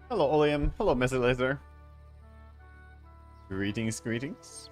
Hello, Oleum. Hello, Messy Laser. Greetings, greetings.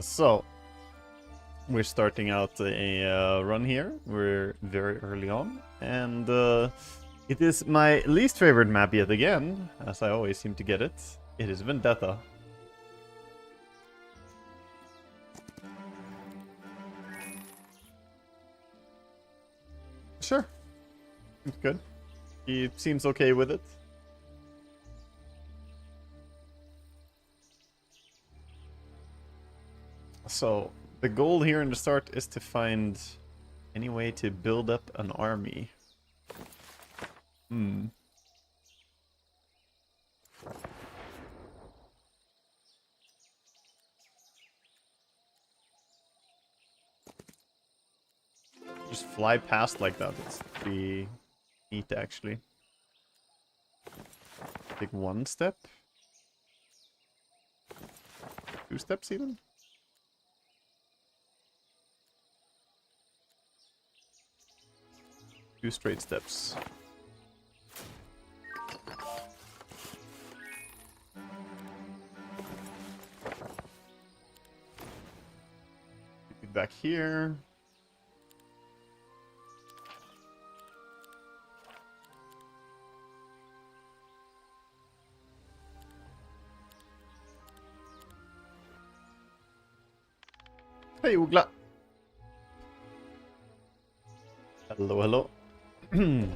So we're starting out a run here. We're very early on, and it is my least favorite map yet again, as I always seem to get it. It is Vendetta. Sure, it's good. He seems okay with it. So, the goal here in the start is to find any way to build up an army. Just fly past like that. It's pretty neat, actually. Take one step. 2 steps, even. Two straight steps. Keep it back here. Hey, Ugla. Hello, hello. I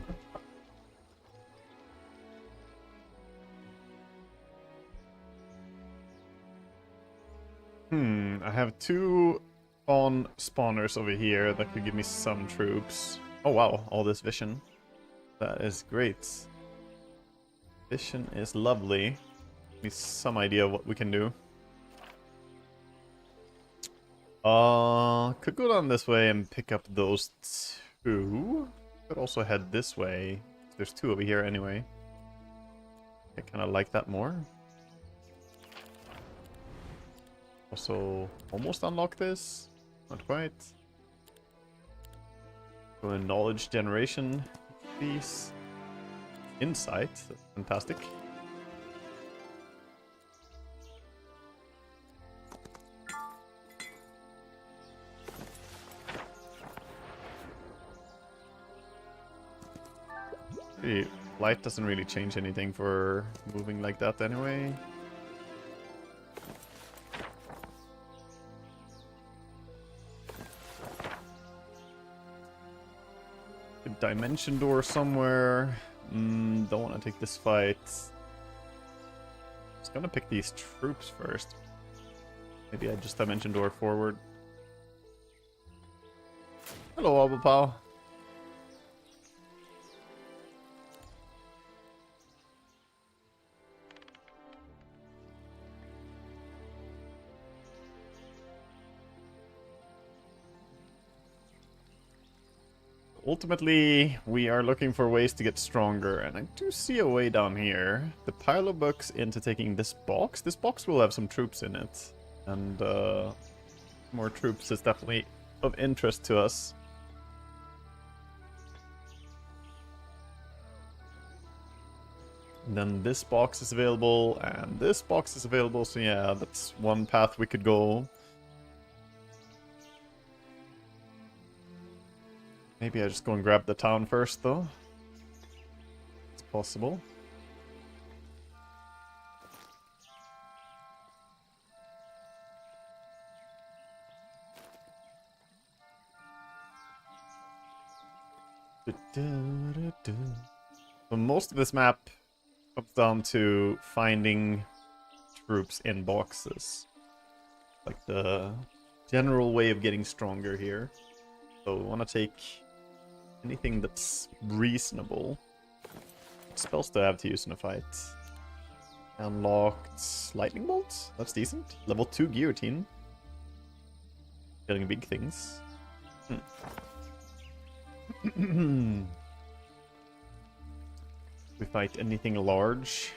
have 2 on spawners over here that could give me some troops. Oh wow, all this vision. That is great. Vision is lovely. Give me some idea of what we can do. Could go down this way and pick up those 2. Could also head this way. There's 2 over here anyway. I kind of like that more. Also, almost unlock this. Not quite. Go in knowledge generation piece. Insight. That's fantastic. Light doesn't really change anything for moving like that anyway. A dimension door somewhere. Don't want to take this fight. Just gonna pick these troops first. Maybe I just dimension door forward. Hello, Abupow. Ultimately, we are looking for ways to get stronger, and I do see a way down here. The pile of books into taking this box. This box will have some troops in it, and more troops is definitely of interest to us. And then this box is available, and this box is available, so yeah, that's one path we could go. Maybe I just go and grab the town first, though. It's possible. So most of this map comes down to finding troops in boxes. Like the general way of getting stronger here. So we want to take anything that's reasonable. What spells do I have to use in a fight? Unlocked lightning bolt? That's decent. Level 2 guillotine. Getting big things. We fight anything large.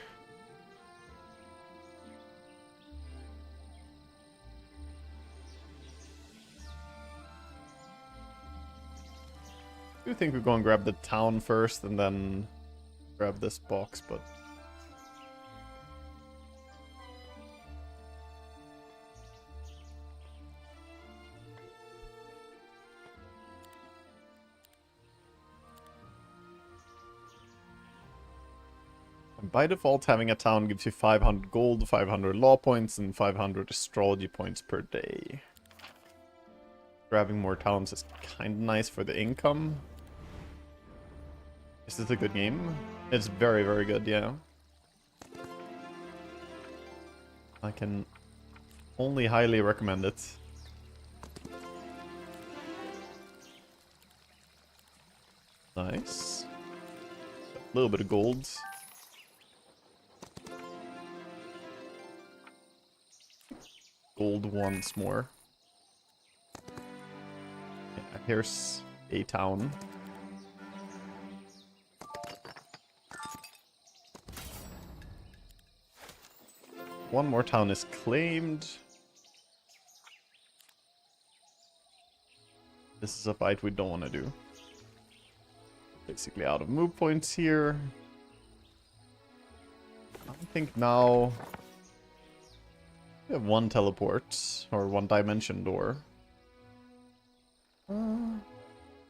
I do think we go and grab the town first and then grab this box, but by default, having a town gives you 500 gold, 500 law points, and 500 astrology points per day. Grabbing more towns is kind of nice for the income. Is this a good game? It's very, very good, yeah. I can only highly recommend it. Nice. A little bit of gold. Gold once more. Yeah, here's a town. One more town is claimed. This is a fight we don't want to do. Basically out of move points here. I think now we have one teleport or one dimension door.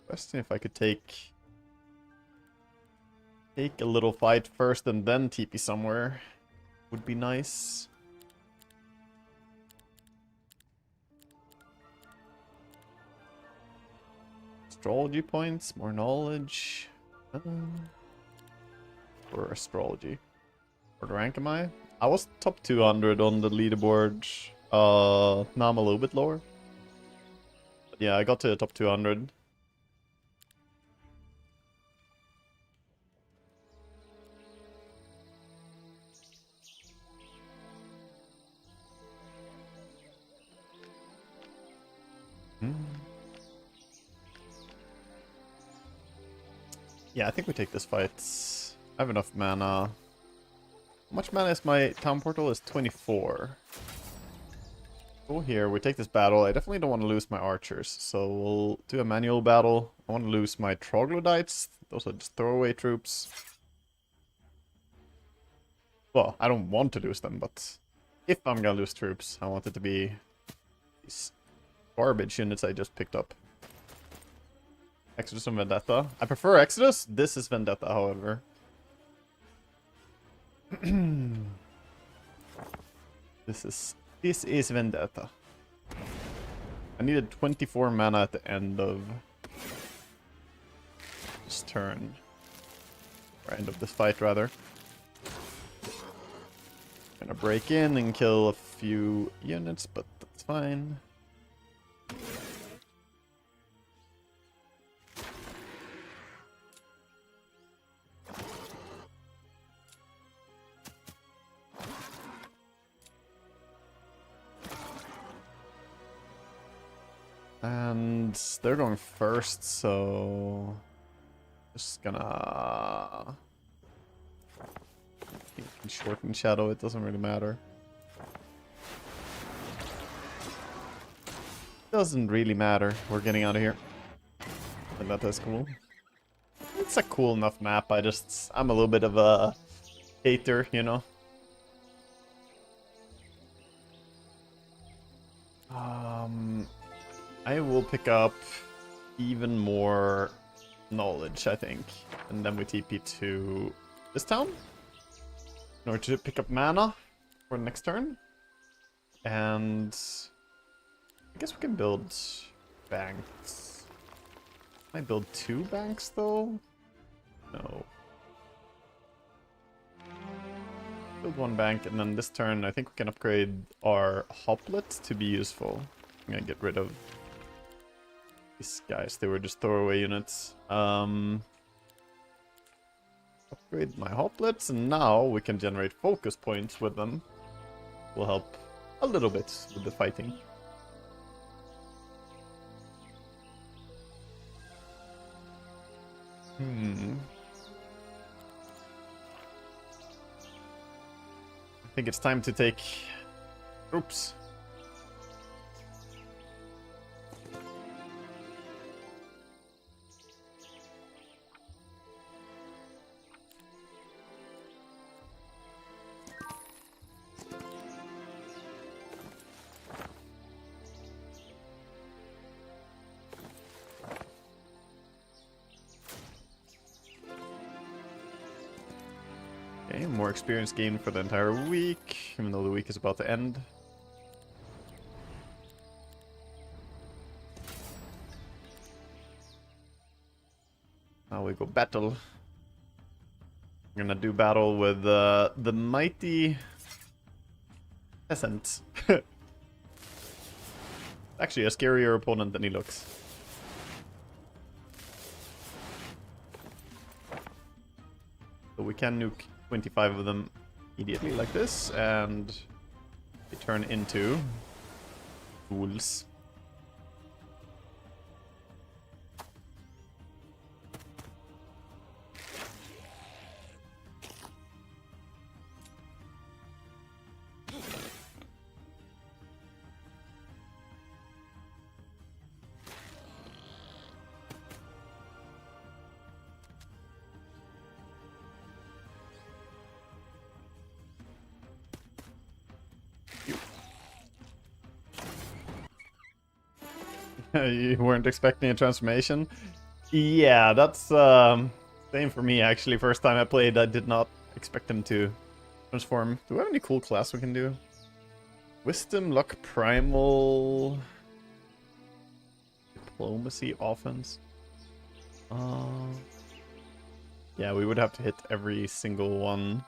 Question if I could take a little fight first and then TP somewhere would be nice. Astrology points, more knowledge. For astrology. What rank am I? I was top 200 on the leaderboard. Now I'm a little bit lower. But yeah, I got to the top 200. Yeah, I think we take this fight. I have enough mana. How much mana is my town portal? Is 24. Go here, we take this battle. I definitely don't want to lose my archers, so we'll do a manual battle. I want to lose my troglodytes. Those are just throwaway troops. Well, I don't want to lose them, but if I'm gonna lose troops, I want it to be these garbage units I just picked up. Exodus and Vendetta. I prefer Exodus. This is Vendetta, however. This is Vendetta. I needed 24 mana at the end of this turn. Or end of this fight, rather. Gonna break in and kill a few units, but that's fine. And they're going first, so just gonna shorten shadow, it doesn't really matter. Doesn't really matter. We're getting out of here. And that is cool. It's a cool enough map. I'm a little bit of a hater, you know. I will pick up even more knowledge, I think. And then we TP to this town in order to pick up mana for next turn. And I guess we can build banks. Can I build 2 banks though? No. Build 1 bank, and then this turn I think we can upgrade our hoplite to be useful. I'm gonna get rid of these guys, they were just throwaway units. Upgrade my hoplites, and now we can generate focus points with them. Will help a little bit with the fighting. I think it's time to take troops. Okay, more experience gained for the entire week, even though the week is about to end. Now we go battle. We're gonna do battle with the mighty peasant. Actually a scarier opponent than he looks. So we can nuke 25 of them immediately like this, and they turn into fools. You weren't expecting a transformation? Yeah, that's same for me actually. First time I played, I did not expect him to transform. Do we have any cool class we can do? Wisdom, Luck, Primal, Diplomacy, Offense. Yeah, we would have to hit every single one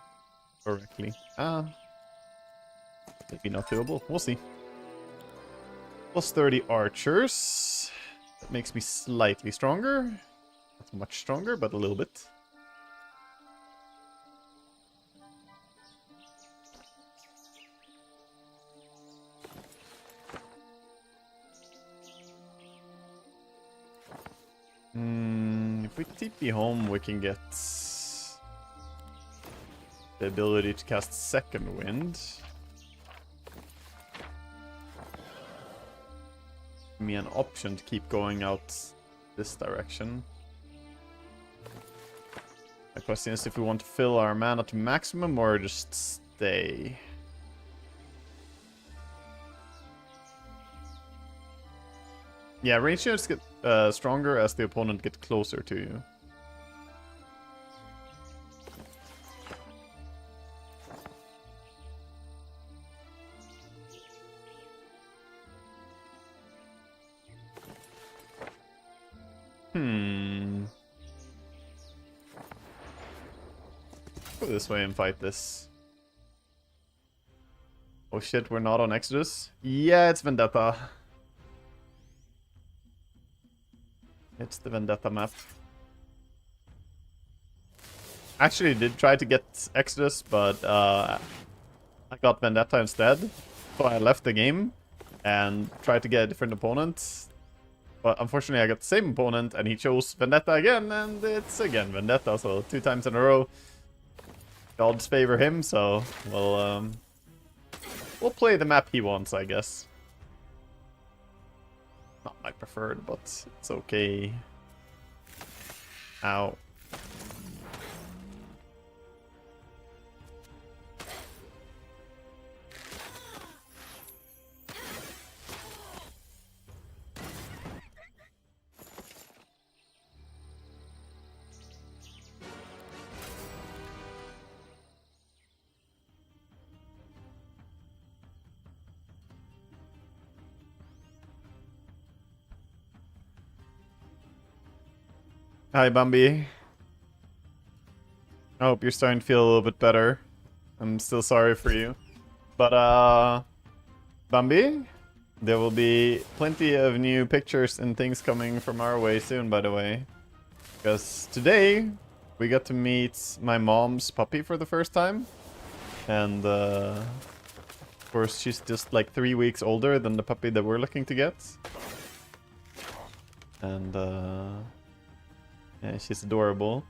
correctly. Maybe not doable. We'll see. Plus 30 archers. That makes me slightly stronger. Not much stronger, but a little bit. If we TP home, we can get the ability to cast Second Wind. Me an option to keep going out this direction. My question is if we want to fill our mana to maximum or just stay. Yeah, range units get stronger as the opponent gets closer to you. Go this way and fight this. Oh shit, we're not on Exodus? Yeah, it's Vendetta. It's the Vendetta map. Actually did try to get Exodus, but I got Vendetta instead. So I left the game and tried to get a different opponent. But unfortunately I got the same opponent and he chose Vendetta again, and it's again Vendetta, so 2 times in a row. Gods favor him, so we'll play the map he wants, I guess. Not my preferred, but it's okay. Ow. Hi, Bambi. I hope you're starting to feel a little bit better. I'm still sorry for you. But, Bambi, there will be plenty of new pictures and things coming from our way soon, by the way. Because today, we got to meet my mom's puppy for the first time. And, of course, she's just like 3 weeks older than the puppy that we're looking to get. And, yeah, she's adorable.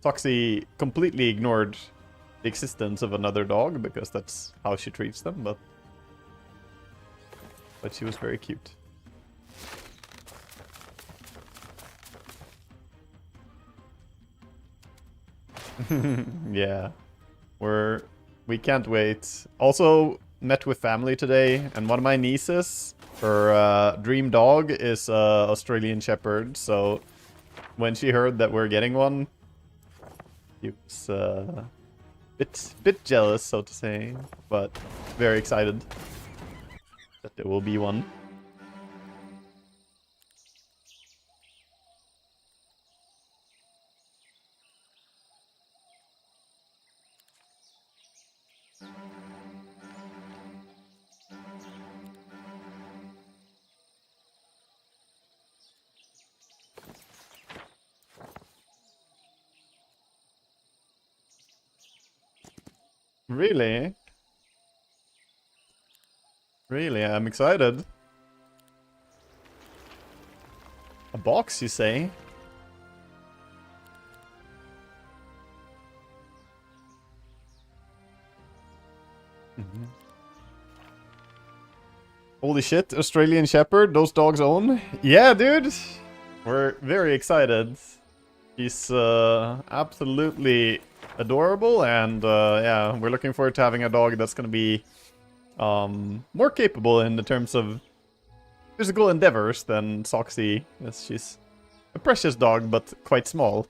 Toxie completely ignored the existence of another dog because that's how she treats them, but she was very cute. Yeah, we can't wait. Also met with family today, and one of my nieces, her dream dog is Australian Shepherd, so when she heard that we're getting one, she was bit jealous, so to say, but very excited that there will be one. Really? Really, I'm excited. A box, you say? Mm-hmm. Holy shit, Australian Shepherd, those dogs own? Yeah, dude! We're very excited. He's absolutely adorable, and yeah, we're looking forward to having a dog that's gonna be more capable in the terms of physical endeavors than Soxy, as she's a precious dog, but quite small.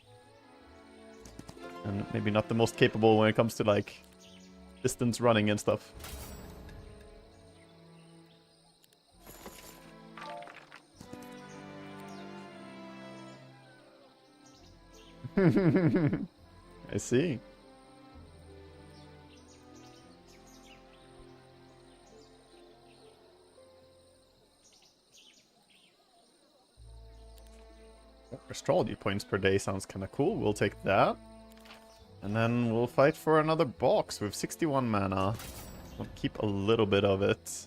And maybe not the most capable when it comes to, like, distance running and stuff. I see. Astrology points per day sounds kind of cool. We'll take that. And then we'll fight for another box with 61 mana. We'll keep a little bit of it.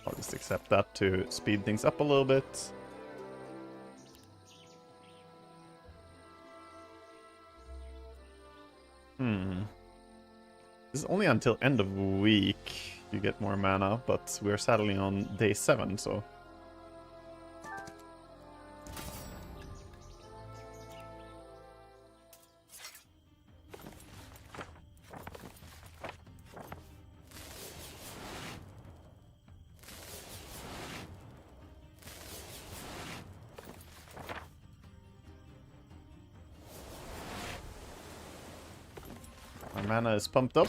I'll just accept that to speed things up a little bit. This is only until end of week you get more mana, but we're sadly on day 7, so... My mana is pumped up.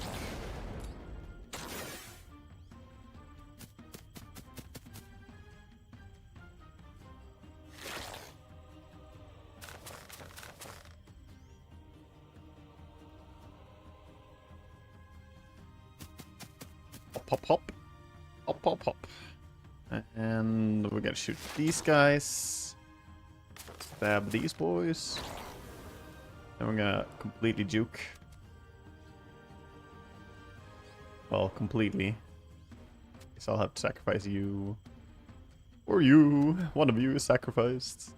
hop, hop. Hop, hop, hop. And we're gonna shoot these guys. Stab these boys. And we're gonna completely juke. Well, completely. Guess I'll have to sacrifice you. Or you. One of you is sacrificed.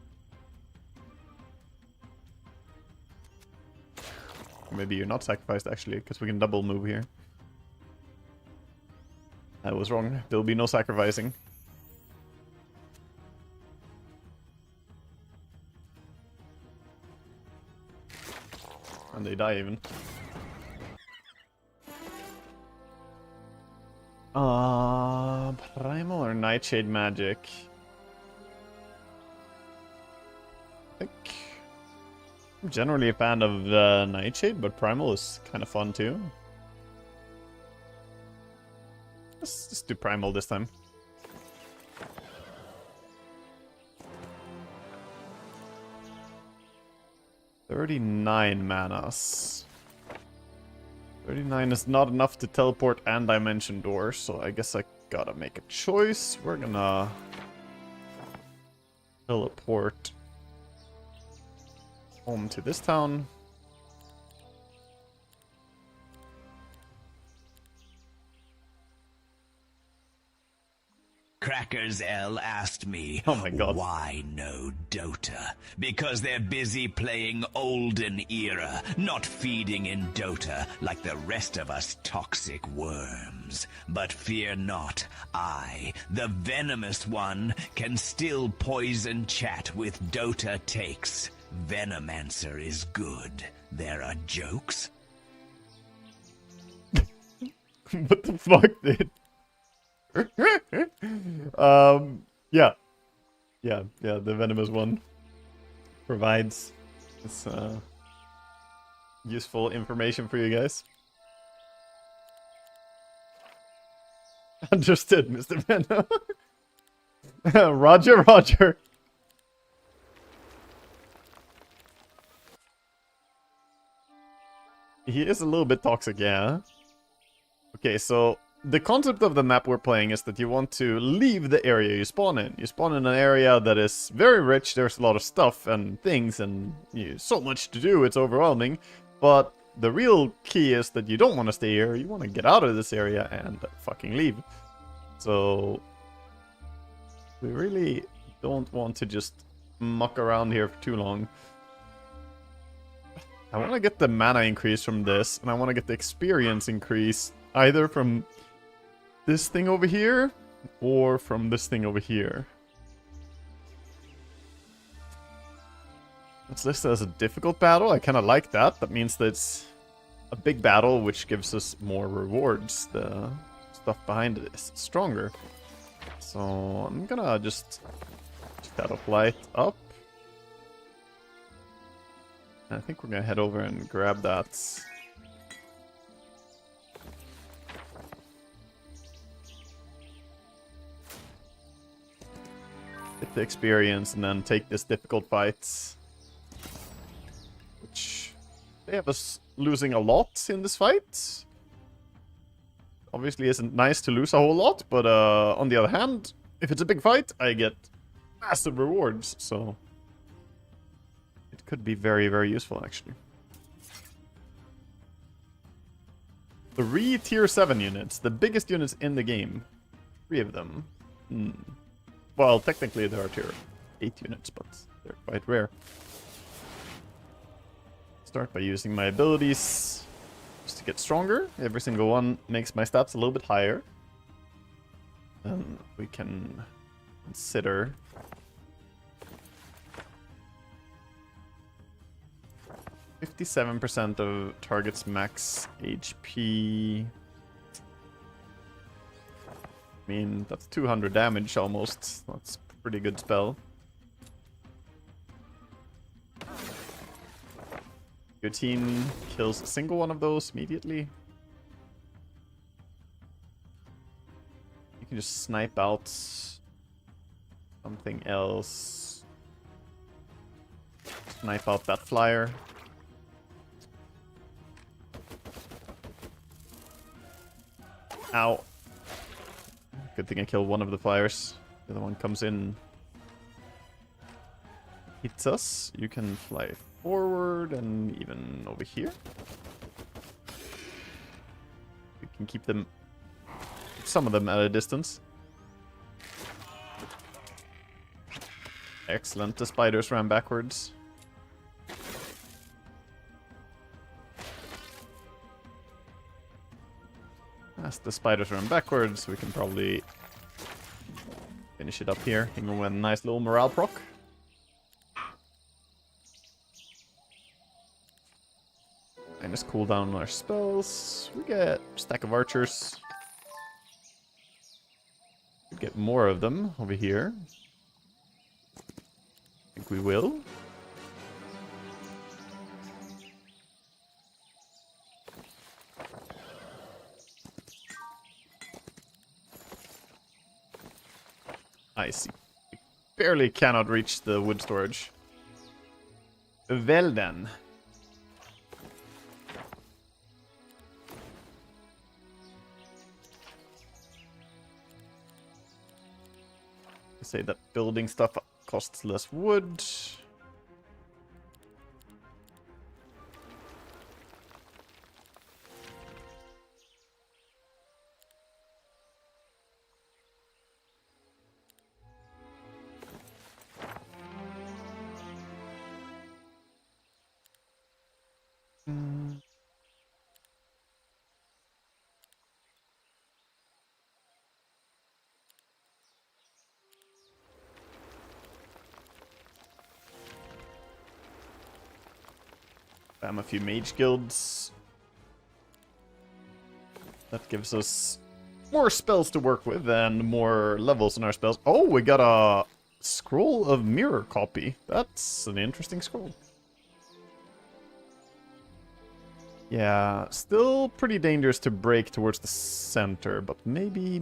Maybe you're not sacrificed, actually, because we can double move here. I was wrong. There'll be no sacrificing. And they die even. Primal or Nightshade Magic? I think I'm generally a fan of Nightshade, but Primal is kind of fun too. Let's just do Primal this time. $39 manas. 39 is not enough to teleport and dimension door, so I guess I gotta make a choice. We're gonna teleport home to this town. Crackers L asked me, oh my God, why no Dota? Because they're busy playing olden era, not feeding in Dota like the rest of us toxic worms. But fear not, I, the venomous one, can still poison chat with Dota takes. Venomancer is good. There are jokes? What the fuck, dude? Yeah, the venomous one provides this useful information for you guys. Understood, Mr. Venom. Roger, Roger. He is a little bit toxic, yeah. Okay, so the concept of the map we're playing is that you want to leave the area you spawn in. You spawn in an area that is very rich, there's a lot of stuff and things and so much to do, it's overwhelming. But the real key is that you don't want to stay here, you want to get out of this area and fucking leave. So we really don't want to just muck around here for too long. I want to get the mana increase from this, and I want to get the experience increase either from this thing over here, or from this thing over here. Let's list it as a difficult battle. I kind of like that. That means that it's a big battle, which gives us more rewards. The stuff behind it is stronger. So I'm gonna just Shadow Flight up. I think we're gonna head over and grab that. Get the experience and then take this difficult fight. Which they have us losing a lot in this fight. Obviously isn't nice to lose a whole lot, but on the other hand, if it's a big fight, I get massive rewards, so it could be very, very useful actually. 3 tier 7 units, the biggest units in the game. 3 of them. Well, technically there are tier 8 units, but they're quite rare. Start by using my abilities just to get stronger. Every single one makes my stats a little bit higher. Then we can consider %57% of target's max HP. I mean, that's 200 damage almost. That's a pretty good spell. Guillotine kills a single one of those immediately. You can just snipe out something else. Snipe out that flyer. Ow. Good thing I killed one of the flyers. The other one comes in, hits us. You can fly forward and even over here. You can keep them, some of them at a distance. Excellent. The spiders ran backwards. As the spiders run backwards, we can probably finish it up here. Even with a nice little morale proc. And just cool down our spells. We get a stack of archers. We get more of them over here. I think we will. I see. We barely cannot reach the wood storage. Well then. Say that building stuff costs less wood. A few mage guilds. That gives us more spells to work with and more levels in our spells. Oh, we got a scroll of mirror copy. That's an interesting scroll. Yeah, still pretty dangerous to break towards the center, but maybe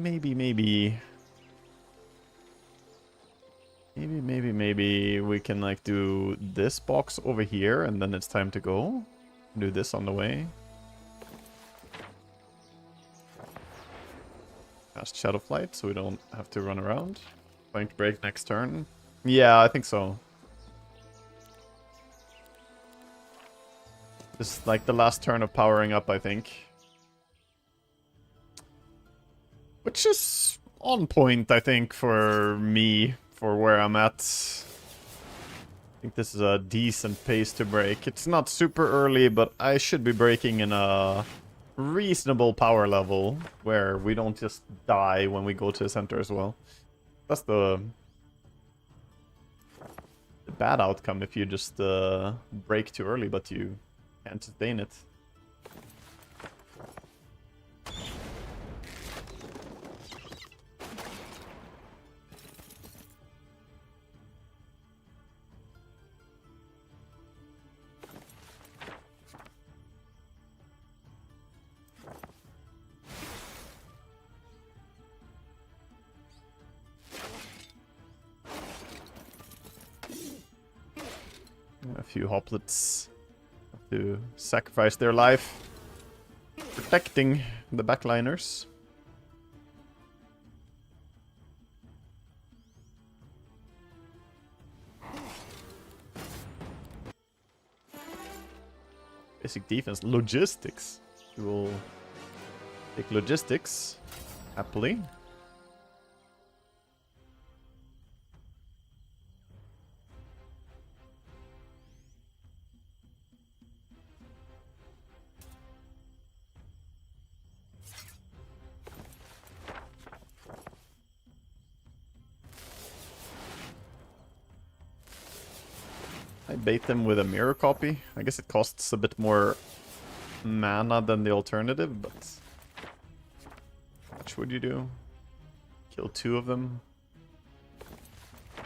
we can like do this box over here and then it's time to go. Do this on the way. Cast Shadow Flight so we don't have to run around. Going to break next turn. Yeah, I think so. This is like the last turn of powering up, I think. Which is on point, I think, for me. For where I'm at. I think this is a decent pace to break. It's not super early, but I should be breaking in a reasonable power level where we don't just die when we go to the center as well. That's the bad outcome if you just break too early, but you can't sustain it. A few hoplets have to sacrifice their life protecting the backliners. Basic defense, logistics. We will take logistics happily. I bait them with a mirror copy. I guess it costs a bit more mana than the alternative, but how much would you do? Kill 2 of them.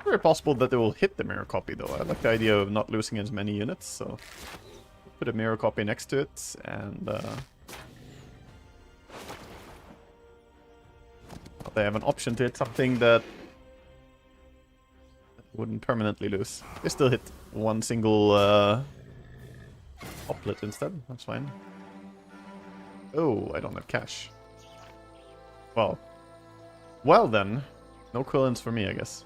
Very possible that they will hit the mirror copy though. I like the idea of not losing as many units, so put a mirror copy next to it and they have an option to hit something that wouldn't permanently lose. They still hit one single hoplet instead. That's fine. Oh, I don't have cash. Well, Well then, no Quillins for me, I guess.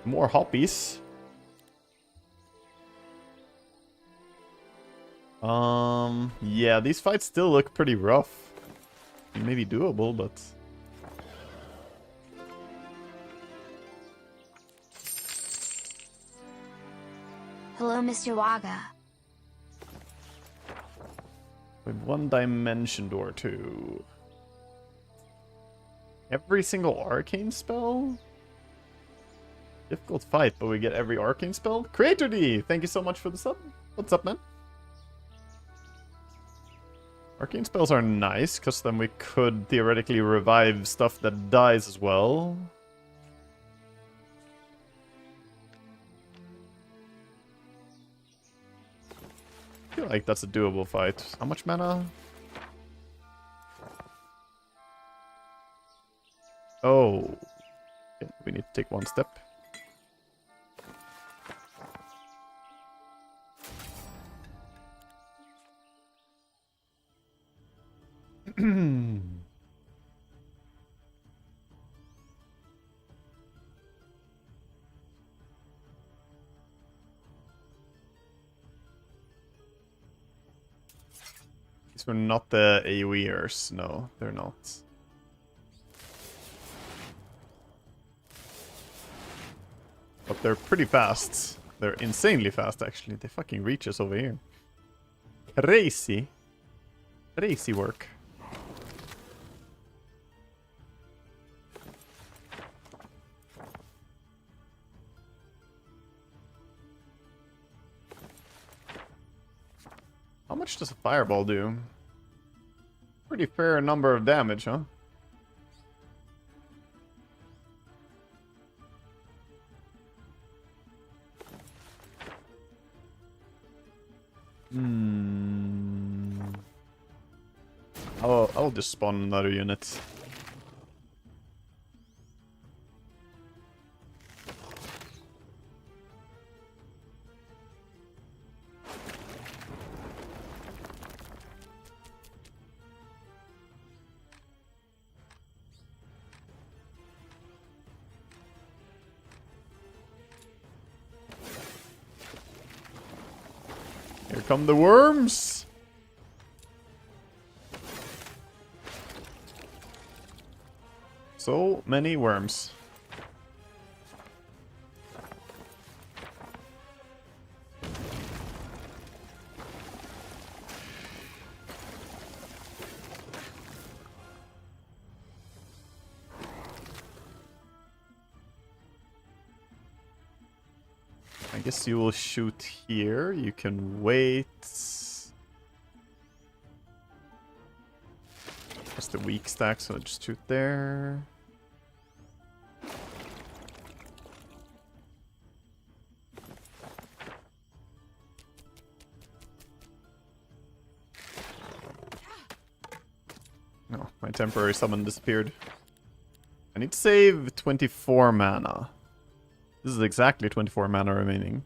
More hoppies. Yeah, these fights still look pretty rough. Maybe doable, but... Hello, Mr. WAGA. With one dimension door too. Every single arcane spell? Difficult fight, but we get every arcane spell? Creator D! Thank you so much for the sub. What's up, man? Arcane spells are nice, because then we could theoretically revive stuff that dies as well. I feel like that's a doable fight. How much mana? Oh. Okay, we need to take one step. These were not the AoEers. No, they're not. But they're pretty fast. They're insanely fast, actually. They fucking reach us over here. Crazy. Crazy work. How much does a fireball do? Pretty fair number of damage, huh? I'll just spawn another unit. Here come the worms! So many worms. I guess you will shoot here. You can wait. That's the weak stack, so I'll just shoot there. No, my temporary summon disappeared. I need to save 24 mana. This is exactly 24 mana remaining.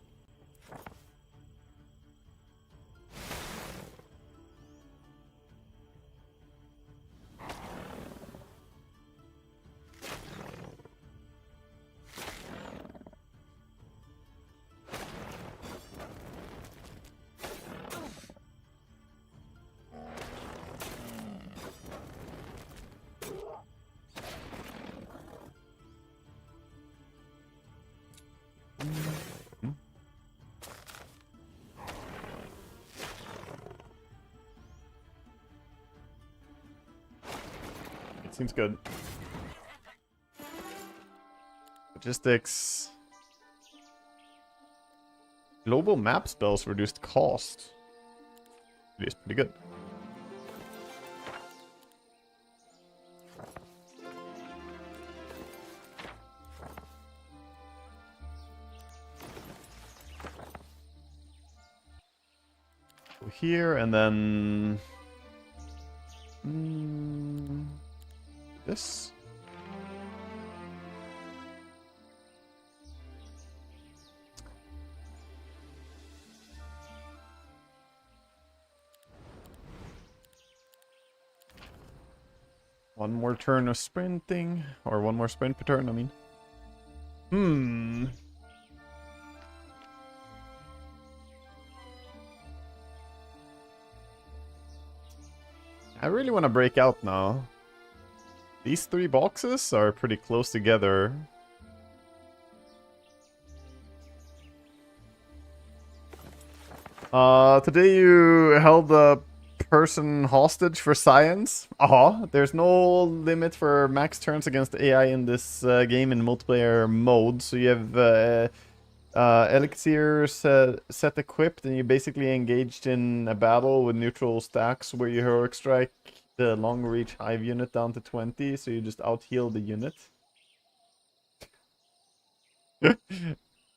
Seems good. Logistics. Global map spells reduced cost. It is pretty good. Go here and then... this. One more turn of sprinting, or one more sprint per turn, I mean. I really want to break out now. These three boxes are pretty close together. Today you held a person hostage for science. There's no limit for max turns against AI in this game in multiplayer mode. So you have Elixir set equipped, and you basically engaged in a battle with neutral stacks where you heroic strike the long reach hive unit down to 20, so you just out heal the unit.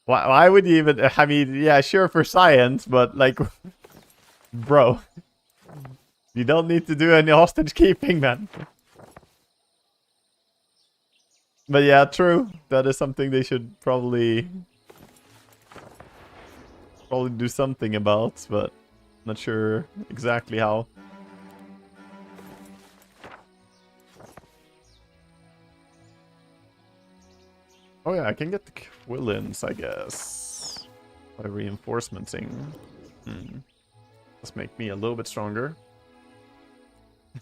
Why would you even? I mean, yeah, sure for science, but like, bro, you don't need to do any hostage keeping, man. But yeah, true. That is something they should probably do something about, but not sure exactly how. Oh yeah, I can get the Quillins, I guess, by reinforcementing. Let's make me a little bit stronger.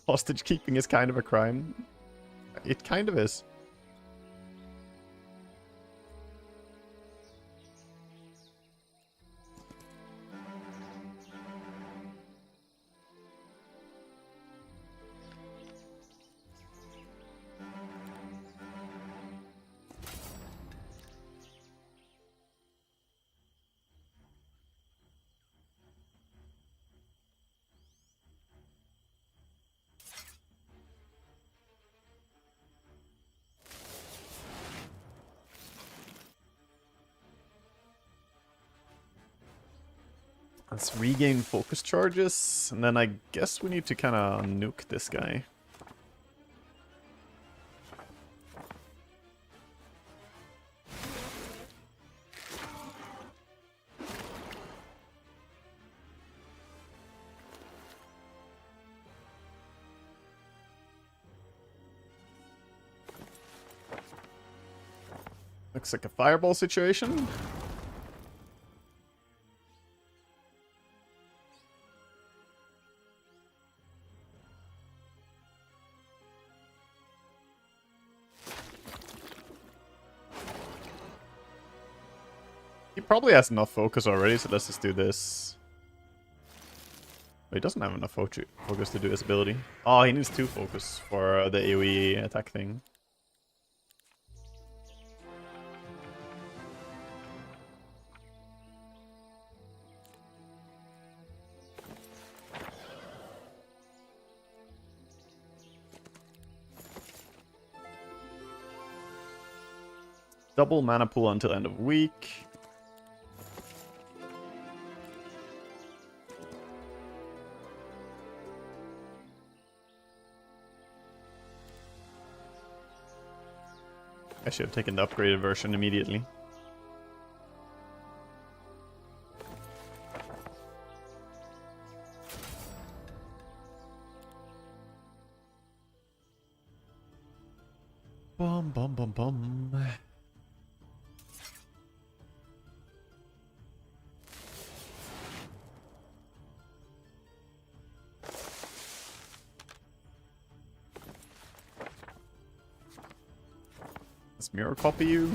Hostage keeping is kind of a crime. It kind of is. Let's regain focus charges, and then I guess we need to kind of nuke this guy. Looks like a fireball situation. He probably has enough focus already, so let's just do this. But he doesn't have enough focus to do his ability. Oh, he needs 2 focus for the AoE attack thing. Double mana pool until end of week. I should have taken the upgraded version immediately. Bum bum bum bum. Let's mirror copy you.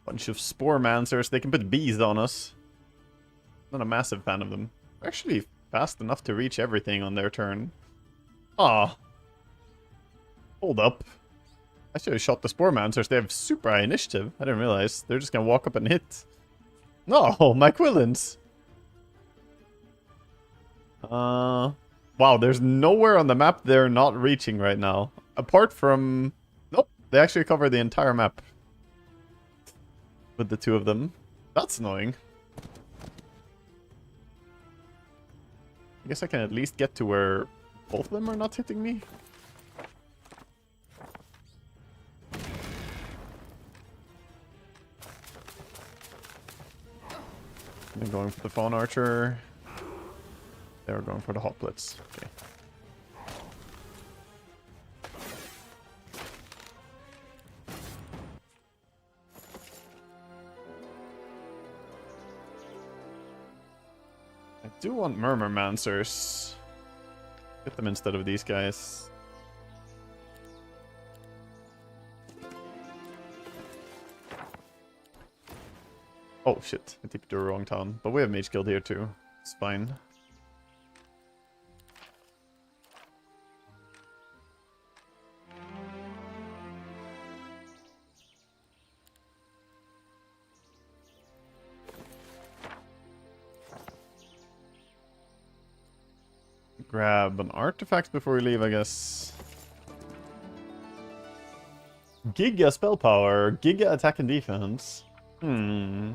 Bunch of spore mancers. They can put bees on us. Not a massive fan of them. Actually fast enough to reach everything on their turn. Ah. Hold up. I should have shot the Spore Mancers. They have super high initiative. I didn't realize. They're just gonna walk up and hit. No, my Quillins. But Wow, there's nowhere on the map they're not reaching right now. Apart from... Nope, they actually cover the entire map. With the two of them. That's annoying. I guess I can at least get to where both of them are not hitting me. I'm going for the Fawn Archer. They're going for the Hoplets. Okay. I do want Murmurmancers. Get them instead of these guys. Oh shit, I tipped to the wrong town. But we have Mage Guild here too. It's fine. Grab an artifact before we leave, I guess. Giga spell power, Giga attack and defense. Oh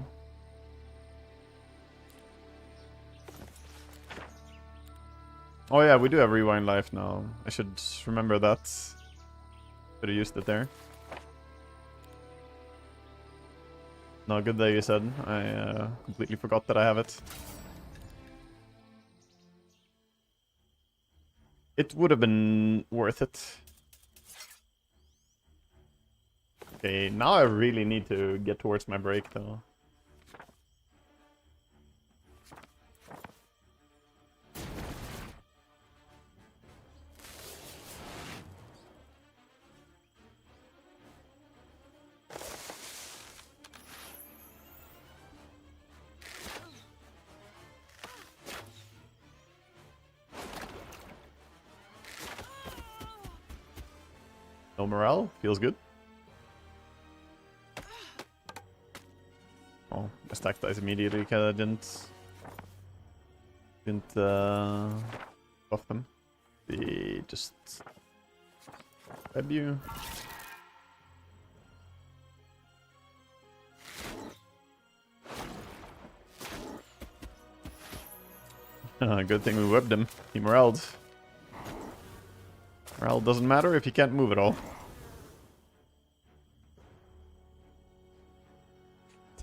yeah, we do have Rewind Life now. I should remember that. Could have used it there. No, good that you said. I completely forgot that I have it. It would have been worth it. Okay, now I really need to get towards my break though. No morale, feels good. Oh, I stacked dice immediately because I didn't buff them. They just grab you. Good thing we webbed him. He moraled. Morale doesn't matter if you can't move at all.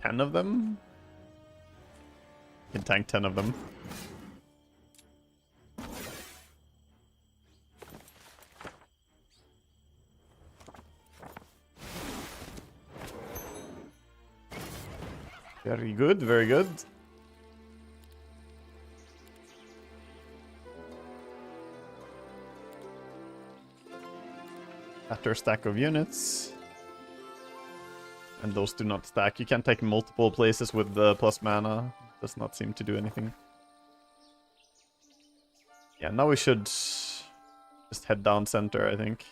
10 of them? You can tank 10 of them. Very good, very good. After stack of units. And those do not stack. You can take multiple places with the plus mana. Does not seem to do anything. Yeah, now we should just head down center, I think.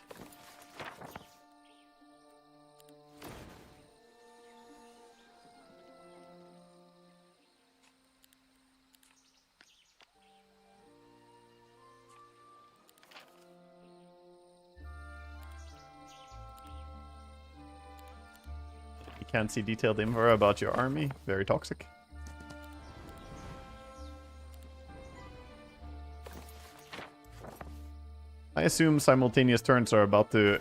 Can't see detailed info about your army. Very toxic. I assume simultaneous turns are about to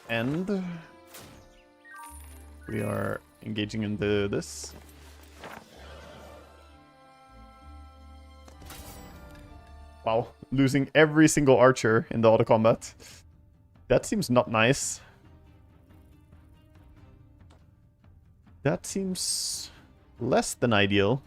end. We are engaging into this. Wow, losing every single archer in the auto combat. That seems not nice. That seems less than ideal.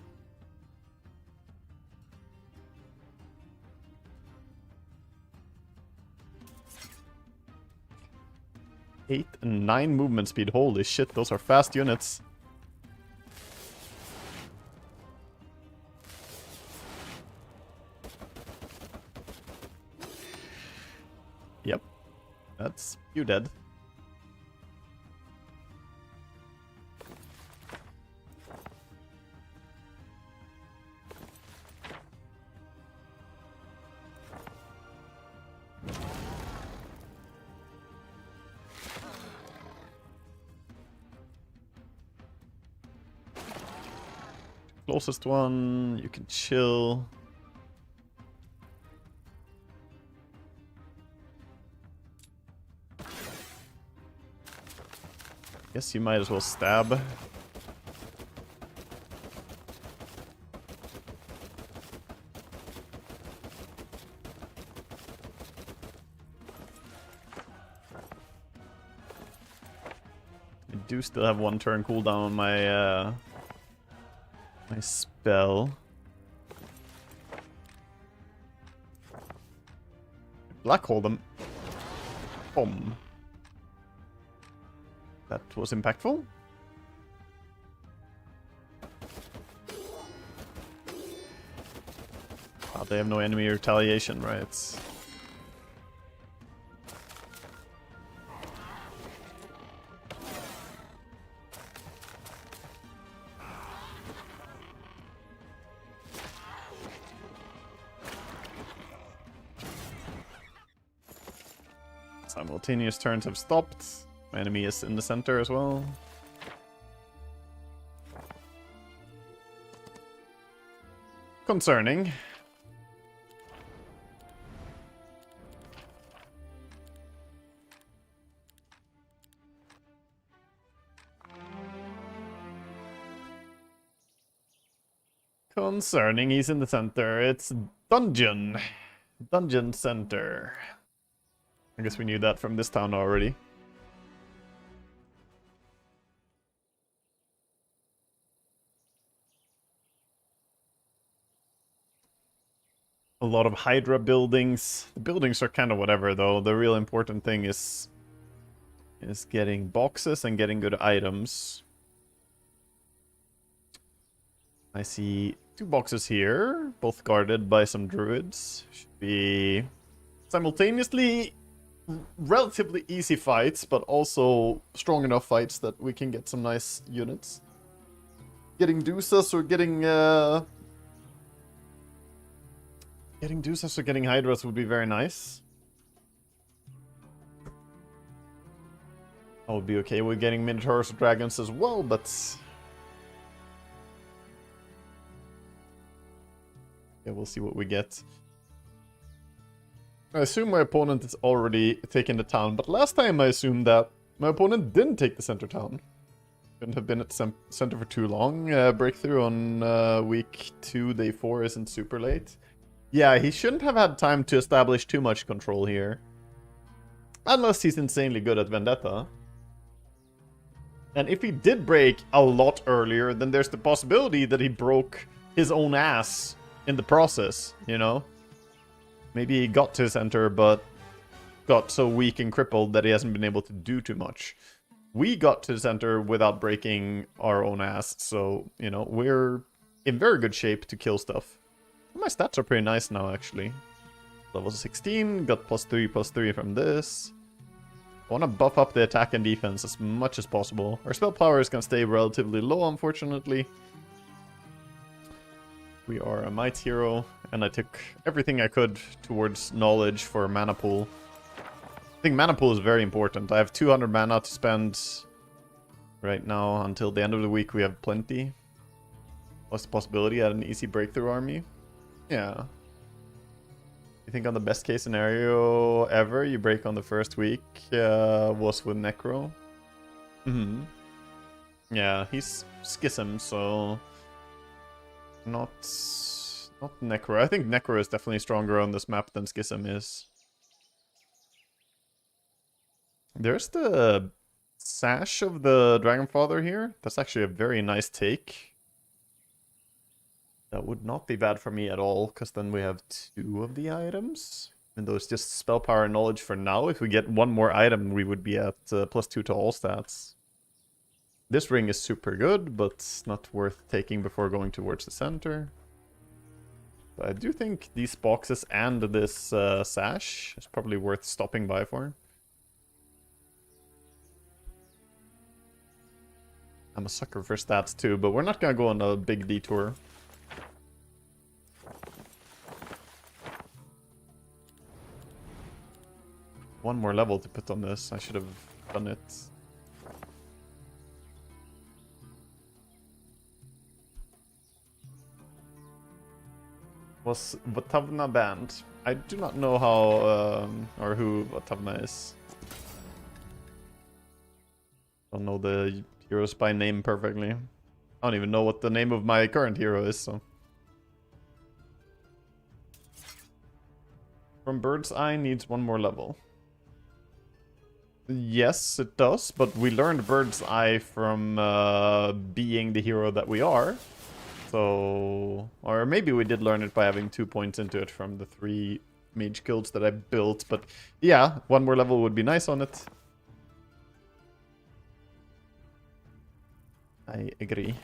Eight and 9 movement speed. Holy shit, those are fast units. Yep. That's you dead. closest one. You can chill. Guess you might as well stab. I do still have 1 turn cooldown on my my spell. Black hole them. Boom. That was impactful. Oh, they have no enemy retaliation, right? Simultaneous turns have stopped. My enemy is in the center as well. Concerning. Concerning, he's in the center. It's dungeon. Dungeon center. I guess we knew that from this town already. A lot of Hydra buildings. The buildings are kind of whatever, though. The real important thing is getting boxes and getting good items. I see 2 boxes here, both guarded by some druids. Should be simultaneously relatively easy fights, but also strong enough fights that we can get some nice units. Getting Dusas or getting Dusas or getting Hydras would be very nice. I would be okay with getting Minotaurs or Dragons as well, but yeah, we'll see what we get. I assume my opponent has already taken the town, but last time I assumed that my opponent didn't take the center town. Couldn't have been at the center for too long. Breakthrough on week 2, day 4 isn't super late. Yeah, he shouldn't have had time to establish too much control here. Unless he's insanely good at Vendetta. And if he did break a lot earlier, then there's the possibility that he broke his own ass in the process, you know? Maybe he got to center, but got so weak and crippled that he hasn't been able to do too much. We got to center without breaking our own ass, so, you know, we're in very good shape to kill stuff. My stats are pretty nice now, actually. Level 16, got +3/+3 from this. I want to buff up the attack and defense as much as possible. Our spell power is going to stay relatively low, unfortunately. We are a might hero, and I took everything I could towards knowledge for mana pool. I think mana pool is very important. I have 200 mana to spend right now. Until the end of the week, we have plenty. What's the possibility at an easy breakthrough army? Yeah. You think on the best case scenario ever, you break on the first week was with Necro? Yeah, he's Schism, so not Necro. I think Necro is definitely stronger on this map than Schism is. There's the sash of the Dragonfather here. That's actually a very nice take. That would not be bad for me at all, because then we have 2 of the items. And those just spell power and knowledge for now. If we get 1 more item, we would be at +2 to all stats. This ring is super good, but not worth taking before going towards the center. But I do think these boxes and this sash is probably worth stopping by for. I'm a sucker for stats too, but we're not gonna go on a big detour. One more level to put on this. I should have done it. Was Vatavna banned? I do not know how or who Vatavna is. Don't know the heroes by name perfectly. I don't even know what the name of my current hero is, so. From Bird's Eye needs one more level. Yes, it does, but we learned Bird's Eye from being the hero that we are. So, or maybe we did learn it by having 2 points into it from the 3 mage guilds that I built, but yeah, one more level would be nice on it. I agree.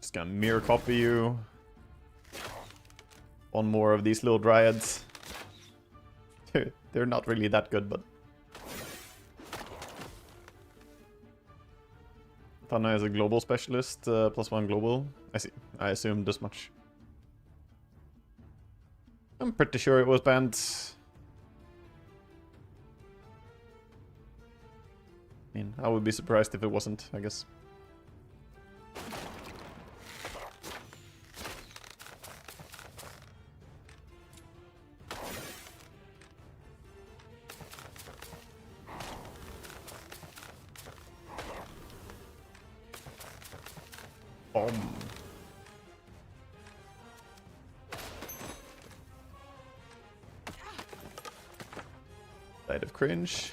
Just gonna mirror copy you. One more of these little dryads. They're not really that good, but... Tana is a global specialist, +1 global. I see. I assumed this much. I'm pretty sure it was banned. I mean, I would be surprised if it wasn't, I guess. Side of cringe.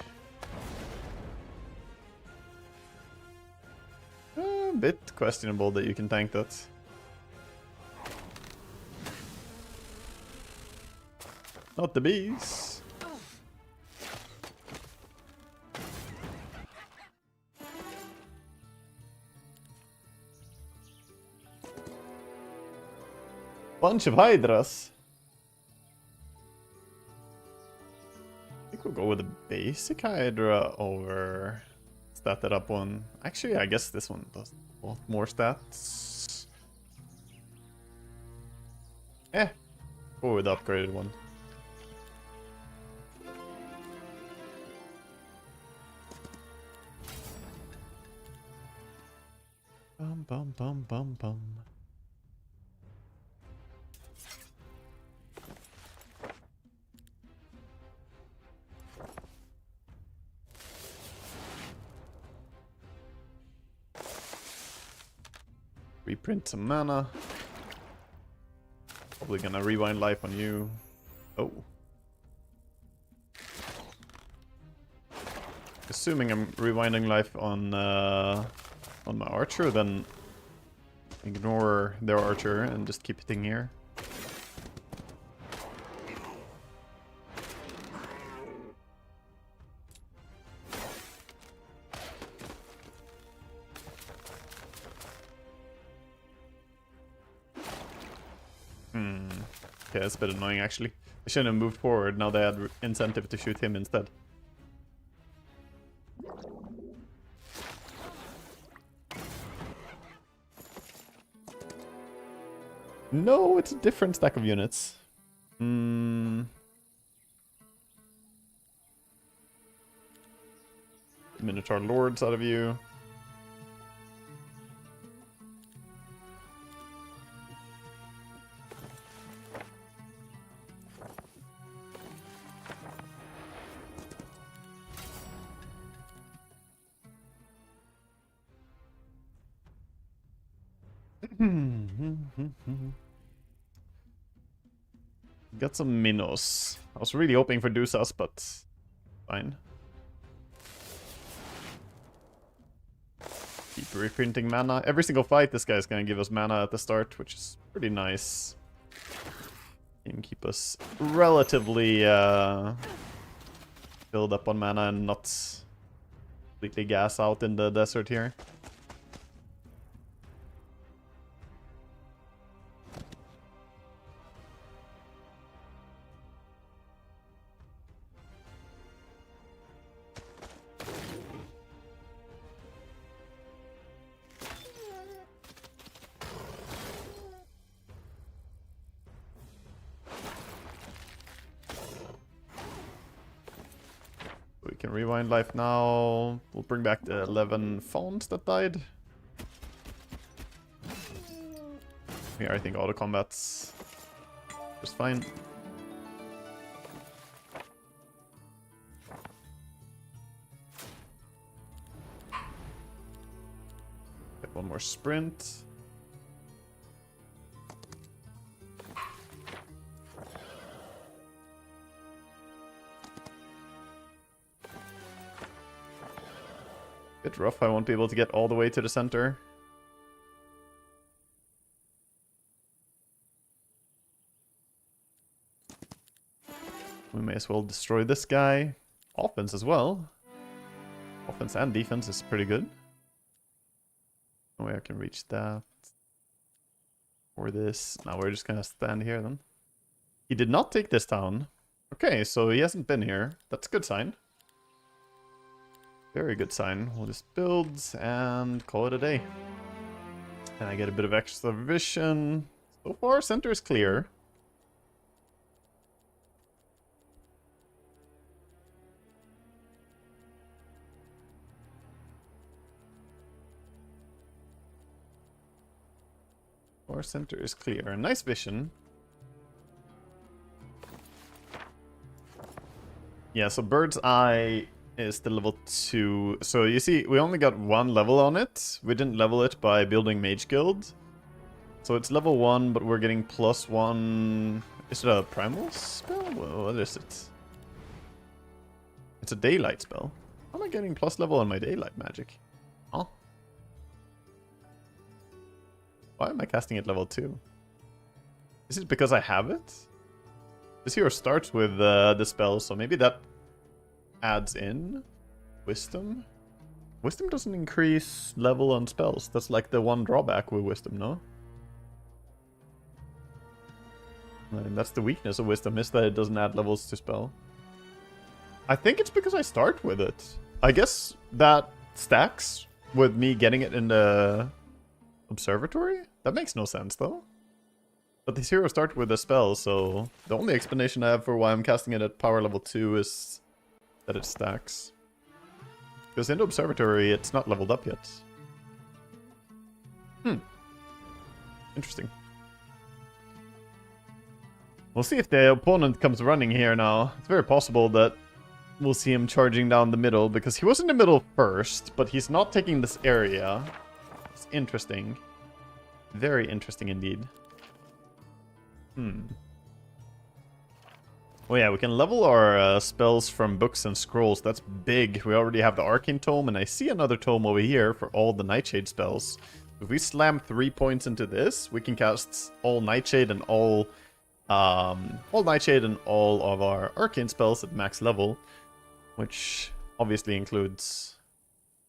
A bit questionable that you can tank that. Not the bees. Bunch of hydras. I think we'll go with the basic hydra over statted up one. Actually, I guess this one does a lot more stats. Go with the upgraded one. Bum bum bum bum bum. Reprint some mana. Probably gonna rewind life on you. Oh. Assuming I'm rewinding life on my archer, then ignore their archer and just keep hitting here. Okay, that's a bit annoying actually. I shouldn't have moved forward, now they had incentive to shoot him instead. No, it's a different stack of units. Minotaur Lords out of you. Got some minnows. I was really hoping for Dusas, but fine. Keep reprinting mana. Every single fight this guy's gonna give us mana at the start, which is pretty nice. And keep us relatively filled up on mana and not completely gas out in the desert here. can rewind life now. We'll bring back the 11 phones that died. Here, I think auto combat's just fine. Get one more sprint. Bit rough, I won't be able to get all the way to the center. We may as well destroy this guy. Offense as well. Offense and defense is pretty good. No way I can reach that. Or this. Now we're just gonna stand here then. He did not take this town. Okay, so he hasn't been here. That's a good sign. Very good sign. We'll just build and call it a day. And I get a bit of extra vision. So far, center is clear. Our center is clear. Nice vision. Yeah, so Bird's Eye is the level 2. So you see, we only got 1 level on it. We didn't level it by building Mage Guild. So it's level 1, but we're getting +1. Is it a primal spell? What is it? It's a daylight spell. How am I getting plus level on my daylight magic? Huh? Why am I casting it level 2? Is it because I have it? This hero starts with the spell, so maybe that adds in Wisdom. Wisdom doesn't increase level on spells. That's like the one drawback with Wisdom, no? And that's the weakness of Wisdom, is that it doesn't add levels to spell. I think it's because I start with it. I guess that stacks with me getting it in the observatory? That makes no sense, though. But these heroes start with a spell, so the only explanation I have for why I'm casting it at power level 2 is that it stacks. Because in the observatory, it's not leveled up yet. Interesting. We'll see if the opponent comes running here now. It's very possible that we'll see him charging down the middle, because he was in the middle first, but he's not taking this area. It's interesting. Very interesting indeed. Oh yeah, we can level our spells from books and scrolls. That's big. We already have the Arcane Tome, and I see another tome over here for all the Nightshade spells. If we slam 3 points into this, we can cast all Nightshade and all Nightshade and all of our Arcane spells at max level, which obviously includes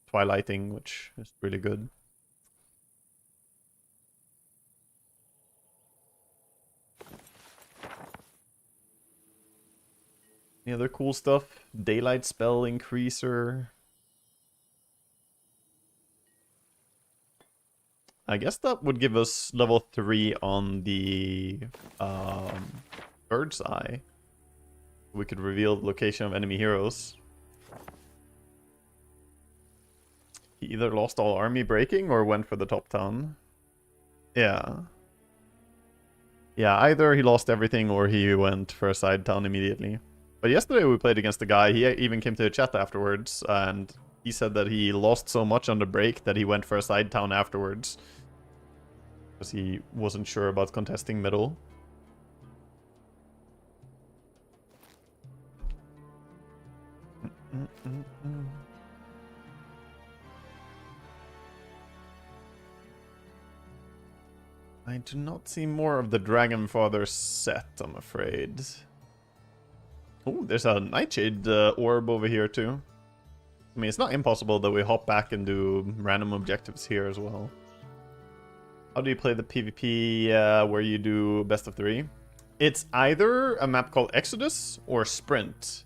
Twilighting, which is really good. Any other cool stuff? Daylight spell increaser. I guess that would give us level 3 on the Bird's Eye. We could reveal the location of enemy heroes. He either lost all army breaking or went for the top town. Yeah. Yeah, either he lost everything or he went for a side town immediately. But yesterday we played against a guy, he even came to the chat afterwards, and he said that he lost so much on the break that he went for a side town afterwards. Because he wasn't sure about contesting middle. I do not see more of the Dragonfather set, I'm afraid. Oh, there's a Nightshade orb over here too. I mean, it's not impossible that we hop back and do random objectives here as well. How do you play the PvP where you do best of 3? It's either a map called Exodus or Sprint.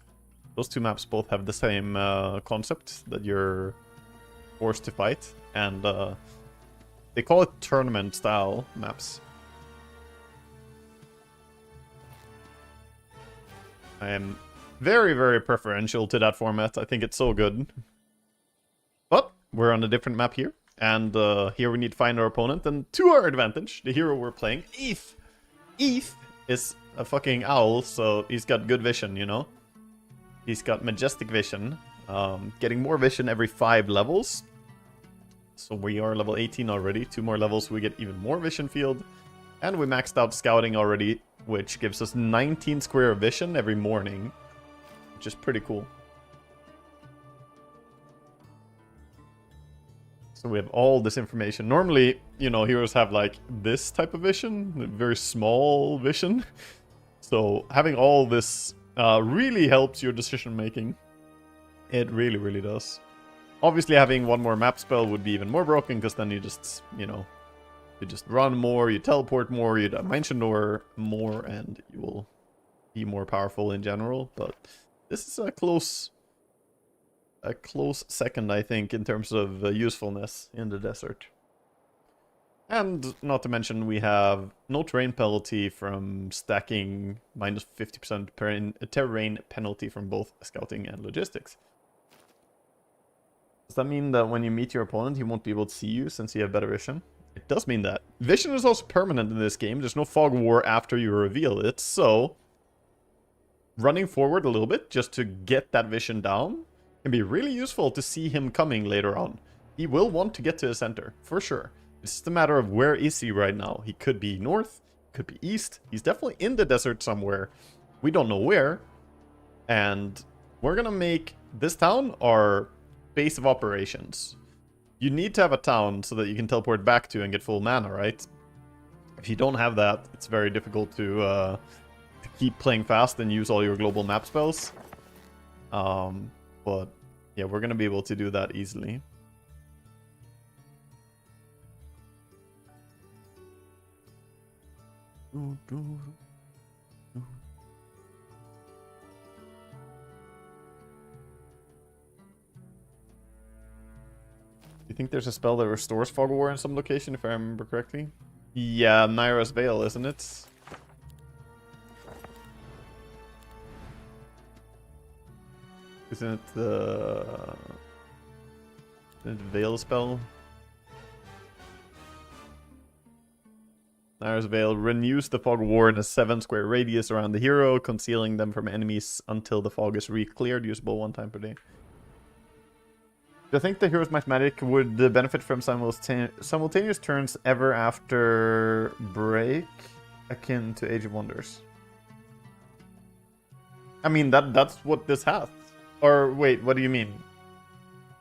Those two maps both have the same concept, that you're forced to fight. And they call it tournament style maps. I am very, very preferential to that format. I think it's so good. But we're on a different map here. And here we need to find our opponent. And to our advantage, the hero we're playing, Eve. Eve is a fucking owl, so he's got good vision, you know? He's got majestic vision. Getting more vision every 5 levels. So we are level 18 already. 2 more levels, we get even more vision field. And we maxed out scouting already, which gives us 19 square of vision every morning. Which is pretty cool. So we have all this information. Normally, you know, heroes have like this type of vision, very small vision. So having all this really helps your decision making. It really, really does. Obviously, having one more map spell would be even more broken, because then you just, you know, you just run more, you teleport more, you dimension door more, and you will be more powerful in general. But this is a close second, I think, in terms of usefulness in the desert. And not to mention, we have no terrain penalty from stacking, minus 50% terrain penalty from both scouting and logistics. Does that mean that when you meet your opponent, he won't be able to see you since you have better vision? It does mean that. Vision is also permanent in this game. There's no fog war after you reveal it, so running forward a little bit just to get that vision down can be really useful to see him coming later on. He will want to get to the center, for sure. It's just a matter of where is he right now. He could be north, could be east. He's definitely in the desert somewhere. We don't know where. And we're gonna make this town our base of operations. You need to have a town so that you can teleport back to and get full mana, right? If you don't have that, it's very difficult to keep playing fast and use all your global map spells. But yeah, we're gonna be able to do that easily. You think there's a spell that restores Fog War in some location, if I remember correctly? Yeah, Naira's Veil, isn't it? Isn't it the Veil spell? Naira's Veil renews the Fog War in a 7 square radius around the hero, concealing them from enemies until the fog is re-cleared, usable 1 time per day. Do you think the hero's mathematic would benefit from simultaneous turns ever after break, akin to Age of Wonders? I mean, that's what this has. Or wait, what do you mean?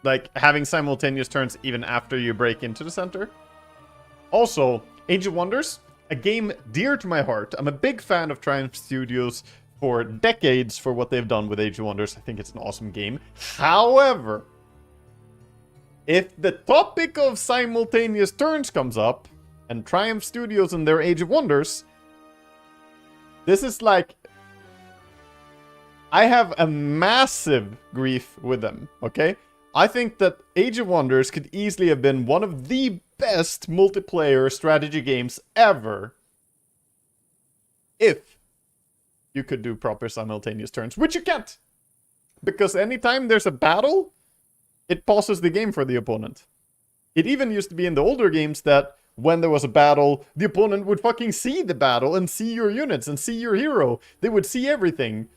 Like having simultaneous turns even after you break into the center? Also, Age of Wonders, a game dear to my heart. I'm a big fan of Triumph Studios for decades for what they've done with Age of Wonders. I think it's an awesome game. However, if the topic of simultaneous turns comes up, and Triumph Studios and their Age of Wonders, this is like... I have a massive grief with them, okay? I think that Age of Wonders could easily have been one of the best multiplayer strategy games ever if you could do proper simultaneous turns, which you can't. Because anytime there's a battle, it pauses the game for the opponent. It even used to be in the older games that when there was a battle, the opponent would fucking see the battle and see your units and see your hero. They would see everything,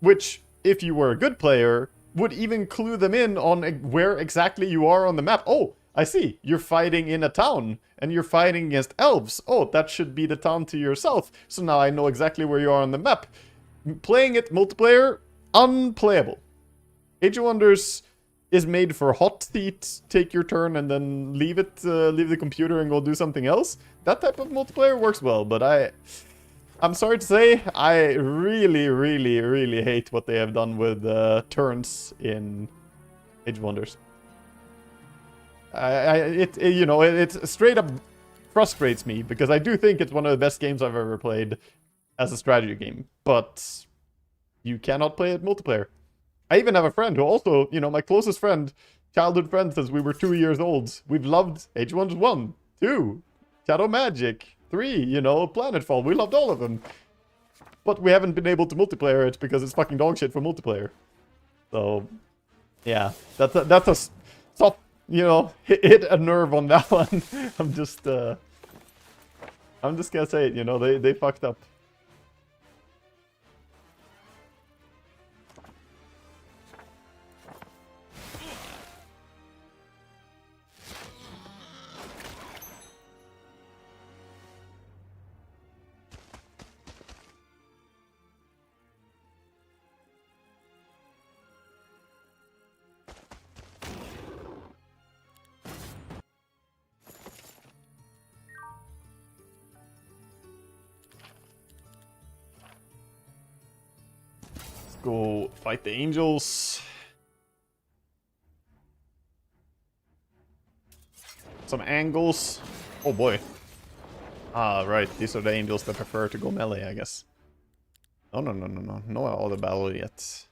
which, if you were a good player, would even clue them in on where exactly you are on the map. Oh, I see. You're fighting in a town, and you're fighting against elves. Oh, that should be the town to your south. So now I know exactly where you are on the map. Playing it multiplayer, unplayable. Age of Wonders is made for hot seat, take your turn and then leave it, leave the computer and go do something else. That type of multiplayer works well, but I'm sorry to say, I really, really, really hate what they have done with turns in Age of Wonders. It straight up frustrates me because I do think it's one of the best games I've ever played as a strategy game, but you cannot play it multiplayer. I even have a friend who also, my closest friend, childhood friend since we were 2 years old. We've loved Age of Wonders 1, 2, Shadow Magic, 3, Planetfall. We loved all of them. but we haven't been able to multiplayer it because it's fucking dog shit for multiplayer. So, yeah, that's a soft, you know, hit a nerve on that one. I'm just gonna say it, you know, they fucked up. Go fight the angels. Some angles. Oh boy. Ah, right. These are the angels that prefer to go melee, I guess. No, no, no, no, no. No all the battle yet.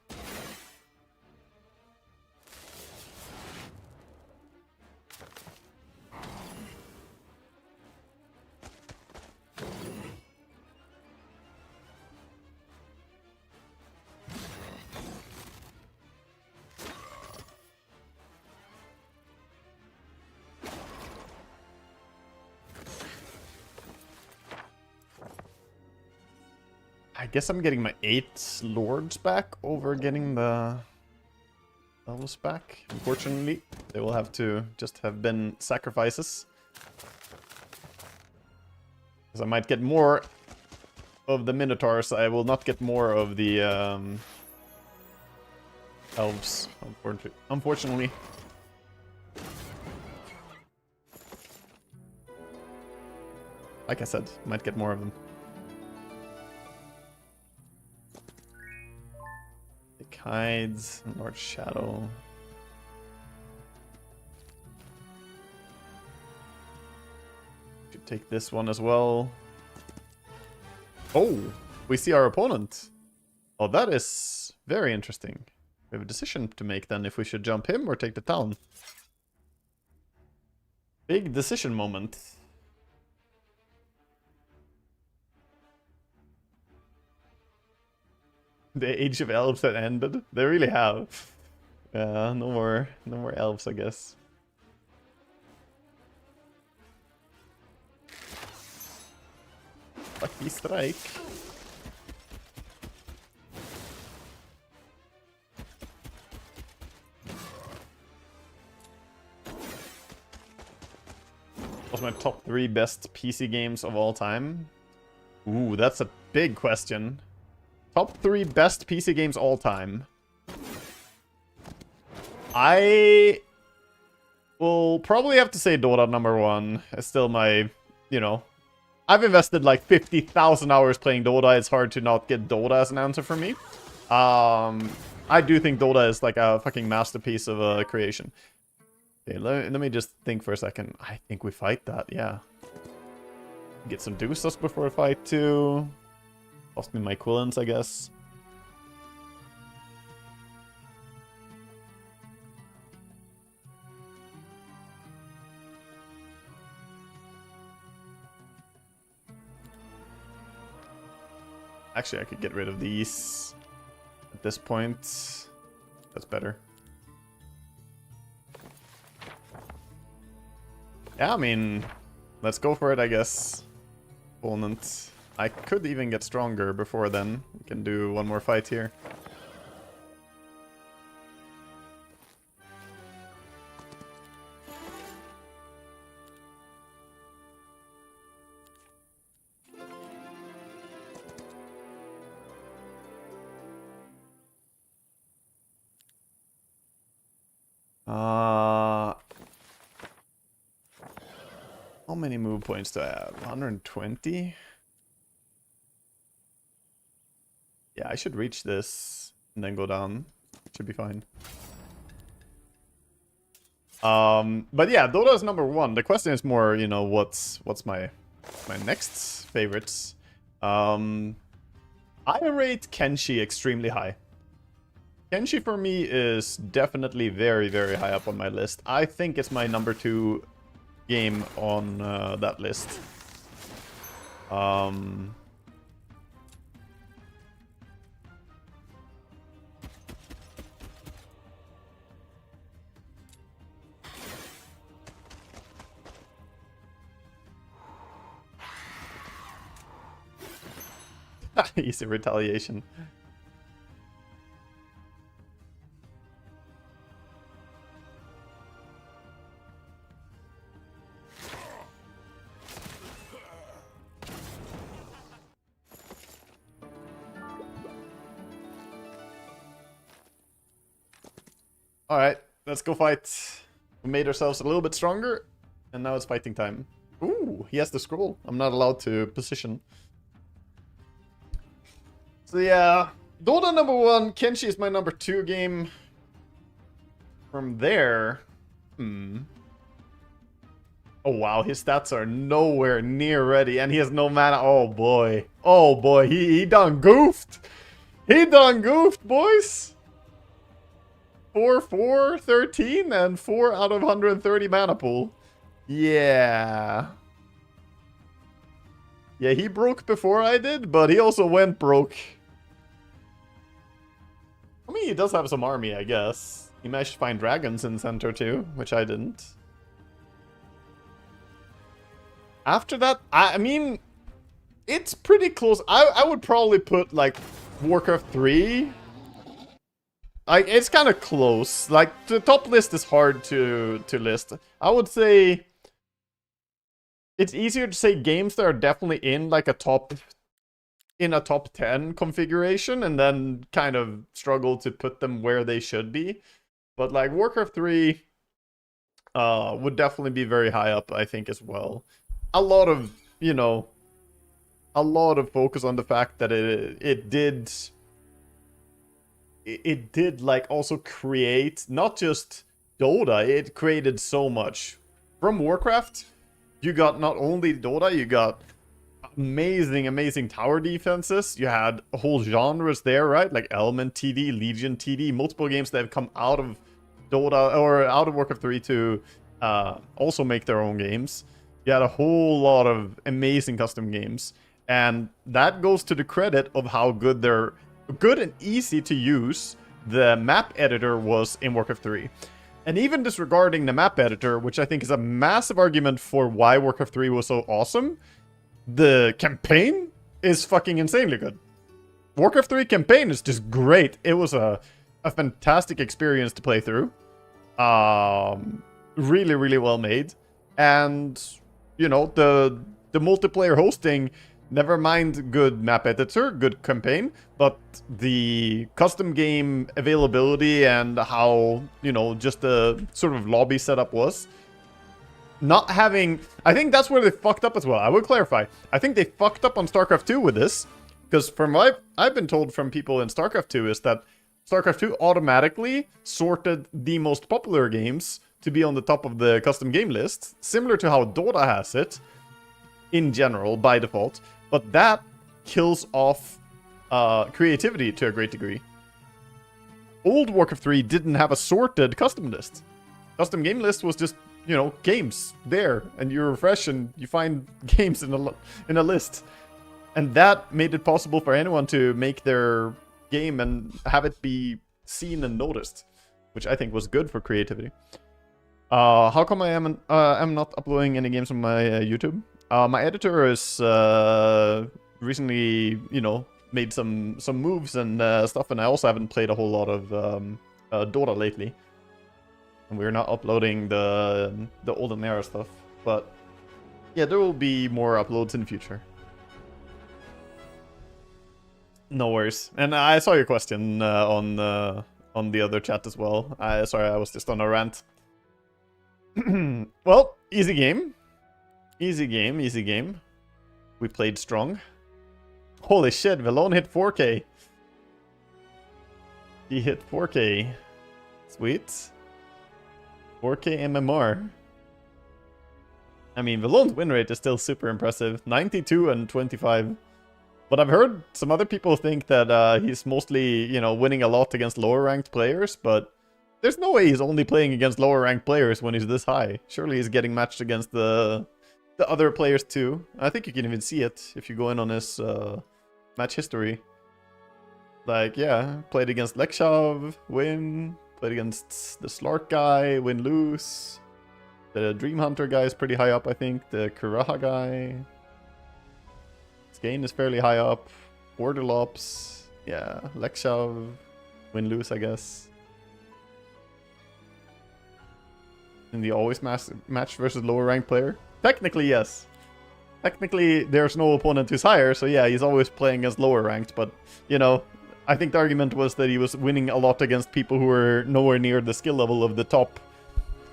I guess I'm getting my 8 lords back over getting the elves back. Unfortunately, they will have to just have been sacrifices. Because I might get more of the minotaurs. I will not get more of the elves, unfortunately. Like I said, might get more of them. Hides, Lord Shadow. Should take this one as well. Oh, we see our opponent. Oh, that is very interesting. We have a decision to make then if we should jump him or take the town. Big decision moment. The Age of Elves had ended. They really have. Yeah, no more elves, I guess. Lucky strike. What's my top 3 best PC games of all time? Ooh, that's a big question. Top 3 best PC games all time. I will probably have to say Dota #1. It's still my, you know... I've invested like 50,000 hours playing Dota. It's hard to not get Dota as an answer for me. I do think Dota is like a fucking masterpiece of a creation. Okay, let me just think for a second. I think we fight that, yeah. Get some Deuces before a fight too. Lost me my Quillins, I guess. Actually, I could get rid of these at this point. That's better. Yeah, I mean, let's go for it, I guess. Opponent. I could even get stronger before then. We can do one more fight here. How many move points do I have? 120? Yeah, I should reach this and then go down. Should be fine. But yeah, Dota is #1. The question is more, you know, what's my next favorites. I rate Kenshi extremely high. Kenshi for me is definitely very, very high up on my list. I think it's my #2 game on that list. Easy retaliation. Alright, let's go fight. We made ourselves a little bit stronger, and now it's fighting time. Ooh, he has the scroll. I'm not allowed to position. So yeah, Dota #1, Kenshi is my #2 game. From there, oh wow, his stats are nowhere near ready, and he has no mana. Oh boy, he done goofed. He done goofed, boys. 4, 4, 13, and 4 out of 130 mana pool. Yeah. Yeah, he broke before I did, but he also went broke. I mean, he does have some army, I guess. He managed to find dragons in center too, which I didn't. After that, I mean, it's pretty close. I would probably put, like, Warcraft 3... Like, it's kind of close. Like, the top list is hard to list. I would say it's easier to say games that are definitely in, like, a top 10 configuration, and then kind of struggle to put them where they should be. But, like, Warcraft 3 would definitely be very high up, I think, as well. A lot of, you know, a lot of focus on the fact that it did like also create not just Dota, it created so much. From Warcraft, you got not only Dota, you got amazing tower defenses. You had whole genres there, right? Like Element TD, Legion TD, multiple games that have come out of Dota or out of Warcraft 3 to also make their own games. You had a whole lot of amazing custom games, and that goes to the credit of how good they're good and easy to use the map editor was in Warcraft 3. And even disregarding the map editor, which I think is a massive argument for why Warcraft 3 was so awesome, the campaign is fucking insanely good. Warcraft 3 campaign is just great. It was a fantastic experience to play through. Really well made. And, you know, the multiplayer hosting, never mind good map editor, good campaign, but the custom game availability and how, you know, just the sort of lobby setup was. Not having... I think that's where they fucked up as well. I would clarify. I think they fucked up on StarCraft 2 with this, because from what I've been told from people in StarCraft 2 is that StarCraft 2 automatically sorted the most popular games to be on the top of the custom game list, similar to how Dota has it in general by default. But that kills off creativity to a great degree. Old Warcraft 3 didn't have a sorted custom list. Custom game list was just, you know, games there, and you refresh and you find games in a list. And that made it possible for anyone to make their game and have it be seen and noticed, which I think was good for creativity. How come I am not uploading any games on my YouTube? My editor is recently, you know, made some moves and stuff, and I also haven't played a whole lot of Dota lately. And we're not uploading the olden era stuff, but yeah, there will be more uploads in the future. No worries. And I saw your question on the other chat as well. Sorry, I was just on a rant. Well, easy game. Easy game. We played strong. Holy shit, Velone hit 4K. He hit 4K. Sweet. 4K MMR. I mean, Velone's win rate is still super impressive. 92 and 25. But I've heard some other people think that he's mostly, you know, winning a lot against lower ranked players, but there's no way he's only playing against lower ranked players when he's this high. Surely he's getting matched against the other players too. I think you can even see it if you go in on his match history. Like, yeah, played against Lekshov, win. Played against the Slark guy, win, lose. The Dream Hunter guy is pretty high up, I think. The Kuraha guy. Skane is fairly high up. Border Lops. Yeah, Lexav. Win-lose, I guess. In the always match versus lower ranked player? Technically, yes. Technically, there's no opponent who's higher, so yeah, he's always playing against lower ranked, but, you know, I think the argument was that he was winning a lot against people who were nowhere near the skill level of the top.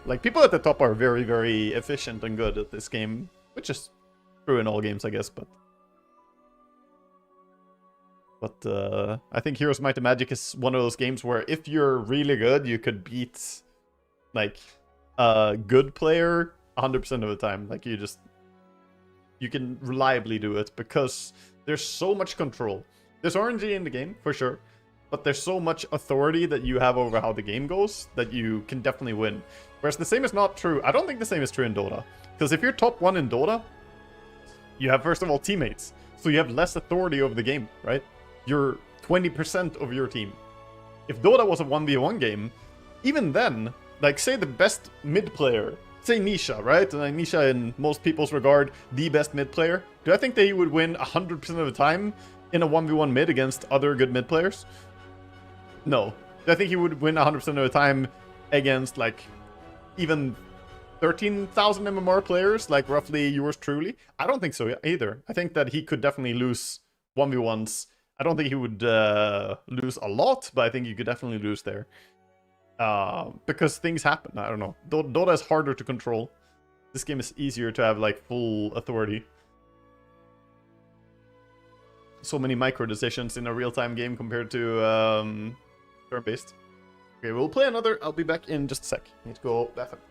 Like, people at the top are very, very efficient and good at this game, which is true in all games, I guess, but... I think Heroes Might and Magic is one of those games where if you're really good, you could beat, like, a good player 100% of the time. Like, you can reliably do it because there's so much control. There's RNG in the game, for sure, but there's so much authority that you have over how the game goes that you can definitely win. Whereas the same is not true. I don't think the same is true in Dota. Because if you're top 1 in Dota, you have, first of all, teammates. So you have less authority over the game, right? You're 20% of your team. If Dota was a 1v1 game, even then, like, say the best mid player, say Nisha, right? And Nisha, in most people's regard, the best mid player. Do I think that he would win 100% of the time in a 1v1 mid against other good mid players? No. Do I think he would win 100% of the time against, like, even 13,000 MMR players, like roughly yours truly? I don't think so either. I think that he could definitely lose 1v1s. I don't think he would lose a lot, but I think you could definitely lose there. Because things happen. I don't know. Dota is harder to control. This game is easier to have, like, full authority. So many micro decisions in a real-time game compared to turn-based. Okay, we'll play another. I'll be back in just a sec. Need to go bathroom.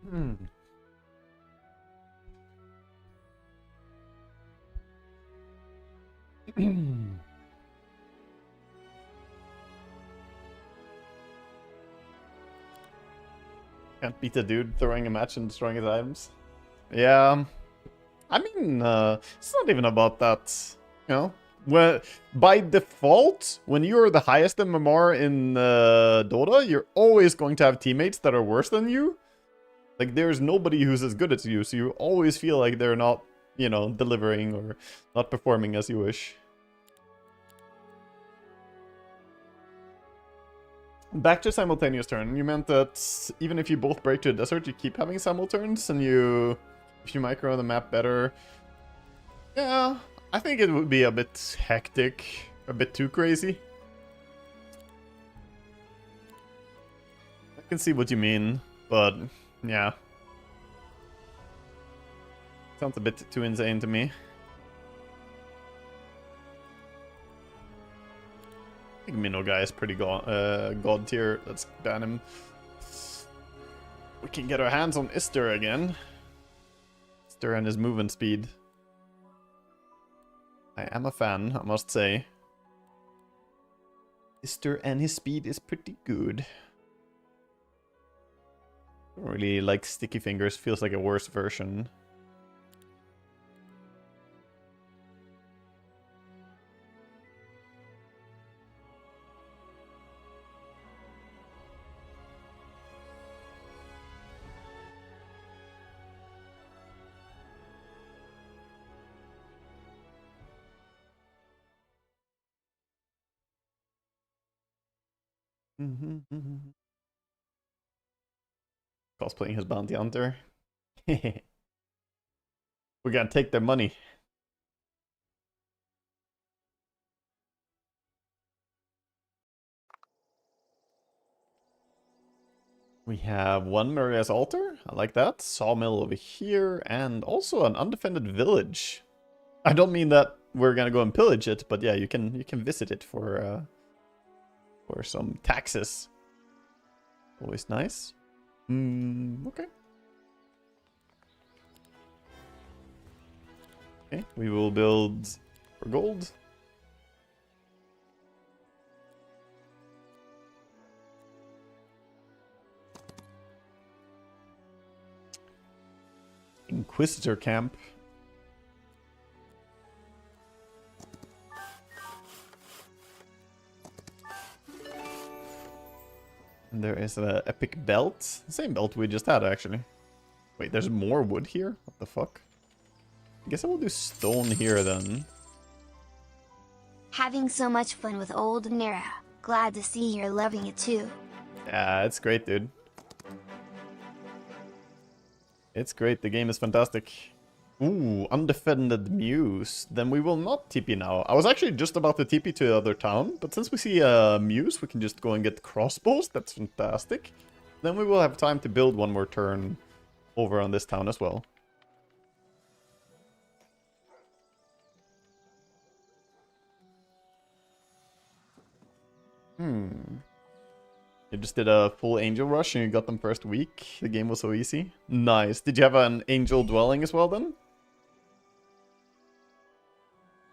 Hmm. Can't beat a dude throwing a match and destroying his items. Yeah. I mean, it's not even about that, you know. When, by default, when you're the highest MMR in Dota, you're always going to have teammates that are worse than you. Like, there's nobody who's as good as you, so you always feel like they're not, you know, delivering or not performing as you wish. Back to simultaneous turn. You meant that even if you both break to a desert, you keep having simulturns, and if you micro the map better. Yeah, I think it would be a bit hectic, a bit too crazy. I can see what you mean, but yeah. Sounds a bit too insane to me. I think Minnow guy is pretty god tier. Let's ban him. We can get our hands on Ister again. Ister and his movement speed. I am a fan, I must say. Ister and his speed is pretty good. Don't really like Sticky Fingers, feels like a worse version. Cosplaying his bounty hunter. We're gonna take their money. We have one Maria's altar. I like that. Sawmill over here, and also an undefended village. I don't mean that we're gonna go and pillage it, but yeah, you can visit it for some taxes. Always nice. Okay. Okay, we will build for gold. Inquisitor camp. And there is an epic belt. The same belt we just had, actually. Wait, there's more wood here? What the fuck? I guess I will do stone here, then. Having so much fun with old Nera. Glad to see you're loving it too. Yeah, it's great, dude. It's great. The game is fantastic. Ooh, undefended Muse. Then we will not TP now. I was actually just about to TP to the other town, but since we see a Muse, we can just go and get crossbows. That's fantastic. Then we will have time to build one more turn over on this town as well. You just did a full angel rush and you got them first week. The game was so easy. Nice. Did you have an angel dwelling as well then?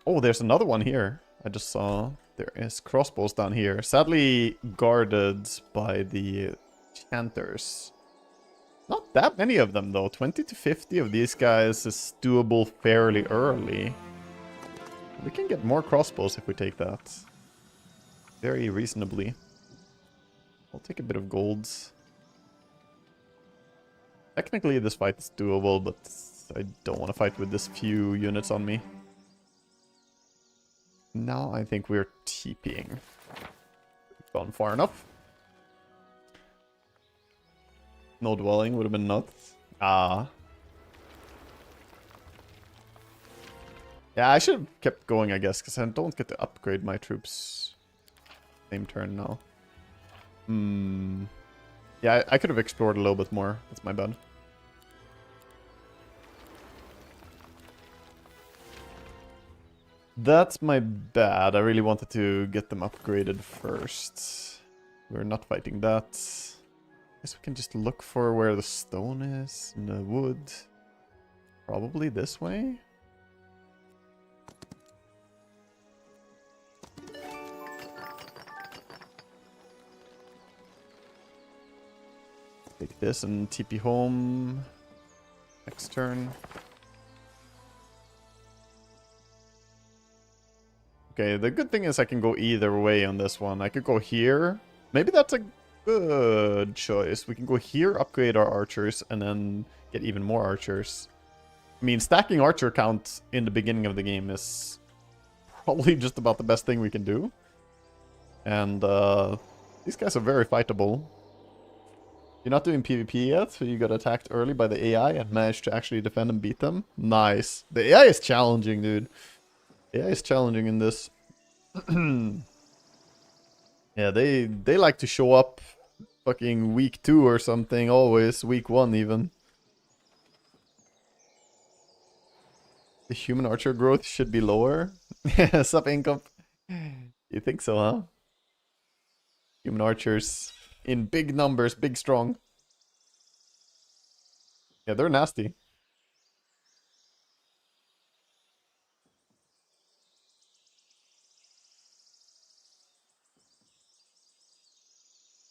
Oh, there's another one here. I just saw there is crossbows down here. Sadly guarded by the chanters. Not that many of them though. 20 to 50 of these guys is doable fairly early. We can get more crossbows if we take that. Very reasonably. I'll take a bit of golds. Technically this fight is doable, but I don't want to fight with this few units on me. Now I think we're TPing. We've gone far enough. No dwelling would have been nuts. Ah. Yeah, I should have kept going, I guess, because I don't get to upgrade my troops. Same turn now. Yeah, I could have explored a little bit more. That's my bad. That's my bad. I really wanted to get them upgraded first. We're not fighting that. Guess we can just look for where the stone is and the wood. Probably this way. Take this and TP home. Next turn. Okay, the good thing is I can go either way on this one. I could go here. Maybe that's a good choice. We can go here, upgrade our archers, and then get even more archers. I mean, stacking archer count in the beginning of the game is probably just about the best thing we can do. And these guys are very fightable. You're not doing PvP yet, so you got attacked early by the AI and managed to actually defend and beat them. Nice. The AI is challenging, dude. AI is challenging in this. Yeah, they like to show up fucking week 2 or something, always. Week 1 even. The human archer growth should be lower. Yeah, sub income. You think so, huh? Human archers in big numbers, big strong. Yeah, they're nasty.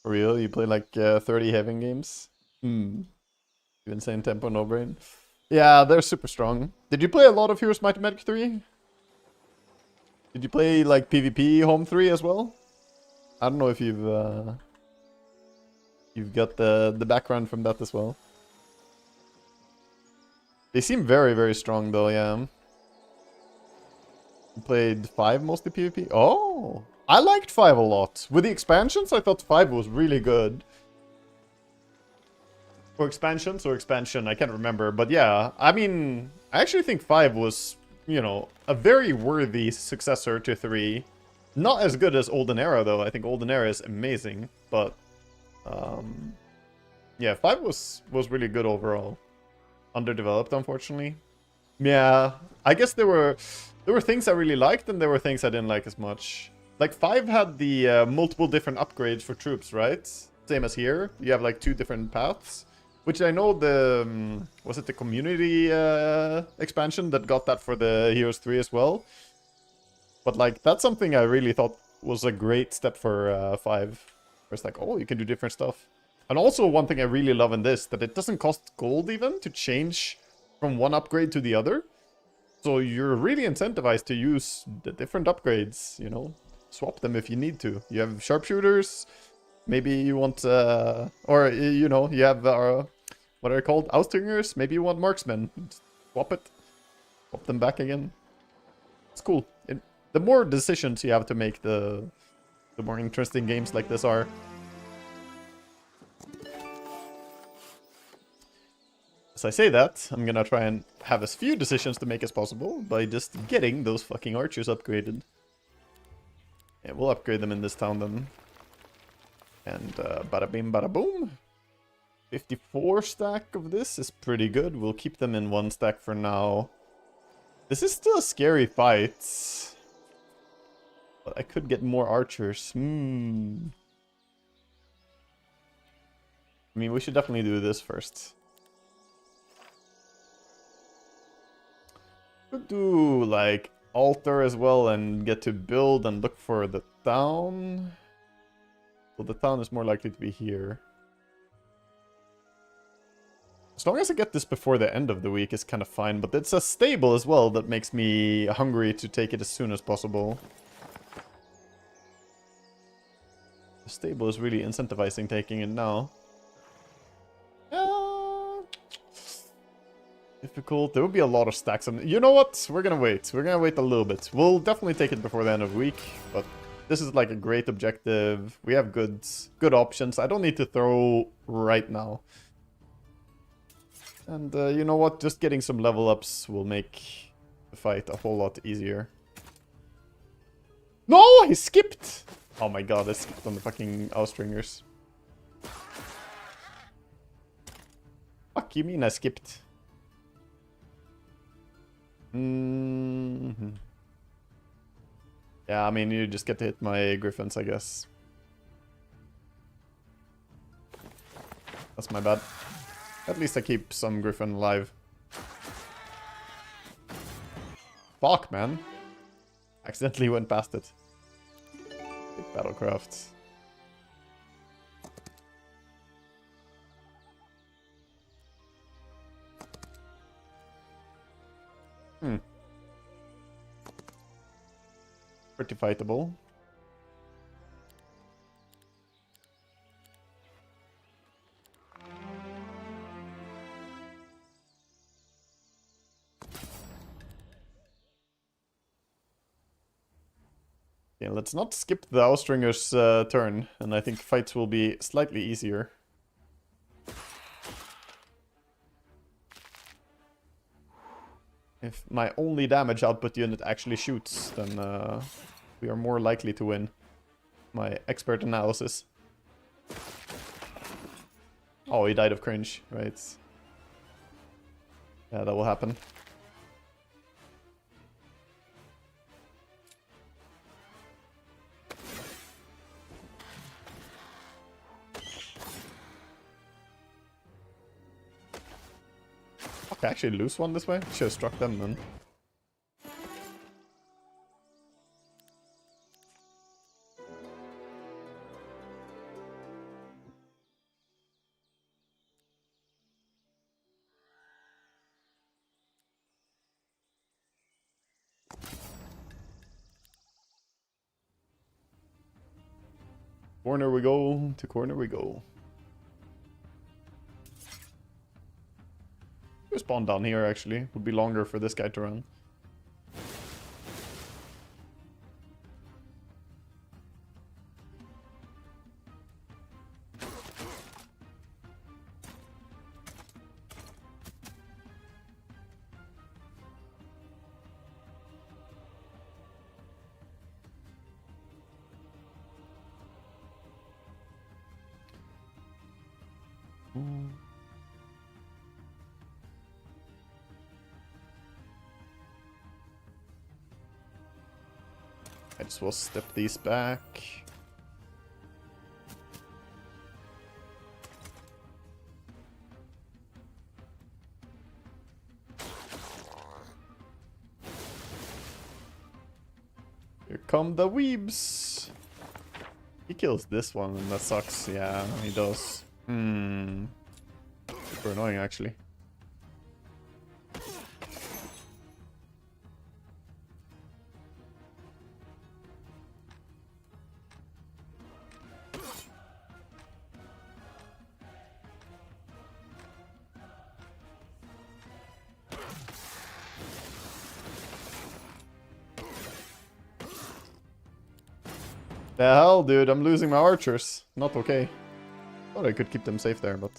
For real? You play like 30 Heaven games? Hmm. Insane tempo, no brain. Yeah, they're super strong. Did you play a lot of Heroes Might and Magic 3? Did you play like PvP Home 3 as well? I don't know if you've got the background from that as well. They seem very, very strong though, yeah. You played 5 mostly PvP? Oh! I liked 5 a lot. With the expansions, I thought 5 was really good. Or expansions or expansion, I can't remember. But yeah, I mean, I actually think 5 was, you know, a very worthy successor to 3. Not as good as Olden Era, though. I think Olden Era is amazing. But, yeah, 5 was really good overall. Underdeveloped, unfortunately. Yeah, I guess there were things I really liked, and there were things I didn't like as much. Like, 5 had the multiple different upgrades for troops, right? Same as here. You have, like, 2 different paths. Which I know the... was it the community expansion that got that for the Heroes 3 as well? But, like, that's something I really thought was a great step for 5. Where it's like, oh, you can do different stuff. And also, one thing I really love in this, that it doesn't cost gold even to change from one upgrade to the other. So you're really incentivized to use the different upgrades, you know? Swap them if you need to. You have sharpshooters. Maybe you want, or, you know, you have, what are they called? Oustringers? Maybe you want marksmen. Just swap it. Swap them back again. It's cool. The more decisions you have to make, the more interesting games like this are. As I say that, I'm gonna try and have as few decisions to make as possible by just getting those fucking archers upgraded. Yeah, we'll upgrade them in this town then. And bada bing bada boom. 54 stack of this is pretty good. We'll keep them in 1 stack for now. This is still a scary fight. But I could get more archers. I mean, we should definitely do this first. Could do like altar as well and get to build and look for the town. So the town is more likely to be here. As long as I get this before the end of the week is kind of fine, but it's a stable as well that makes me hungry to take it as soon as possible. The stable is really incentivizing taking it now. Difficult. There will be a lot of stacks. You know what? We're gonna wait. We're gonna wait a little bit. We'll definitely take it before the end of the week, but this is like a great objective. We have good options. I don't need to throw right now. And you know what? Just getting some level ups will make the fight a whole lot easier. No! He skipped! Oh my god, I skipped on the fucking Oustringers. Fuck you mean I skipped? Yeah, I mean, you just get to hit my griffins, I guess. That's my bad. At least I keep some Griffin alive. Fuck, man. Accidentally went past it. Big battlecraft. Pretty fightable. Yeah, let's not skip the Ausstringer's turn, and I think fights will be slightly easier. If my only damage output unit actually shoots, then we are more likely to win. My expert analysis. Oh, he died of cringe, right? Yeah, that will happen. Okay, actually lose one this way? Should have struck them then. Corner we go, to corner we go. We'll spawn down here actually. Would be longer for this guy to run. I just will step these back. Here come the weebs. He kills this one and that sucks. Yeah, he does. Super annoying actually. The hell, dude, I'm losing my archers. Not okay. Thought I could keep them safe there, but...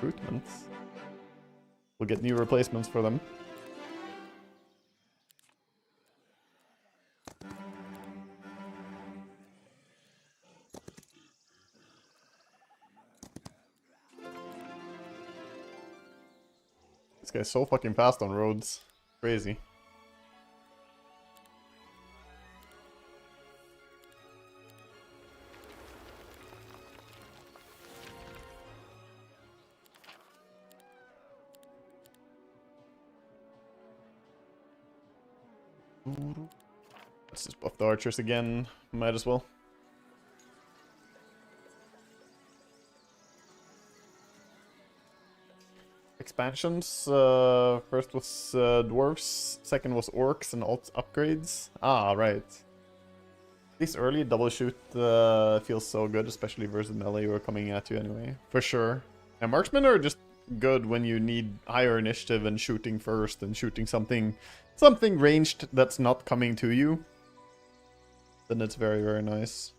recruitments. We'll get new replacements for them. This guy's so fucking fast on roads. Crazy. Let's just buff the archers again. Might as well. Expansions. First was dwarves. Second was orcs and alt upgrades. Ah, right. This early double shoot feels so good, especially versus melee who are coming at you anyway. For sure. And marksmen are just good when you need higher initiative and shooting first and shooting something ranged that's not coming to you. Then it's very, very nice.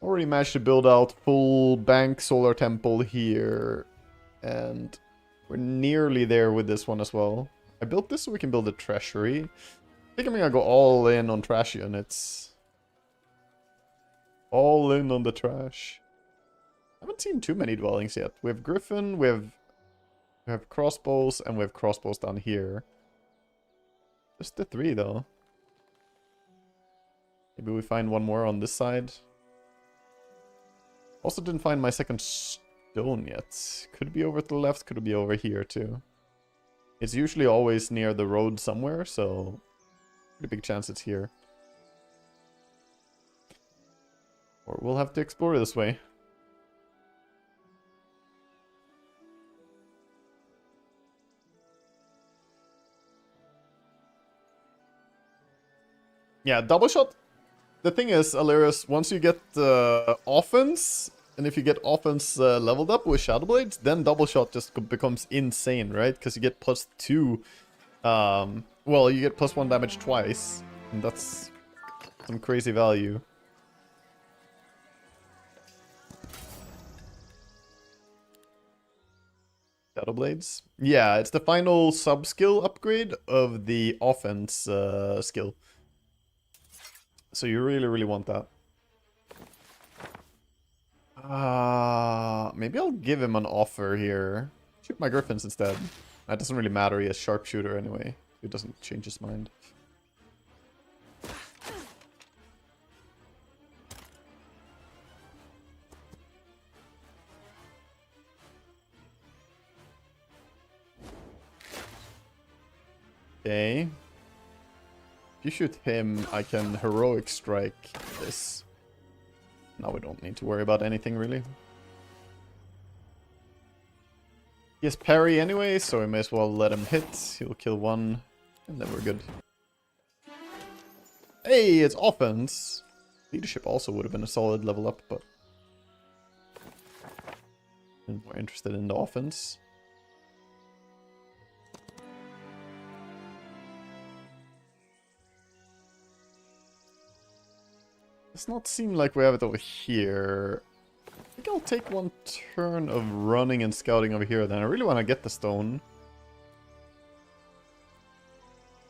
Already managed to build out full bank solar temple here. And we're nearly there with this one as well. I built this so we can build a treasury. I think I'm gonna go all in on trash units. All in on the trash. I haven't seen too many dwellings yet. We have Griffin, we have crossbows, and we have crossbows down here. Just the 3 though. Maybe we find one more on this side. Also didn't find my second stone yet. Could be over to the left, could be over here too. It's usually always near the road somewhere, so pretty big chance it's here. Or we'll have to explore this way. Yeah, double shot. The thing is, Alarius, once you get offense, and if you get offense leveled up with Shadow Blades, then double shot just becomes insane, right? Because you get +2. Well, you get +1 damage twice, and that's some crazy value. Shadow Blades? Yeah, it's the final sub-skill upgrade of the offense skill. So you really, really want that. Maybe I'll give him an offer here. Shoot my Griffins instead. That doesn't really matter, he has Sharpshooter anyway. It doesn't change his mind. Okay. If you shoot him, I can heroic strike this. Now we don't need to worry about anything, really. He has parry anyway, so we may as well let him hit. He'll kill one, and then we're good. Hey, it's offense! Leadership also would have been a solid level up, but I'm more interested in the offense. Does not seem like we have it over here. I think I'll take one turn of running and scouting over here then. I really want to get the stone.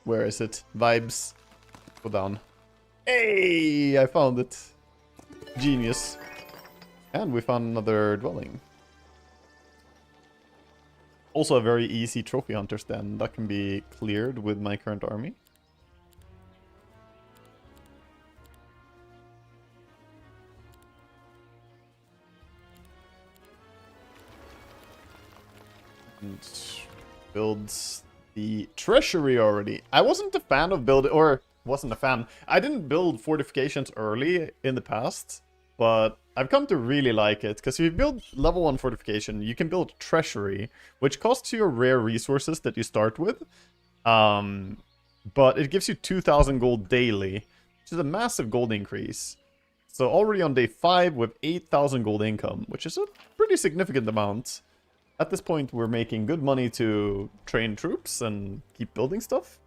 Where is it? Vibes. Go down. Hey! I found it. Genius. And we found another dwelling. Also a very easy trophy hunter stand that can be cleared with my current army. And builds the treasury already. I wasn't a fan of building, or wasn't a fan. I didn't build fortifications early in the past, but I've come to really like it, because if you build level 1 fortification, you can build treasury, which costs you your rare resources that you start with, but it gives you 2,000 gold daily, which is a massive gold increase. So already on day 5 with 8,000 gold income, which is a pretty significant amount. At this point, we're making good money to train troops and keep building stuff.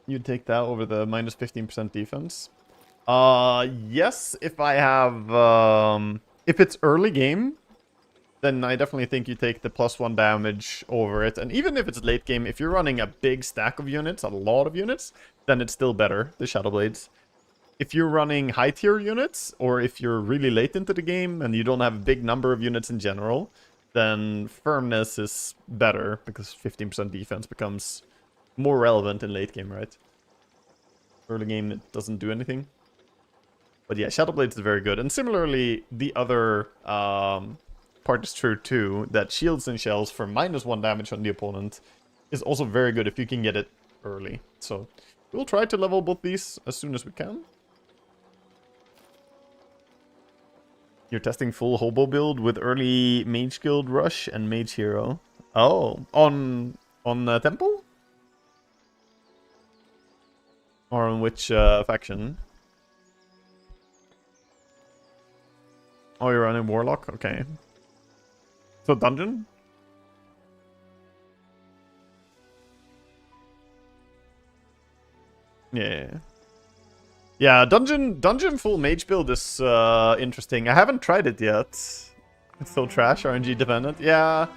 You'd take that over the minus 15% defense? Yes, if I have... if it's early game, then I definitely think you take the +1 damage over it. And even if it's late game, if you're running a big stack of units, a lot of units, then it's still better, the Shadow Blades. If you're running high tier units, or if you're really late into the game and you don't have a big number of units in general, then firmness is better, because 15% defense becomes more relevant in late game, right? Early game, it doesn't do anything. But yeah, Shadow Blades is very good. And similarly, the other part is true too, that shields and shells for -1 damage on the opponent is also very good if you can get it early. So we'll try to level both these as soon as we can. You're testing full hobo build with early Mage Guild Rush and Mage Hero. Oh, on Temple? Or on which faction? Oh, you're running Warlock? Okay. So Dungeon? Yeah. Yeah, dungeon full mage build is interesting. I haven't tried it yet. It's still trash, RNG dependent. Yeah.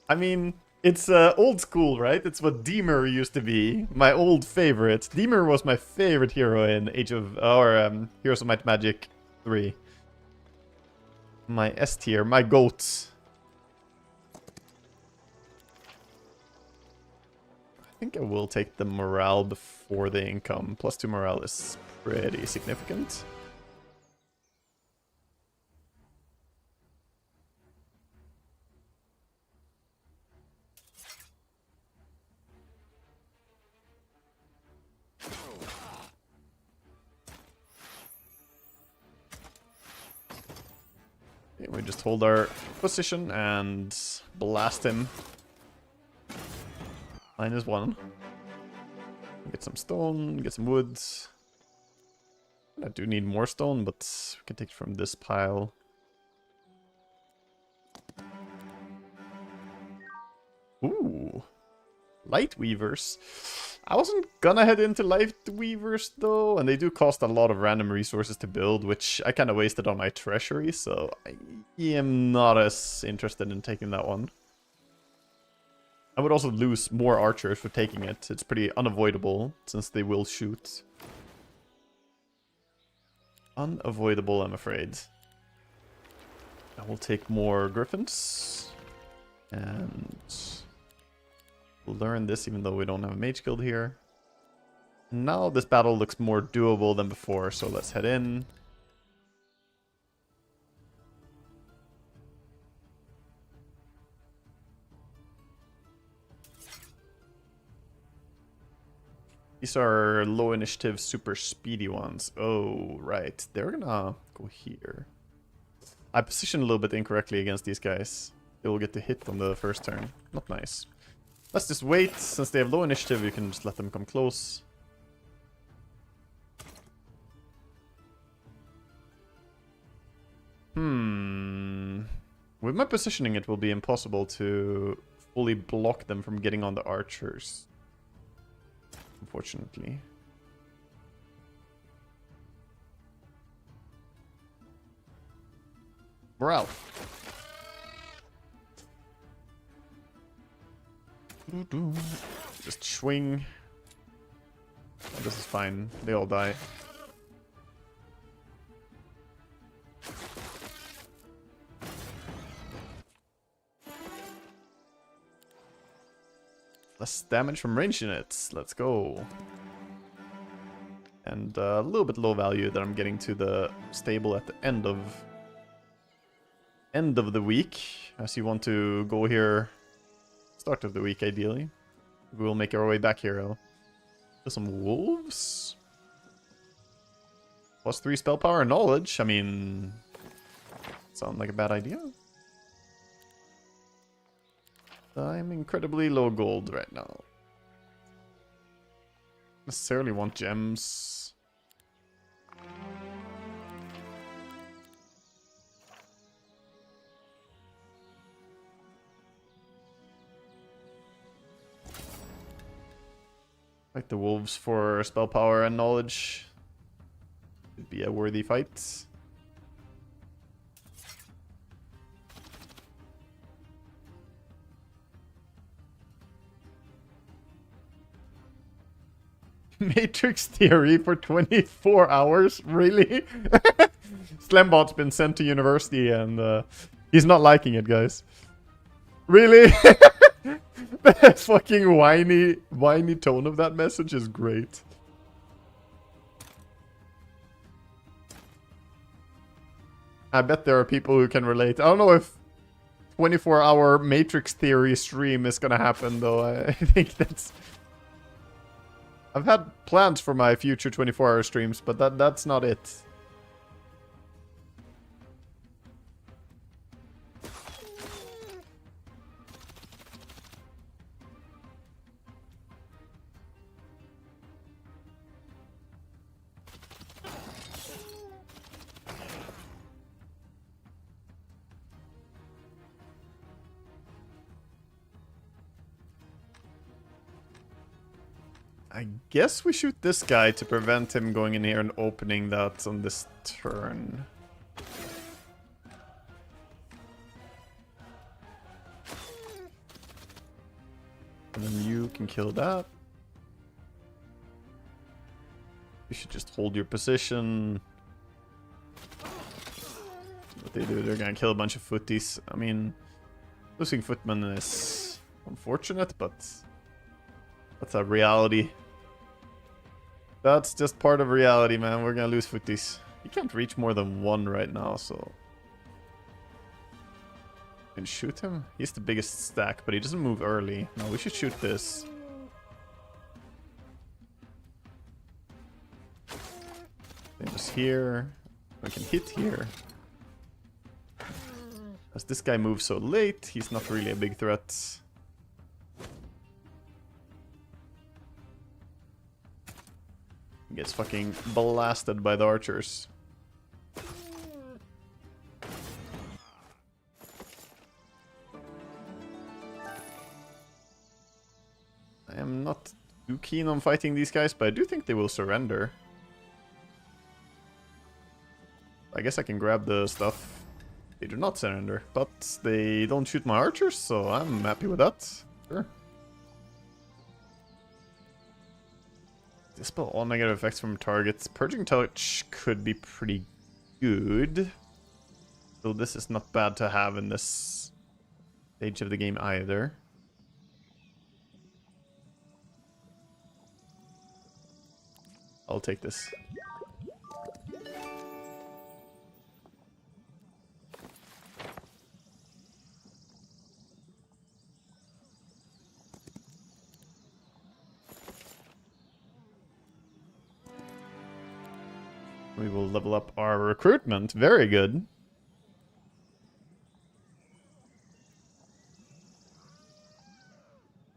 I mean, It's old school, right? It's what Deemer used to be. My old favorite. Deemer was my favorite hero in Heroes of Might and Magic 3. My S tier, my goat. I think I will take the morale before the income. +2 morale is pretty significant. We just hold our position and blast him. -1. Get some stone, get some wood. I do need more stone, but we can take it from this pile. Ooh. Light Weavers. I wasn't gonna head into Light Weavers though, and they do cost a lot of random resources to build, which I kind of wasted on my treasury, so I am not as interested in taking that one. I would also lose more archers for taking it. It's pretty unavoidable, since they will shoot. Unavoidable, I'm afraid. I will take more griffins. And we'll learn this even though we don't have a mage guild here. Now this battle looks more doable than before, so let's head in. These are low initiative, super speedy ones. Oh, right. They're gonna go here. I positioned a little bit incorrectly against these guys. They will get to hit on the first turn. Not nice. Let's just wait. Since they have low initiative, you can just let them come close. With my positioning, it will be impossible to fully block them from getting on the archers. Unfortunately. Morale. Just swing. Oh, this is fine. They all die. Less damage from range units. Let's go. And a little bit low value that I'm getting to the stable at the end of the week. As you want to go here, start of the week ideally. We will make our way back here. I'll do some wolves. +3 spell power and knowledge. I mean, sound like a bad idea. I'm incredibly low gold right now. Necessarily want gems. Like the wolves for spell power and knowledge. Could be a worthy fight. Matrix Theory for 24 hours? Really? Slembot's been sent to university and he's not liking it, guys. Really? The fucking whiny tone of that message is great. I bet there are people who can relate. I don't know if 24-hour Matrix Theory stream is gonna happen, though. I think that's... I've had plans for my future 24-hour streams, but that's not it. I guess we shoot this guy to prevent him going in here and opening that on this turn. And then you can kill that. You should just hold your position. What they do, they're gonna kill a bunch of footies. I mean, losing footmen is unfortunate, but that's a reality. That's just part of reality, man. We're gonna lose footies. You can't reach more than one right now, so... Can shoot him? He's the biggest stack, but he doesn't move early. No, we should shoot this. Just here. We can hit here. As this guy moves so late, he's not really a big threat. He gets fucking blasted by the archers. I am not too keen on fighting these guys, but I do think they will surrender. I guess I can grab the stuff. They do not surrender, but they don't shoot my archers, so I'm happy with that. Sure. Dispel all negative effects from targets. Purging Touch could be pretty good. So this is not bad to have in this stage of the game either. I'll take this. We will level up our recruitment. Very good.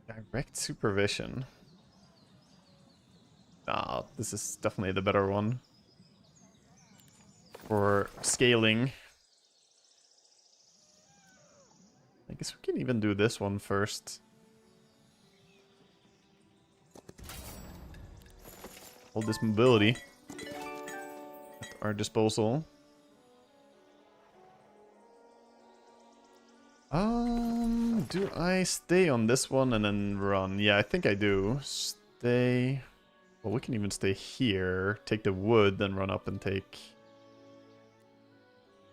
Direct supervision. Ah, this is definitely the better one. For scaling. I guess we can even do this one first. Hold this mobility at our disposal. Do I stay on this one and then run? Yeah, I think I do. Stay. Well, we can even stay here. Take the wood, then run up and take...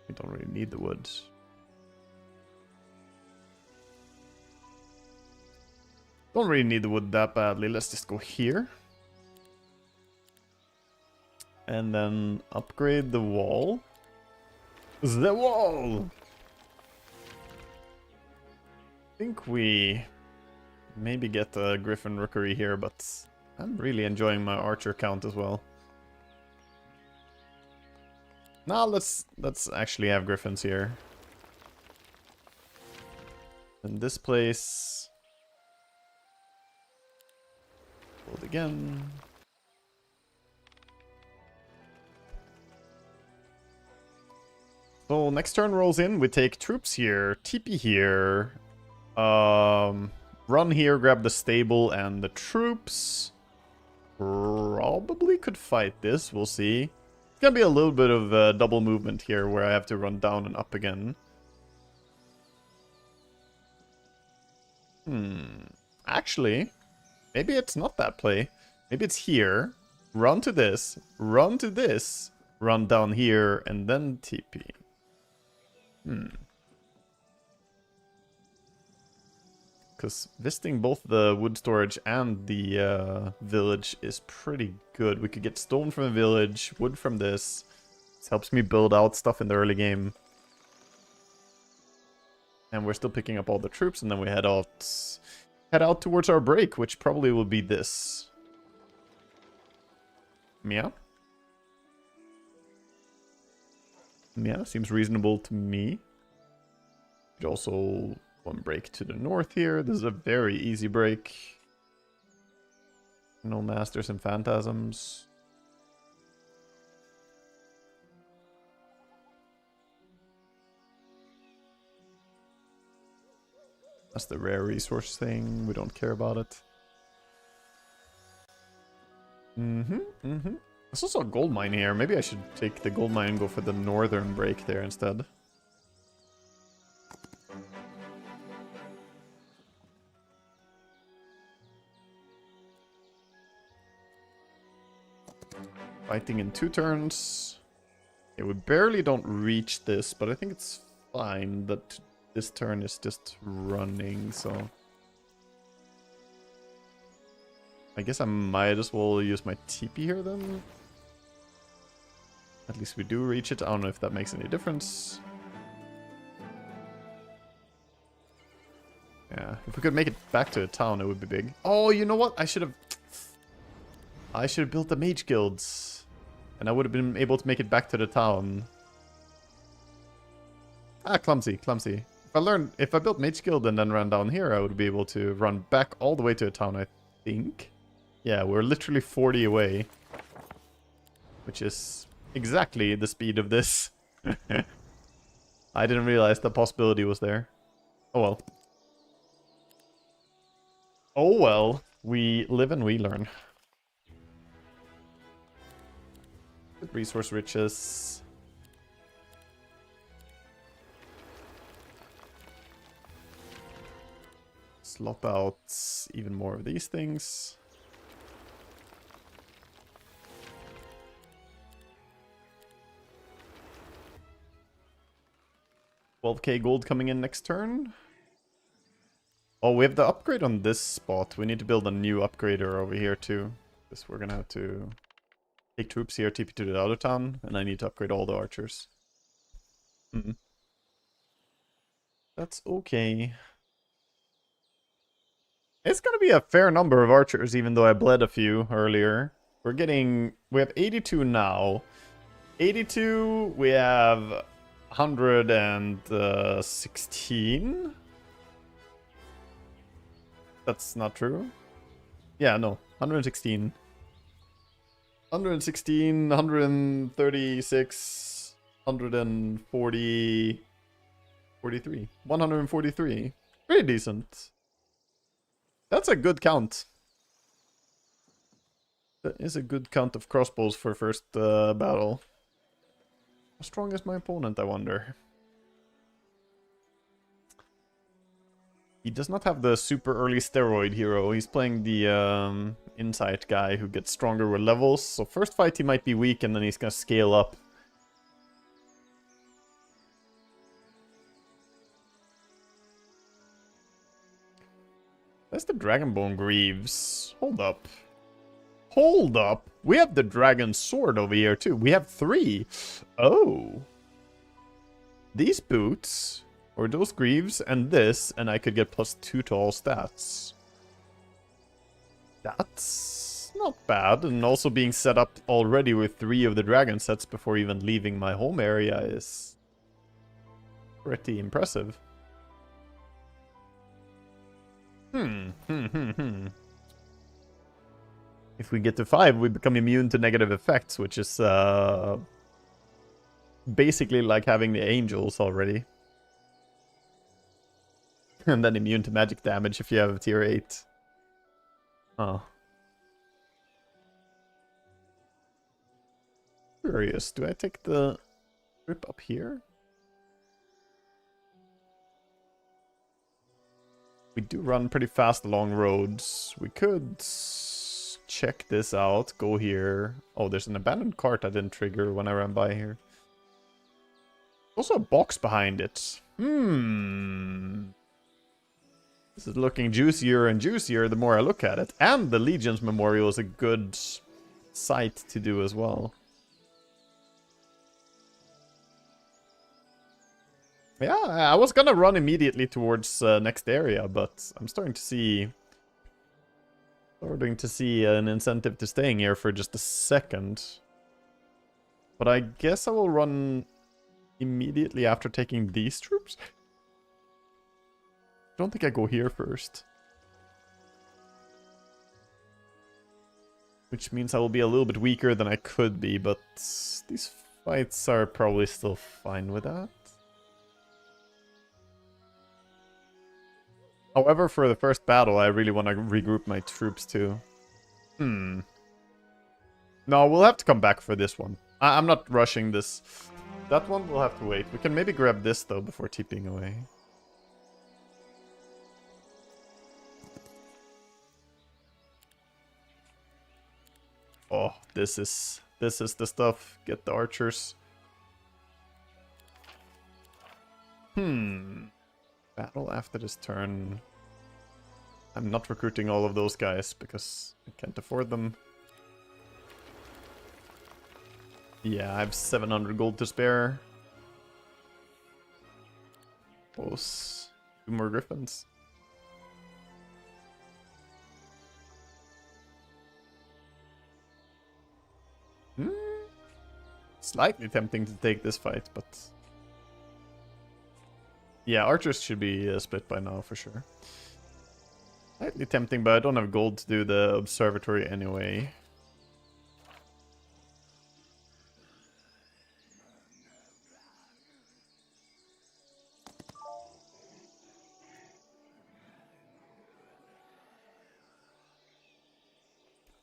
We don't really need the wood. Don't really need the wood that badly. Let's just go here. And then upgrade the wall. The wall! I think we maybe get a Griffin Rookery here, but I'm really enjoying my archer count as well. Now let's actually have Griffins here. In this place... Hold again. So next turn rolls in, we take troops here, TP here, run here, grab the stable and the troops. Probably could fight this, we'll see. It's gonna be a little bit of double movement here where I have to run down and up again. Actually, maybe it's not that play. Maybe it's here, run to this, run down here, and then TP. Because visiting both the wood storage and the village is pretty good. We could get stone from the village, wood from this. This helps me build out stuff in the early game. And we're still picking up all the troops, and then we head out towards our break, which probably will be this. Yeah. Yeah, seems reasonable to me. Also, one break to the north here. This is a very easy break. No masters and phantasms. That's the rare resource thing. We don't care about it. There's also a gold mine here. Maybe I should take the gold mine and go for the northern break there instead. Fighting in 2 turns. Okay, we barely don't reach this, but I think it's fine that this turn is just running, so... I guess I might as well use my TP here then. At least we do reach it. I don't know if that makes any difference. Yeah, if we could make it back to a town, it would be big. Oh, you know what? I should have built the mage guilds. And I would have been able to make it back to the town. Ah, clumsy. If I built mage guild and then ran down here, I would be able to run back all the way to a town, I think. Yeah, we're literally 40 away. Which is exactly the speed of this. I didn't realize the possibility was there. Oh well. Oh well. We live and we learn. Good resource riches. Slot out even more of these things. 12k gold coming in next turn. Oh, we have the upgrade on this spot. We need to build a new upgrader over here too. Because we're gonna have to take troops here, TP to the other town, and I need to upgrade all the archers. That's okay. It's gonna be a fair number of archers, even though I bled a few earlier. We have 82 now. 82, we have 116. That's not true. Yeah, no, 116. 116, 136, 140, 43. 143. Pretty decent. That's a good count. That is a good count of crossbows for first battle. How strong is my opponent, I wonder? He does not have the super early steroid hero. He's playing the insight guy who gets stronger with levels. So first fight he might be weak and then he's gonna scale up. That's the Dragonbone Greaves. Hold up. Hold up. We have the Dragon Sword over here too. We have 3. Oh. These boots, or those Greaves, and this, and I could get +2 to all stats. That's not bad. And also being set up already with 3 of the dragon sets before even leaving my home area is pretty impressive. If we get to 5, we become immune to negative effects, which is basically like having the angels already. And then immune to magic damage if you have tier 8. Oh. Curious, do I take the trip up here? We do run pretty fast along roads. We could check this out, go here. Oh, there's an abandoned cart I didn't trigger when I ran by here. Also a box behind it. This is looking juicier and juicier the more I look at it. And the Legion's Memorial is a good site to do as well. Yeah, I was gonna run immediately towards next area, but I'm starting to see an incentive to staying here for just a second. But I guess I will run immediately after taking these troops. I don't think I go here first. Which means I will be a little bit weaker than I could be, but these fights are probably still fine with that. However, for the first battle, I really want to regroup my troops too. No, we'll have to come back for this one. I'm not rushing this. That one will have to wait. We can maybe grab this though before TPing away. Oh, this is This is the stuff. Get the archers. Battle after this turn. I'm not recruiting all of those guys because I can't afford them. Yeah, I have 700 gold to spare. Those 2 more griffins. Slightly tempting to take this fight, but... Yeah, archers should be split by now for sure. Slightly tempting, but I don't have gold to do the observatory anyway.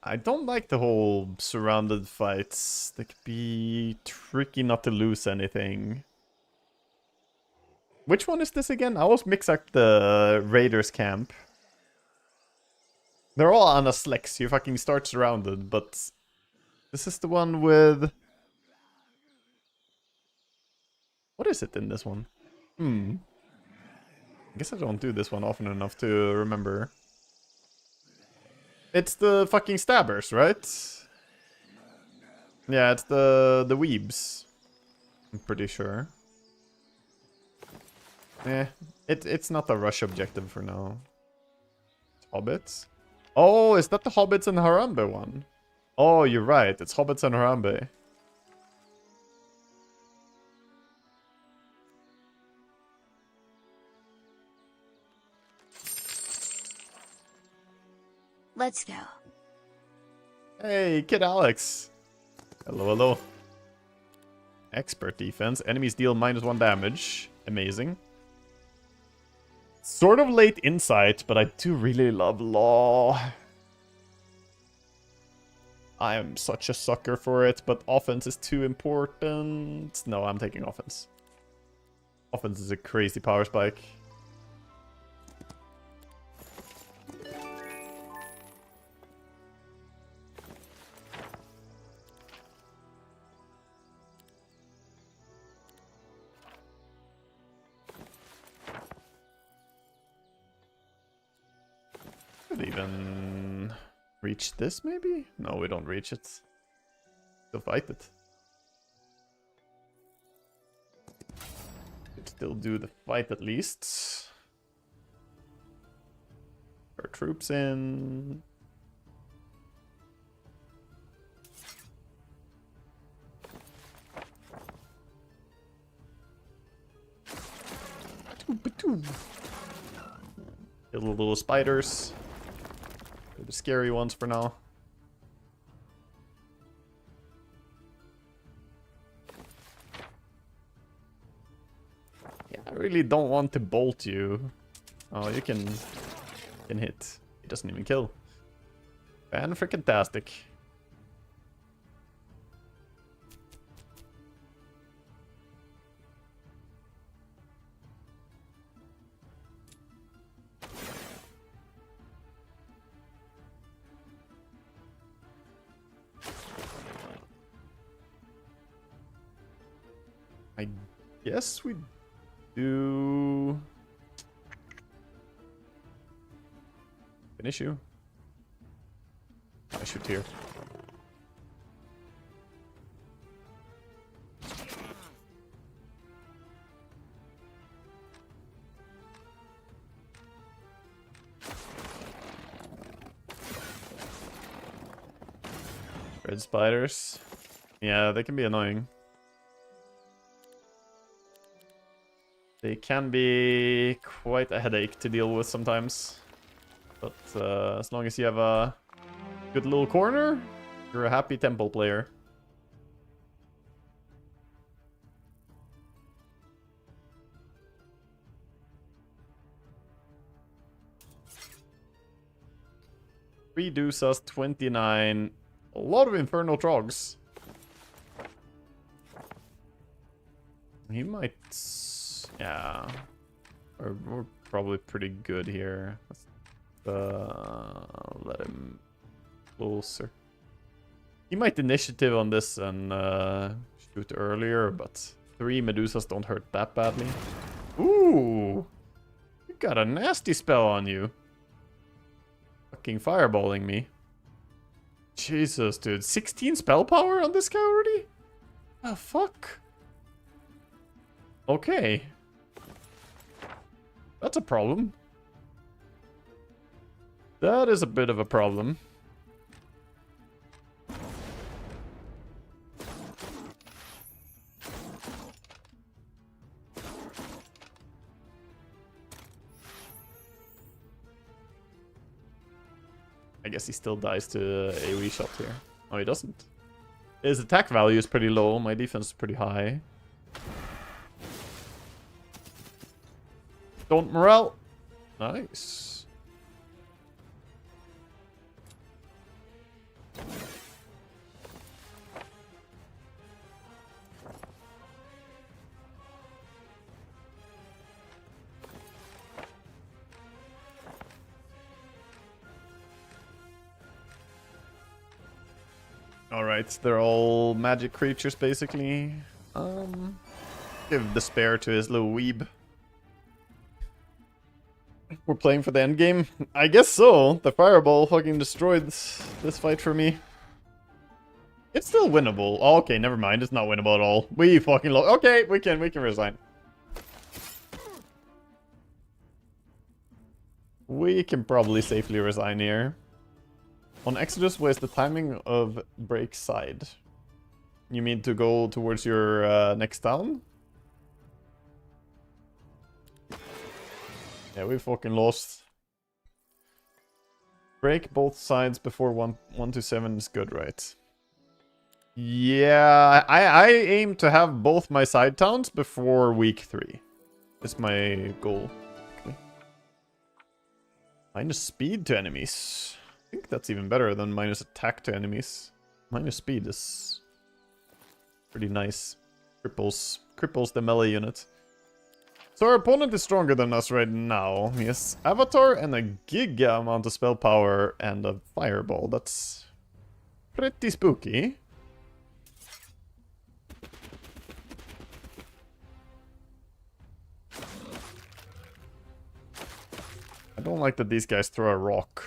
I don't like the whole surrounded fights. They could be tricky not to lose anything. Which one is this again? I always mix up the Raiders camp. They're all on a Slex. You fucking start surrounded, but this is the one with... What is it in this one? I guess I don't do this one often enough to remember. It's the fucking stabbers, right? Yeah, it's the weebs. I'm pretty sure. It's not a rush objective for now. Hobbits? Oh, is that the Hobbits and Harambe one? Oh, you're right. It's Hobbits and Harambe. Let's go. Hey, Kid Alex. Hello, hello. Expert defense. Enemies deal -1 damage. Amazing. Sort of late insight, but I do really love law. I am such a sucker for it, but offense is too important. No, I'm taking offense. Offense is a crazy power spike. Could even reach this, maybe? No, we don't reach it. Still fight it. Could still do the fight at least. Our troops in. Kill the little spiders. They're the scary ones for now. Yeah, I really don't want to bolt you. Oh, you can hit. He doesn't even kill. Fan-frickin-tastic. I guess we do an issue. I shoot here. Red spiders. Yeah, they can be annoying. They can be quite a headache to deal with sometimes. But as long as you have a good little corner, you're a happy temple player. Reduce us 29. A lot of infernal trogs. He might... Yeah. We're probably pretty good here. Let's let him closer. He might initiative on this and shoot earlier, but 3 Medusas don't hurt that badly. Ooh! You got a nasty spell on you. Fucking fireballing me. Jesus, dude. 16 spell power on this guy already? The fuck? Okay. That's a problem. That is a bit of a problem. I guess he still dies to AoE shot here. No, he doesn't. His attack value is pretty low. My defense is pretty high. Don't morale. Nice. Alright, they're all magic creatures basically. Give despair to his little weeb. We're playing for the end game? I guess so. The fireball fucking destroyed this fight for me. It's still winnable. Oh, okay, never mind. It's not winnable at all. We fucking okay, we can resign. We can probably safely resign here. On Exodus, what is the timing of break side? You mean to go towards your next town? Yeah, we fucking lost. Break both sides before 1 to 7 is good, right? Yeah, I aim to have both my side towns before week 3. That's my goal. Okay. Minus speed to enemies. I think that's even better than minus attack to enemies. Minus speed is pretty nice. Cripples the melee unit. So our opponent is stronger than us right now. He has Avatar and a giga amount of spell power and a fireball. That's pretty spooky. I don't like that these guys throw a rock.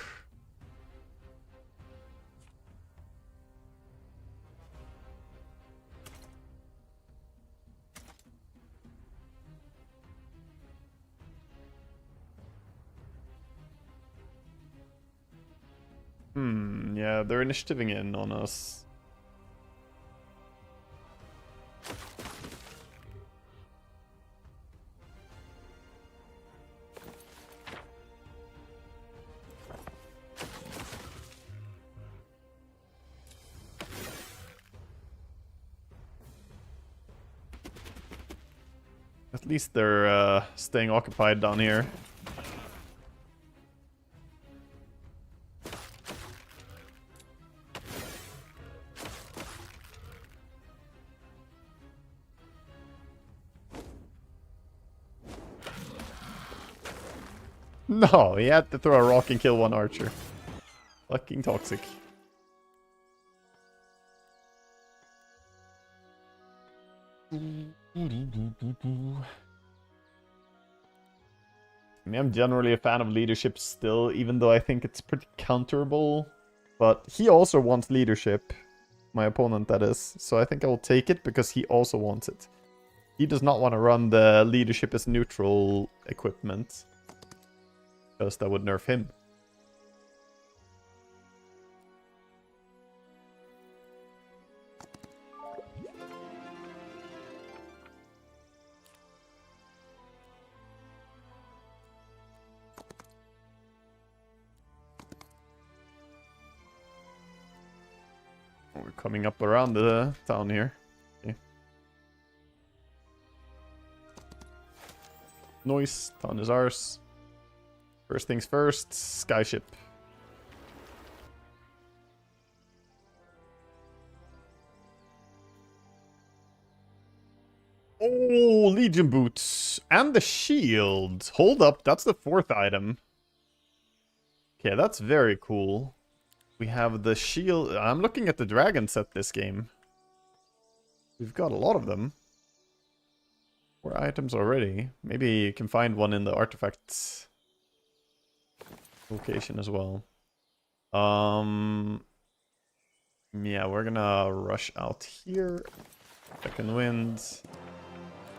Yeah, they're initiativing in on us. At least they're staying occupied down here. No, he had to throw a rock and kill one archer. Fucking toxic. I mean, I'm generally a fan of leadership still, even though I think it's pretty counterable. But he also wants leadership. My opponent, that is. So I think I will take it because he also wants it. He does not want to run the leadership as neutral equipment. Because that would nerf him. We're coming up around the town here. Okay. Noise, town is ours. First things first, skyship. Oh, Legion boots. And the shield. Hold up, that's the 4th item. Okay, that's very cool. We have the shield. I'm looking at the dragon set this game. We've got a lot of them. 4 items already. Maybe you can find one in the artifacts location as well. Yeah, we're gonna rush out here. Second wind.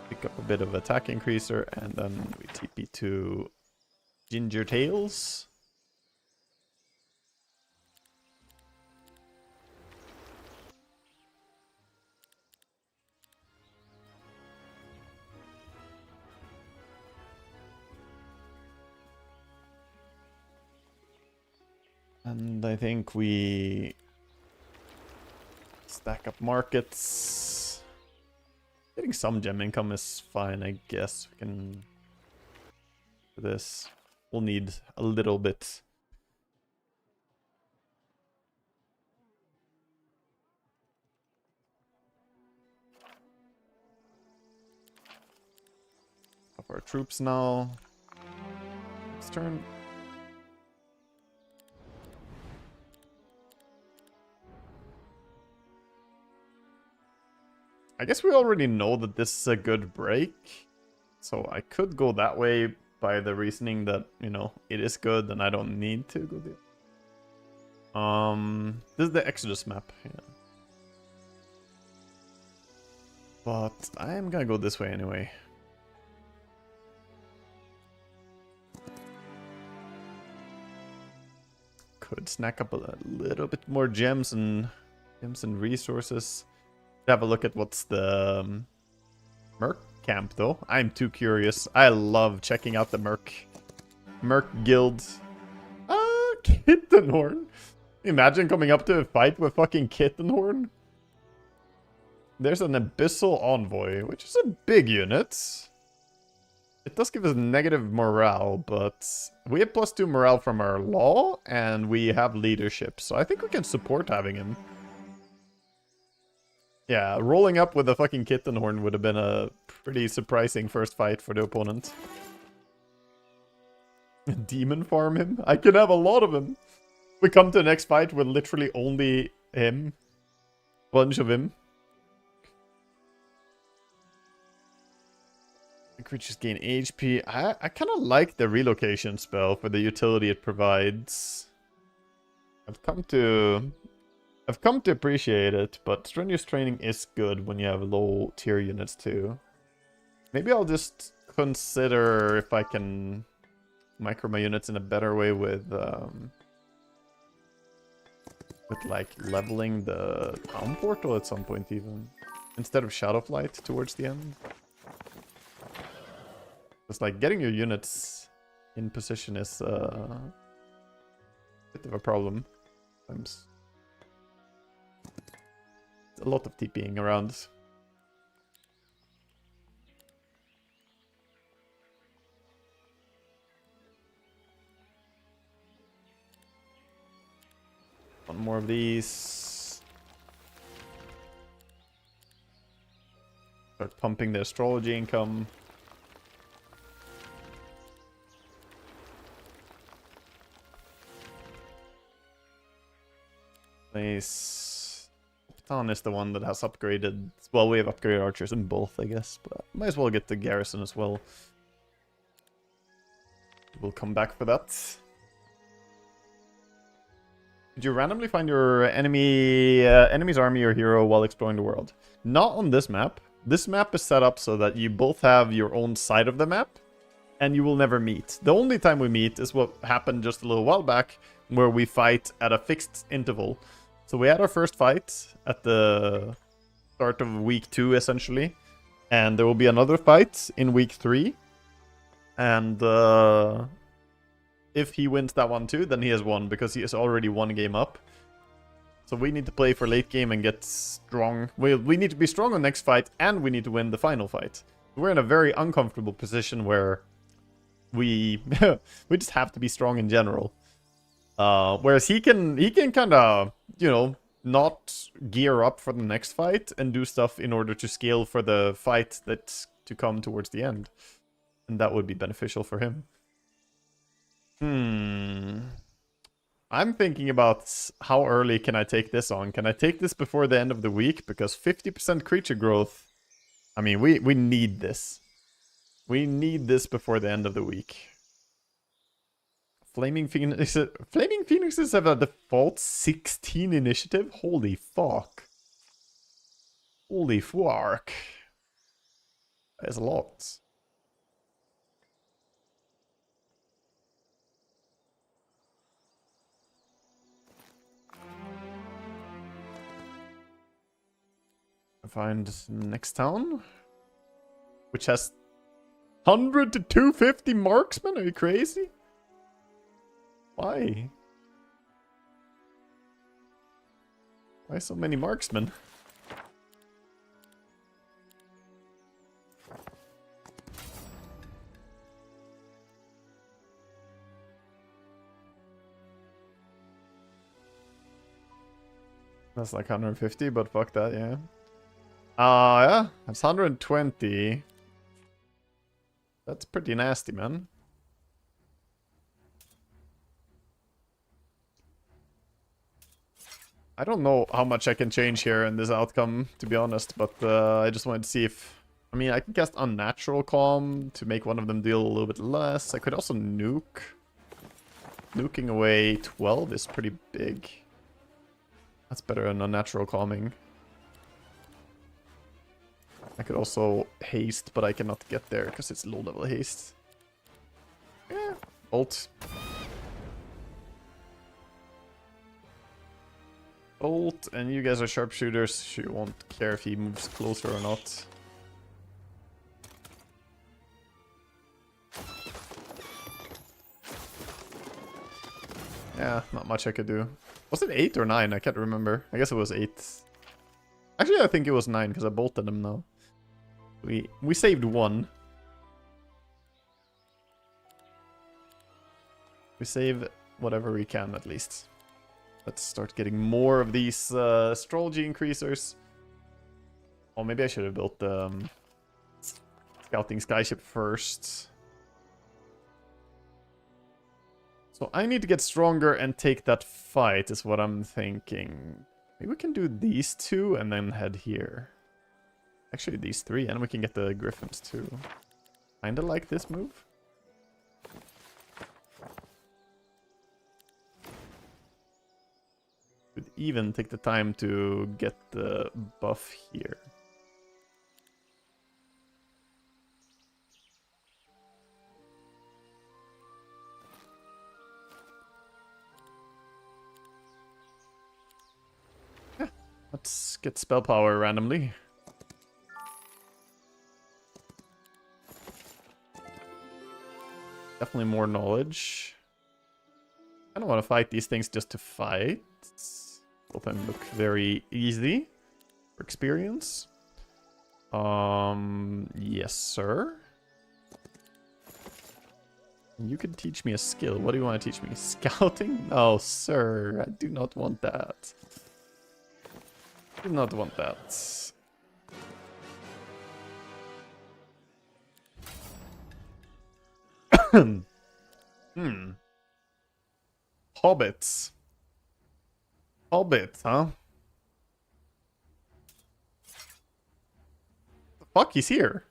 Pick up a bit of attack increaser, and then we TP to Ginger Tails. And I think we stack up markets. Getting some gem income is fine, I guess. We can do this. We'll need a little bit. Up our troops now. Next turn. I guess we already know that this is a good break, so I could go that way by the reasoning that, you know, it is good and I don't need to go there. This is the Exodus map, yeah. But I am gonna go this way anyway. Could snack up a little bit more gems and resources. Have a look at what's the Merc camp though. I'm too curious. I love checking out the Merc guild. Kittenhorn. Imagine coming up to a fight with fucking Kittenhorn. There's an Abyssal Envoy, which is a big unit. It does give us negative morale, but we have +2 morale from our law, and we have leadership, so I think we can support having him. Yeah, rolling up with a fucking Kittenhorn would have been a pretty surprising first fight for the opponent. Demon farm him? I can have a lot of him. We come to the next fight with literally only him. Bunch of him. The creatures gain HP. I kind of like the relocation spell for the utility it provides. I've come to appreciate it, but strenuous training is good when you have low tier units too. Maybe I'll just consider if I can micro my units in a better way with like leveling the town portal at some point even, instead of Shadowflight towards the end. It's like getting your units in position is a bit of a problem sometimes. A lot of TPing around. One more of these. Start pumping the astrology income. Nice. Town is the one that has upgraded. Well, we have upgraded archers in both, I guess, but might as well get the garrison as well. We'll come back for that. Did you randomly find your enemy's army or hero while exploring the world? Not on this map. This map is set up so that you both have your own side of the map, and you will never meet. The only time we meet is what happened just a little while back, where we fight at a fixed interval. So we had our first fight at the start of week 2, essentially. And there will be another fight in week 3. And if he wins that one too, then he has won, because he is already 1 game up. So we need to play for late game and get strong. We need to be strong on next fight, and we need to win the final fight. We're in a very uncomfortable position where we we just have to be strong in general. Whereas he can kind of, you know, not gear up for the next fight and do stuff in order to scale for the fight that's to come towards the end. And that would be beneficial for him. I'm thinking about how early can I take this on. Can I take this before the end of the week? Because 50% creature growth. I mean, we need this. We need this before the end of the week. Flaming Phoenixes have a default 16 initiative? Holy fuck. Holy fuck. That is a lot. Find next town, which has 100 to 250 marksmen. Are you crazy? Why? Why so many marksmen? That's like 150, but fuck that, yeah. Yeah, that's 120. That's pretty nasty, man. I don't know how much I can change here in this outcome, to be honest, but I just wanted to see if... I mean, I can cast Unnatural Calm to make one of them deal a little bit less. I could also nuke. Nuking away 12 is pretty big. That's better than Unnatural Calming. I could also haste, but I cannot get there because it's low level haste. Yeah, bolt. Bolt, and you guys are sharpshooters. You won't care if he moves closer or not. Yeah, not much I could do. Was it 8 or 9? I can't remember. I guess it was 8. Actually, I think it was 9 because I bolted him now. We saved 1. We save whatever we can at least. Let's start getting more of these astrology increasers. Oh, maybe I should have built the scouting skyship first. So I need to get stronger and take that fight is what I'm thinking. Maybe we can do these 2 and then head here. Actually, these 3, and we can get the griffins too. Kinda like this move. Could even take the time to get the buff here. Yeah, let's get spell power randomly. Definitely more knowledge. I don't want to fight these things just to fight. Both of them look very easy for experience. Yes, sir. You can teach me a skill. What do you want to teach me? Scouting? No, sir. I do not want that. I do not want that. Hobbits. Hobbit, huh? The fuck, he's here.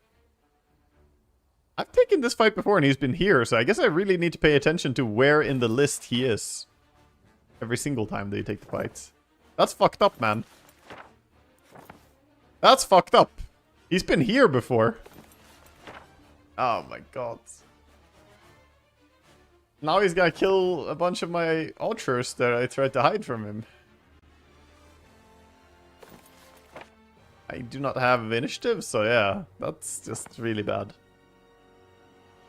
I've taken this fight before and he's been here, so I guess I really need to pay attention to where in the list he is. Every single time they take the fight. That's fucked up, man. That's fucked up. He's been here before. Oh my god. Now he's gonna kill a bunch of my archers that I tried to hide from him. I do not have initiative, so yeah, that's just really bad.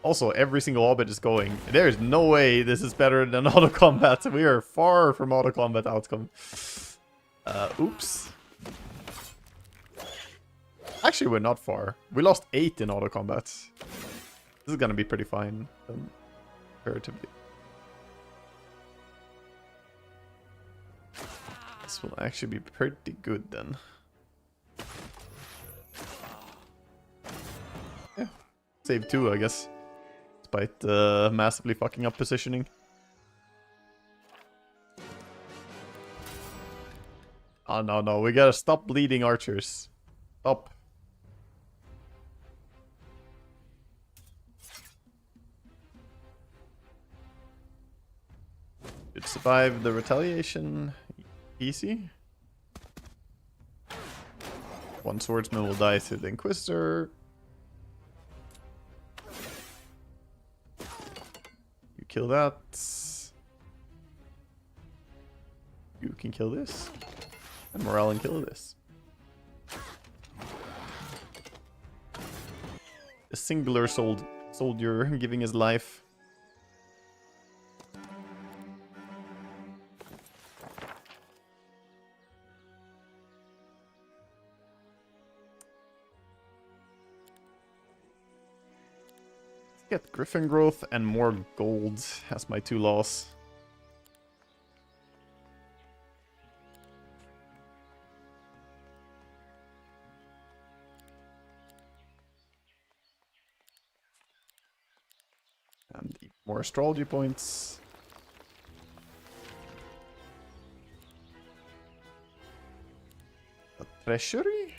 Also, every single hobbit is going. There's no way this is better than auto combat. We are far from auto combat outcome. Oops. Actually, we're not far. We lost 8 in auto combat. This is gonna be pretty fine. Comparatively. This will actually be pretty good then. Yeah. Save 2, I guess. Despite massively fucking up positioning. Oh, no, no. We gotta stop bleeding archers. Stop. Should survive the retaliation. Easy. One swordsman will die to the Inquisitor. You kill that. You can kill this. And morale and kill this. A singular soldier giving his life. Get Griffin growth and more gold as my 2 loss. And more astrology points. A treasury?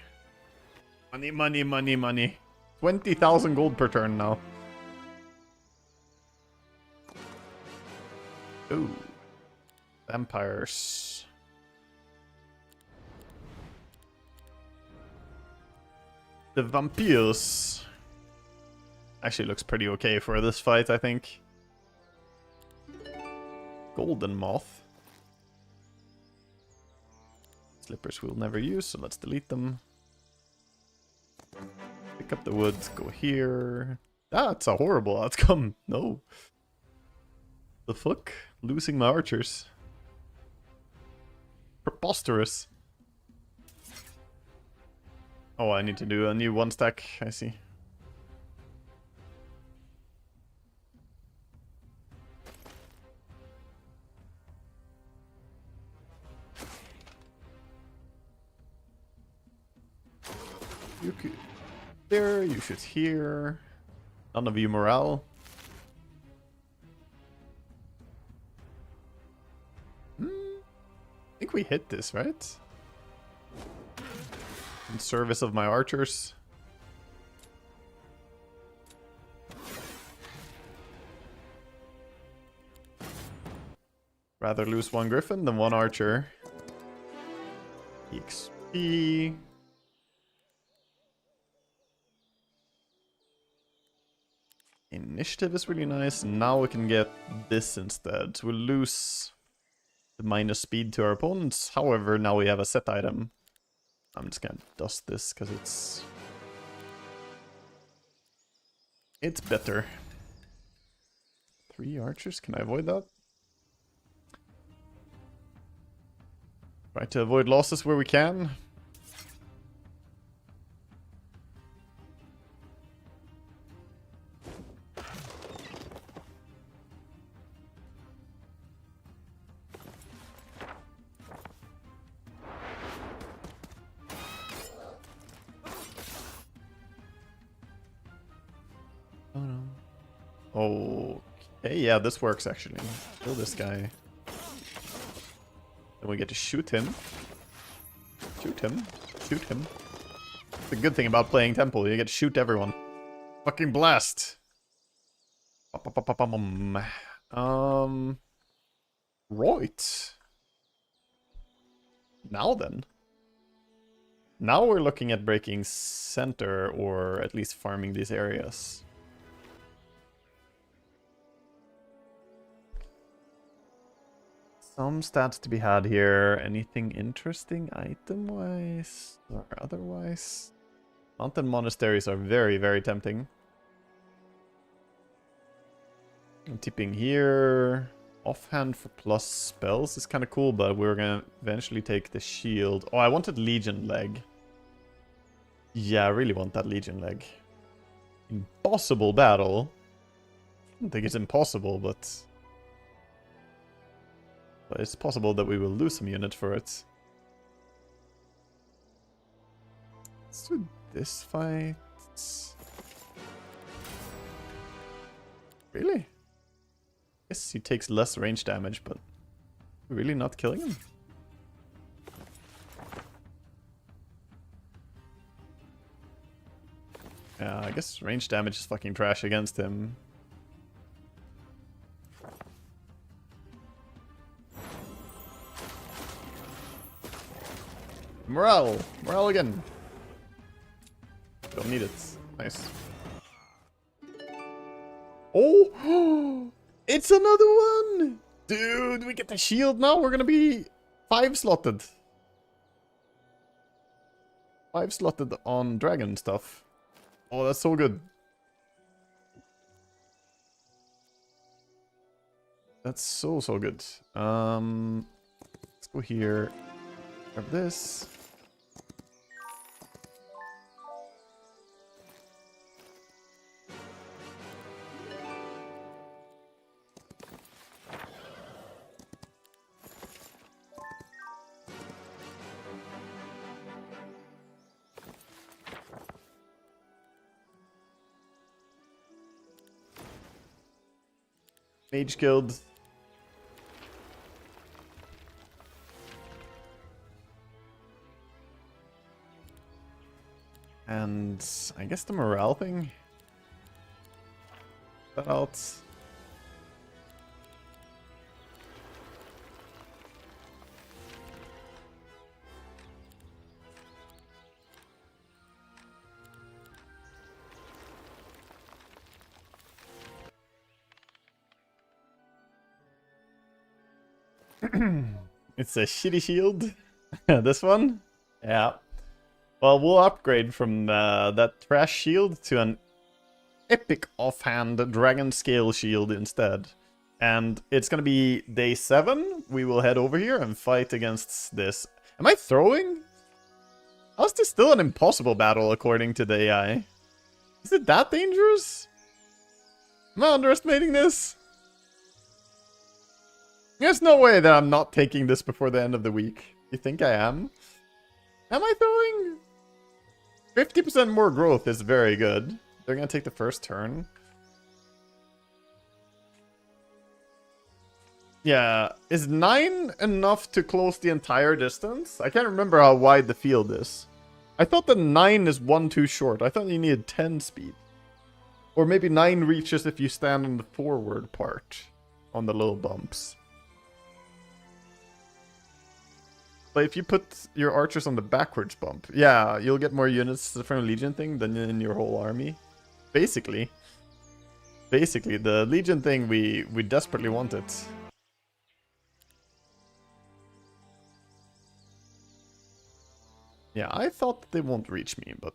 Money, money, money, money. 20,000 gold per turn now. Ooh. Vampires. The vampires. Actually looks pretty okay for this fight, I think. Golden moth. Slippers we'll never use, so let's delete them. Pick up the wood, go here. That's a horrible outcome. No. The fuck? Losing my archers. Preposterous. Oh, I need to do a new 1 stack, I see. You could there, you should here. None of you morale. I think we hit this, right? In service of my archers. Rather lose 1 griffin than 1 archer. EXP. Initiative is really nice. Now we can get this instead. We'll lose the minus speed to our opponents. However, now we have a set item. I'm just gonna dust this because it's better. 3 archers, can I avoid that? Try to avoid losses where we can. Oh no. Okay, yeah, this works actually. Kill this guy. Then we get to shoot him. Shoot him. Shoot him. The good thing about playing Temple, you get to shoot everyone. Fucking blast! Right. Now then. Now we're looking at breaking center, or at least farming these areas. Some stats to be had here. Anything interesting item-wise or otherwise? Mountain monasteries are very, very tempting. I'm tipping here. Offhand for plus spells is kind of cool, but we're gonna eventually take the shield. Oh, I wanted Legion leg. Yeah, I really want that Legion leg. Impossible battle. I don't think it's impossible, but it's possible that we will lose some unit for it. Let's do this fight. Really? Yes, he takes less range damage, but really not killing him. Yeah, I guess range damage is fucking trash against him. Morale! Morale again! Don't need it. Nice. Oh! It's another one! Dude, we get the shield now. We're gonna be 5-slotted. 5-slotted on dragon stuff. Oh, that's so good. That's so good. Let's go here. Grab this. Mage Guild. And I guess the morale thing. That out. It's a shitty shield. This one? Yeah. Well, we'll upgrade from that trash shield to an epic offhand dragon scale shield instead. And it's gonna be day 7. We will head over here and fight against this. Am I throwing? How is this still an impossible battle according to the AI? Is it that dangerous? Am I underestimating this? There's no way that I'm not taking this before the end of the week. You think I am? Am I throwing? 50% more growth is very good. They're gonna take the first turn. Yeah, is 9 enough to close the entire distance? I can't remember how wide the field is. I thought the 9 is 1 too short. I thought you needed 10 speed. Or maybe 9 reaches if you stand on the forward part. On the little bumps. But if you put your archers on the backwards bump, yeah, you'll get more units from a Legion thing than in your whole army. Basically. Basically, the Legion thing, we desperately want it. Yeah, I thought they won't reach me, but...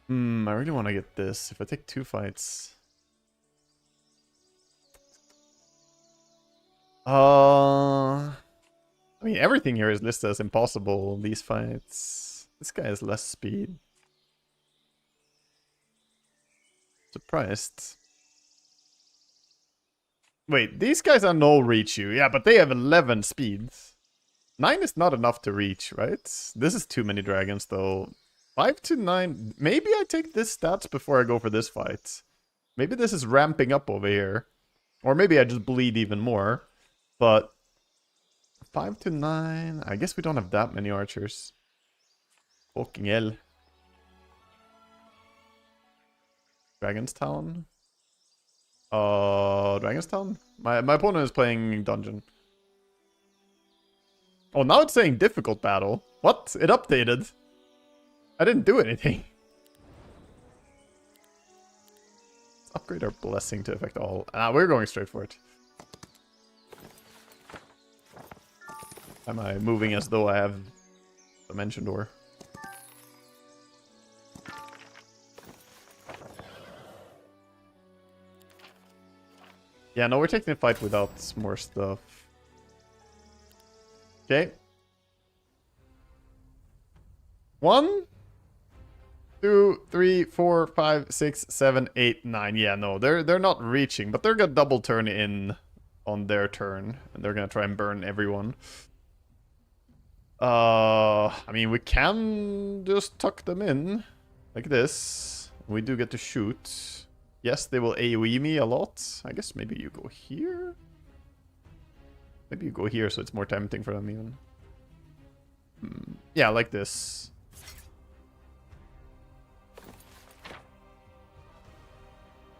I really want to get this. If I take 2 fights... I mean, everything here is listed as impossible, these fights. This guy has less speed. Surprised. Wait, these guys are no reach you. Yeah, but they have 11 speeds. 9 is not enough to reach, right? This is too many dragons, though. 5 to 9... Maybe I take this stats before I go for this fight. Maybe this is ramping up over here. Or maybe I just bleed even more. But 5 to 9... I guess we don't have that many archers. Fucking hell. Dragonstown? Dragonstown? My opponent is playing Dungeon. Oh, now it's saying difficult battle. What? It updated. I didn't do anything. Let's upgrade our blessing to affect all. We're going straight for it. Am I moving as though I have Dimension Door? Yeah, no, we're taking the fight without more stuff. Okay. 1, 2, 3, 4, 5, 6, 7, 8, 9. Yeah, no, they're not reaching, but they're gonna double turn in on their turn, and they're gonna try and burn everyone. I mean, we can just tuck them in like this. We do get to shoot. Yes, they will AoE me a lot. I guess maybe you go here. Maybe you go here so it's more tempting for them even. Yeah, like this.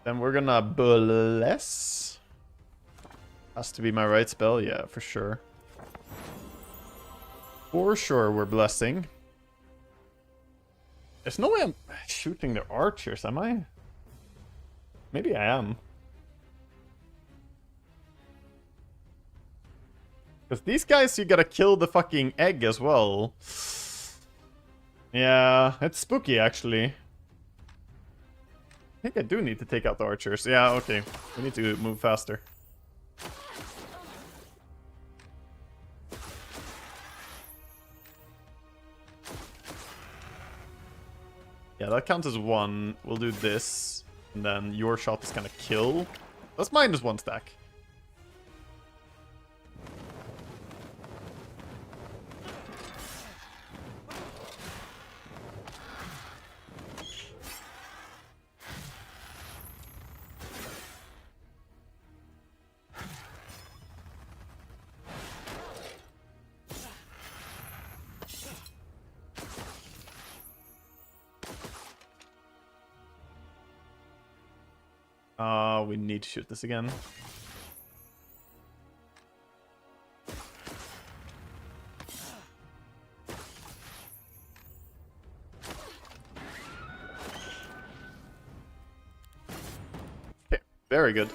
Then we're gonna bless. Has to be my right spell, yeah, for sure. For sure we're blessing. There's no way I'm shooting their archers, am I? Maybe I am. Because these guys, you gotta kill the fucking egg as well. Yeah, it's spooky actually. I think I do need to take out the archers. Yeah, okay. We need to move faster. Yeah, that counts as one. We'll do this. And then your shot is gonna kill. That's -1 stack. We need to shoot this again. Okay, very good.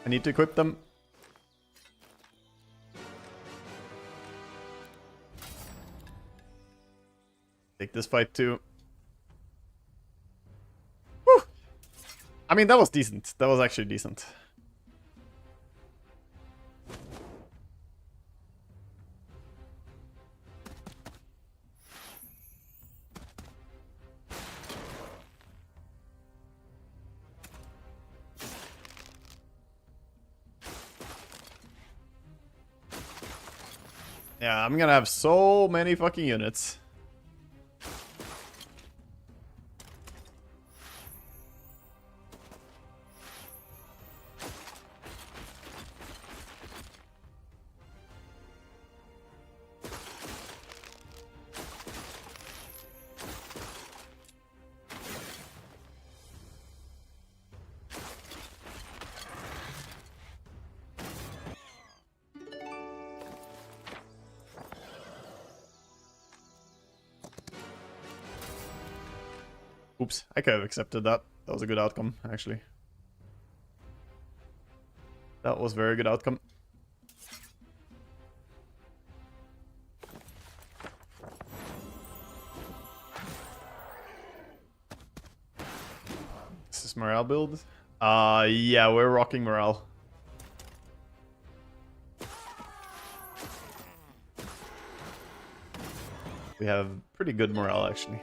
I need to equip them. Take this fight too. Whew. I mean, that was decent. That was actually decent. Yeah, I'm gonna have so many fucking units. Oops, I could have accepted that. That was a good outcome, actually. That was a very good outcome. Is this morale build? Yeah, we're rocking morale. We have pretty good morale, actually.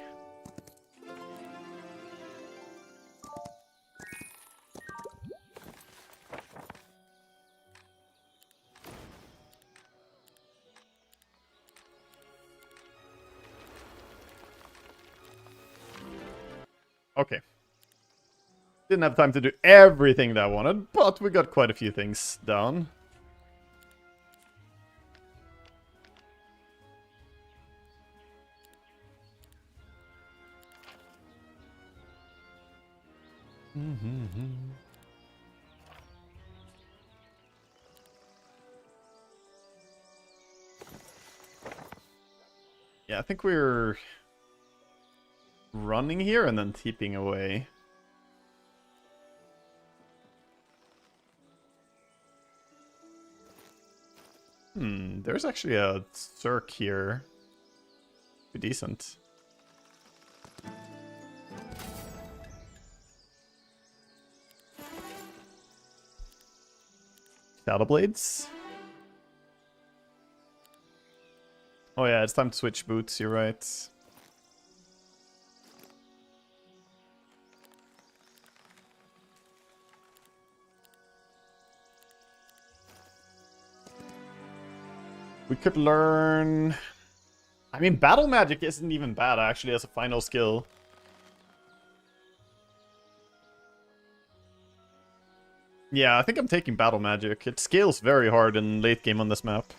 Okay. Didn't have time to do everything that I wanted, but we got quite a few things down. Yeah, I think we're running here and then TPing away. There's actually a circ here. Pretty decent. Shadow blades. Oh yeah, it's time to switch boots, you're right. We could learn... I mean, battle magic isn't even bad, actually, as a final skill. Yeah, I think I'm taking battle magic. It scales very hard in late game on this map.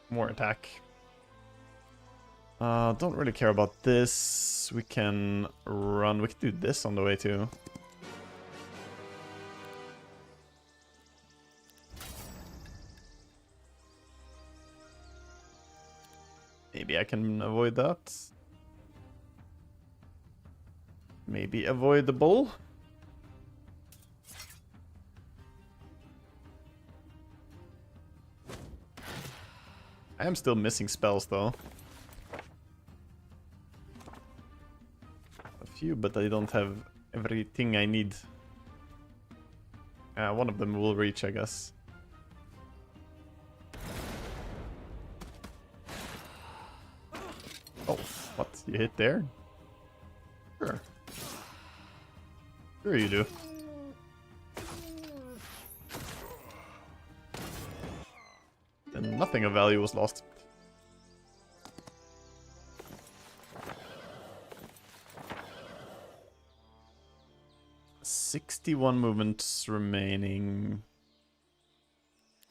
More attack. Don't really care about this. We can run. We can do this on the way too. Maybe I can avoid that. Maybe avoid the bull. I am still missing spells though. A few, but I don't have everything I need. One of them will reach, I guess. Oh, what? You hit there? Sure. Sure you do. And nothing of value was lost. "61 movements remaining.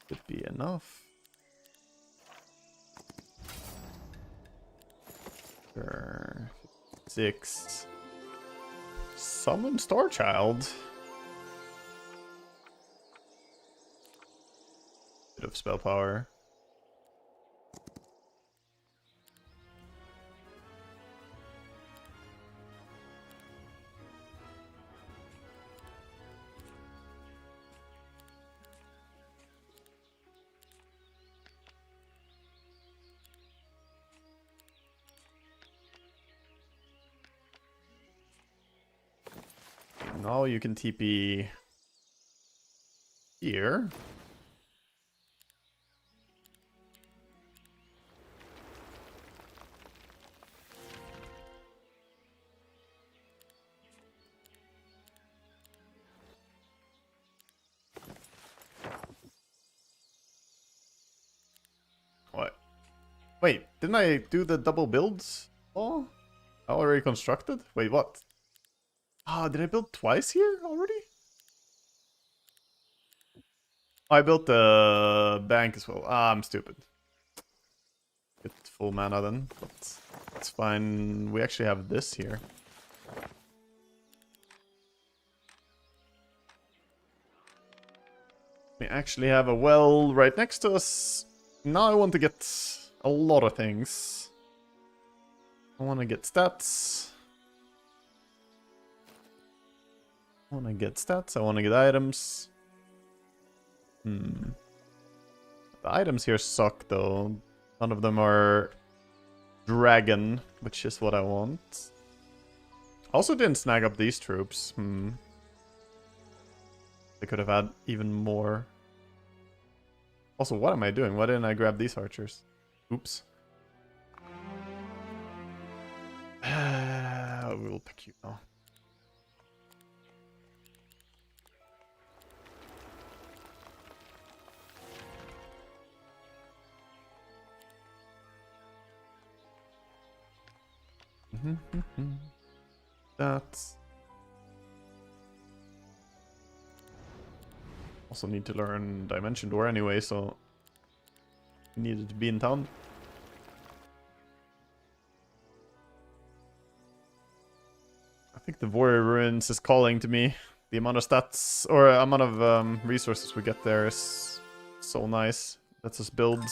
Could be enough. Sure. 6. Summon Starchild. Bit of spell power. Now you can TP here. What? Wait, didn't I do the double builds? Oh, already constructed? Wait, what? Ah, did I build twice here already? I built the bank as well. Ah, I'm stupid. Get full mana then, but it's fine. We actually have this here. We actually have a well right next to us. Now I want to get a lot of things. I want to get stats. I want to get stats. I want to get items. The items here suck though. None of them are dragon, which is what I want. Also didn't snag up these troops. They could have had even more. Also, what am I doing? Why didn't I grab these archers? Oops. We will pick you now. That's also need to learn Dimension Door anyway, so needed to be in town. I think the Warrior Ruins is calling to me. The amount of stats or amount of resources we get there is so nice. Lets us build.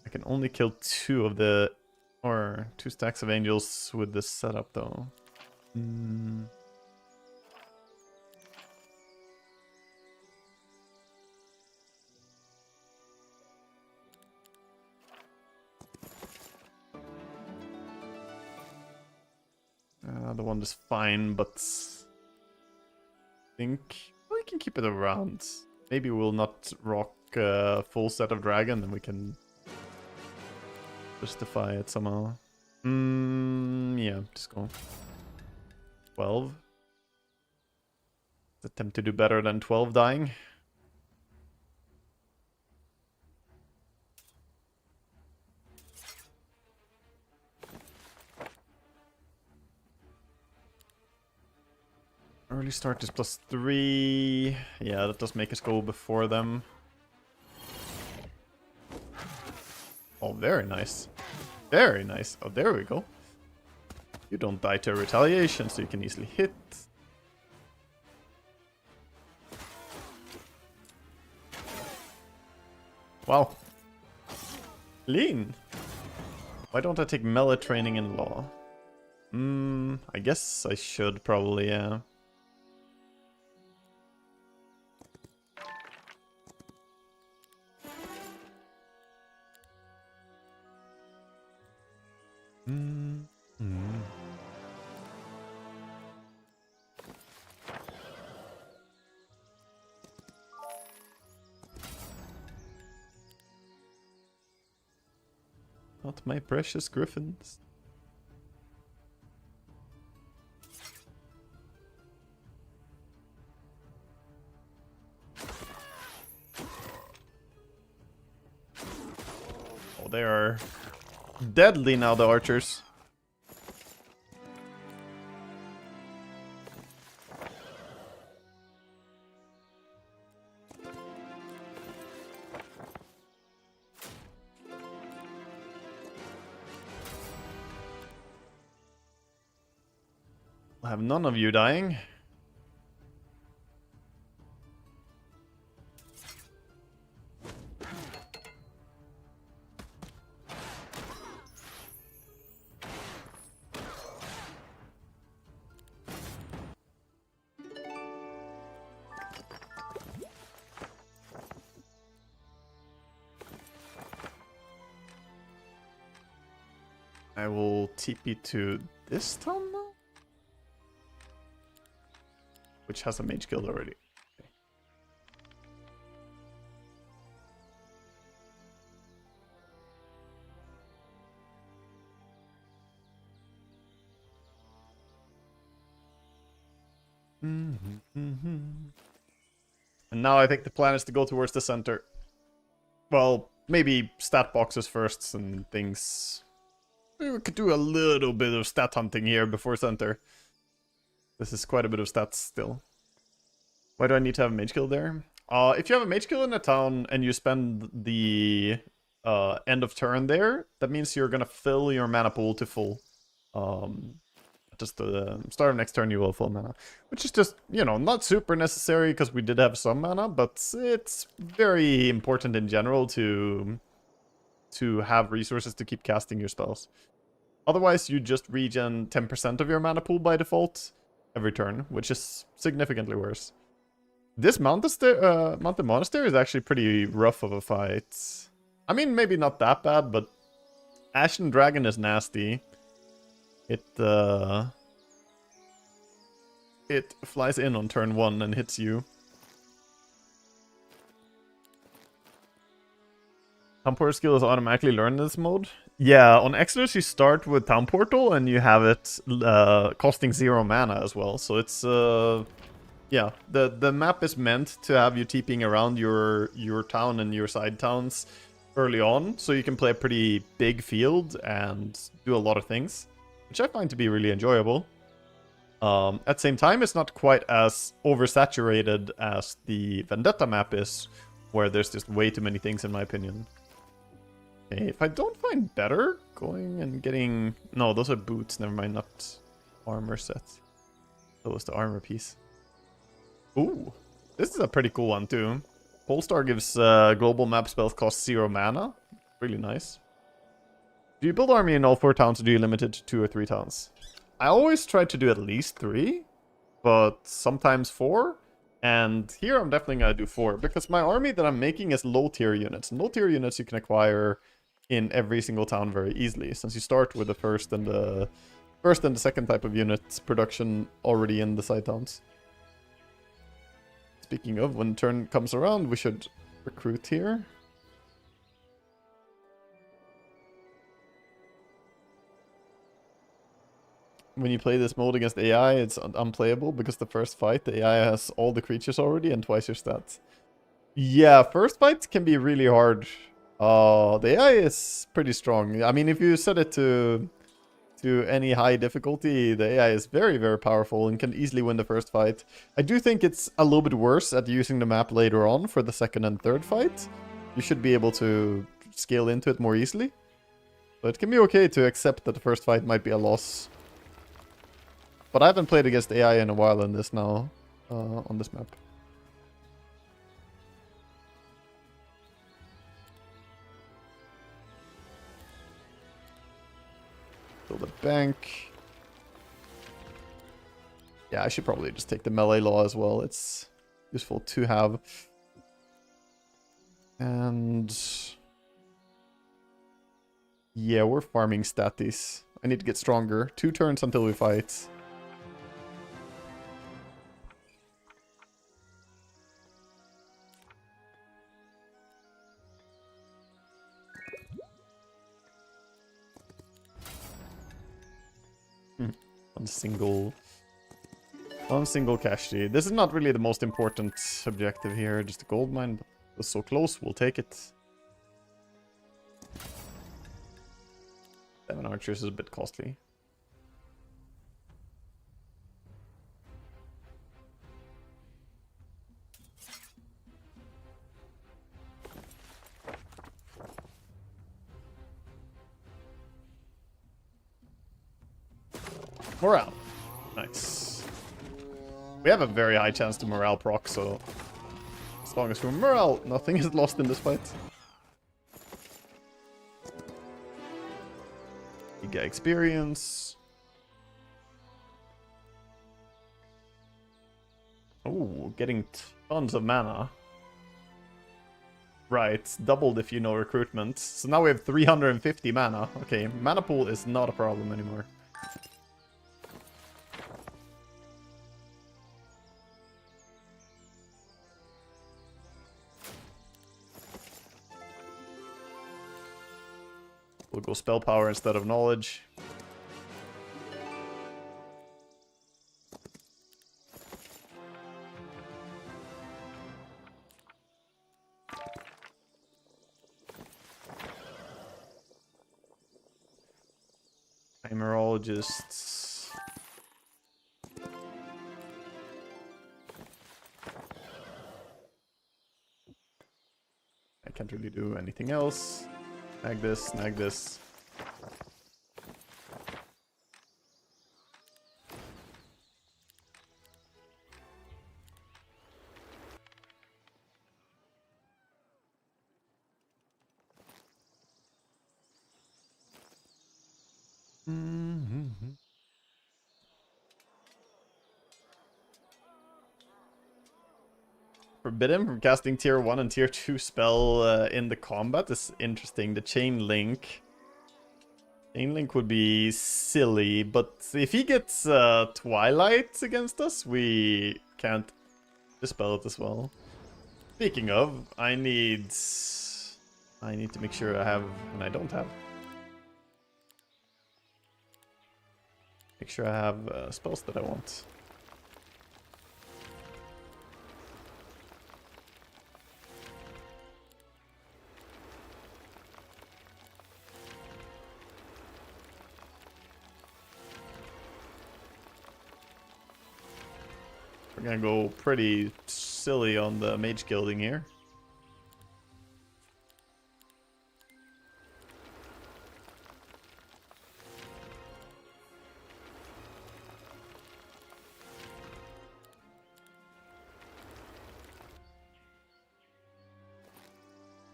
I can only kill 2 of the, or 2 stacks of angels with this setup though. The one is fine, but I think we can keep it around. Maybe we'll not rock a full set of dragon, and we can justify it somehow. Yeah, just go. 12. Let's attempt to do better than 12 dying. Early start is +3. Yeah, that does make us go before them. Oh, very nice. Very nice. Oh, there we go. You don't die to a retaliation, so you can easily hit. Wow. Lean. Why don't I take melee training in law? I guess I should probably, yeah. Not my precious griffins. Oh, they are deadly now, the archers. I'll have none of you dying. I will TP to this town now? Which has a mage guild already. Okay. And now I think the plan is to go towards the center. Well, maybe stat boxes first and things. We could do a little bit of stat hunting here before center. This is quite a bit of stats still. Why do I need to have a mage guild there? If you have a mage guild in a town and you spend the end of turn there, that means you're gonna fill your mana pool to full. Just the start of next turn you will full mana. Which is just, you know, not super necessary because we did have some mana, but it's very important in general to have resources to keep casting your spells. Otherwise, you just regen 10% of your mana pool by default every turn, which is significantly worse. This Mountain Monastery is actually pretty rough of a fight. I mean, maybe not that bad, but Ashen Dragon is nasty. It flies in on turn 1 and hits you. Town Portal skill is automatically learned in this mode. Yeah, on Exodus you start with Town Portal and you have it costing 0 mana as well. So it's yeah, the map is meant to have you TPing around your town and your side towns early on, so you can play a pretty big field and do a lot of things, which I find to be really enjoyable. At the same time, it's not quite as oversaturated as the Vendetta map is, where there's just way too many things in my opinion. Okay, if I don't find better, going and getting... No, those are boots, never mind, not armor sets. That was the armor piece. Ooh, this is a pretty cool one too. Polestar gives global map spells cost 0 mana. Really nice. Do you build army in all 4 towns or do you limit it to 2 or 3 towns? I always try to do at least 3, but sometimes 4. And here I'm definitely going to do 4, because my army that I'm making is low tier units. And low tier units you can acquire in every single town very easily, since you start with the first and the second type of units production already in the side towns. Speaking of, when turn comes around, we should recruit here. when you play this mode against AI, it's unplayable because the first fight, the AI has all the creatures already and twice your stats. Yeah, first fights can be really hard. The AI is pretty strong. I mean, if you set it to any high difficulty, the AI is very, very powerful and can easily win the first fight. I do think it's a little bit worse at using the map later on for the second and third fight. You should be able to scale into it more easily. But it can be okay to accept that the first fight might be a loss. But I haven't played against AI in a while in this now, on this map. Build a bank. Yeah, I should probably just take the melee law as well. It's useful to have. And yeah, we're farming statis. I need to get stronger. 2 turns until we fight. One single cache. This is not really the most important objective here, just a gold mine, but it was so close, we'll take it. 7 archers is a bit costly. Morale. Nice. We have a very high chance to morale proc, so as long as we're morale, nothing is lost in this fight. You get experience. Oh, getting tons of mana. Right, doubled if you know recruitment. So now we have 350 mana. Okay, mana pool is not a problem anymore. We'll go spell power instead of knowledge. Emerologists. I can't really do anything else. Snag this, snag this. Forbidden from casting tier 1 and tier 2 spell in the combat is interesting. The chain link. Chain link would be silly, but if he gets Twilight against us, we can't dispel it as well. Speaking of, I need to make sure I have, and I don't have. Make sure I have spells that I want. We're gonna go pretty silly on the mage gilding here.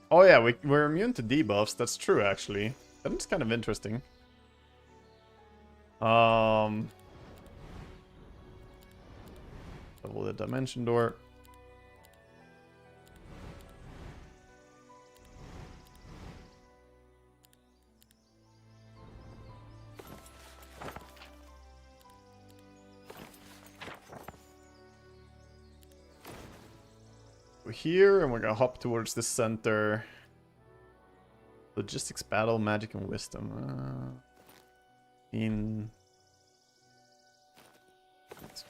Oh yeah, we're immune to debuffs. That's true, actually. That is kind of interesting. Double the dimension door. We're here, and we're gonna hop towards the center. Logistics, battle, magic, and wisdom.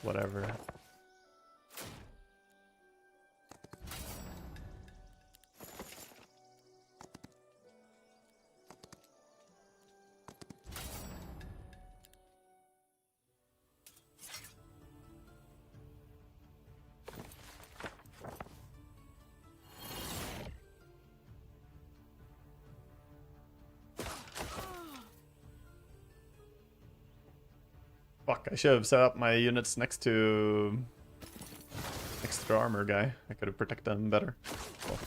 whatever. Fuck, I should have set up my units next to the armor guy. I could have protected them better. Oh.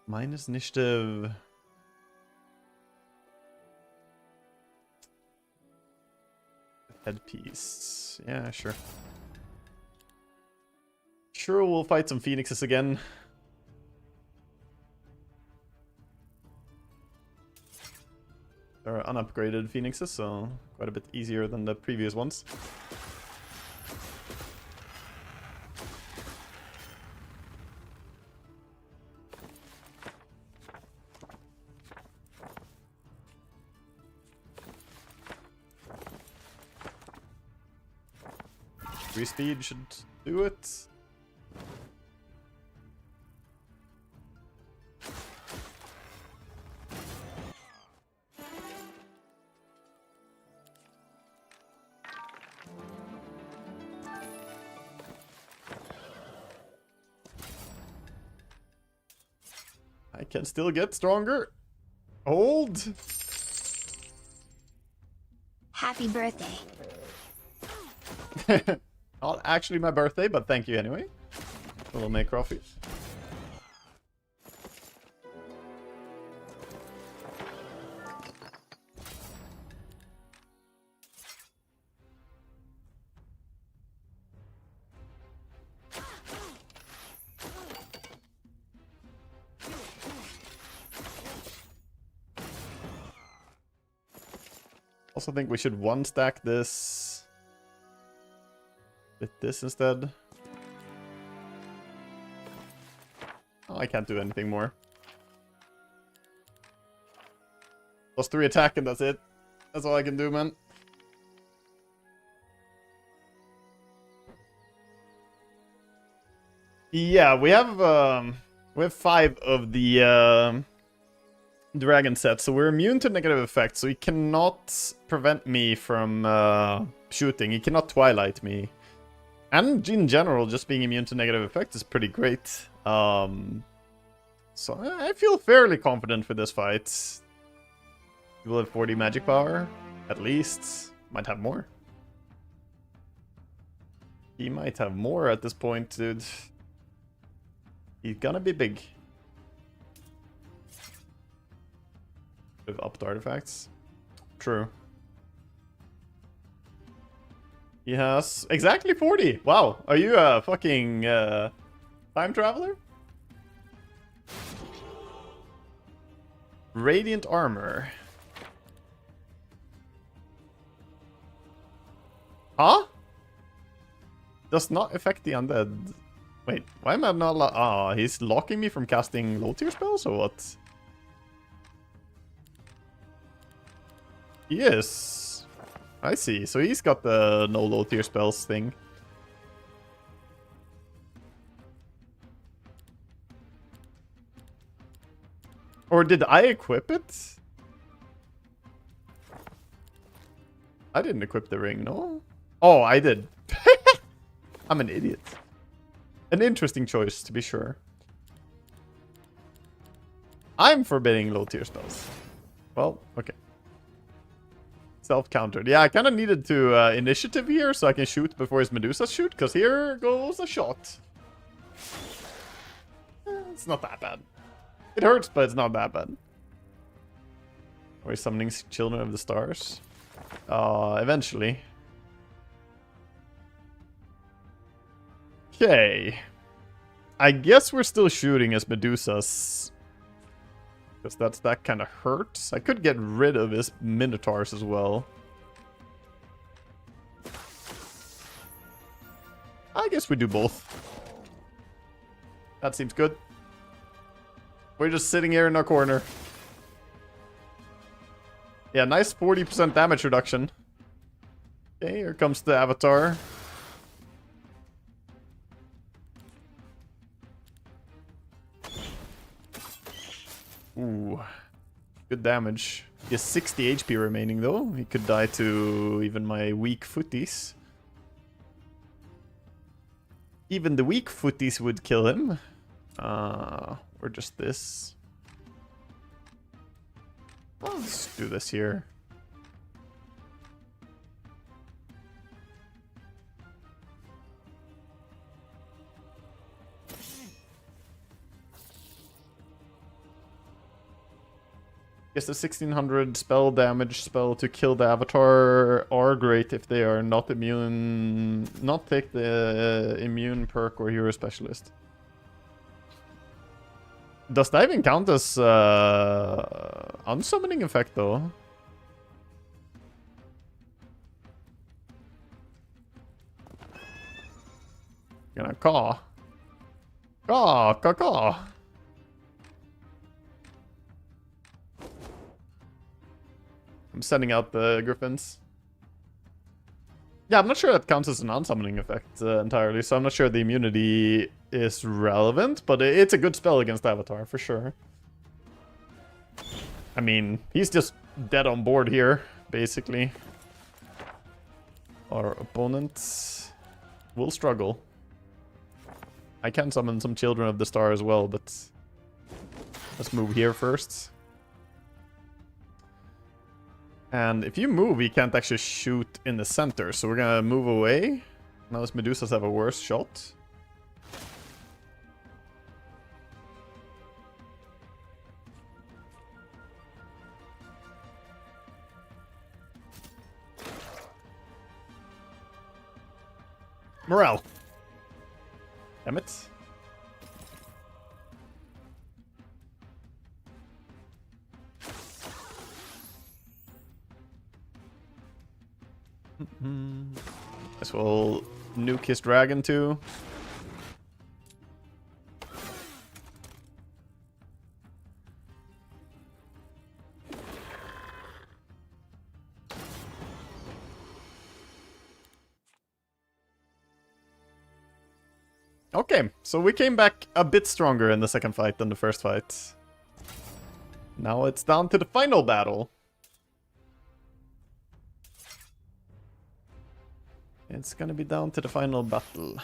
Minus initiative. Headpiece. Yeah, sure. Sure, we'll fight some phoenixes again. They're unupgraded phoenixes, so quite a bit easier than the previous ones. Speed should do it. I can still get stronger. Old. Happy birthday. Not actually my birthday, but thank you anyway. We'll make coffee. Also think we should one stack this with this instead. Oh, I can't do anything more. +3 attack and that's it. That's all I can do, man. Yeah, we have 5 of the dragon sets, so we're immune to negative effects, so he cannot prevent me from shooting. He cannot twilight me. And in general, just being immune to negative effects is pretty great. So I feel fairly confident for this fight. He will have 40 magic power, at least. Might have more. He might have more at this point, dude. He's gonna be big. With upped artifacts. True. He has exactly 40. Wow, are you a fucking time traveler? Radiant armor. Huh? Does not affect the undead. Wait, why am I not he's locking me from casting low tier spells or what? Yes. I see. So he's got the no low tier spells thing. Or did I equip it? I didn't equip the ring, no? Oh, I did. I'm an idiot. An interesting choice, to be sure. I'm forbidding low tier spells. Well, okay. Self-countered. Yeah, I kind of needed to initiative here so I can shoot before his Medusa shoot, because here goes a shot. It's not that bad. It hurts, but it's not that bad. Or he's summoning Children of the Stars. Eventually. Okay. I guess we're still shooting as Medusas. Because that kind of hurts. I could get rid of his Minotaurs as well. I guess we do both. That seems good. We're just sitting here in our corner. Yeah, nice 40% damage reduction. Okay, here comes the avatar. Ooh, good damage. He has 60 HP remaining though. He could die to even my weak footies. Even the weak footies would kill him. Or just this. Well, let's do this here. Guess the 1600 spell damage spell to kill the avatar are great if they are not immune, not take the immune perk or hero specialist. Does that even count as unsummoning effect though? Gonna caw. Caw, caw, caw. I'm sending out the griffins. Yeah, I'm not sure that counts as an unsummoning effect entirely, so I'm not sure the immunity is relevant, but it's a good spell against Avatar, for sure. I mean, he's just dead on board here, basically. Our opponent will struggle. I can summon some Children of the Star as well, but let's move here first. And if you move, he can't actually shoot in the center, so we're gonna move away. Now those Medusas have a worse shot. Morale. Damn it. Guess we'll nuke his dragon too. Okay, so we came back a bit stronger in the second fight than the first fight. Now it's down to the final battle. It's gonna be down to the final battle.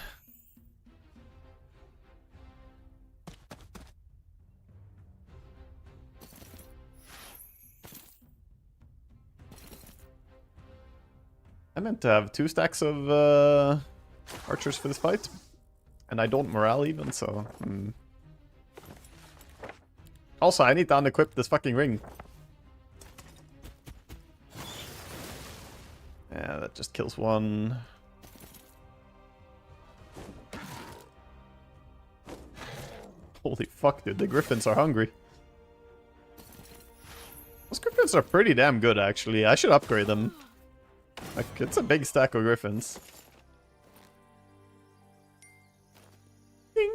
I meant to have 2 stacks of archers for this fight. And I don't morale even, so... Also, I need to unequip this fucking ring. Yeah, that just kills one. Holy fuck, dude. The griffins are hungry. Those griffins are pretty damn good, actually. I should upgrade them. Like, it's a big stack of griffins. Ding.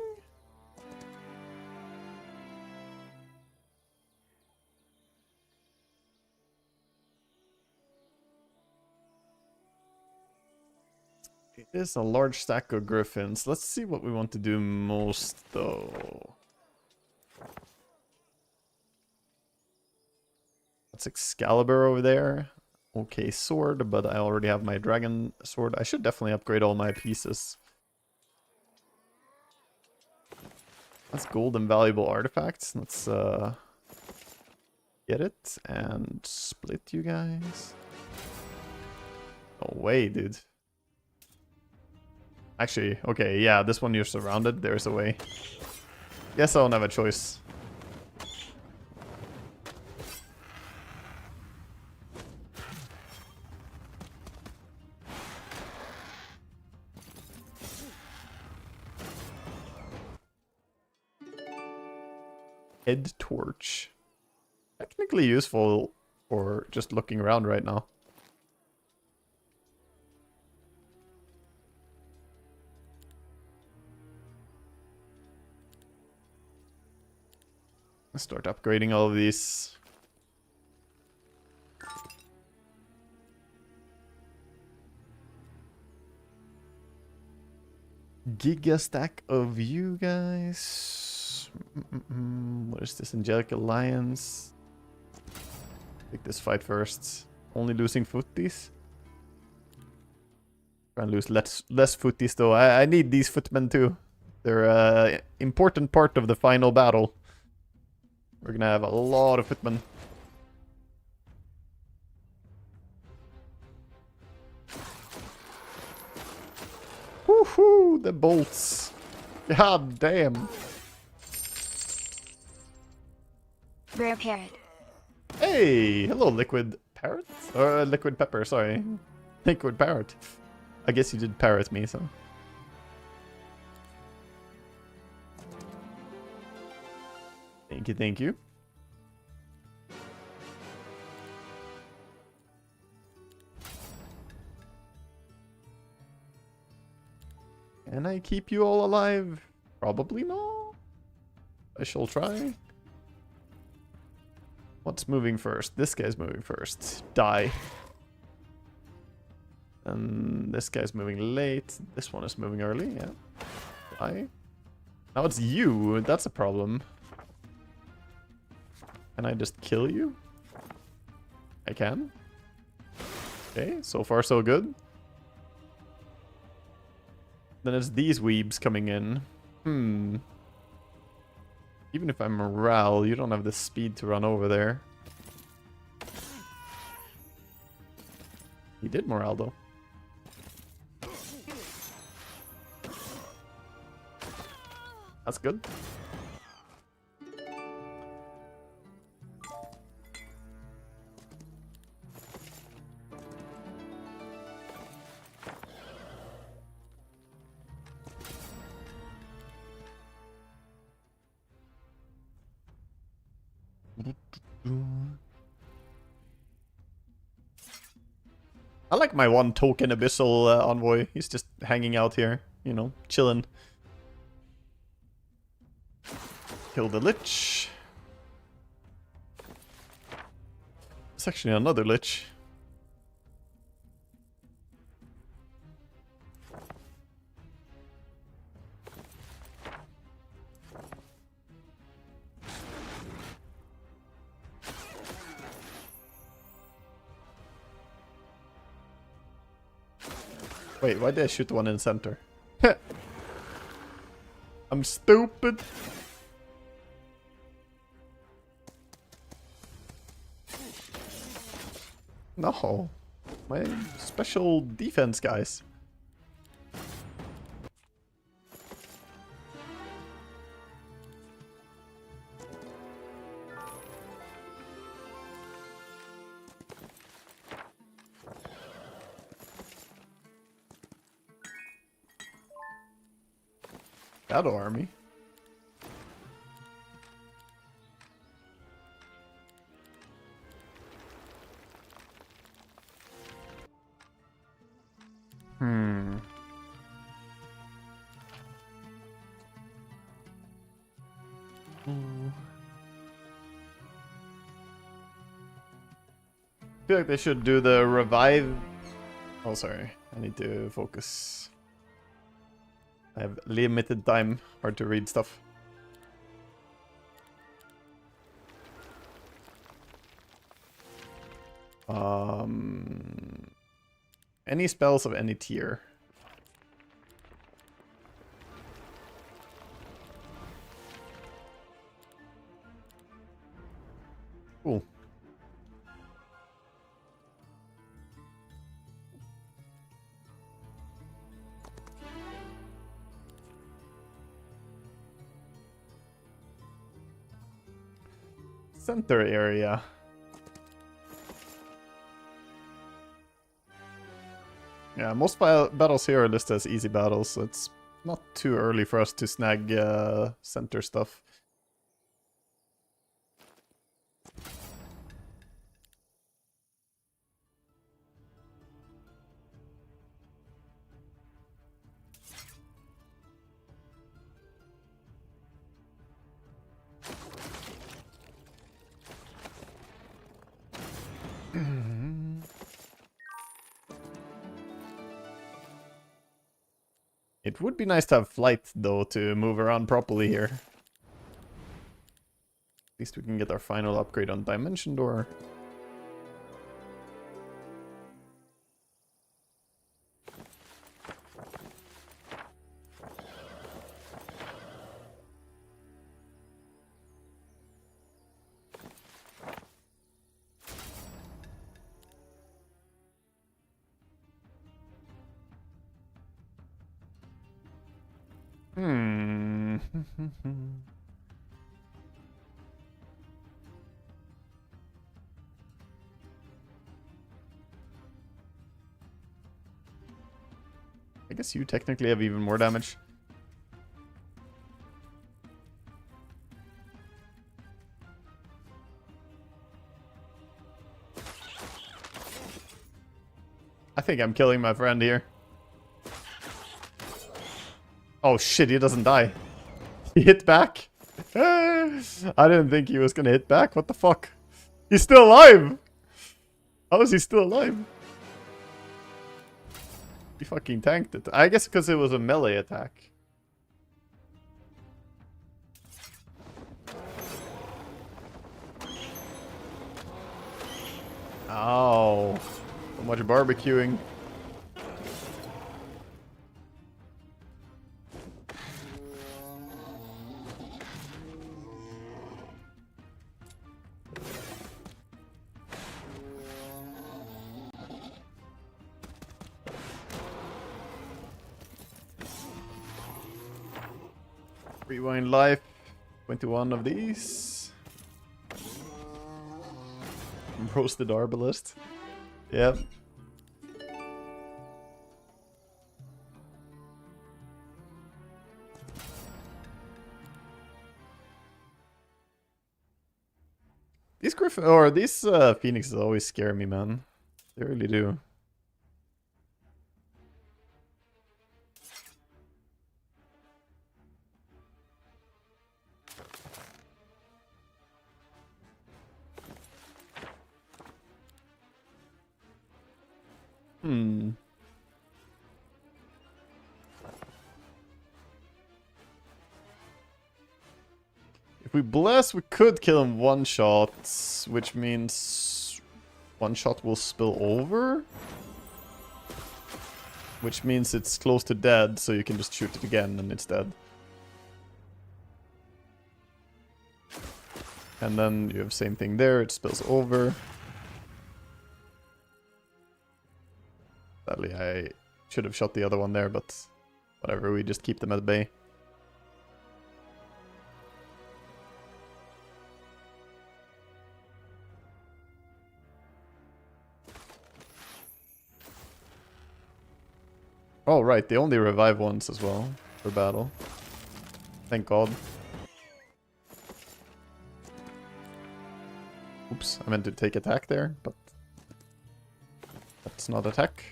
It is a large stack of griffins. Let's see what we want to do most, though. That's Excalibur over there. Okay, sword, but I already have my dragon sword. I should definitely upgrade all my pieces. That's gold and valuable artifacts. Let's get it and split you guys. No way, dude. Actually, okay, yeah, this one you're surrounded. There's a way. Guess I don't have a choice. Head torch. Technically useful for just looking around right now. . Start upgrading all of these. Giga stack of you guys. What is this? Angelic Alliance. Take this fight first. Only losing footies. Try and lose less footies though. I need these footmen too. They're an important part of the final battle. We're gonna have a lot of footmen. Woohoo! The bolts. God damn. Rare parrot. Hey! Hello, liquid parrot? Or liquid pepper, sorry. Liquid parrot. I guess you did parrot me, so. Thank you, thank you. Can I keep you all alive? Probably not. I shall try. What's moving first? This guy's moving first. Die. And this guy's moving late. This one is moving early, yeah. Die. Now it's you. That's a problem. Can I just kill you? I can. Okay, so far so good. Then it's these weebs coming in. Even if I'm morale, you don't have the speed to run over there. He did morale though. That's good. I like my one token abyssal envoy. He's just hanging out here, you know, chilling. Kill the lich. It's actually another lich. Wait, why did I shoot the one in the center? I'm stupid. No. My special defense guys. Shadow army. I feel like they should do the revive. Oh, sorry. I need to focus. I have limited time. Hard to read stuff. Any spells of any tier. Cool. Center area. Yeah, most battles here are listed as easy battles, so it's not too early for us to snag center stuff. It would be nice to have flight, though, to move around properly here. At least we can get our final upgrade on Dimension Door. I guess you technically have even more damage. I think I'm killing my friend here. Oh shit, he doesn't die. He hit back. I didn't think he was gonna hit back. What the fuck? He's still alive! How is he still alive? He fucking tanked it. I guess because it was a melee attack. Ow. So much barbecuing. Rewind life. 21 of these. Roasted arbalist. Yep. These phoenixes always scare me, man. They really do. If we bless, we could kill him one shot, which means one shot will spill over. Which means it's close to dead, so you can just shoot it again and it's dead. And then you have same thing there, it spills over. Sadly, I should have shot the other one there, but whatever, we just keep them at bay. Oh, right, they only revive once as well for battle. Thank God. Oops, I meant to take attack there, but that's not attack.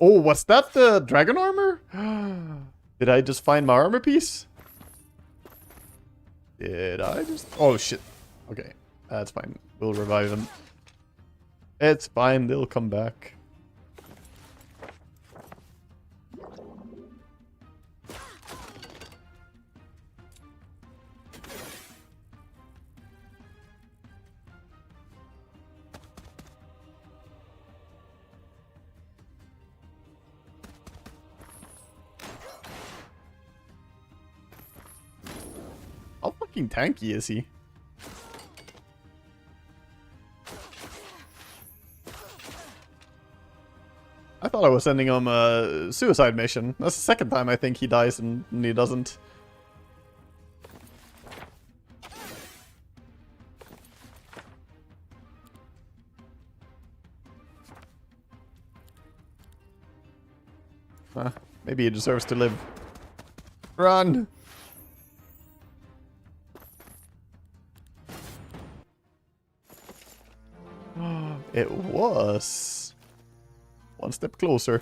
Oh, was that the dragon armor? Did I just find my armor piece? Did I just... Oh, shit. Okay, that's fine. We'll revive them. It's fine, they'll come back. How fucking tanky is he? I thought I was sending him a suicide mission. That's the second time I think he dies and he doesn't. Maybe he deserves to live. Run! It was one step closer.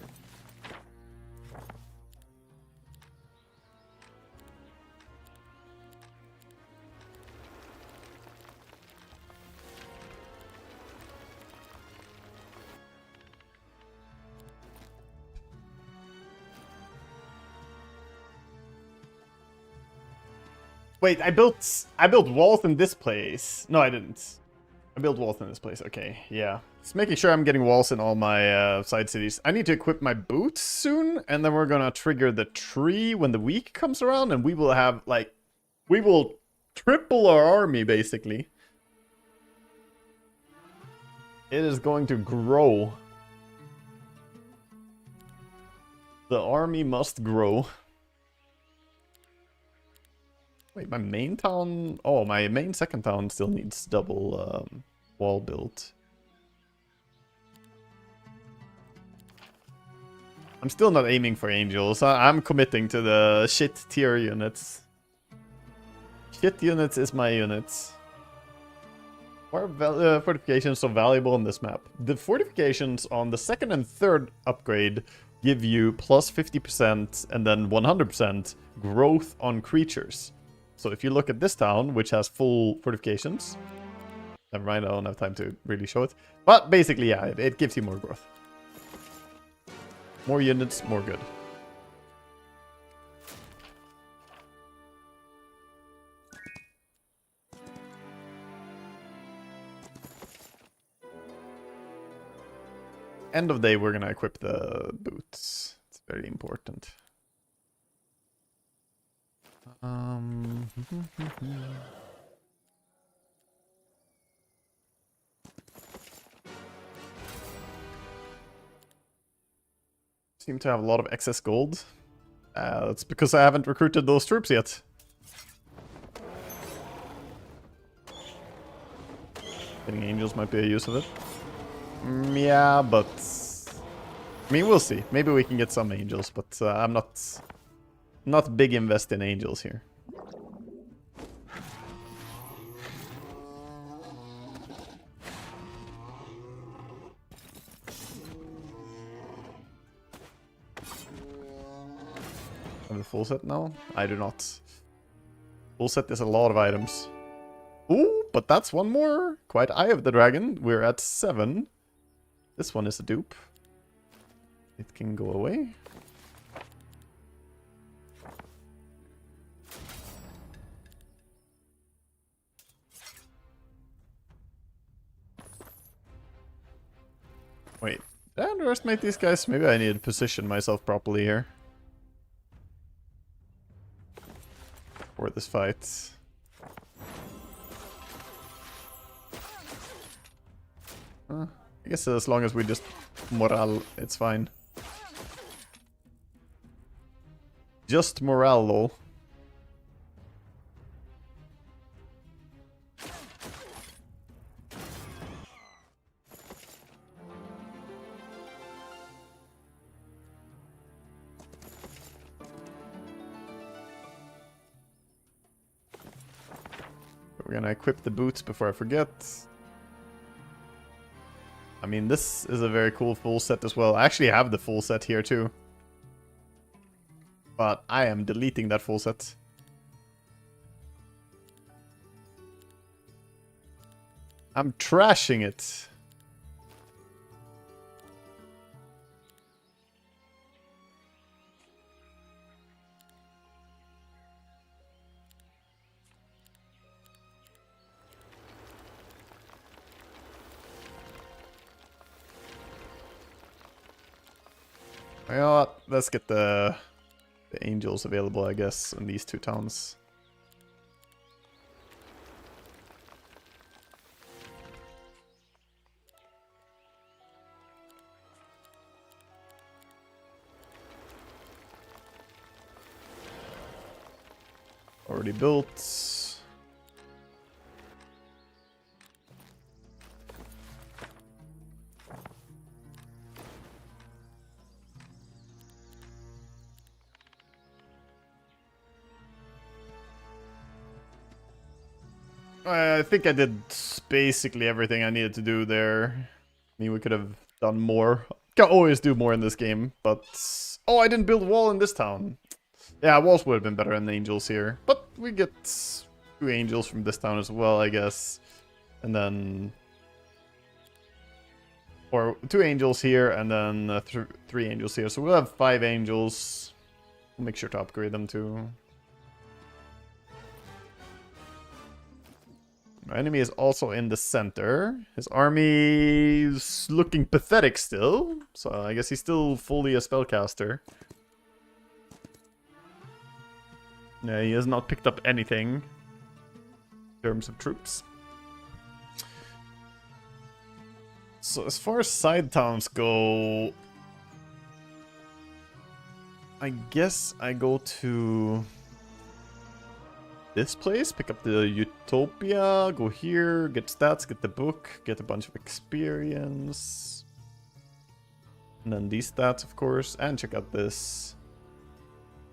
Wait, I built walls in this place. No, I didn't. I built walls in this place. Okay, yeah. Just making sure I'm getting walls in all my side cities. I need to equip my boots soon, and then we're gonna trigger the tree when the week comes around, and we will have, like, we will triple our army, basically. It is going to grow. The army must grow. Wait, my main town... Oh, my main second town still needs double wall built. I'm still not aiming for angels. I'm committing to the shit tier units. Shit units is my units. Why are fortifications so valuable on this map? The fortifications on the second and third upgrade give you plus 50% and then 100% growth on creatures. So if you look at this town, which has full fortifications, never mind, I don't have time to really show it. But basically, yeah, it gives you more growth. More units, more good. End of day, we're gonna equip the boots. It's very important. Seem to have a lot of excess gold. That's because I haven't recruited those troops yet. Getting angels might be a use of it. Yeah, but... I mean, we'll see. Maybe we can get some angels, but I'm not big invest in angels here. Have the full set now? I do not. Full set is a lot of items. Ooh, but that's one more. Quite Eye of the Dragon. We're at 7. This one is a dupe. It can go away. Wait, did I underestimate these guys? Maybe I need to position myself properly here. For this fight. I guess as long as we just morale, it's fine. Just morale, lol. We're gonna equip the boots before I forget. I mean, this is a very cool full set as well. I actually have the full set here too. But I am deleting that full set. I'm trashing it. You know what? Let's get the angels available, I guess, in these two towns. Already built. I think I did basically everything I needed to do there. I mean, we could have done more. Can always do more in this game, but... Oh, I didn't build a wall in this town. Yeah, walls would have been better than angels here. But we get 2 angels from this town as well, I guess. And then... Or 2 angels here, and then 3 angels here. So we'll have 5 angels. We'll make sure to upgrade them too. My enemy is also in the center. His army is looking pathetic still, so I guess he's still fully a spellcaster. Yeah, he has not picked up anything in terms of troops. So as far as side towns go, I guess I go to this place, pick up the Utopia, go here, get stats, get the book, get a bunch of experience. And then these stats, of course, and check out this.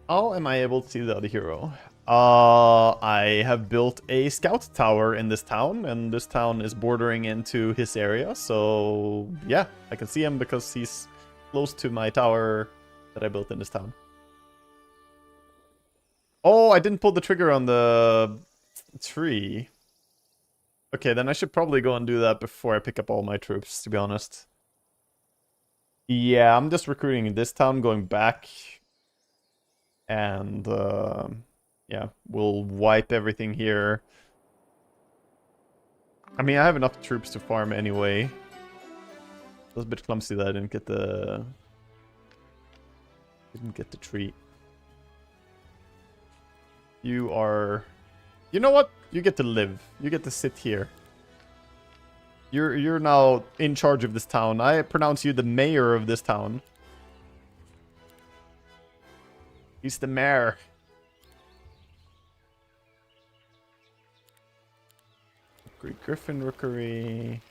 How am I able to see the other hero? I have built a scout tower in this town, and this town is bordering into his area, so yeah, I can see him because he's close to my tower that I built in this town. Oh, I didn't pull the trigger on the tree. Okay, then I should probably go and do that before I pick up all my troops, to be honest. Yeah, I'm just recruiting in this town, going back. And, yeah, we'll wipe everything here. I mean, I have enough troops to farm anyway. It was a bit clumsy that I didn't get the... tree. You are... You know what? You get to live. You get to sit here. You're now in charge of this town. I pronounce you the mayor of this town. He's the mayor. Great Griffin Rookery.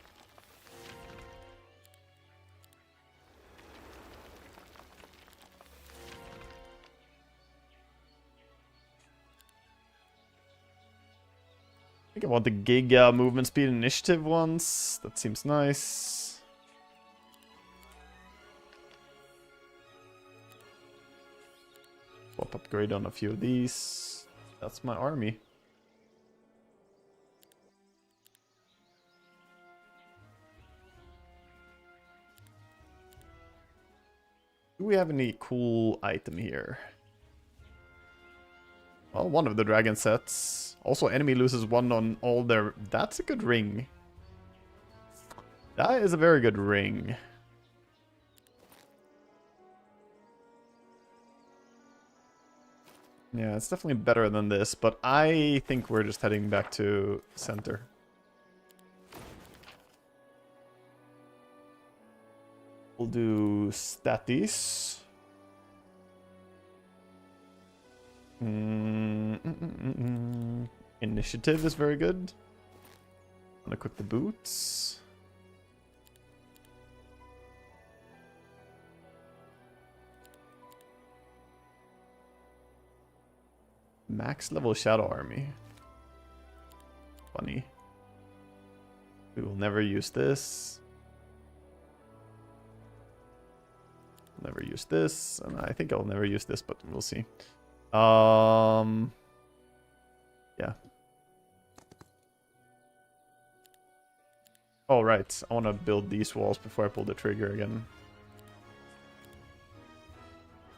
I think I want the Giga movement speed initiative ones. That seems nice. Swap upgrade on a few of these. That's my army. Do we have any cool item here? Well, one of the dragon sets. Also, enemy loses one on all their... That's a good ring. That is a very good ring. Yeah, it's definitely better than this, but I think we're just heading back to center. We'll do statis. Initiative is very good. I'm gonna equip the boots. Max level Shadow Army. Funny. We will never use this. Never use this, and I think I'll never use this, but we'll see. Yeah. Oh, right. I want to build these walls before I pull the trigger again.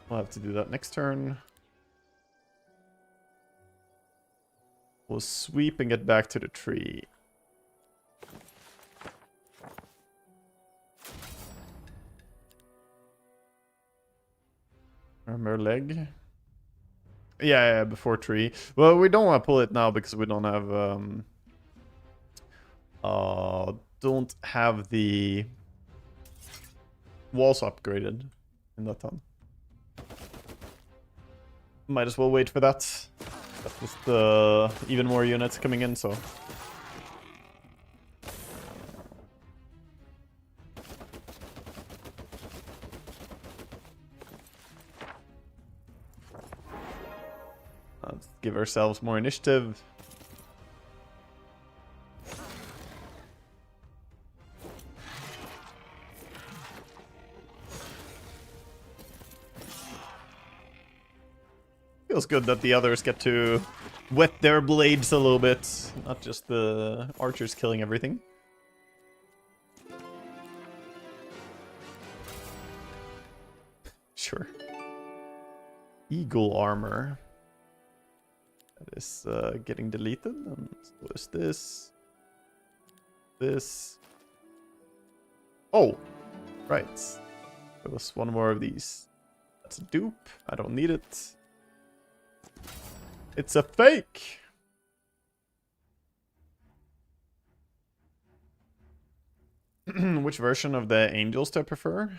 I'll have to do that next turn. We'll sweep and get back to the tree. Armor leg. Yeah, before tree. Well, we don't want to pull it now because we don't have the walls upgraded in that town. Might as well wait for that. That's just even more units coming in, so. Let's give ourselves more initiative. Feels good that the others get to wet their blades a little bit, not just the archers killing everything. Sure. Eagle armor. That is getting deleted. And so is this. this. Oh, right. There was one more of these. That's a dupe. I don't need it. It's a fake. Which version of the angels do I prefer?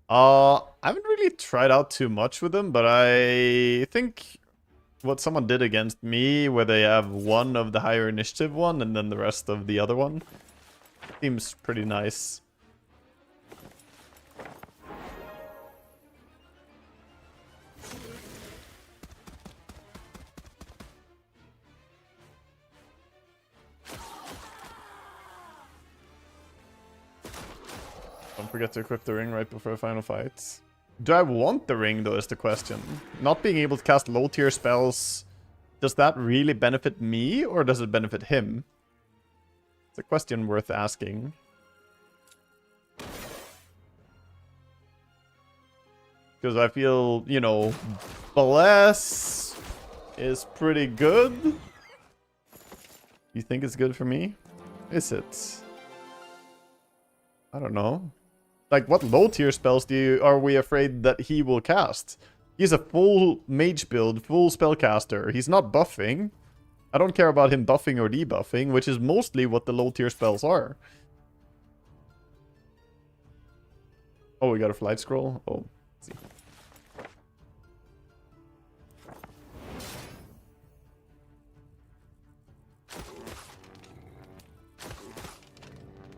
I haven't really tried out too much with them, but I think what someone did against me, where they have one of the higher initiative one and then the rest of the other one, seems pretty nice. Don't forget to equip the ring right before final fights. Do I want the ring, though, is the question. Not being able to cast low-tier spells, does that really benefit me, or does it benefit him? It's a question worth asking. Because I feel, you know, Bless is pretty good. You think it's good for me? Is it? I don't know. Like, what low-tier spells are we afraid that he will cast? He's a full mage build, full spellcaster. He's not buffing. I don't care about him buffing or debuffing, which is mostly what the low-tier spells are. Oh, we got a flight scroll? Oh, let's see.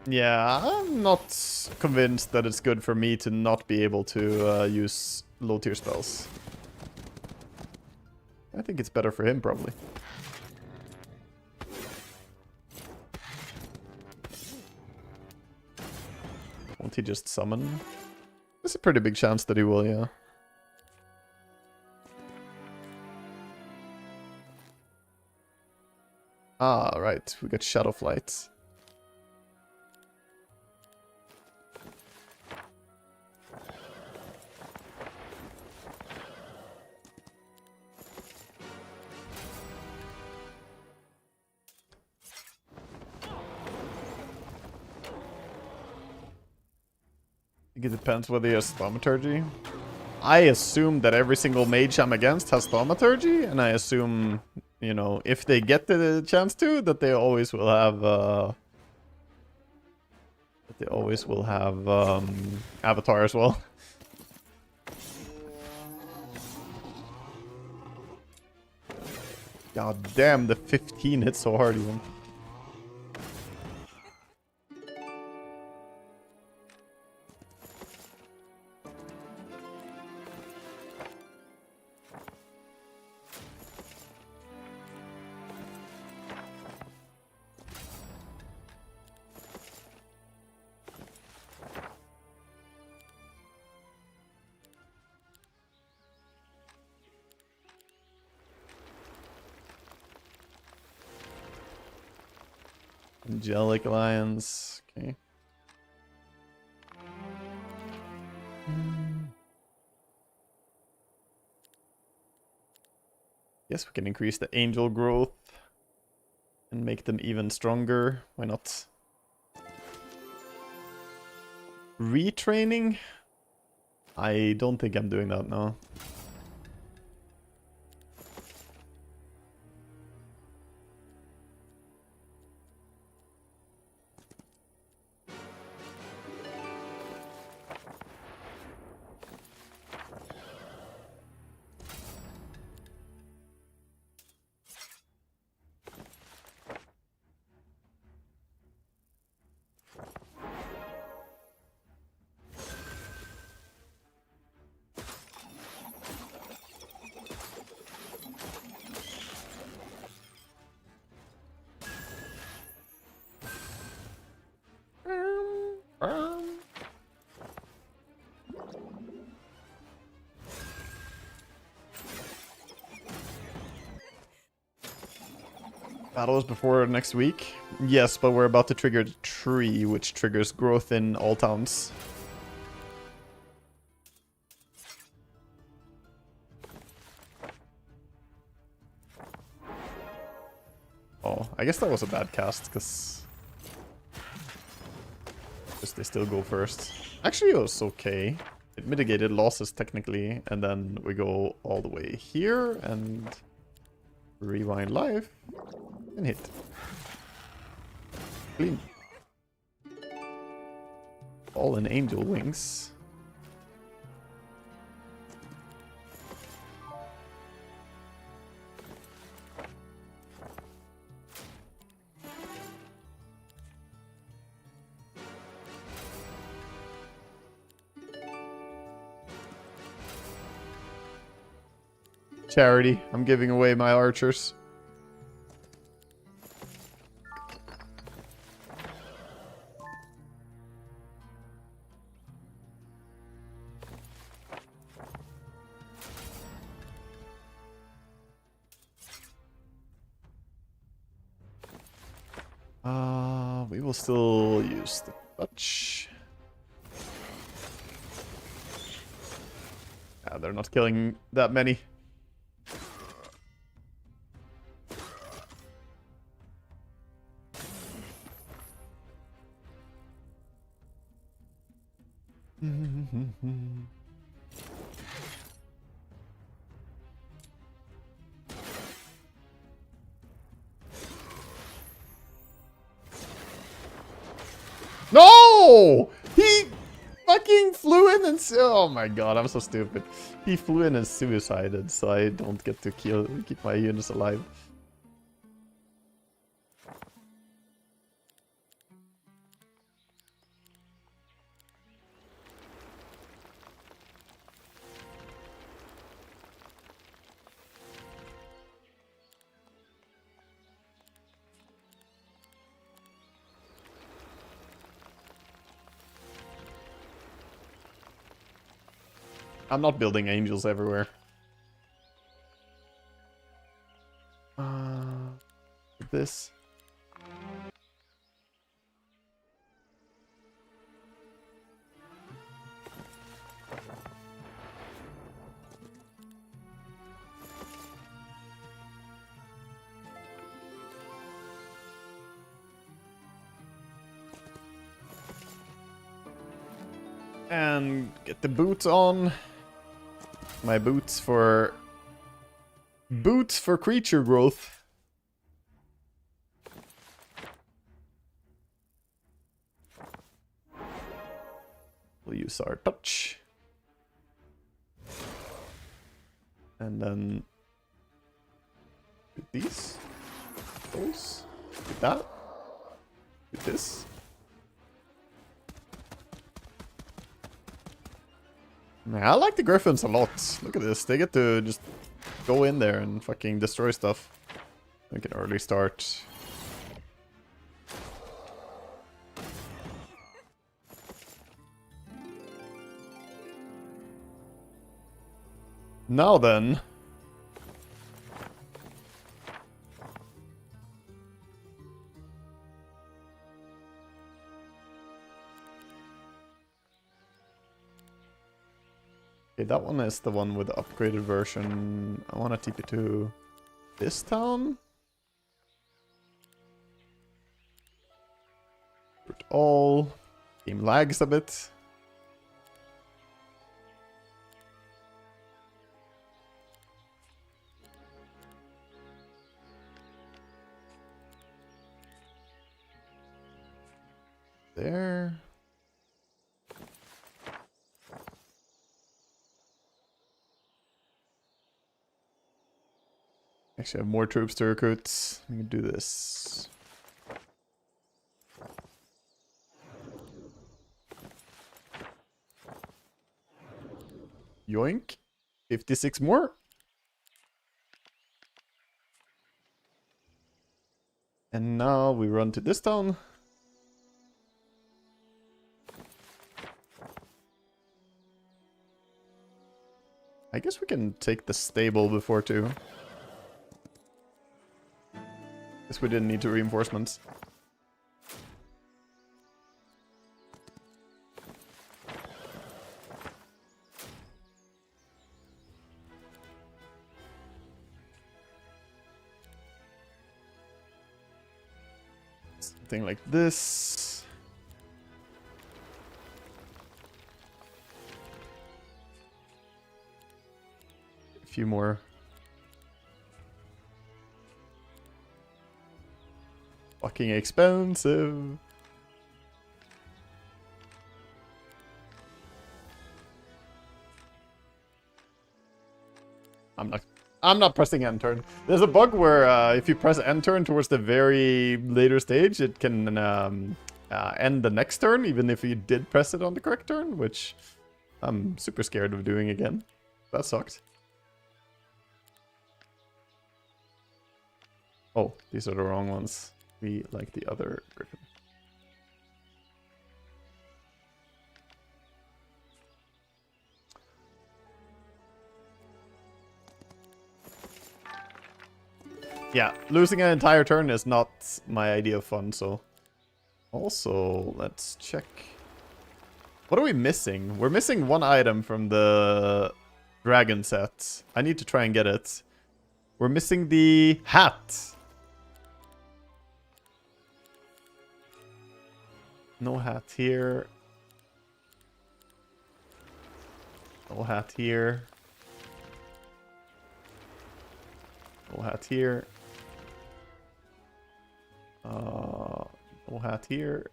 Yeah, I'm not convinced that it's good for me to not be able to use low-tier spells. I think it's better for him, probably. Won't he just summon? There's a pretty big chance that he will, yeah. Ah, right. We got Shadow Flight. I think it depends whether he has Thaumaturgy. I assume that every single mage I'm against has Thaumaturgy, and I assume, you know, if they get the chance to, that they always will have Avatar as well. God damn, the 15 hit so hard even. Angelic Alliance. Okay. Yes, we can increase the angel growth and make them even stronger. Why not? Retraining? I don't think I'm doing that now. Battles before next week? Yes, but we're about to trigger the tree, which triggers growth in all towns. Oh, I guess that was a bad cast, because they still go first. Actually, it was okay. It mitigated losses technically, and then we go all the way here and rewind life and hit. Clean. All in angel wings. Charity. I'm giving away my archers. We will still use the touch. Yeah, they're not killing that many. No! He fucking flew in and... Oh my god, I'm so stupid. He flew in and suicided, so I don't get to keep my units alive. I'm not building angels everywhere. This. And get the boots on. My boots for creature growth. We'll use our touch. And then do these. Those. Do that. Do this. Man, I like the griffins a lot. Look at this. They get to just go in there and fucking destroy stuff. We can early start. Now then. Okay, that one is the one with the upgraded version. I want to TP to this town. Put all. Game lags a bit. There. Actually, I have more troops to recruit. We can do this. Yoink. 56 more. And now we run to this town. I guess we can take the stable before too. Guess we didn't need two reinforcements. Something like this. few more. Fucking expensive. I'm not pressing end turn. There's a bug where if you press end turn towards the very later stage, it can end the next turn, even if you did press it on the correct turn, which I'm super scared of doing again. That sucked. Oh, these are the wrong ones. We like the other griffin. Yeah, losing an entire turn is not my idea of fun, so... Also, let's check... What are we missing? We're missing one item from the dragon set. I need to try and get it. We're missing the hat. No hat here. No hat here. No hat here. No hat here.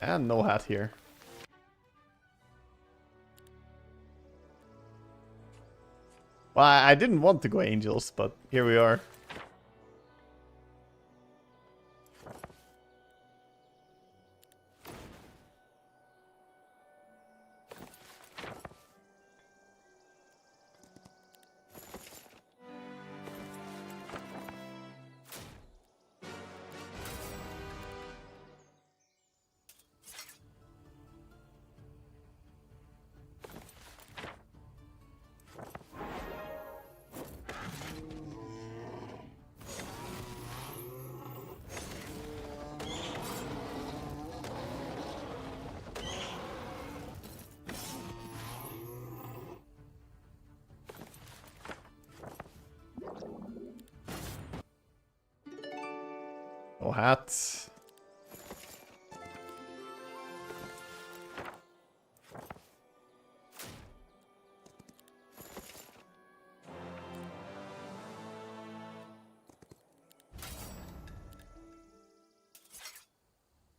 And no hat here. Well, I didn't want to go angels, but here we are. No hat.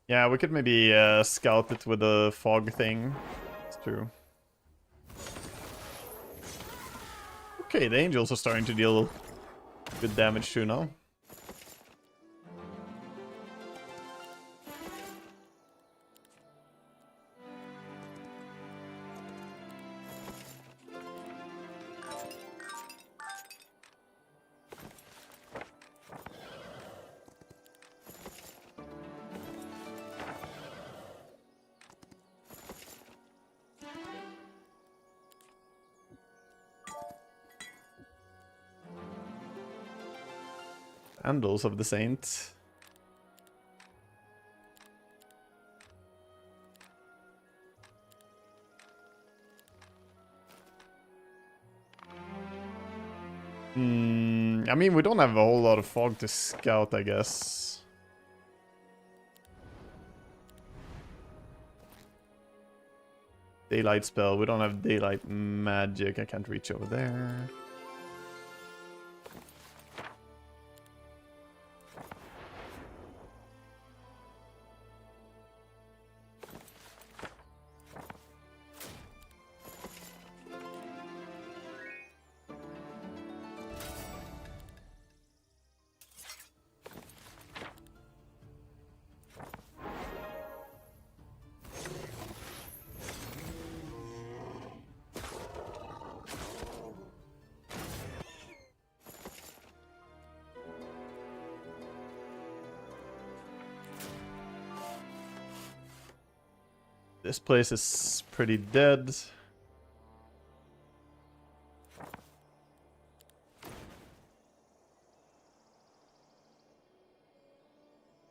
Yeah, we could maybe scout it with a fog thing. It's true. Okay, the angels are starting to deal good damage too now. Handles of the Saint. I mean, we don't have a whole lot of fog to scout, I guess. Daylight spell. We don't have daylight magic. I can't reach over there. This place is pretty dead.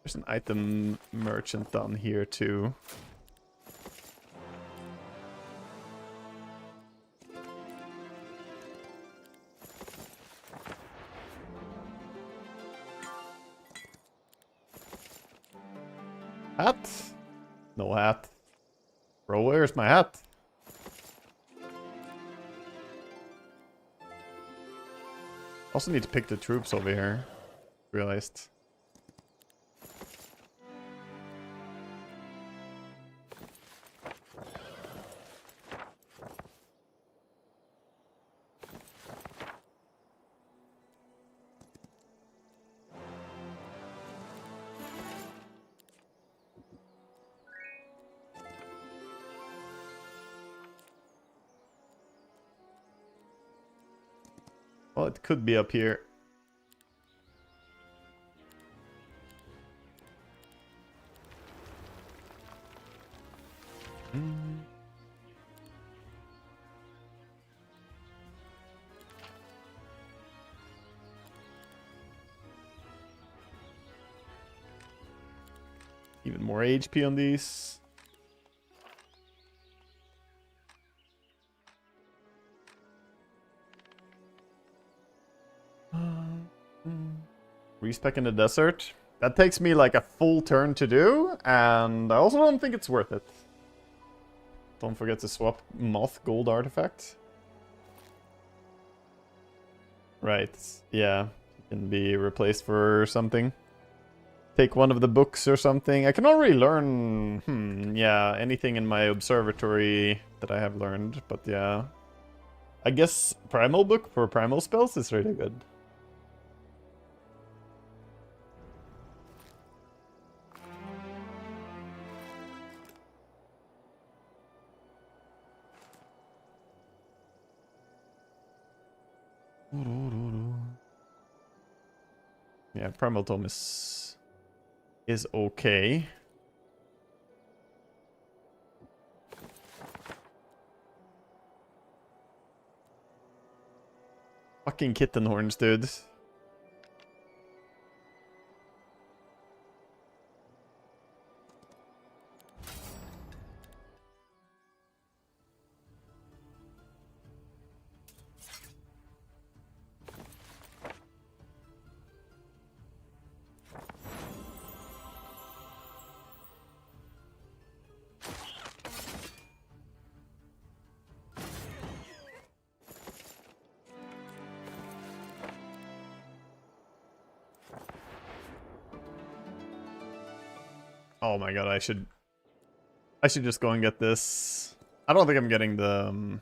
There's an item merchant down here too. Hat? No hat. Bro, where's my hat? Also need to pick the troops over here. Realized. Well, it could be up here. Even more HP on these. Respec in the desert. That takes me like a full turn to do, and I also don't think it's worth it. Don't forget to swap moth gold artifact. Right, yeah. It can be replaced for something. Take one of the books or something. I can already learn, yeah, anything in my observatory that I have learned, but yeah. I guess Primal Book for Primal spells is really good. Yeah, Primal Tome is okay. Fucking kitten horns, dude. Oh my god, I should just go and get this. I don't think I'm getting the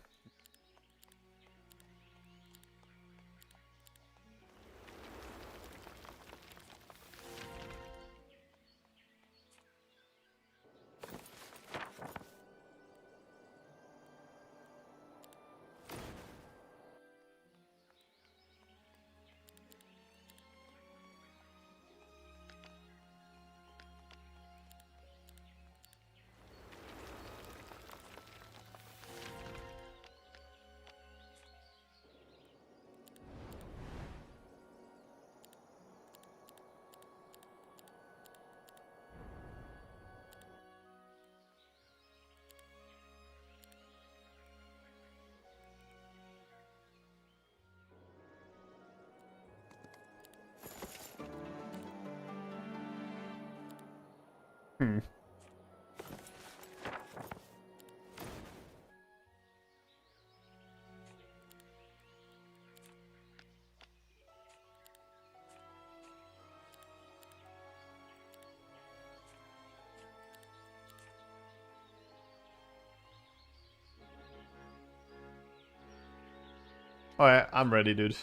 Alright, I'm ready, dude.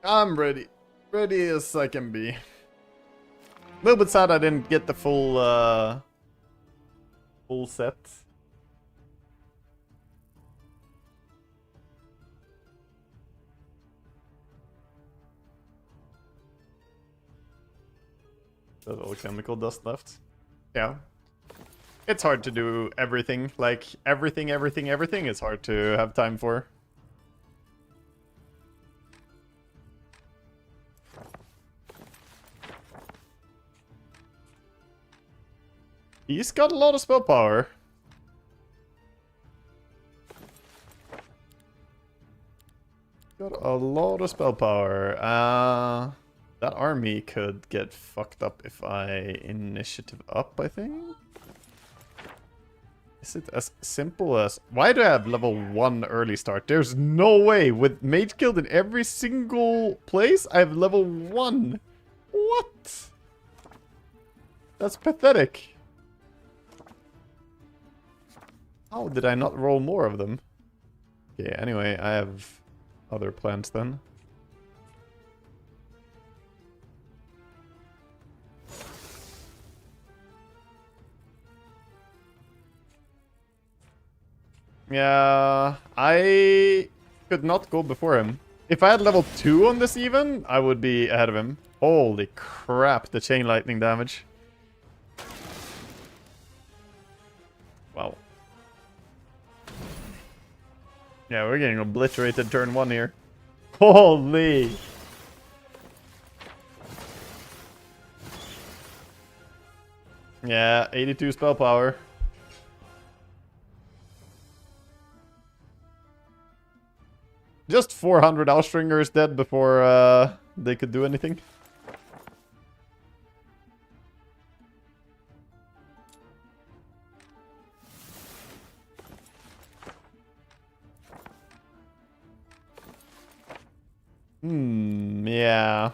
I'm ready. Ready as I can be. A little bit sad I didn't get the full set. There's all chemical dust left. Yeah. It's hard to do everything. Like, everything is hard to have time for. He's got a lot of spell power. Got a lot of spell power. That army could get fucked up if I initiative up, I think. Is it as simple as... Why do I have level 1 early start? There's no way. With Mage Guild in every single place, I have level 1. What? That's pathetic. How did I not roll more of them? Okay, anyway, I have other plans then. Yeah, I could not go before him. If I had level 2 on this even, I would be ahead of him. Holy crap, the chain lightning damage. Wow. Yeah, we're getting obliterated turn 1 here. Holy! Yeah, 82 spell power. Just 400 Outstringers dead before they could do anything. Yeah.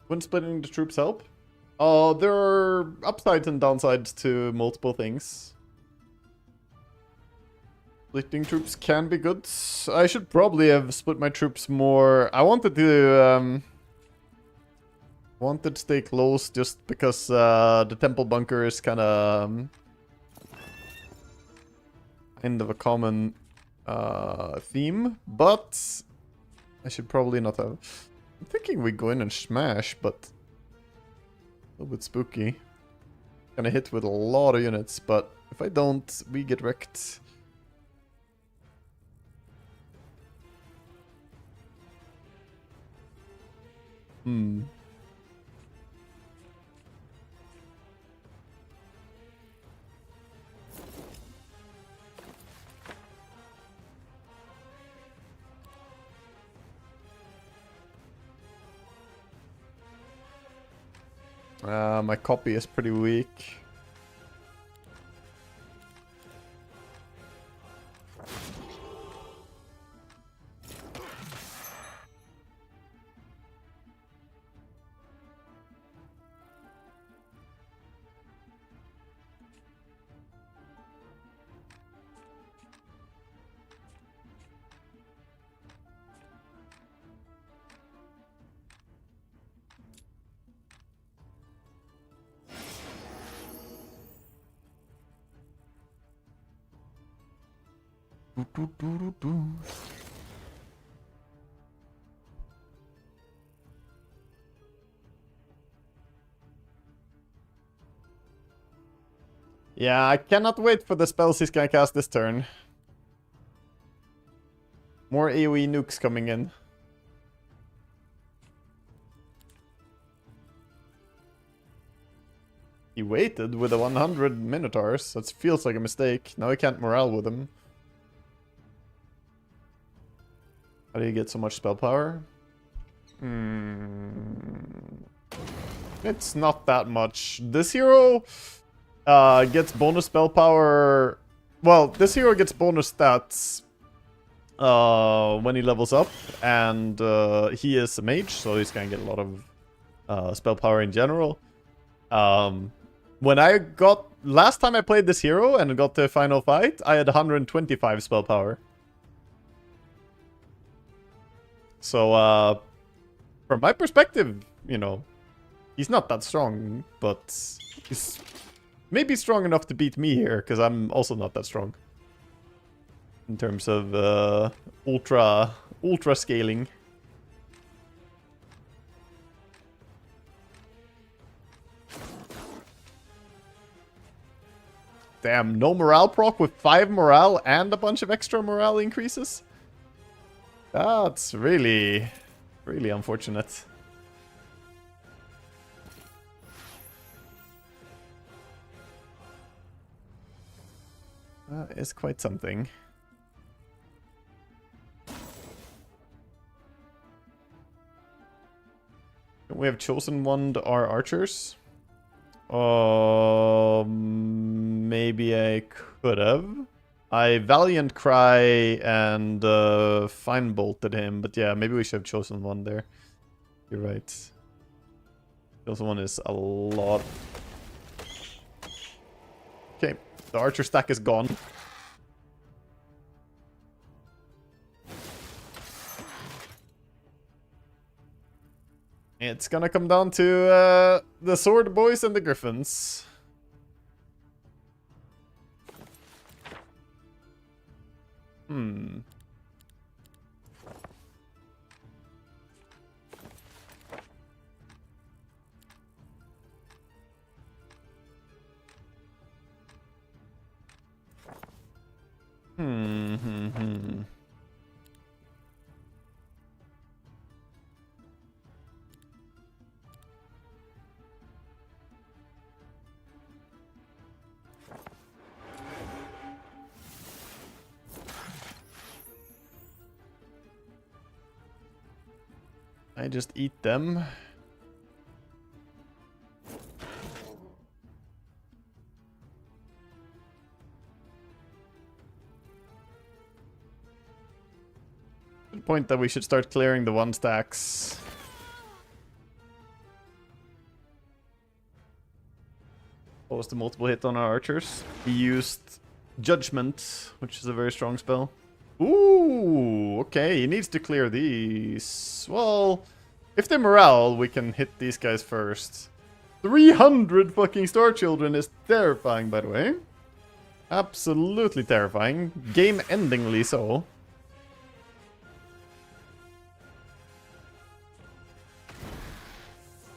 Wouldn't splitting the troops help? There are upsides and downsides to multiple things. Splitting troops can be good. I should probably have split my troops more. I wanted to stay close just because the temple bunker is kind of end of a common theme, but I should probably not have. I'm thinking we go in and smash, but a little bit spooky. Gonna hit with a lot of units, but if I don't, we get wrecked. My copy is pretty weak. Yeah, I cannot wait for the spells he's gonna cast this turn. More AoE nukes coming in. He waited with the 100 Minotaurs. That feels like a mistake. Now he can't morale with them. How do you get so much spell power? It's not that much. This hero gets bonus spell power. Well, this hero gets bonus stats when he levels up, and he is a mage, so he's gonna get a lot of spell power in general. When I got last time I played this hero and got to final fight, I had 125 spell power. So from my perspective, you know, he's not that strong, but he's maybe strong enough to beat me here, because I'm also not that strong in terms of ultra ultra scaling. Damn, no morale proc with 5 morale and a bunch of extra morale increases? That's really, really unfortunate. That is quite something. We have chosen one our archers. Maybe I could have. I Valiant Cry and Fine Bolted him, but yeah, maybe we should have chosen one there. You're right. Chosen one is a lot. Okay, the archer stack is gone. It's gonna come down to the sword boys and the griffins. Hmm. I just eat them. Good point that we should start clearing the 1 stacks. What was the multiple hit on our archers? He used Judgment, which is a very strong spell. Ooh, okay, he needs to clear these. Well, if they're morale, we can hit these guys first. 300 fucking Star Children is terrifying, by the way. Absolutely terrifying. Game-endingly so.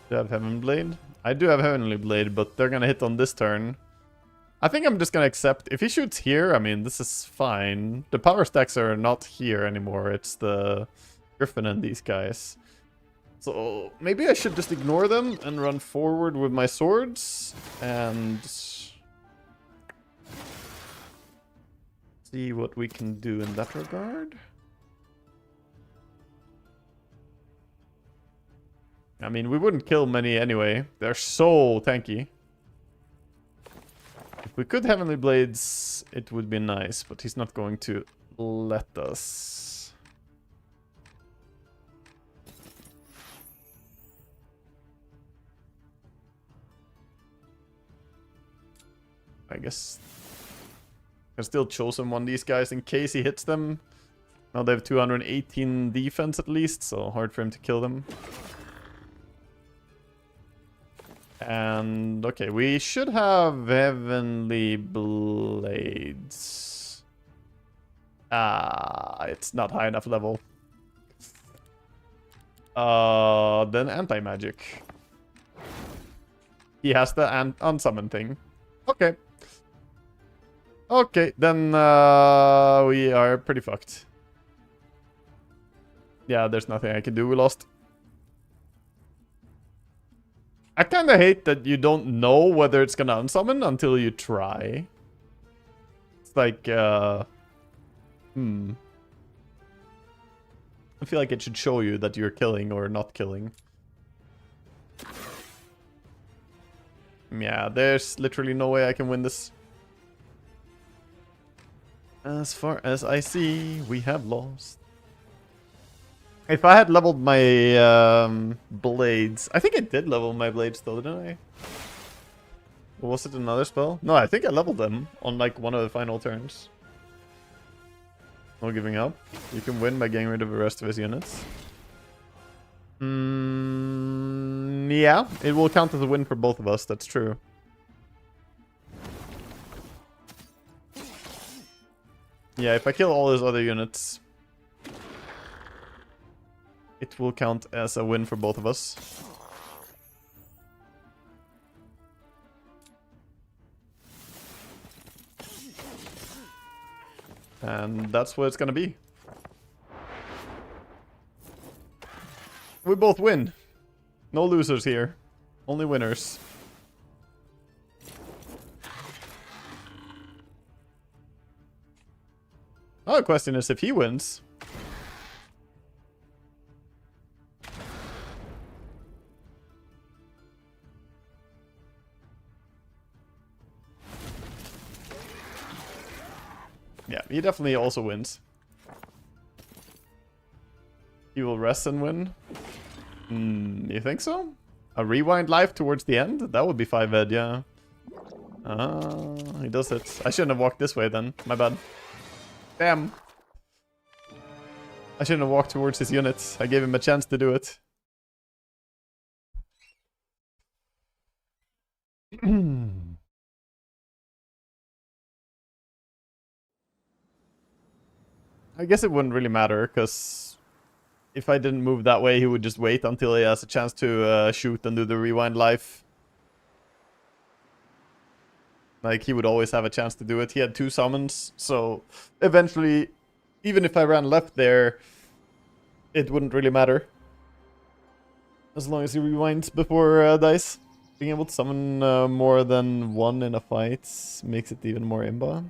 Do I have Heaven Blade? I do have Heavenly Blade, but they're gonna hit on this turn. I think I'm just gonna accept. If he shoots here, I mean, this is fine. The power stacks are not here anymore. It's the Griffin and these guys. So maybe I should just ignore them and run forward with my swords and see what we can do in that regard. I mean, we wouldn't kill many anyway. They're so tanky. If we could Heavenly Blades, it would be nice, but he's not going to let us. I guess I still chosen one of these guys in case he hits them. Now they have 218 defense at least, so hard for him to kill them. And okay, we should have Heavenly Blades. It's not high enough level. Then anti-magic. He has the unsummon thing. Okay. Okay, then we are pretty fucked. Yeah, there's nothing I can do. We lost. I kind of hate that you don't know whether it's gonna unsummon until you try. It's like, I feel like it should show you that you're killing or not killing. Yeah, there's literally no way I can win this. As far as I see, we have lost. If I had leveled my blades... I think I did level my blades though, didn't I? Or was it another spell? No, I think I leveled them on like one of the final turns. No giving up. You can win by getting rid of the rest of his units. Yeah, it will count as a win for both of us, that's true. Yeah, if I kill all his other units... it will count as a win for both of us. And that's what it's gonna be. We both win. No losers here. Only winners. Now the question is if he wins. Yeah, he definitely also wins. He will rest and win. You think so? A rewind life towards the end? That would be 5 ed, yeah. He does it. I shouldn't have walked this way then. My bad. Damn. I shouldn't have walked towards his units. I gave him a chance to do it. I guess it wouldn't really matter, because if I didn't move that way, he would just wait until he has a chance to shoot and do the rewind life. Like, he would always have a chance to do it. He had 2 summons, so eventually, even if I ran left there, it wouldn't really matter. As long as he rewinds before dice. Being able to summon more than 1 in a fight makes it even more imba.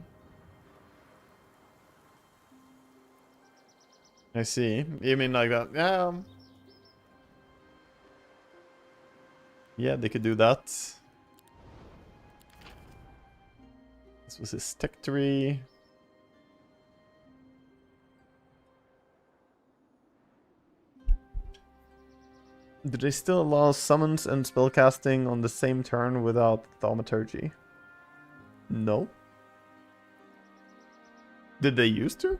I see. You mean like that? Yeah. Yeah, they could do that. This was his tech tree. Do they still allow summons and spellcasting on the same turn without thaumaturgy? No. Did they used to?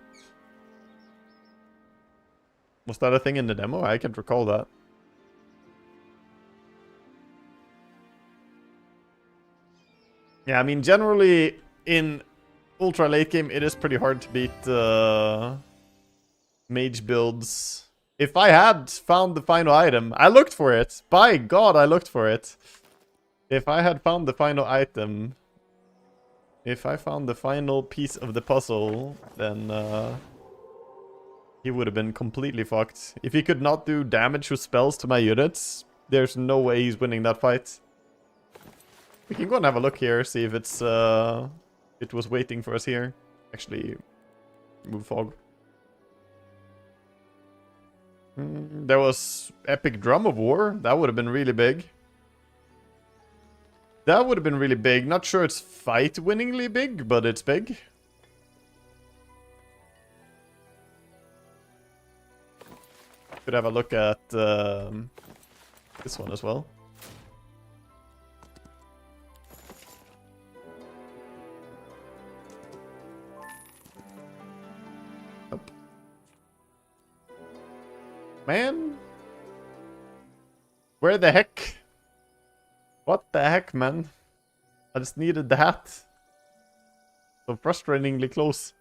Was that a thing in the demo? I can't recall that. Yeah, I mean, generally in ultra late game, it is pretty hard to beat mage builds. If I had found the final item, I looked for it. By God, I looked for it. If I had found the final item, if I found the final piece of the puzzle, then he would have been completely fucked. If he could not do damage with spells to my units, there's no way he's winning that fight. We can go and have a look here, see if it's it was waiting for us here. Actually, move fog. There was Epic Drum of War. That would have been really big. That would have been really big. Not sure it's fight-winningly big, but it's big. Could have a look at this one as well. Nope. Man, where the heck? What the heck, man? I just needed the hat. So frustratingly close.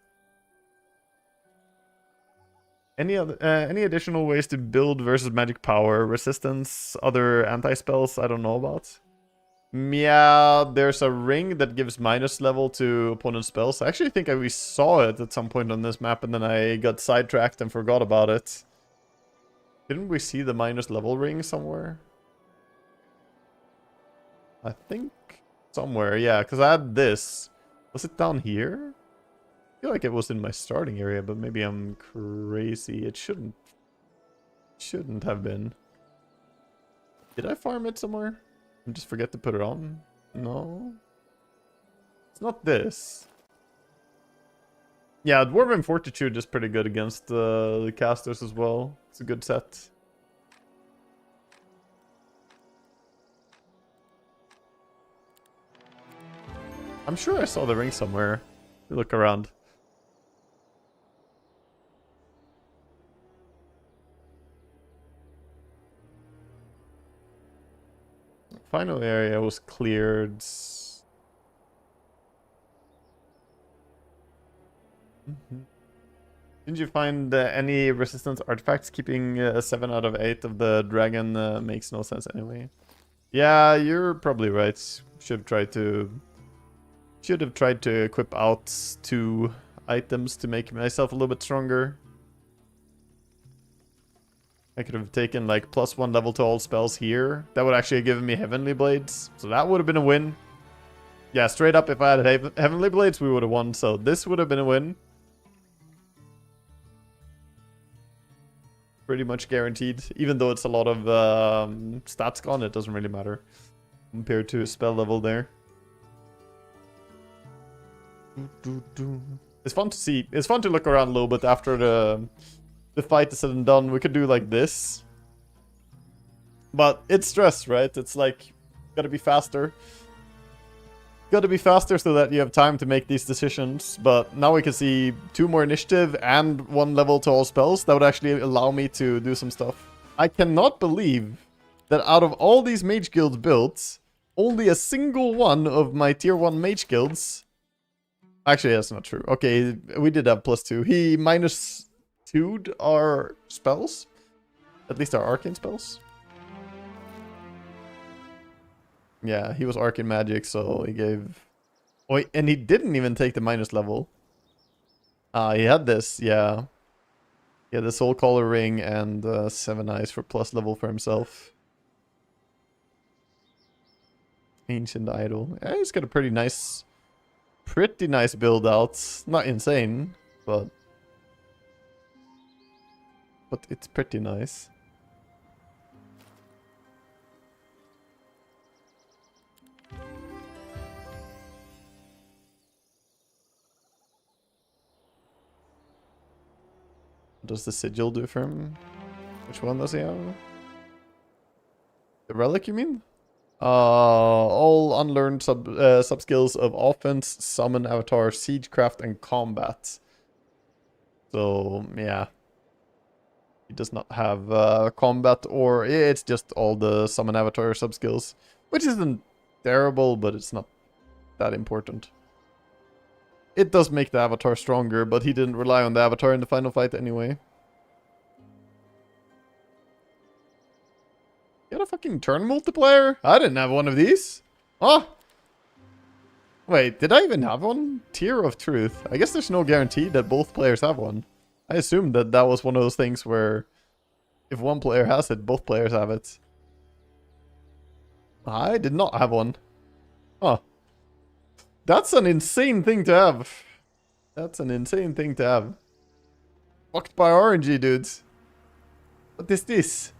Any additional ways to build versus magic power, resistance, other anti-spells I don't know about? Yeah, there's a ring that gives minus level to opponent spells. I actually think we saw it at some point on this map and then I got sidetracked and forgot about it. Didn't we see the minus level ring somewhere? I think somewhere, yeah, because I had this. Was it down here? I feel like it was in my starting area, but maybe I'm crazy. It shouldn't have been. Did I farm it somewhere and just forget to put it on? No. It's not this. Yeah, Dwarven Fortitude is pretty good against the casters as well. It's a good set. I'm sure I saw the ring somewhere. Look around. Final area was cleared. Didn't you find any resistance artifacts? Keeping 7 out of 8 of the dragon makes no sense anyway. Yeah, you're probably right. Should have tried to equip out 2 items to make myself a little bit stronger. I could have taken like +1 level to all spells here. That would actually have given me Heavenly Blades. So that would have been a win. Yeah, straight up, if I had Heavenly Blades, we would have won. So this would have been a win. Pretty much guaranteed. Even though it's a lot of stats gone, it doesn't really matter. Compared to a spell level there. It's fun to see. It's fun to look around a little bit after the fight is said and done. We could do like this. But it's stress, right? It's like, gotta be faster. Gotta be faster so that you have time to make these decisions. But now we can see 2 more initiative and 1 level to all spells. That would actually allow me to do some stuff. I cannot believe that out of all these mage guilds built, only a single one of my tier 1 mage guilds... Actually, that's not true. Okay, we did have +2. He -2'd our spells. At least our arcane spells. Yeah, he was arcane magic, so he gave... Oh, and he didn't even take the minus level. He had this, yeah. He had the soul collar ring and 7 eyes for + level for himself. Ancient idol. Yeah, he's got a pretty nice build out. Not insane, but it's pretty nice. What does the sigil do for him? Which one does he have? The relic, you mean? All unlearned sub skills of offense, summon, avatar, siegecraft, and combat. So yeah, he does not have combat, or it's just all the summon, avatar sub skills, which isn't terrible, but it's not that important. It does make the avatar stronger, but he didn't rely on the avatar in the final fight anyway. You had a fucking turn multiplier? I didn't have one of these. Oh! Wait, did I even have one? Tear of Truth. I guess there's no guarantee that both players have one. I assumed that that was one of those things where if one player has it, both players have it. I did not have one. Huh. That's an insane thing to have. That's an insane thing to have. Fucked by RNG, dudes. What is this?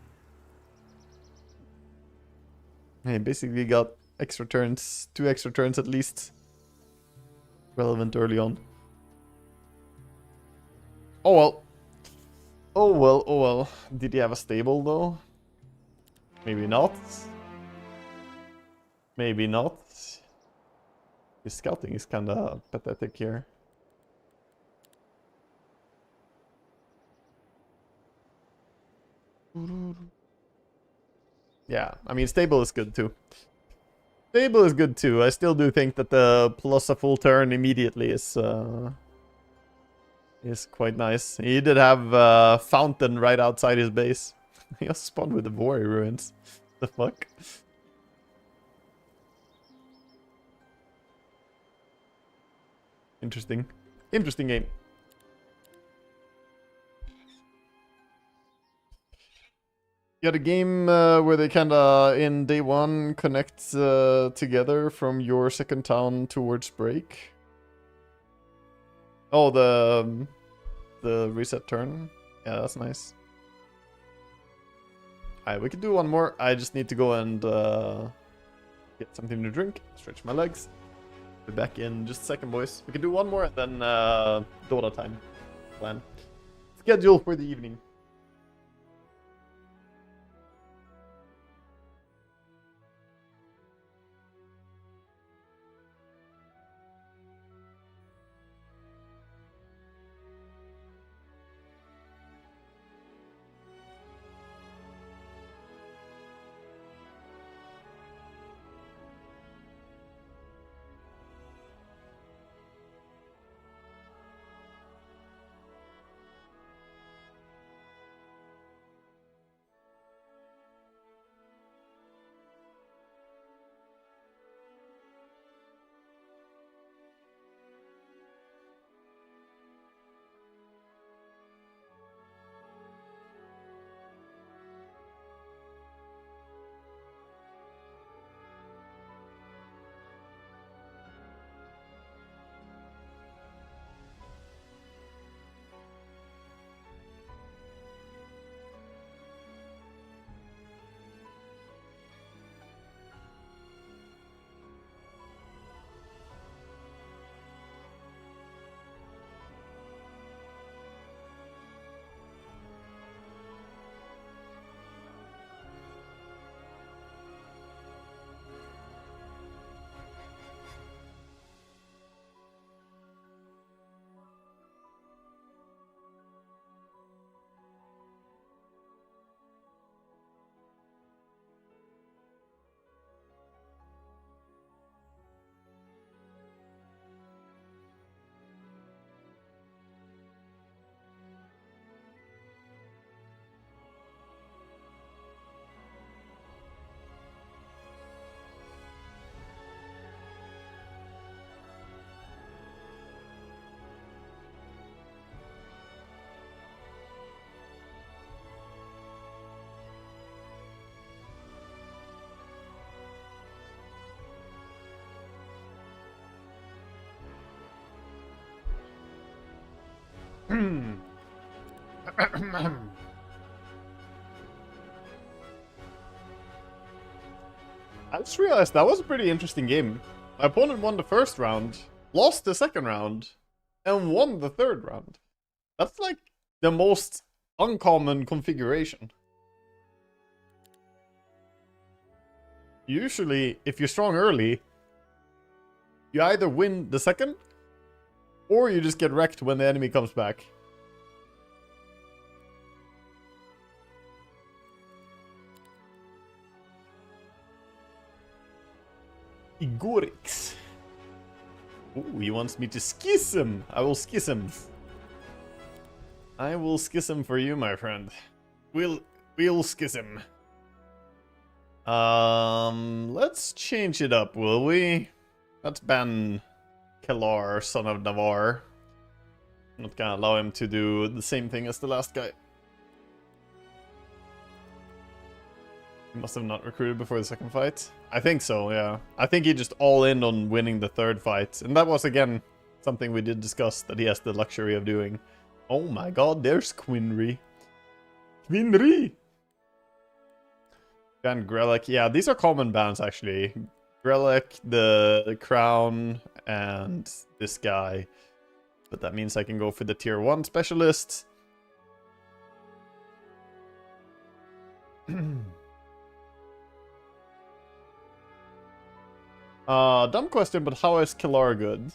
Hey, basically got extra turns, 2 extra turns at least. Relevant early on. Oh well. Oh well, oh well. Did he have a stable though? Maybe not. Maybe not. His scouting is kinda pathetic here. Yeah, I mean, stable is good too. Stable is good too. I still do think that the plus a full turn immediately is quite nice. He did have Fountain right outside his base. He also spawned with the Warrior Ruins. The fuck? Interesting. Interesting game. You had a game where they kinda, in day 1, connect together from your second town towards break. Oh, the reset turn. Yeah, that's nice. Alright, we can do one more. I just need to go and get something to drink, stretch my legs. Be back in just a second, boys. We can do one more and then Dota time plan. Schedule for the evening. I just realized that was a pretty interesting game. My opponent won the first round, lost the second round, and won the third round. That's like the most uncommon configuration. Usually, if you're strong early, you either win the second, or you just get wrecked when the enemy comes back. Igorix. Ooh, he wants me to skiss him. I will skiss him. I will skiss him for you, my friend. We'll skiss him. Let's change it up, will we? Let's ban Kalar, son of Navarre. I'm not gonna allow him to do the same thing as the last guy. He must have not recruited before the second fight. I think so, yeah. I think he just all in on winning the third fight. And that was, again, something we did discuss that he has the luxury of doing. Oh my god, there's Quinry. Quinry! Ban Grelek. Yeah, these are common bans, actually. Grelek, the Crown, and this guy. But that means I can go for the tier 1 specialist. Dumb question, but how is Kalar good?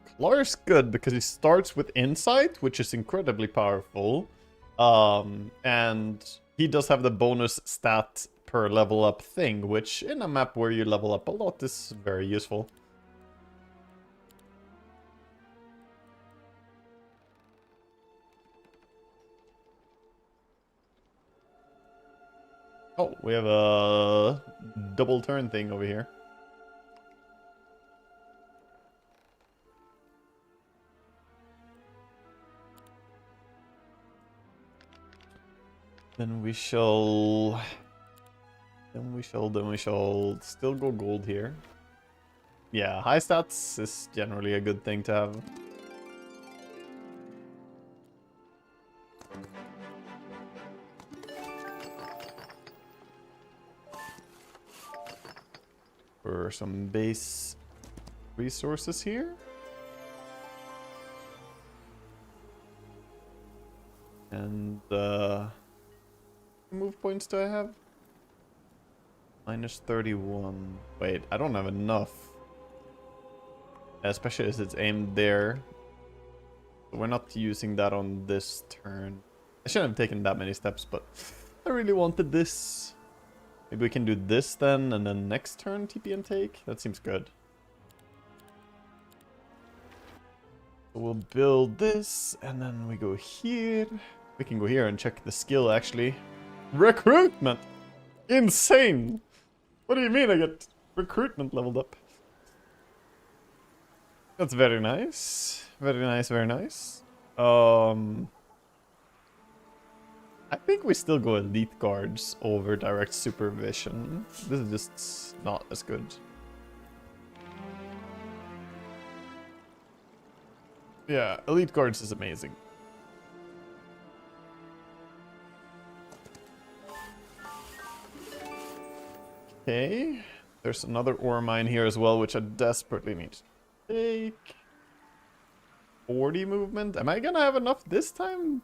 Kalar is good because he starts with Insight, which is incredibly powerful. And he does have the bonus stat per level up thing, which in a map where you level up a lot is very useful. Oh, we have a double turn thing over here. Then we shall still go gold here. Yeah, high stats is generally a good thing to have. For some base resources here. And move points do I have? Minus 31. Wait, I don't have enough. Especially as it's aimed there. So we're not using that on this turn. I shouldn't have taken that many steps, but I really wanted this. Maybe we can do this then, and then next turn TP and take. That seems good. So we'll build this, and then we go here. We can go here and check the skill, actually. Recruitment! Insane! What do you mean I get recruitment leveled up? That's very nice. Very nice, very nice. I think we still go elite guards over direct supervision. This is just not as good. Yeah, elite guards is amazing. Okay, there's another ore mine here as well, which I desperately need to take. 40 movement. Am I gonna have enough this time?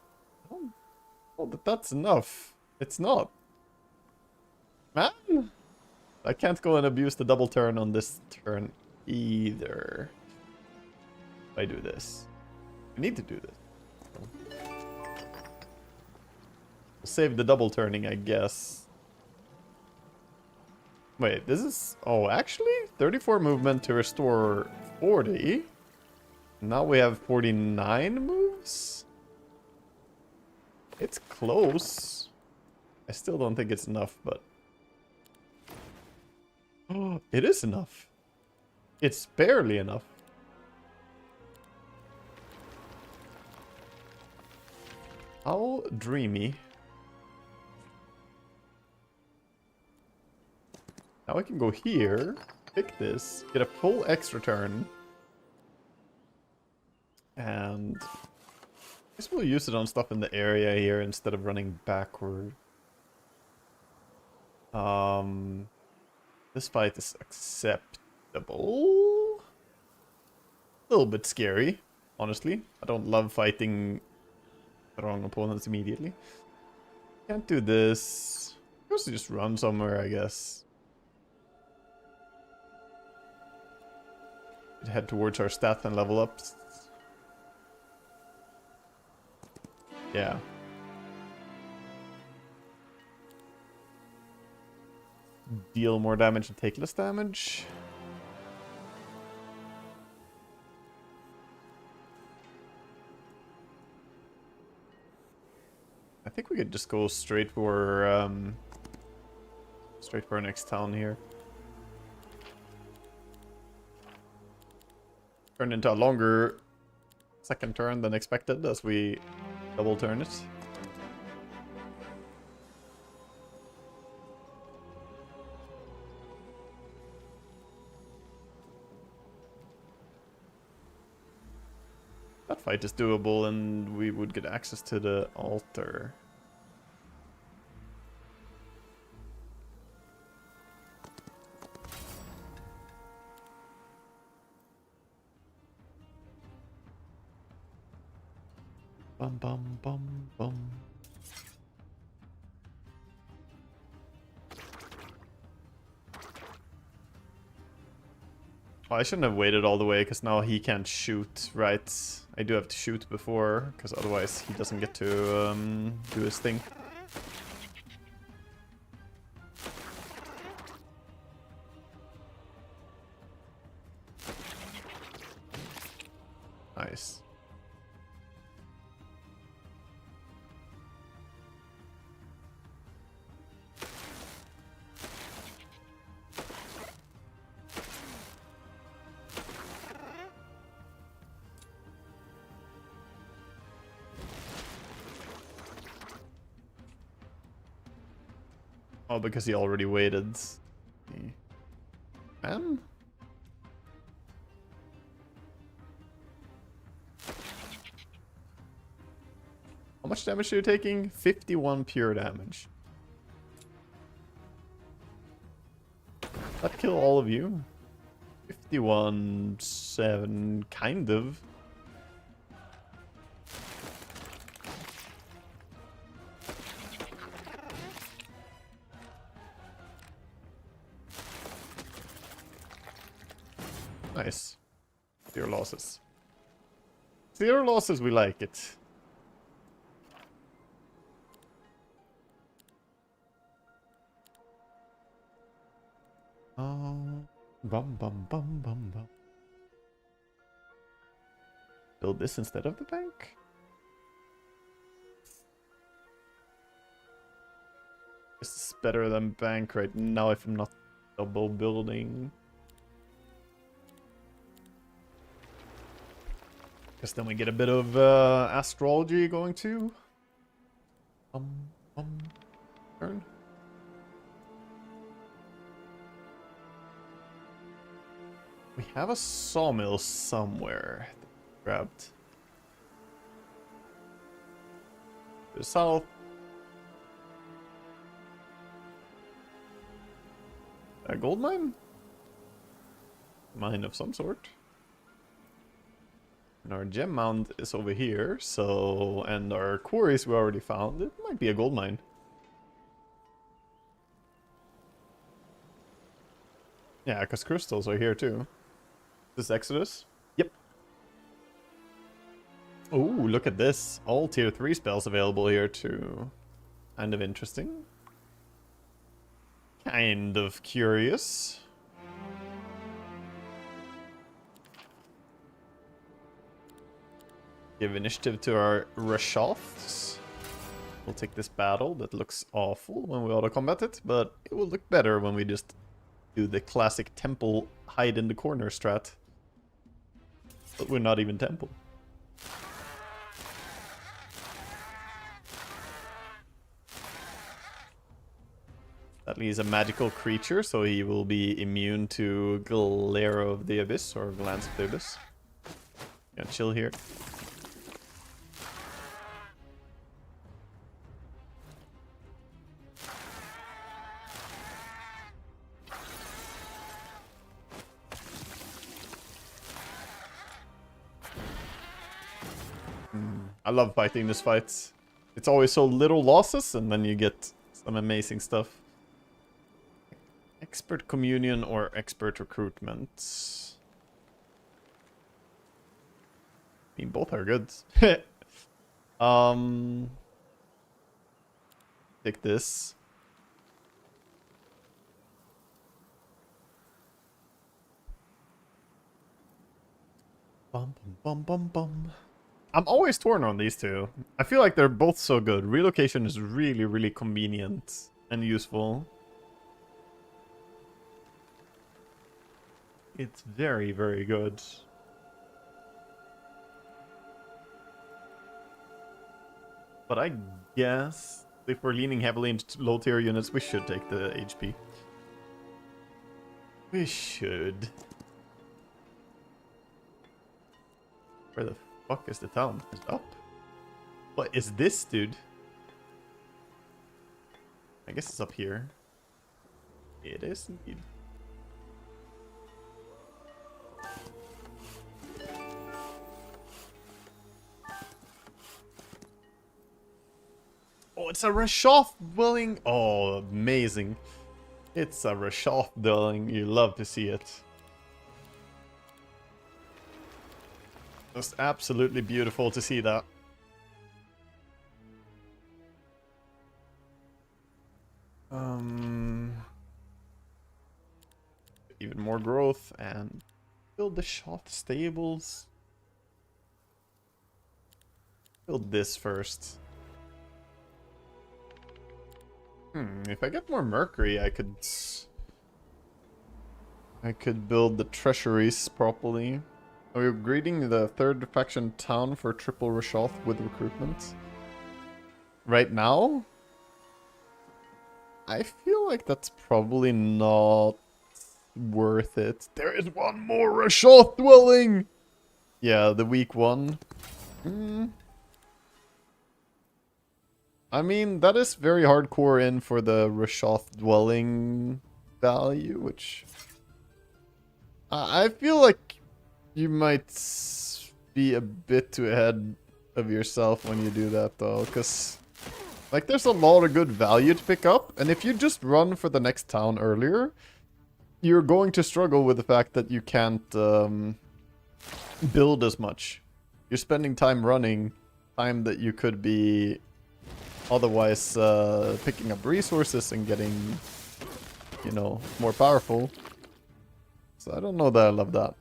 Oh, but that's enough. It's not. Man! I can't go and abuse the double turn on this turn either. If I do this. I need to do this. We'll save the double turning, I guess. Wait, this is... Oh, actually? 34 movement to restore 40. Now we have 49 moves? It's close. I still don't think it's enough, but... Oh, it is enough. It's barely enough. How dreamy. Now I can go here, pick this, get a full extra turn. And Guess we'll use it on stuff in the area here instead of running backward. This fight is acceptable. A little bit scary, honestly. I don't love fighting the wrong opponents immediately. Can't do this. Supposed to just run somewhere, I guess. Head towards our stat and level ups. Yeah. Deal more damage and take less damage. I think we could just go straight for our next town here. Turned into a longer second turn than expected as we double turn it. That fight is doable and we would get access to the altar. Bum bum bum bum. Oh, I shouldn't have waited all the way because now he can't shoot, right? I do have to shoot before because otherwise he doesn't get to do his thing. Nice. Oh, because he already waited. Man? How much damage are you taking? 51 pure damage. That kill all of you? 51-7, kind of. Nice. 0 losses. 0 losses, we like it. Oh, bum bum bum bum bum. Build this instead of the bank? This is better than bank right now if I'm not double building. Because then we get a bit of astrology going too. Turn. We have a sawmill somewhere. Grabbed. To the south. A gold mine? Mine of some sort. And our gem mound is over here, so... And our quarries we already found. It might be a gold mine. Yeah, because crystals are here too. This Exodus? Yep. Oh, look at this. All tier 3 spells available here too. Kind of interesting. Kind of curious. Give initiative to our Rashofts. We'll take this battle that looks awful when we auto-combat it, but it will look better when we just do the classic temple hide in the corner strat. But we're not even temple. That is a magical creature, so he will be immune to Glare of the Abyss or Glance of the Abyss. Yeah, chill here. I love fighting this fight. It's always so little losses, and then you get some amazing stuff. Expert communion or expert recruitment. I mean, both are good. Take this. Bum bum bum bum bum. I'm always torn on these two. I feel like they're both so good. Relocation is really, really convenient and useful. It's very, very good. But I guess if we're leaning heavily into low tier units, we should take the HP. We should. Where the fuck is the town? Is it up? What is this, dude? I guess it's up here. It is indeed. Oh, it's a Rashoth dwelling. Oh, amazing. It's a Rashoth dwelling. You love to see it. Just absolutely beautiful to see that. Even more growth and build the Shoth stables. Build this first. If I get more mercury, I could build the treasuries properly. Are we upgrading the third faction town for triple Rashoth with recruitment? Right now? I feel like that's probably not worth it. There is one more Rashoth dwelling! Yeah, the weak one. I mean, that is very hardcore in for the Rashoth dwelling value, which... I feel like you might be a bit too ahead of yourself when you do that, though, because... like, there's a lot of good value to pick up, and if you just run for the next town earlier, you're going to struggle with the fact that you can't build as much. You're spending time running, time that you could be otherwise picking up resources and getting, you know, more powerful. So I don't know that I love that.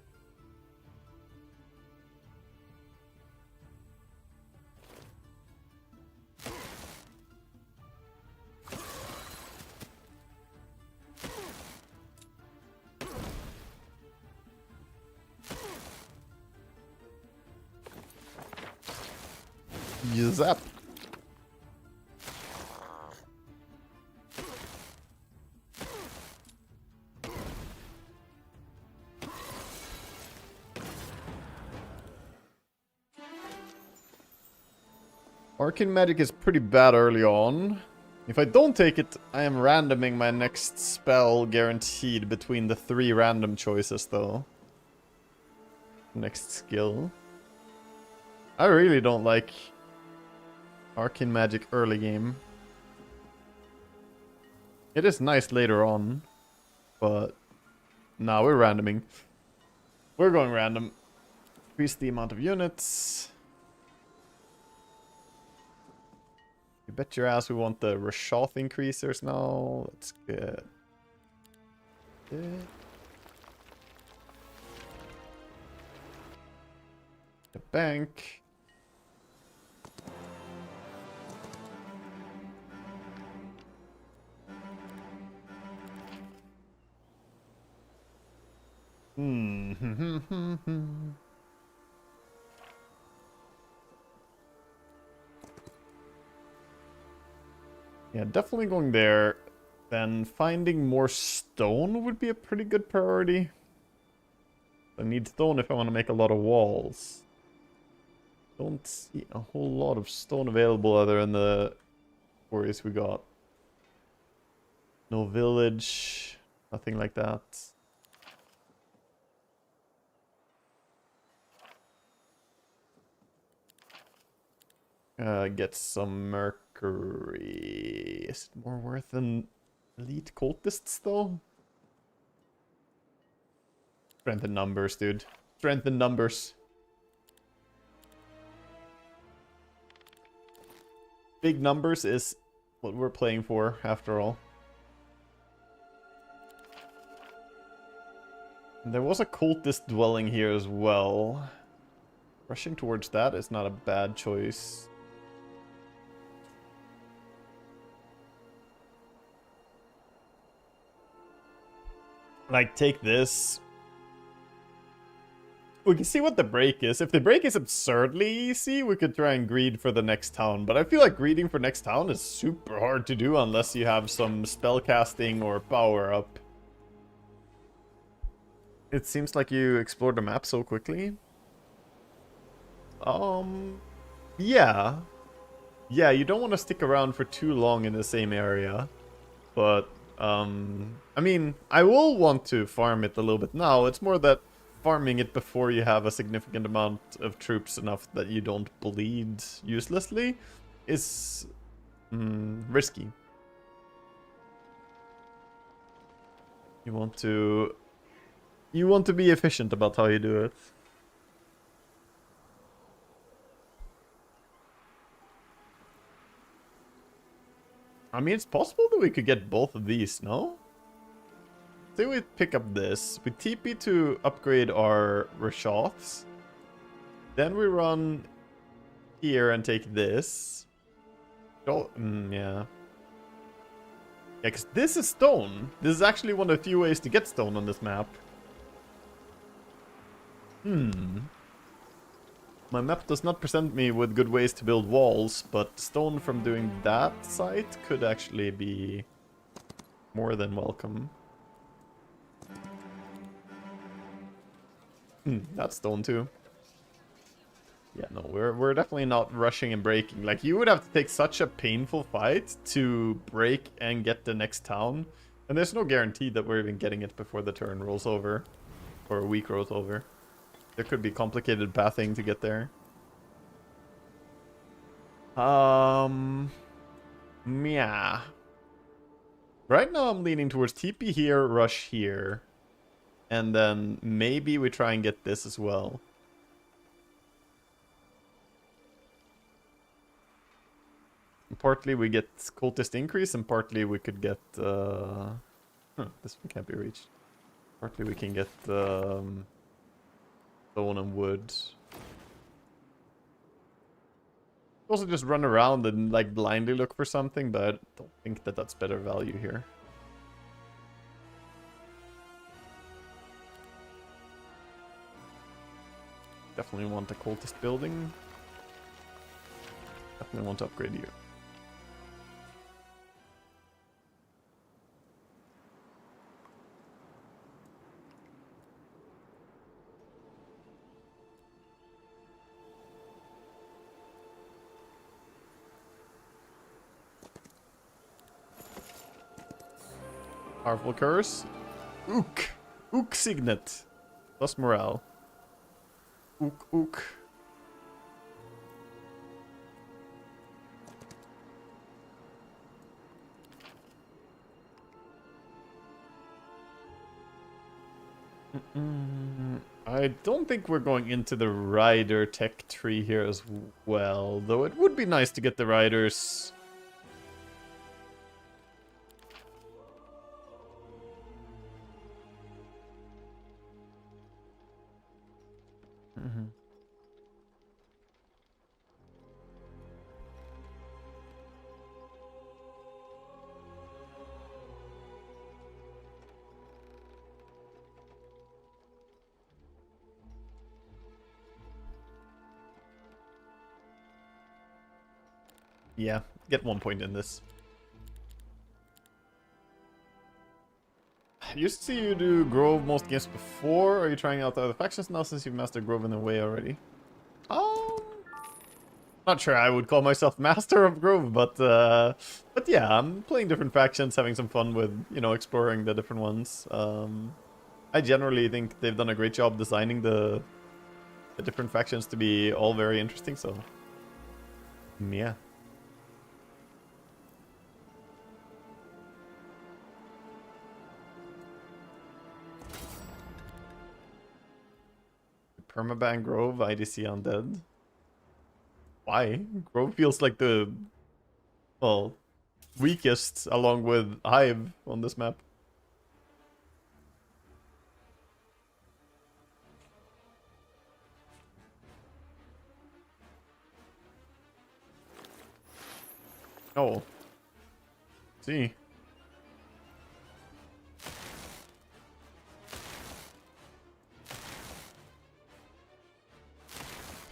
Zap. Arcane magic is pretty bad early on. If I don't take it, I am randoming my next spell guaranteed between the 3 random choices, though. Next skill. I really don't like Arcane magic early game. It is nice later on, but nah, we're randoming. We're going random. Increase the amount of units. You bet your ass we want the Rashoth increasers now. Let's get it. The bank. Yeah, definitely going there. Then finding more stone would be a pretty good priority. I need stone if I want to make a lot of walls. Don't see a whole lot of stone available other than the quarries we got. No village, nothing like that. Get some mercury. Is it more worth than elite cultists though? Strength in numbers, dude. Strength in numbers. Big numbers is what we're playing for, after all. And there was a cultist dwelling here as well. Rushing towards that is not a bad choice. Like, take this. We can see what the break is. If the break is absurdly easy, we could try and greed for the next town. But I feel like greeding for next town is super hard to do unless you have some spellcasting or power up. It seems like you explored the map so quickly. Yeah. Yeah, you don't want to stick around for too long in the same area. But, I mean, I will want to farm it a little bit now. It's more that farming it before you have a significant amount of troops enough that you don't bleed uselessly is risky. You want to be efficient about how you do it. I mean, it's possible that we could get both of these, no? Say we pick up this. We TP to upgrade our Rashoths. Then we run here and take this. Oh, yeah. Yeah, because this is stone. This is actually one of the few ways to get stone on this map. My map does not present me with good ways to build walls, but stone from doing that site could actually be more than welcome. That's stone too. Yeah, no, we're definitely not rushing and breaking. Like, you would have to take such a painful fight to break and get the next town. And there's no guarantee that we're even getting it before the turn rolls over. Or a week rolls over. There could be complicated pathing to get there. Yeah. Right now I'm leaning towards TP here, rush here. And then maybe we try and get this as well. And partly we get cultist increase, and partly we could get... this one can't be reached. Partly we can get... stone and wood. Also just run around and like blindly look for something, but I don't think that that's better value here. Definitely want a cultist building. Definitely want to upgrade you. Powerful curse. Ook. Ook signet. Plus morale. Ook, ook. I don't think we're going into the rider tech tree here as well, though it would be nice to get the riders. Yeah, get 1 point in this. I used to see you do Grove most games before. Are you trying out the other factions now since you've mastered Grove in a way already? Not sure I would call myself master of Grove, but yeah, I'm playing different factions, having some fun with, you know, exploring the different ones. I generally think they've done a great job designing the different factions to be all very interesting, so Yeah. Permaban Grove, IDC Undead. Why? Grove feels like the, well, weakest along with Hive on this map. Oh. See.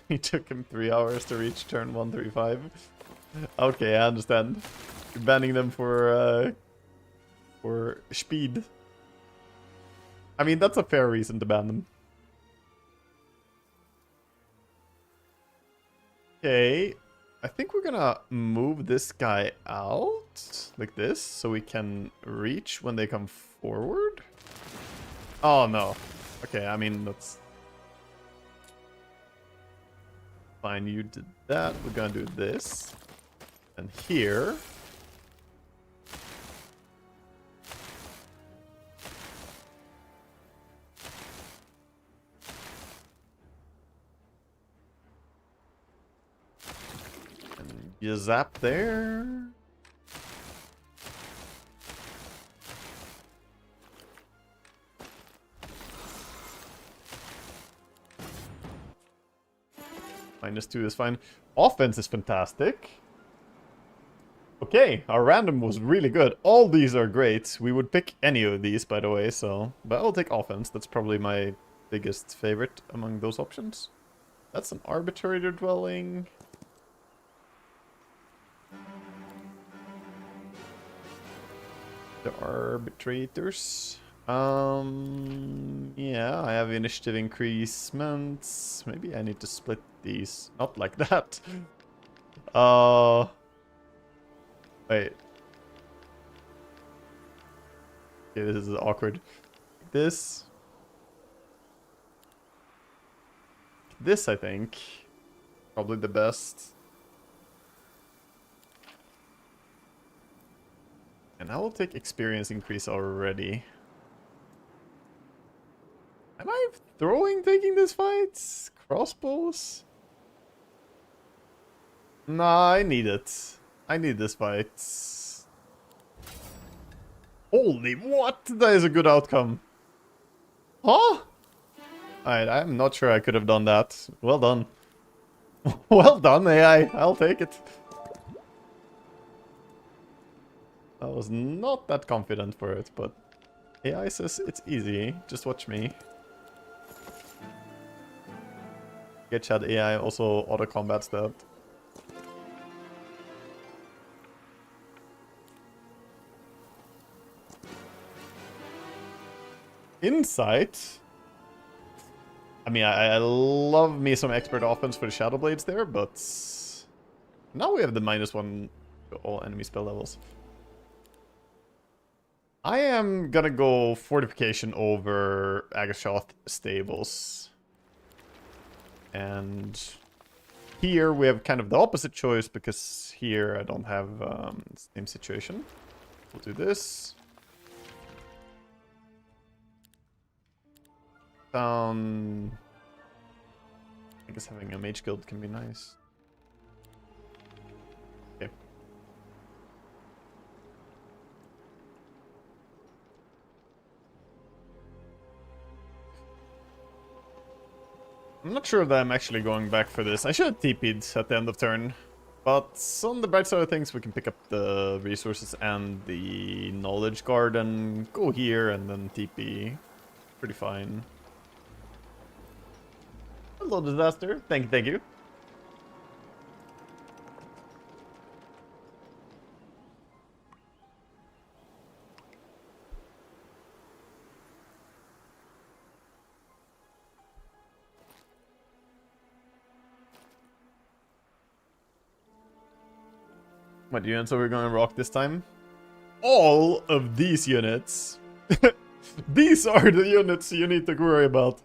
It took him 3 hours to reach turn 135. Okay, I understand. You're banning them for speed. I mean, that's a fair reason to ban them. Okay. I think we're gonna move this guy out like this so we can reach when they come forward. Oh no. Okay, I mean that's fine. You did that. We're gonna do this. And here. You zap there. -2 is fine. Offense is fantastic. Okay, our random was really good. All these are great. We would pick any of these, by the way, so... But I'll take offense. That's probably my biggest favorite among those options. That's an arbitrator dwelling. The arbitrators. Yeah, I have initiative increasements. Maybe I need to split these. Not like that. Wait. Okay, this is awkward. This, I think. Probably the best. And I will take experience increase already. Am I taking this fight? Crossbows? Nah, I need it. I need this fight. Holy what? That is a good outcome. Huh? Alright, I'm not sure I could have done that. Well done. Well done, AI. I'll take it. I was not that confident for it, but AI says it's easy. Just watch me. Get Chad AI also auto combats that. Insight. I mean, I love me some expert offense for the Shadow Blades there, but now we have the -1 to all enemy spell levels. I am gonna go Fortification over Agashoth Stables. And here we have kind of the opposite choice, because here I don't have the same situation. We'll do this. I guess having a mage guild can be nice. Okay. I'm not sure that I'm actually going back for this. I should have TP'd at the end of turn. But on the bright side of things, we can pick up the resources and the knowledge card and go here and then TP. Pretty fine. Hello, Disaster. Thank you. What units are we going to rock this time? All of these units. These are the units you need to worry about.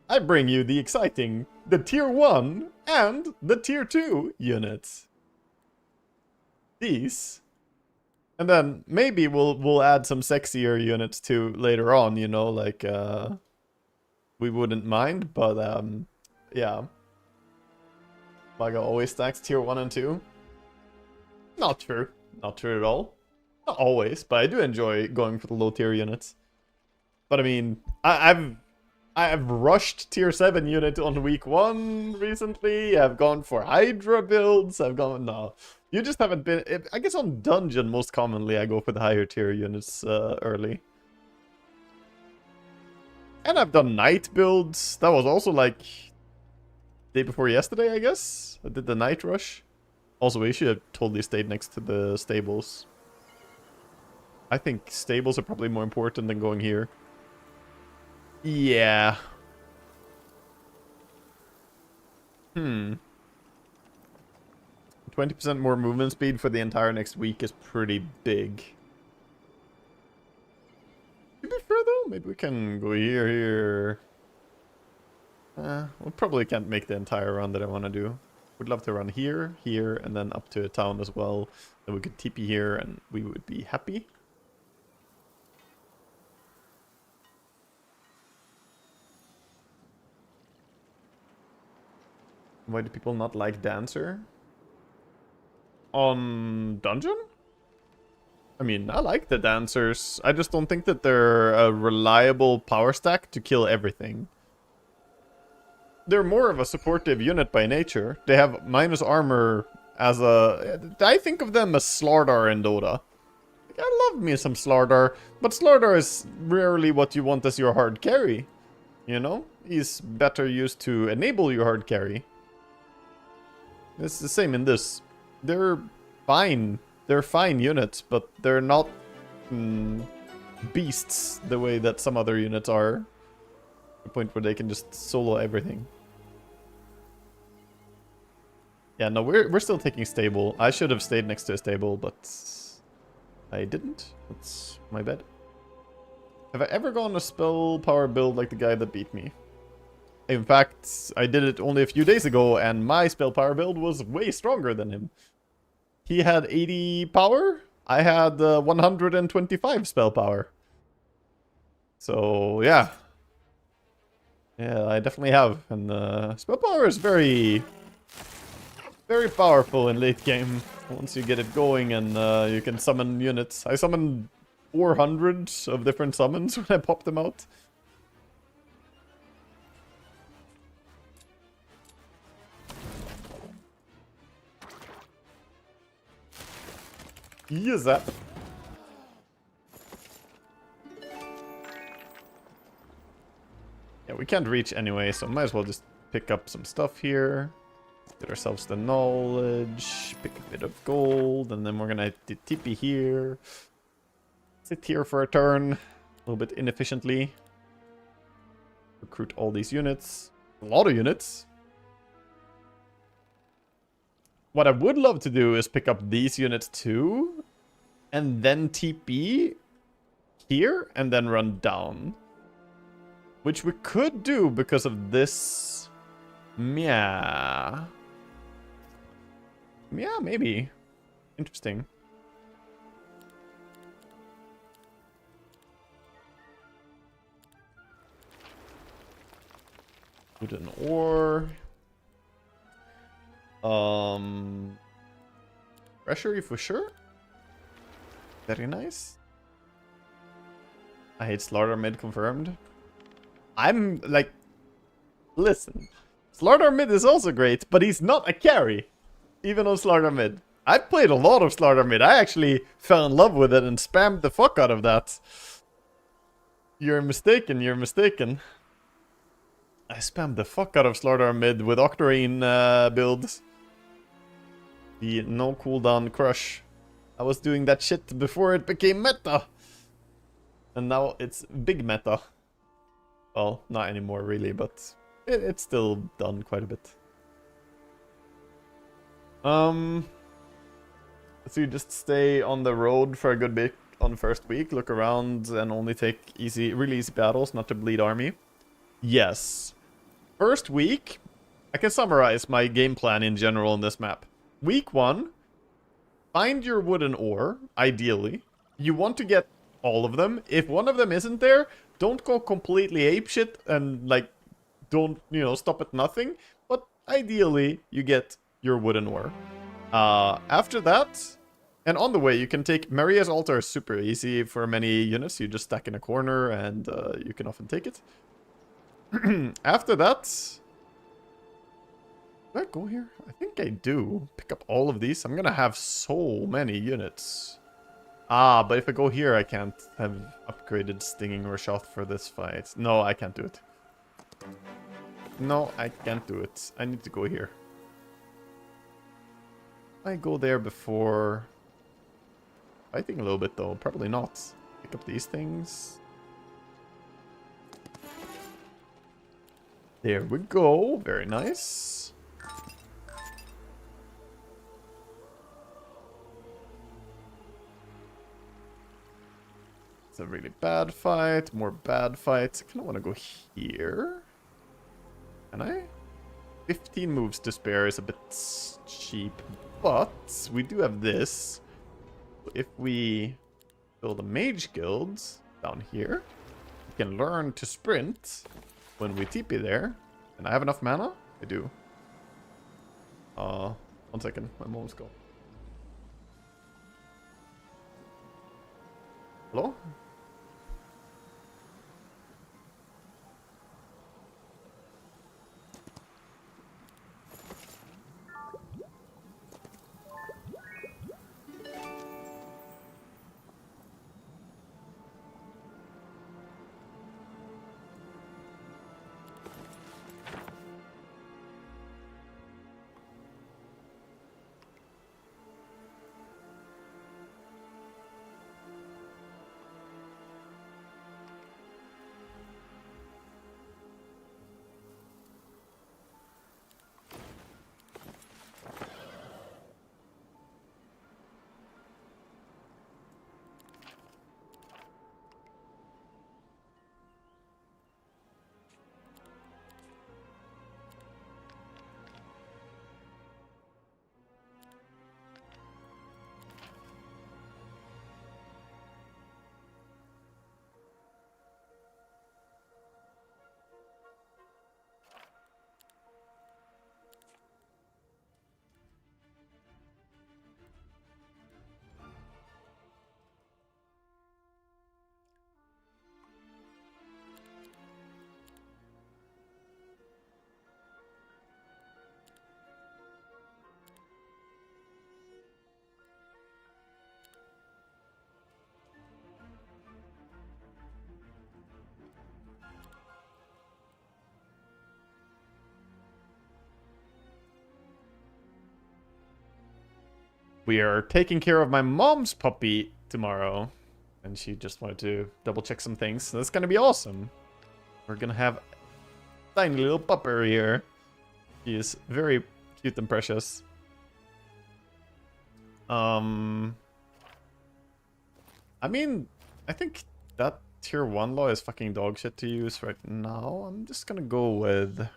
I bring you the exciting, the tier 1 and the tier 2 units. these. And then maybe we'll add some sexier units too later on, you know, like we wouldn't mind, but yeah. WAGA always stacks tier 1 and 2. Not true. Not true at all. Not always, but I do enjoy going for the low tier units. But I mean, I've rushed tier 7 unit on week 1 recently. I've gone for Hydra builds. No. You just haven't been... I guess on Dungeon, most commonly, I go for the higher tier units early. And I've done Night builds. That was also like... day before yesterday, I guess. I did the Night Rush. Also, we should have totally stayed next to the stables. I think stables are probably more important than going here. Yeah. 20% more movement speed for the entire next week is pretty big. To be fair though, maybe we can go here. We probably can't make the entire run that I want to do. Would love to run here, and then up to a town as well. Then we could TP here and we would be happy. Why do people not like Dancer? On Dungeon? I mean, I like the Dancers. I just don't think that they're a reliable power stack to kill everything. They're more of a supportive unit by nature. They have minus armor as a... I think of them as Slardar in Dota. I love me some Slardar, but Slardar is rarely what you want as your hard carry. You know? He's better used to enable your hard carry. It's the same in this. They're fine. They're fine units, but they're not beasts the way that some other units are. To the point where they can just solo everything. Yeah, no, we're still taking stable. I should have stayed next to a stable, but I didn't. That's my bad. Have I ever gone a spell power build like the guy that beat me? In fact, I did it only a few days ago, and my spell power build was way stronger than him. He had 80 power. I had 125 spell power. So, yeah. Yeah, I definitely have. And spell power is very powerful in late game. Once you get it going and you can summon units. I summoned 400 of different summons when I popped them out. Yes, that. Yeah, we can't reach anyway, so might as well just pick up some stuff here. Get ourselves the knowledge, pick a bit of gold, and then we're gonna TP here. Sit here for a turn, a little bit inefficiently. Recruit all these units. A lot of units. What I would love to do is pick up these units too, and then TP here, and then run down. Which we could do because of this. Yeah. Yeah, maybe. Interesting. Put an ore. Treasury for sure. Very nice. I hate Slardar mid confirmed. I'm like, listen, Slardar mid is also great, but he's not a carry, even on Slardar mid. I've played a lot of Slardar mid. I actually fell in love with it and spammed the fuck out of that. You're mistaken, you're mistaken. I spammed the fuck out of Slardar mid with Octarine builds. The no cooldown crush. I was doing that shit before it became meta. And now it's big meta. Well, not anymore really, but it's still done quite a bit. So you just stay on the road for a good bit on the first week, look around and only take really easy battles, not to bleed army. Yes. First week, I can summarize my game plan in general on this map. Week 1, find your wooden ore, ideally. You want to get all of them. If one of them isn't there, don't go completely apeshit and, like, don't, you know, stop at nothing. But ideally, you get your wooden ore. After that, and on the way, you can take Maria's altar. Is super easy for many units. You just stack in a corner and you can often take it. After that, do I go here? I think I do. Pick up all of these. I'm gonna have so many units. Ah, but if I go here, I can't have upgraded Stinging or Shot for this fight. No, I can't do it. No, I can't do it. I need to go here. I go there before fighting a little bit, though. Probably not. Pick up these things. There we go. Very nice. It's a really bad fight. More bad fights. I kind of want to go here. Can I? 15 moves to spare is a bit cheap. But we do have this. If we build a mage guild down here, we can learn to sprint when we TP there. And I have enough mana? I do. 1 second. My mom's gone. Hello? We are taking care of my mom's puppy tomorrow. And she just wanted to double check some things. So that's gonna be awesome. We're gonna have a tiny little pupper here. She is very cute and precious. I mean, I think that tier 1 law is fucking dog shit to use right now. I'm just gonna go with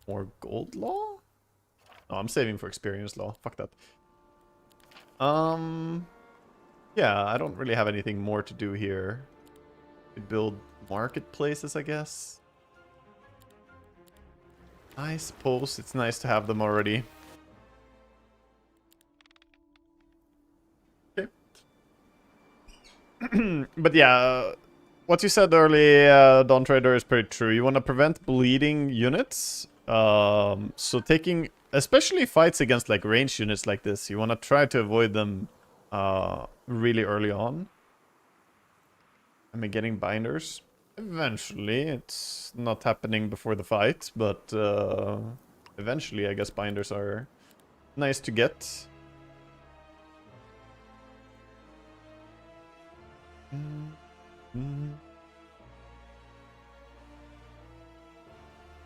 more gold law. No, I'm saving for experience law. Fuck that. Yeah, I don't really have anything more to do here. We build marketplaces, I guess. I suppose it's nice to have them already. Okay. But yeah, what you said earlier, Dawn Trader, is pretty true. You want to prevent bleeding units. So taking... especially fights against like ranged units like this, you want to try to avoid them really early on. I mean, getting binders. Eventually, it's not happening before the fight, but eventually I guess binders are nice to get.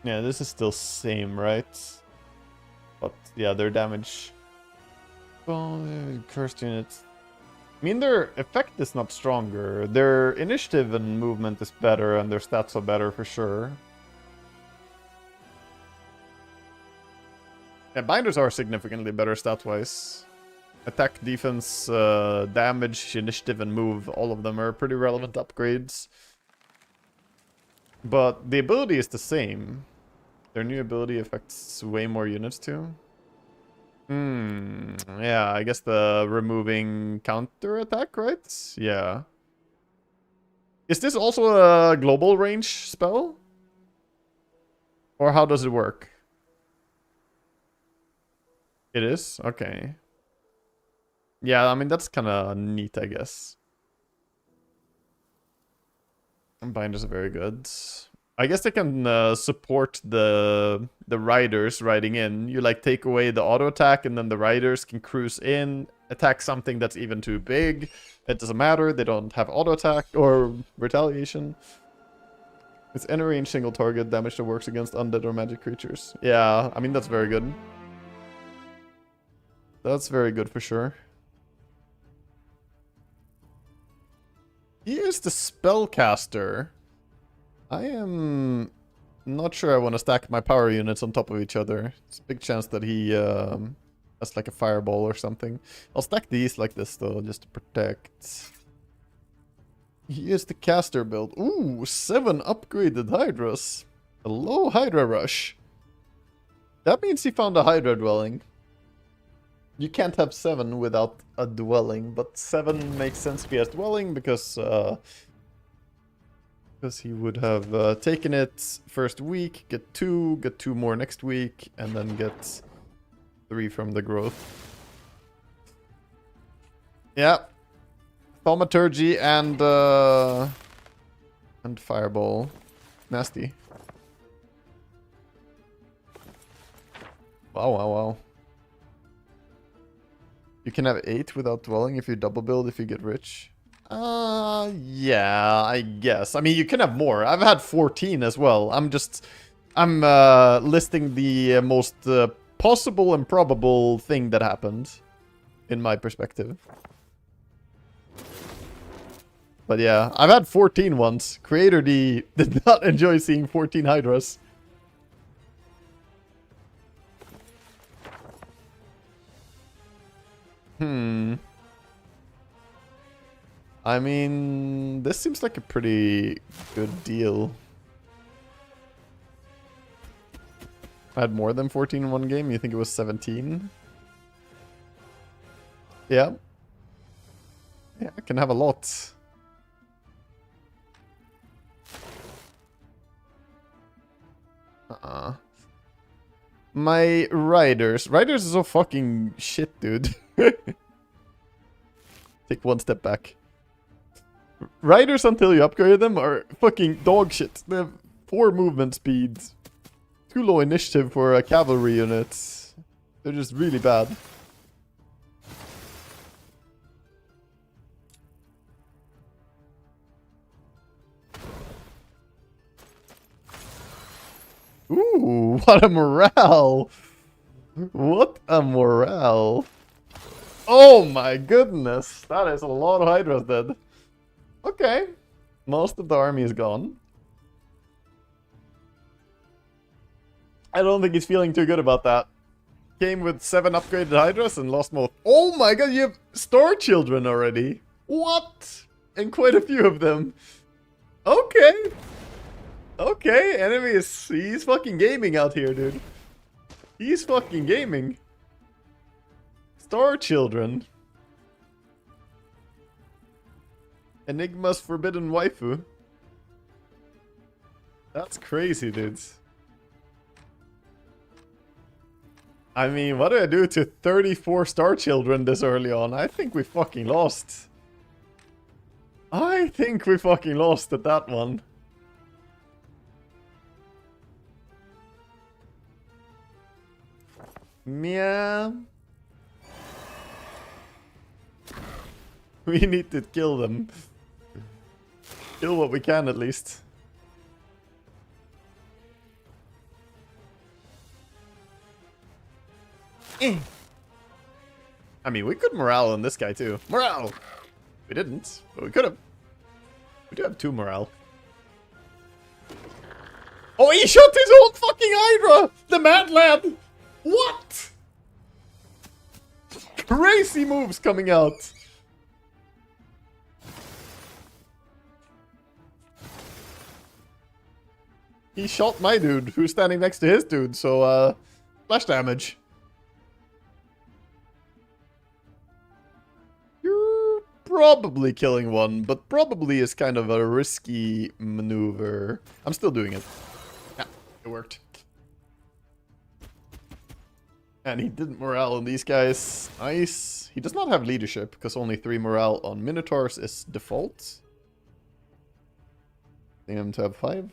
Yeah, this is still same, right? But yeah, their damage. Oh, cursed units. I mean, their effect is not stronger. Their initiative and movement is better, and their stats are better for sure. Yeah, binders are significantly better stat-wise. Attack, defense, damage, initiative, and move. All of them are pretty relevant upgrades. But the ability is the same. Their new ability affects way more units too. Yeah, I guess the removing counter attack, right? Yeah. Is this also a global range spell? Or how does it work? It is? Okay. Yeah, I mean, that's kind of neat, I guess. And binders are very good. I guess they can support the riders riding in. You like take away the auto attack and then the riders can cruise in, attack something that's even too big. It doesn't matter, they don't have auto attack or retaliation. It's any range single target damage that works against undead or magic creatures. Yeah, I mean that's very good. That's very good for sure. He is the spellcaster. I am not sure I want to stack my power units on top of each other. It's a big chance that he has like a fireball or something. I'll stack these like this though, just to protect. He is the caster build. Ooh, 7 upgraded Hydras. Hello, Hydra Rush. That means he found a Hydra dwelling. You can't have 7 without a dwelling, but 7 makes sense to be a dwelling because he would have taken it first week, get 2 more next week, and then get 3 from the growth. Yeah. Thaumaturgy and Fireball. Nasty. Wow, wow, wow. You can have 8 without dwelling if you double build if you get rich. Yeah, I guess. I mean, you can have more. I've had 14 as well. I'm listing the most possible and probable thing that happened in my perspective. But yeah, I've had 14 once. Creator D did not enjoy seeing 14 Hydras. I mean, this seems like a pretty good deal. I had more than 14 in one game. You think it was 17? Yeah. Yeah, I can have a lot. My riders. Riders is so fucking shit, dude. Take one step back. Riders, until you upgrade them, are fucking dog shit. They have 4 movement speeds. Too low initiative for a cavalry unit. They're just really bad. Ooh, what a morale! What a morale! Oh my goodness! That is a lot of Hydras dead. Okay. Most of the army is gone. I don't think he's feeling too good about that. Came with 7 upgraded Hydras and lost most. Oh my god, you have Star Children already! What? And quite a few of them. Okay. Okay, enemy is... He's fucking gaming out here, dude. He's fucking gaming. Star Children. Enigma's forbidden waifu. That's crazy, dudes. I mean, what do I do to 34 Star Children this early on? I think we fucking lost. I think we fucking lost at that one. Yeah. We need to kill them. Kill what we can, at least. I mean, we could morale on this guy, too. Morale! We didn't, but we could have. We do have 2 morale. Oh, he shot his own fucking Hydra! The mad lad! What? crazy moves coming out. He shot my dude, who's standing next to his dude, so, splash damage. You're probably killing one, but probably is kind of a risky maneuver. I'm still doing it. Yeah, it worked. And he didn't morale on these guys. Nice. He does not have leadership, because only 3 morale on Minotaurs is default. Need him to have 5.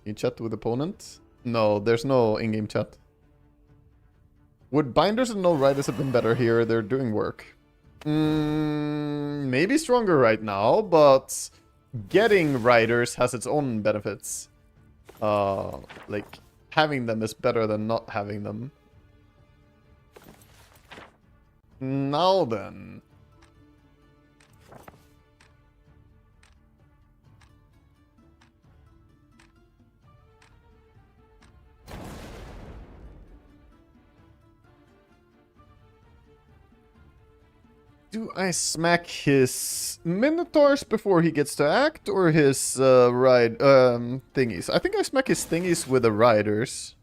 You chat with opponent? No, there's no in-game chat. Would binders and no riders have been better here? They're doing work. Maybe stronger right now, but getting riders has its own benefits. Like, having them is better than not having them. Now then. Do I smack his Minotaurs before he gets to act, or his thingies? I think I smack his thingies with the riders.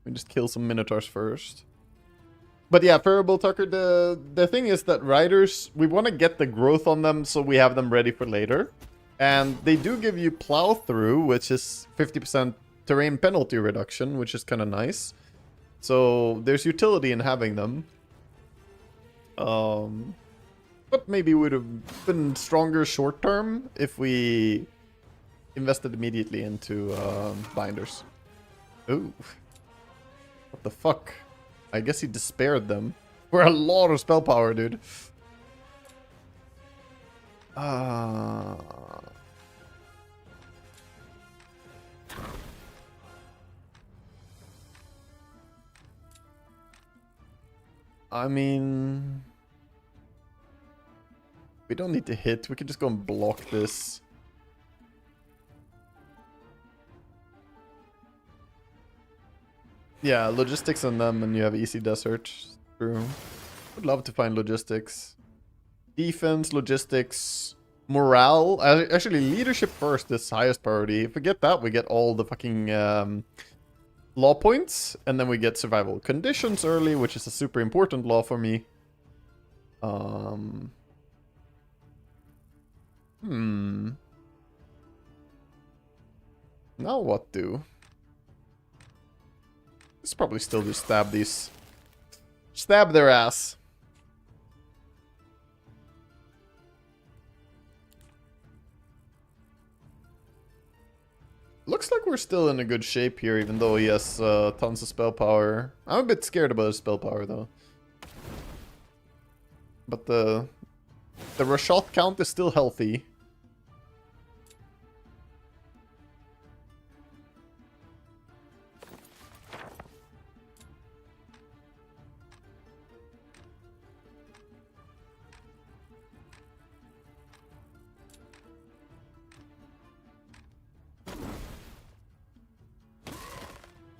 We just kill some Minotaurs first. But yeah, Parable Tucker, the thing is that riders, we want to get the growth on them so we have them ready for later. And they do give you plow through, which is 50% terrain penalty reduction, which is kind of nice. So there's utility in having them. But maybe would have been stronger short term if we invested immediately into binders. Ooh. What the fuck? I guess he despaired them. We're a lot of spell power, dude. I mean, we don't need to hit. We can just go and block this. Yeah, logistics on them and you have easy desert. True. Would love to find logistics. Defense, logistics, morale. Actually, leadership first is highest priority. If we get that, we get all the fucking law points. And then we get survival conditions early, which is a super important law for me. Now what do? Let's probably still just stab these. Stab their ass. Looks like we're still in a good shape here, even though he has tons of spell power. I'm a bit scared about his spell power, though. But the Rashot count is still healthy.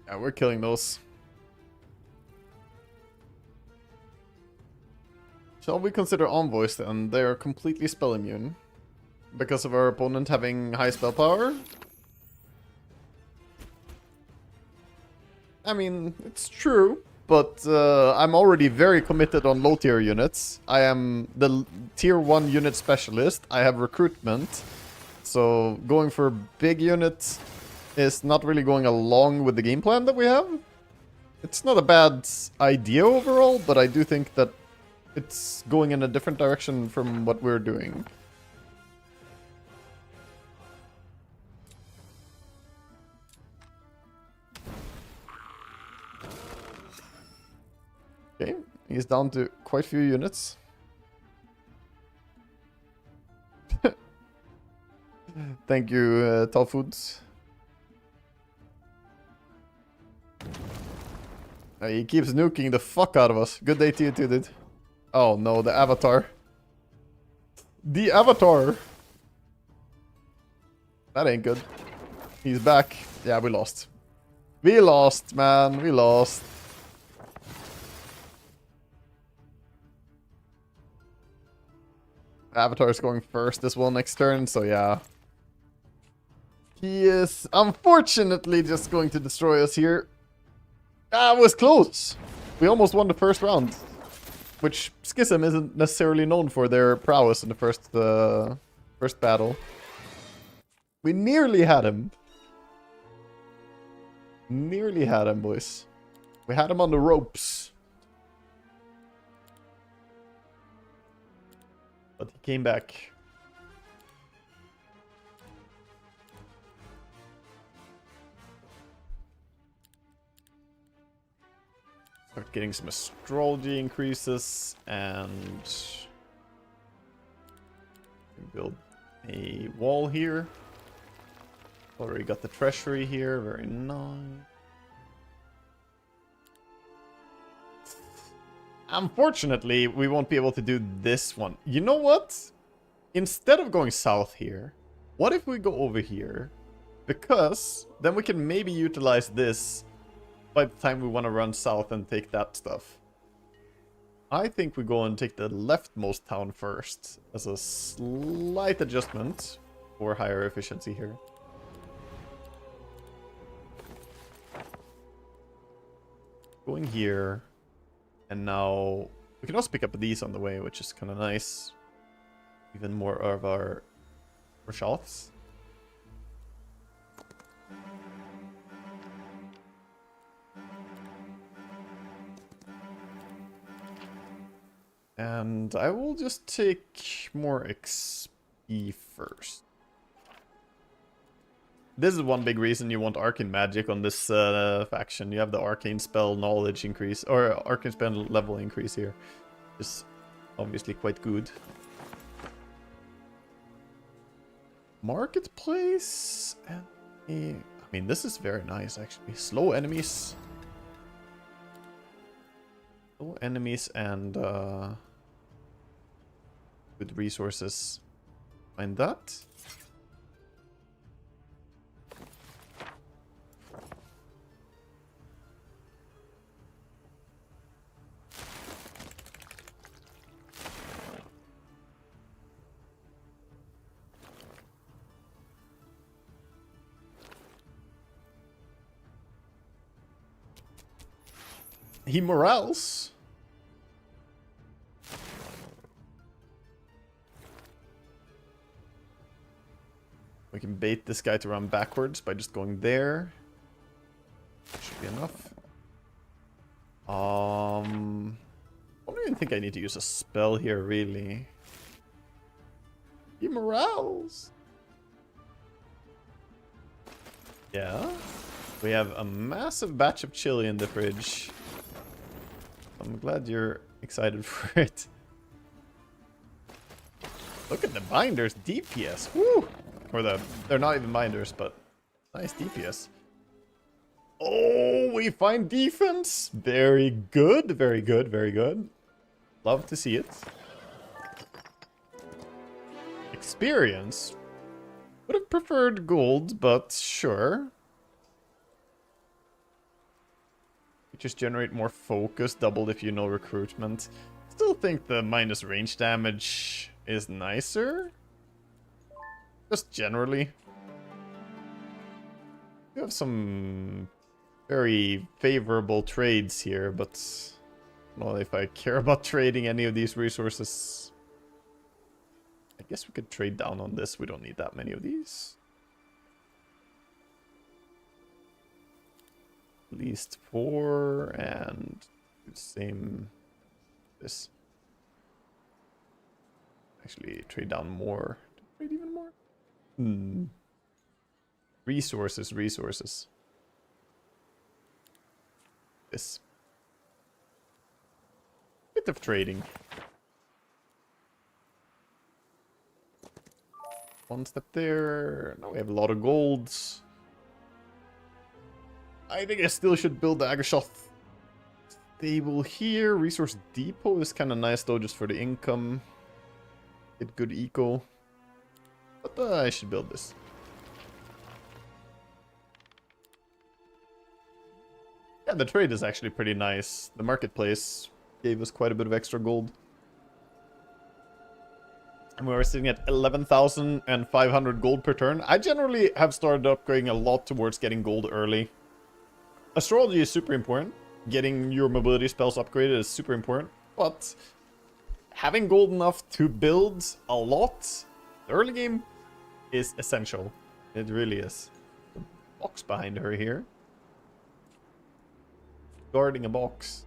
Yeah, we're killing those. Shall we consider envoys then? They are completely spell immune. Because of our opponent having high spell power? I mean, it's true. But I'm already very committed on low tier units. I am the tier 1 unit specialist. I have recruitment. So going for big units is not really going along with the game plan that we have. It's not a bad idea overall, but I do think that it's going in a different direction from what we're doing. Okay, he's down to quite a few units. Thank you, Tall Foods. He keeps nuking the fuck out of us. Good day to you too, dude. Oh no, the avatar. The avatar! That ain't good. He's back. Yeah, we lost. We lost, man. We lost. Avatar's going first as well next turn, so yeah. He is unfortunately just going to destroy us here. Ah, it was close. We almost won the first round. Which Schism isn't necessarily known for their prowess in the first battle. We nearly had him. Nearly had him, boys. We had him on the ropes. But he came back. Start getting some astrology increases and build a wall here. Already got the treasury here, very nice. Unfortunately, we won't be able to do this one. You know what? Instead of going south here, what if we go over here? Because then we can maybe utilize this by the time we want to run south and take that stuff. I think we go and take the leftmost town first as a slight adjustment for higher efficiency here. Going here. And now we can also pick up these on the way, which is kind of nice. Even more of our shots. And I will just take more XP first. This is one big reason you want arcane magic on this faction. You have the arcane spell knowledge increase, or arcane spell level increase here. Is obviously quite good. Marketplace, and I mean, this is very nice actually. Slow enemies. Slow enemies and good resources. Find that. Immortals. We can bait this guy to run backwards by just going there. Should be enough. I don't even think I need to use a spell here, really. Immortals. Yeah. We have a massive batch of chili in the fridge. I'm glad you're excited for it. Look at the binders, DPS. Woo! Or they're not even binders, but nice DPS. Oh, we find defense. Very good, very good, very good. Love to see it. Experience. Would have preferred gold, but sure. Just generate more focus, doubled if you know recruitment. Still think the minus range damage is nicer. Just generally. We have some very favorable trades here, but I don't know if I care about trading any of these resources. I guess we could trade down on this. We don't need that many of these. At least 4 and the same this. Actually trade down more. Trade even more? Resources. This. Bit of trading. One step there. Now we have a lot of golds. I think I still should build the Agashoth stable here. Resource depot is kind of nice though, just for the income. Get good eco. But I should build this. Yeah, the trade is actually pretty nice. The marketplace gave us quite a bit of extra gold. And we were sitting at 11,500 gold per turn. I generally have started upgrading a lot towards getting gold early. Astrology is super important. Getting your mobility spells upgraded is super important. But having gold enough to build a lot the early game is essential. It really is. The box behind her here. Guarding a box.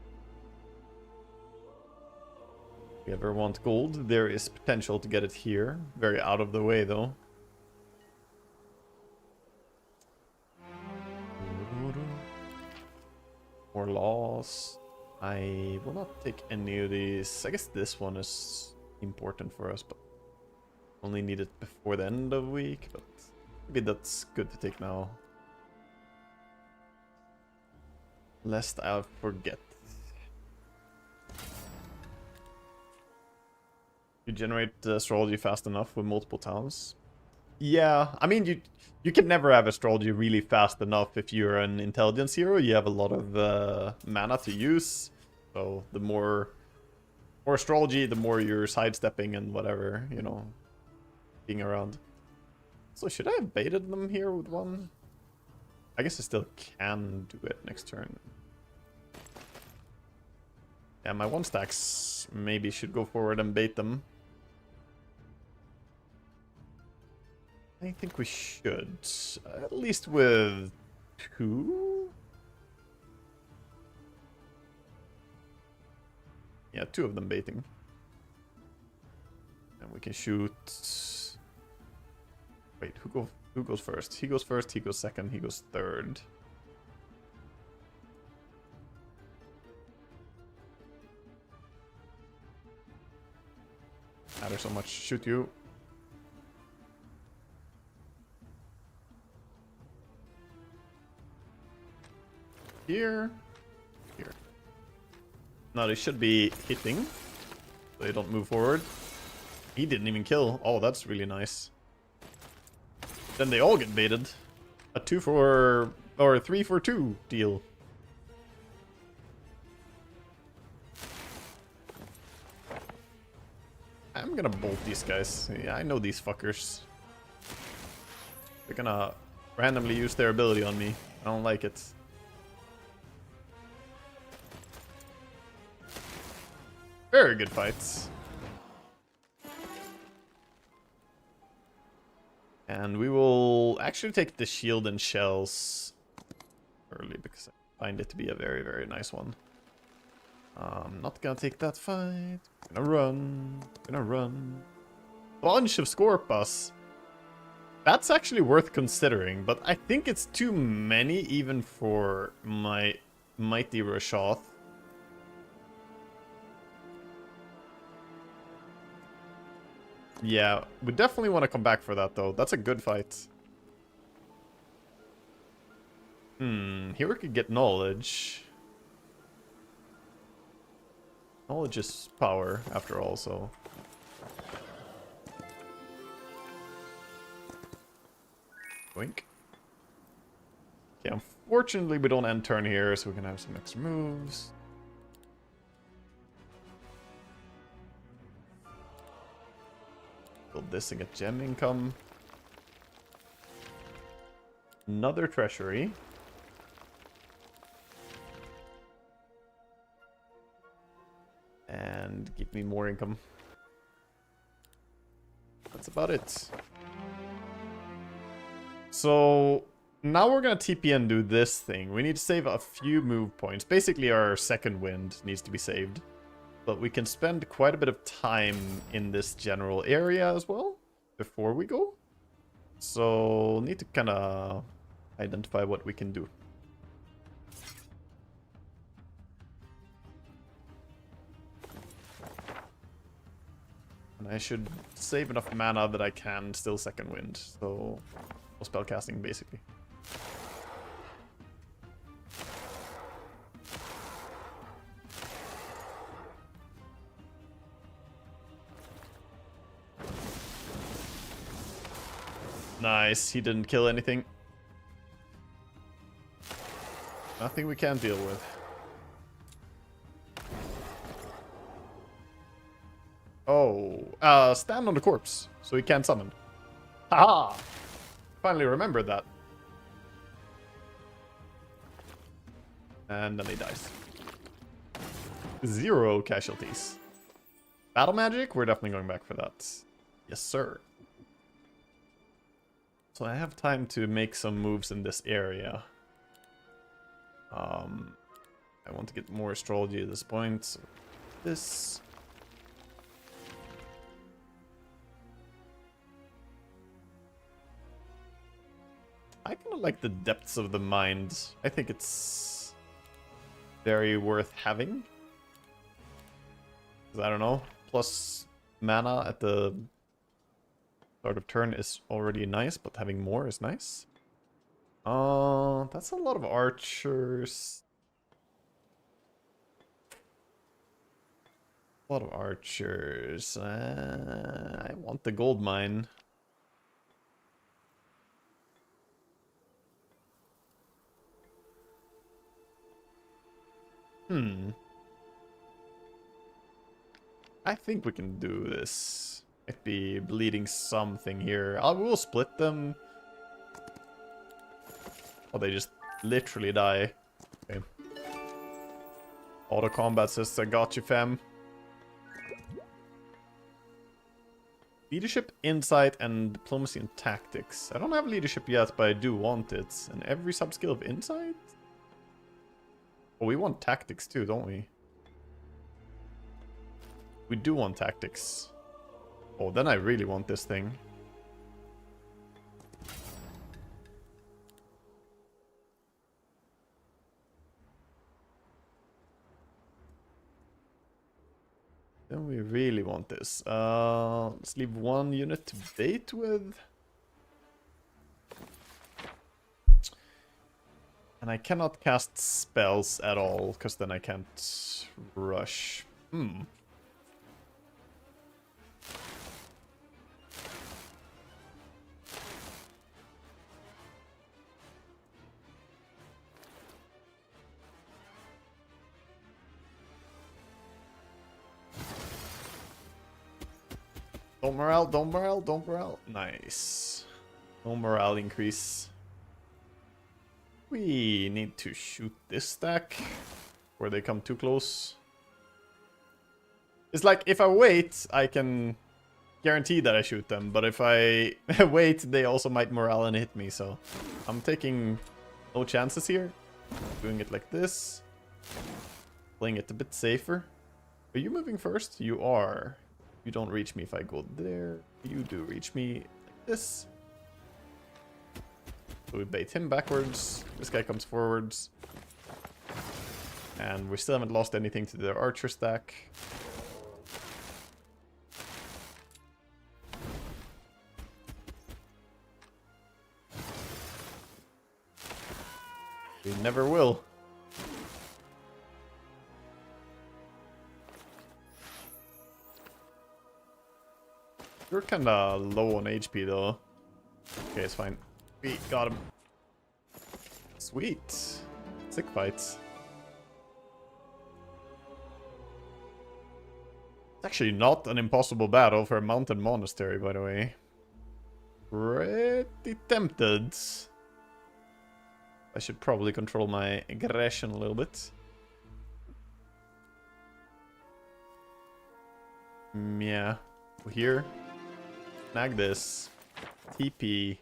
If you ever want gold, there is potential to get it here. Very out of the way though. More laws. I will not take any of these. I guess this one is important for us, but only need it before the end of the week. But maybe that's good to take now. Lest I forget. You generate astrology fast enough with multiple towns. Yeah, I mean, you can never have astrology really fast enough if you're an intelligence hero. You have a lot of mana to use. So the more astrology, the more you're sidestepping and whatever, you know, being around. So should I have baited them here with one? I guess I still can do it next turn. Yeah, my one stacks maybe should go forward and bait them. I think we should. At least with 2? Yeah, 2 of them baiting. And we can shoot... Wait, who goes first? He goes first, he goes second, he goes third. Matter so much. Shoot you. Here. Here. Now they should be hitting. So they don't move forward. He didn't even kill. Oh, that's really nice. Then they all get baited. A 2 for... or a 3 for 2 deal. I'm gonna bolt these guys. Yeah, I know these fuckers. They're gonna randomly use their ability on me. I don't like it. Very good fights. And we will actually take the shield and shells early because I find it to be a very, very nice one. I'm not gonna take that fight. Gonna run. Bunch of Scorpus. That's actually worth considering, but I think it's too many even for my mighty Rashoth. Yeah, we definitely want to come back for that though. That's a good fight. Here we could get knowledge. Knowledge is power, after all, so... Boink. Okay, unfortunately we don't end turn here, so we can have some extra moves. Build this and get gem income. Another treasury. And give me more income. That's about it. So now we're gonna TP and do this thing. We need to save a few move points. Basically our second wind needs to be saved. But we can spend quite a bit of time in this general area as well before we go. So need to kind of identify what we can do. And I should save enough mana that I can still second wind. So no spell casting basically. Nice, he didn't kill anything. Nothing we can't deal with. Oh, stand on the corpse, so he can't summon. Haha! Finally remembered that. And then he dies. 0 casualties. Battle magic? We're definitely going back for that. Yes, sir. So I have time to make some moves in this area. I want to get more astrology at this point. So this. I kind of like the depths of the mind. I think it's very worth having. I don't know. Plus mana at the start of turn is already nice, but having more is nice. That's a lot of archers. A lot of archers. I want the gold mine. I think we can do this. Might be bleeding something here. I will split them. Oh, they just literally die. Okay. Auto combat says, I got you, fam. Leadership, insight, and diplomacy and tactics. I don't have leadership yet, but I do want it. And every sub-skill of insight? Oh, we want tactics too, don't we? We do want tactics. Oh, then I really want this thing. Then we really want this. Let's leave 1 unit to bait with. And I cannot cast spells at all, because then I can't rush. Don't morale, don't morale, don't morale. Nice. No morale increase. We need to shoot this stack where they come too close. It's like, if I wait, I can guarantee that I shoot them. But if I wait, they also might morale and hit me. So I'm taking no chances here. Doing it like this. Playing it a bit safer. Are you moving first? You are. You don't reach me if I go there. You do reach me like this. So we bait him backwards. This guy comes forwards. And we still haven't lost anything to their archer stack. We never will. You're kinda low on HP though. Okay, it's fine. We got him. Sweet. Sick fights. It's actually not an impossible battle for a mountain monastery, by the way. Pretty tempted. I should probably control my aggression a little bit. Yeah. Here. Snag this. TP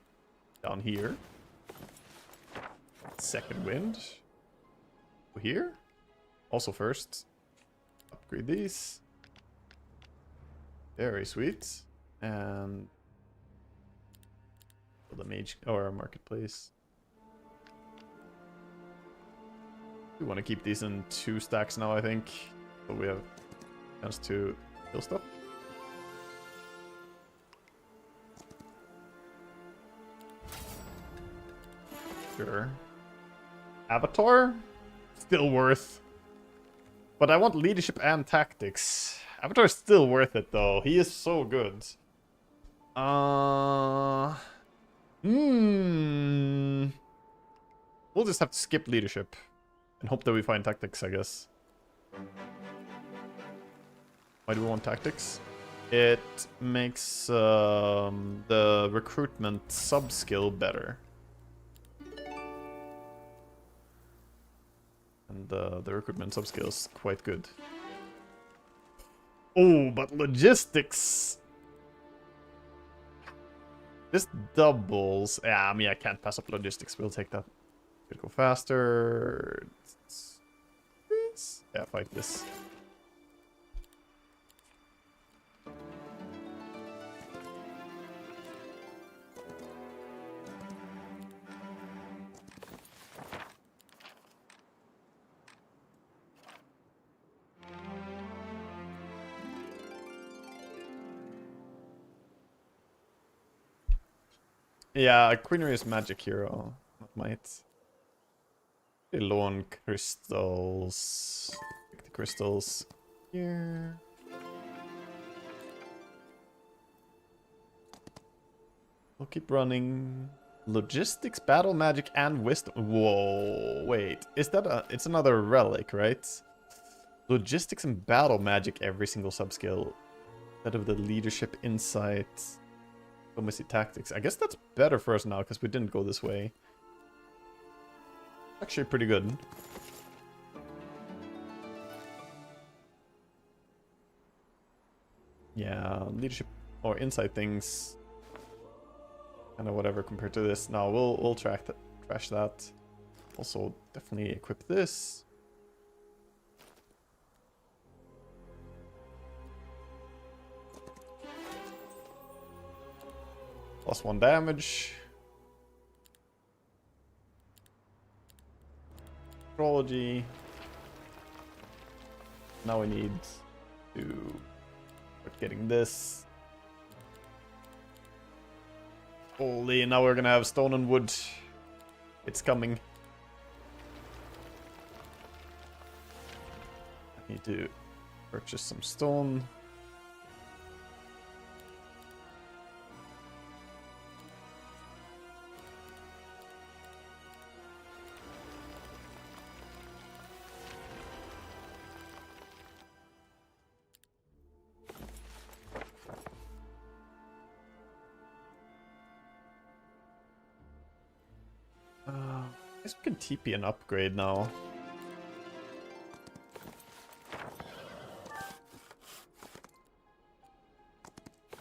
down here. Second wind. Here. Also first. Upgrade these. Very sweet. And the mage or marketplace. We want to keep these in 2 stacks now, I think. But we have a chance to kill stuff. Sure. Avatar? Still worth. But I want leadership and tactics. Avatar is still worth it though. He is so good. We'll just have to skip leadership. And hope that we find tactics, I guess. Why do we want tactics? It makes the recruitment sub-skill better. And the recruitment sub-skill is quite good. Oh, but logistics! This doubles. Yeah, I mean, I can't pass up logistics. We'll take that. Could go faster. Yeah, fight this. Yeah, Queenery is magic hero, not might. Pretty low on crystals. Pick the crystals here. We'll keep running. Logistics, battle magic, and wisdom. Whoa, wait. Is that a... It's another relic, right? Logistics and battle magic every single subskill. Instead of the leadership, insight, diplomacy, tactics. I guess that's better for us now because we didn't go this way. Actually pretty good. Yeah, leadership or insight things. Kind of whatever compared to this. Now we'll trash that. Also, definitely equip this. +1 damage. Astrology. Now we need to start getting this. Holy, now we're gonna have stone and wood. It's coming. I need to purchase some stone. I guess we can TP an upgrade now.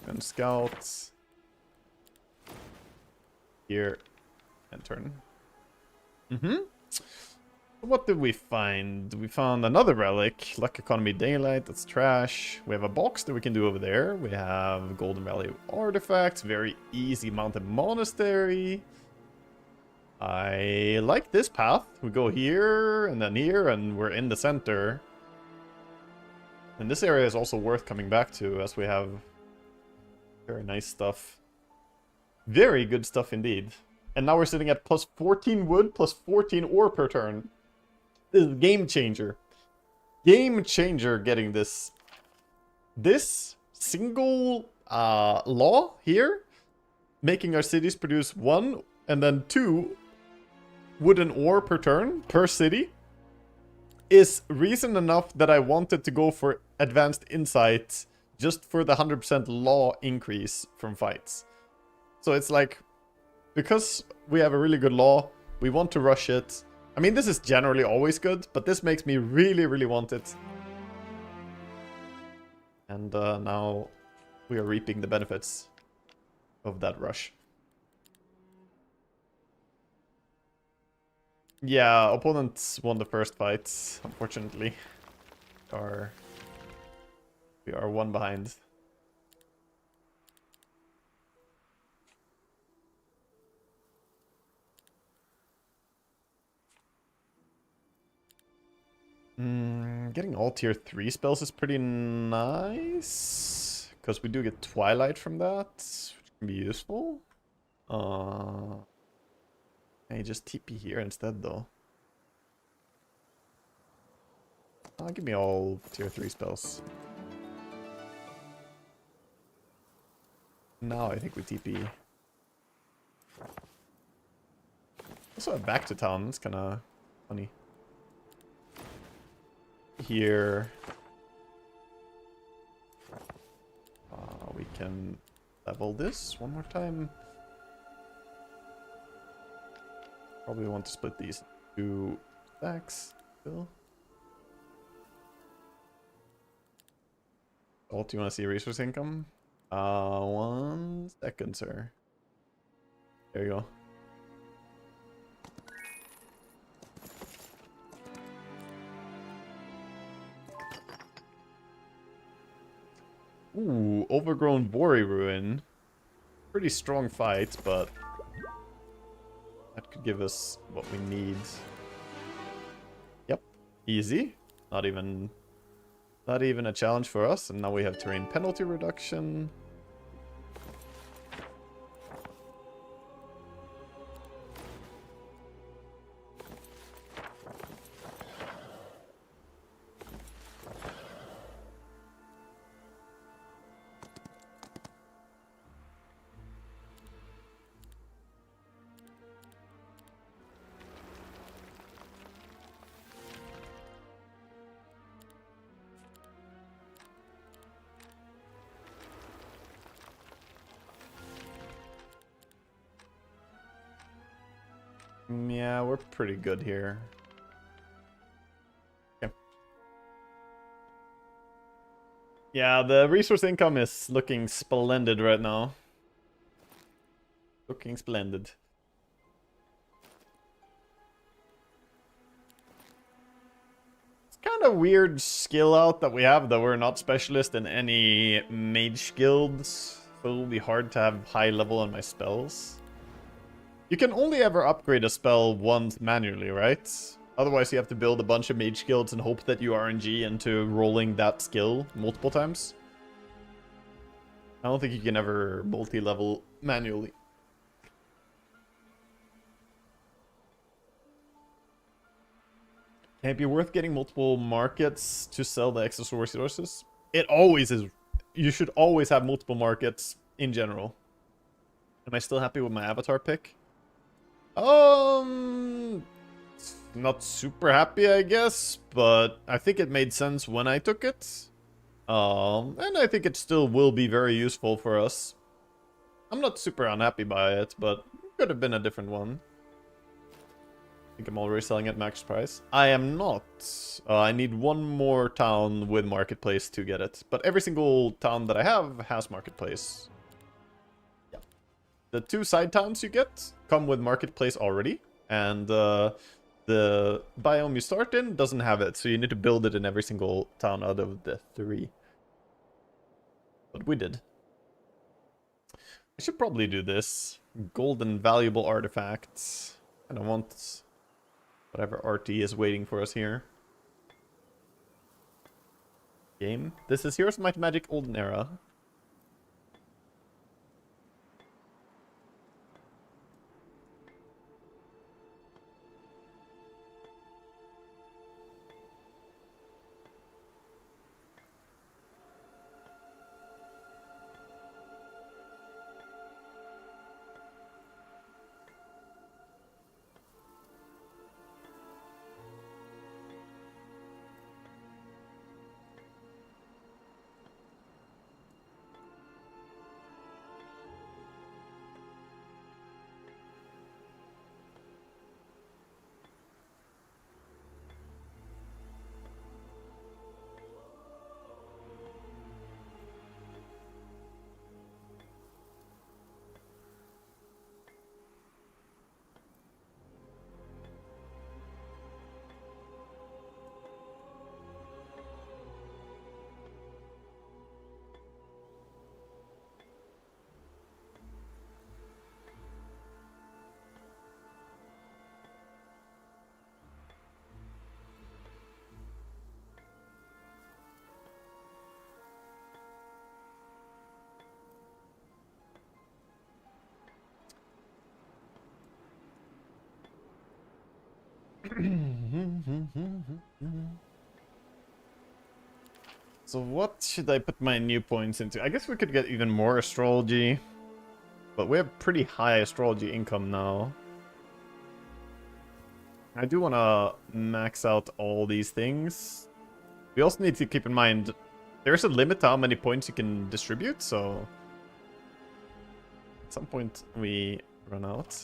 And scouts. Here. And turn. What did we find? We found another relic. Luck Economy Daylight. That's trash. We have a box that we can do over there. We have Golden Valley Artifacts. Very easy Mountain Monastery. I like this path. We go here, and we're in the center. And this area is also worth coming back to, as we have very nice stuff. Very good stuff indeed. And now we're sitting at +14 wood, +14 ore per turn. This is game changer. Game changer getting this. This single law here, making our cities produce 1 and then 2 wood and ore per turn, per city, is reason enough that I wanted to go for advanced insight just for the 100% law increase from fights. So it's like, because we have a really good law, we want to rush it. I mean, this is generally always good, but this makes me really, really want it. And now we are reaping the benefits of that rush. Yeah, opponents won the first fight, unfortunately. We are 1 behind. Getting all tier 3 spells is pretty nice. Because we do get Twilight from that, which can be useful. Hey, just TP here instead, though. Give me all tier 3 spells. Now I think we TP. Also, back to town. It's kind of funny. Here. can level this one more time. Probably want to split these two stacks still. Oh, do you want to see resource income? 1 second, sir. There you go. Ooh, overgrown Bori ruin. Pretty strong fight, but that could give us what we need. Yep, easy. Not even a challenge for us. And now we have terrain penalty reduction. Yeah, we're pretty good here. Okay. Yeah, the resource income is looking splendid right now. Looking splendid. It's kind of weird skill out that we have, though we're not specialist in any mage guilds. So it'll be hard to have high level on my spells. You can only ever upgrade a spell once manually, right? Otherwise you have to build a bunch of mage guilds and hope that you RNG into rolling that skill multiple times. I don't think you can ever multi-level manually. Can it be worth getting multiple markets to sell the extra resources? It always is. You should always have multiple markets in general. Am I still happy with my avatar pick? Not super happy, I guess, but I think it made sense when I took it. And I think it still will be very useful for us. I'm not super unhappy by it, but it could have been a different one. I think I'm already selling at max price. I am not. I need one more town with marketplace to get it, but every single town that I have has marketplace. The 2 side towns you get come with marketplace already, and the biome you start in doesn't have it, so you need to build it in every single town out of the 3. But we did. I should probably do this. Golden valuable artifacts. I don't want whatever RT is waiting for us here. Game. This is Heroes of Might and Magic Olden Era. So what should I put my new points into? I guess we could get even more astrology, but we have pretty high astrology income now. I do want to max out all these things. We also need to keep in mind there's a limit to how many points you can distribute, so At some point we run out.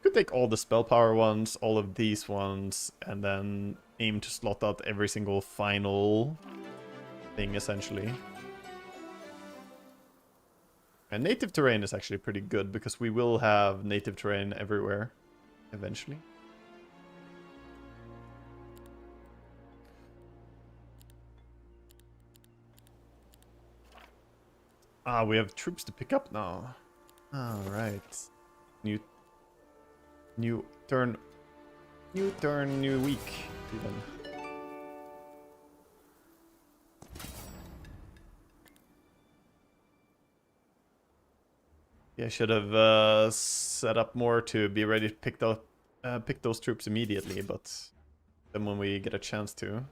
Could take all the spell power ones, all of these ones, and then aim to slot out every single final thing, essentially. And native terrain is actually pretty good, because we will have native terrain everywhere, eventually. Ah, we have troops to pick up now. Alright. New turn, new week, even. Yeah, I should have set up more to be ready to pick those troops immediately, but then when we get a chance to.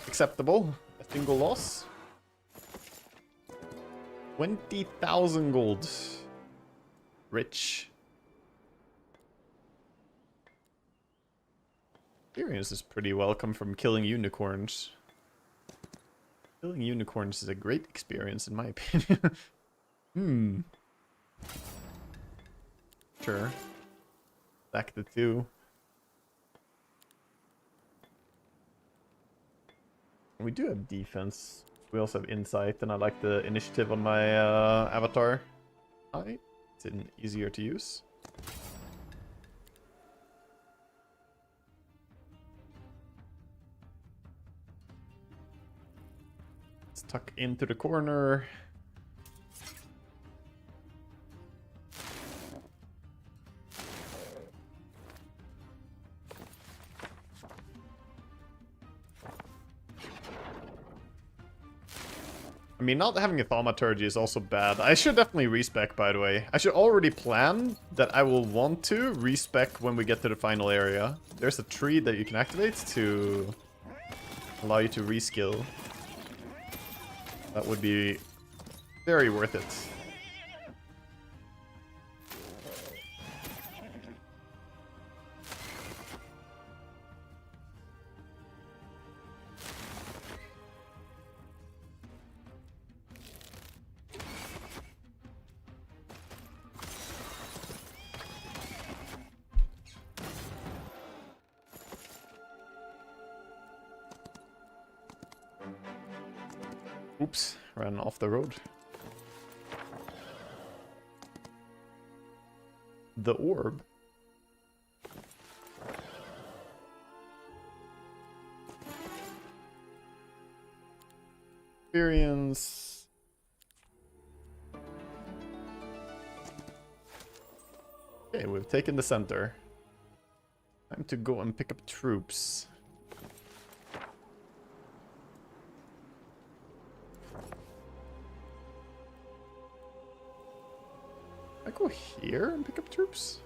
Acceptable. A single loss. 20,000 gold. Rich. Experience is pretty welcome from killing unicorns. Killing unicorns is a great experience in my opinion. Sure. Stack the two. We do have defense. We also have insight, and I like the initiative on my avatar. It's easier to use. Let's tuck into the corner. I mean, not having a thaumaturgy is also bad. I should definitely respec, by the way. I should already plan that I will want to respec when we get to the final area. There's a tree that you can activate to allow you to reskill. That would be very worth it. Oops, ran off the road. The orb. Experience. Okay, we've taken the center. Time to go and pick up troops. I go here and pick up troops?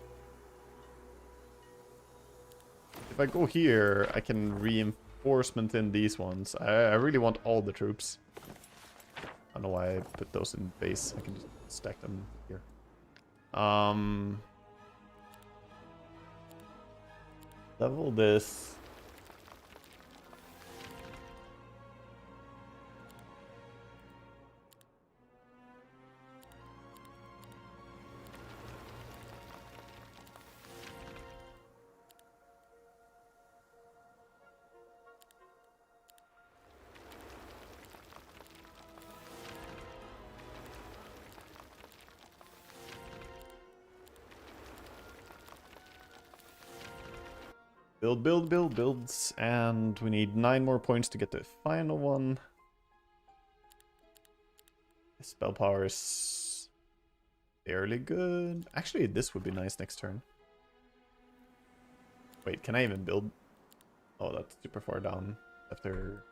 If I go here, I can reinforcement in these ones. I really want all the troops. I don't know why I put those in base. I can just stack them here. Level this. Builds, and we need 9 more points to get the final one. Spell power is fairly good. Actually, this would be nice next turn. Wait, can I even build? Oh, that's super far down. After...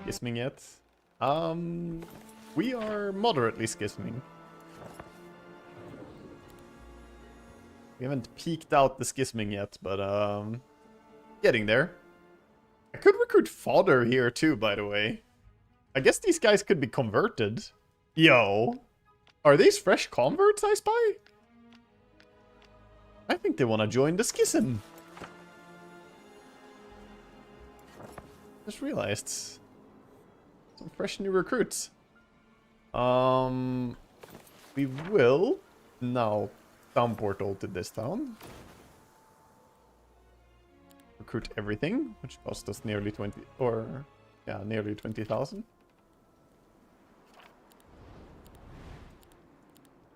schisming yet. We are moderately schisming. We haven't peaked out the schisming yet, but getting there. I could recruit fodder here too, by the way. I guess these guys could be converted. Yo. Are these fresh converts I spy? I think they want to join the schism. Just realized. Some fresh new recruits. We will now town portal to this town. Recruit everything, which cost us nearly 20, or yeah, nearly 20,000.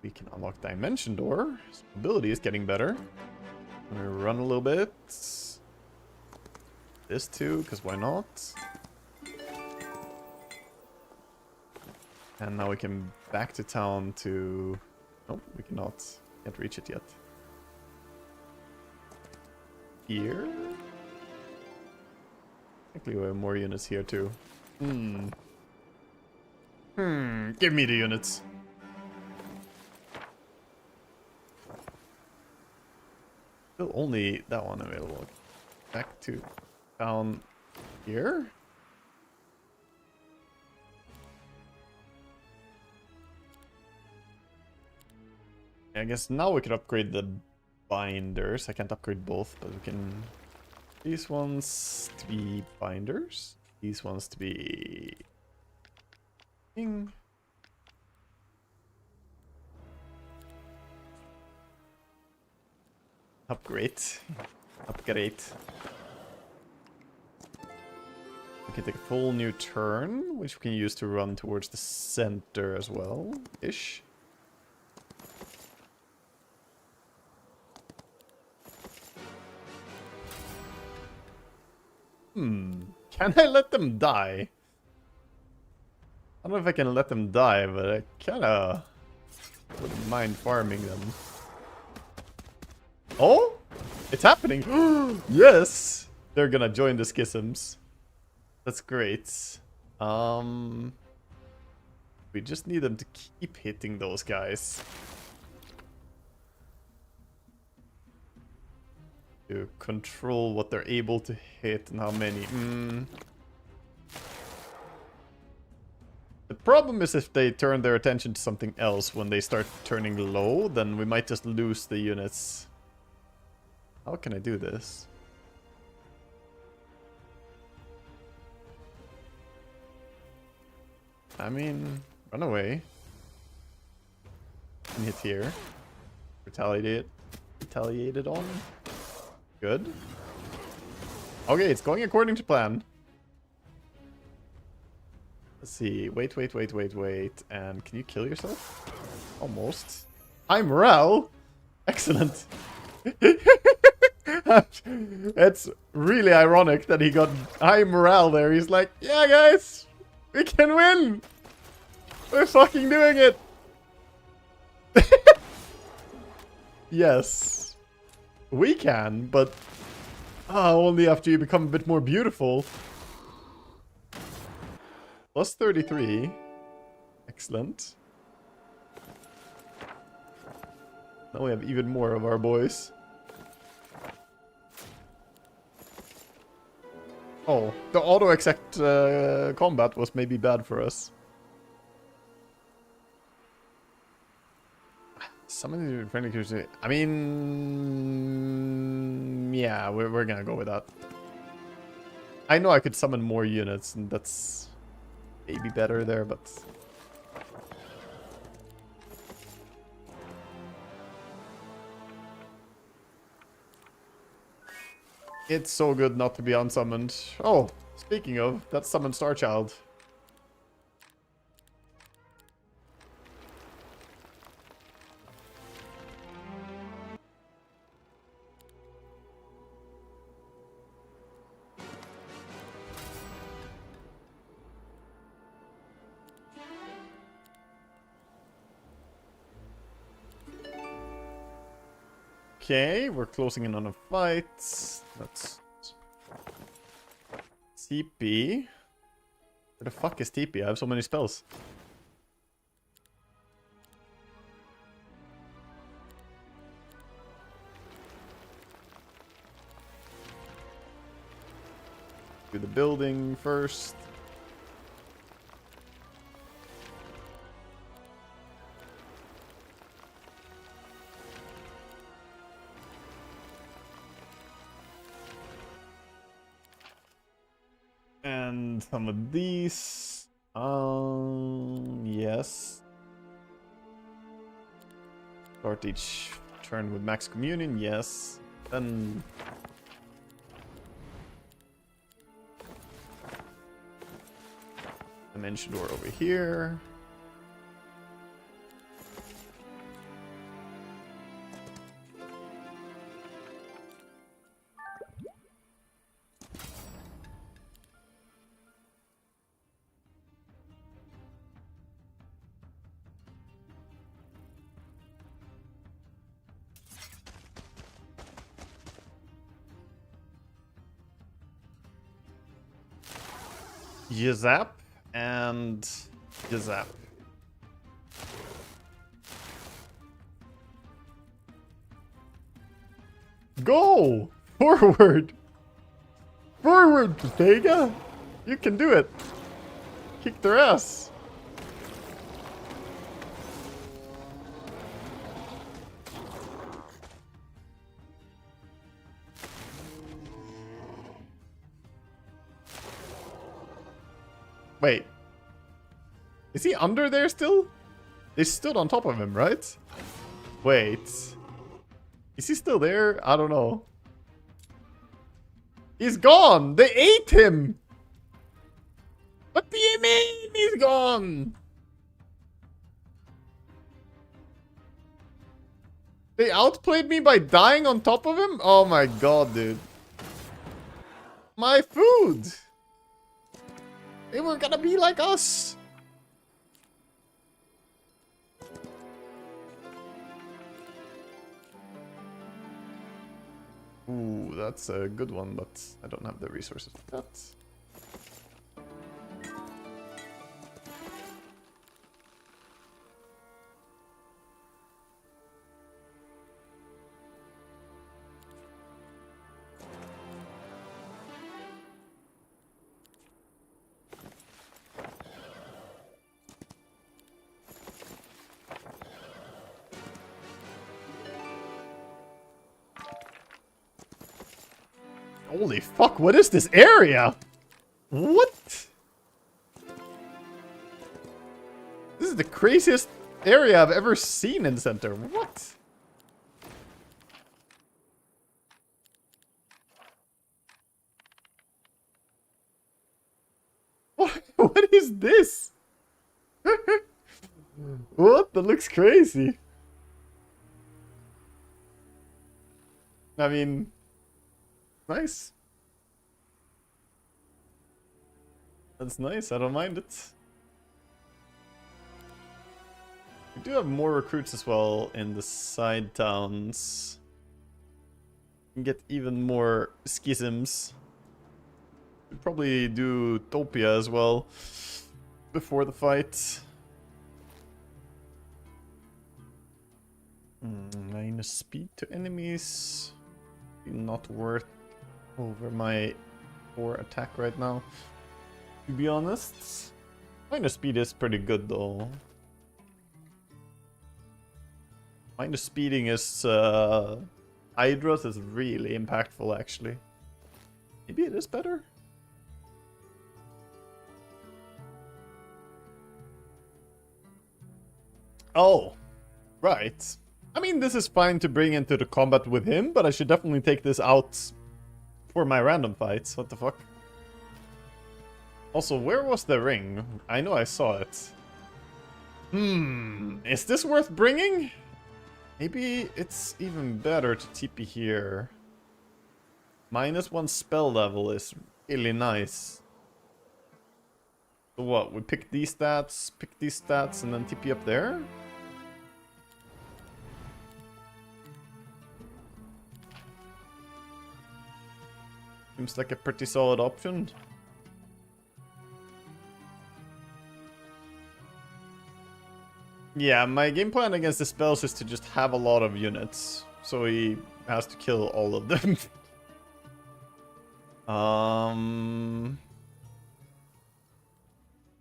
We can unlock Dimension Door. Ability is getting better. I'm gonna run a little bit. This too, because why not? And now we can back to town to... Nope, we cannot. Can't reach it yet. Here? Technically we have more units here too. Give me the units. Still only that one available. Back to town here. I guess now we could upgrade the binders. I can't upgrade both, but we can... These ones to be binders. These ones to be... Upgrade. Upgrade. We can take a full new turn, which we can use to run towards the center as well, ish. Can I let them die? I don't know if I can let them die, but I kinda wouldn't mind farming them. Oh! It's happening! Yes! They're gonna join the schisms. That's great. We just need them to keep hitting those guys. To control what they're able to hit and how many. The problem is if they turn their attention to something else when they start turning low, then we might just lose the units. How can I do this? I mean, run away. And hit here. Retaliated on. Good. Okay, it's going according to plan. Let's see. Wait. And can you kill yourself? Almost. High morale. Excellent. It's really ironic that he got high morale there. He's like, yeah, guys, we can win. We're fucking doing it. Yes, we can, but only after you become a bit more beautiful. Plus 33. Excellent. Now we have even more of our boys. Oh, the auto-exact combat was maybe bad for us. Summon friendly creatures. I mean, yeah, we're gonna go with that. I know I could summon more units, and that's maybe better there, but it's so good not to be unsummoned. Oh, speaking of, that's summoned Starchild. Okay, we're closing in on a fight. That's CP. Where the fuck is TP? I have so many spells. Do the building first. And some of these. Yes. Start each turn with max communion, yes. Then dimension door over here. Yazap and Yazap. Go! Forward! Forward, Vega! You can do it! Kick their ass! Wait. Is he under there still? They stood on top of him, right? Wait. Is he still there? I don't know. He's gone! They ate him! What do you mean he's gone? They outplayed me by dying on top of him? Oh my god, dude. My food! They were gonna be like us! Ooh, that's a good one, but I don't have the resources for that. Holy fuck, what is this area? What? This is the craziest area I've ever seen in Center. What? What is this? What? That looks crazy. I mean... Nice. That's nice, I don't mind it. We do have more recruits as well in the side towns. We can get even more schisms. We'd probably do Topia as well before the fight. Minus speed to enemies. Not worth over my 4 attack right now, to be honest. Minus speed is pretty good though. Minus speeding is Hydras is really impactful actually. Maybe it is better? Oh, right. I mean, this is fine to bring into the combat with him, but I should definitely take this out for my random fights. What the fuck? Also, where was the ring? I know I saw it. Is this worth bringing? Maybe it's even better to TP here. -1 spell level is really nice. So what? We pick these stats, and then TP up there? Seems like a pretty solid option. Yeah, my game plan against the spells is to just have a lot of units. So he has to kill all of them.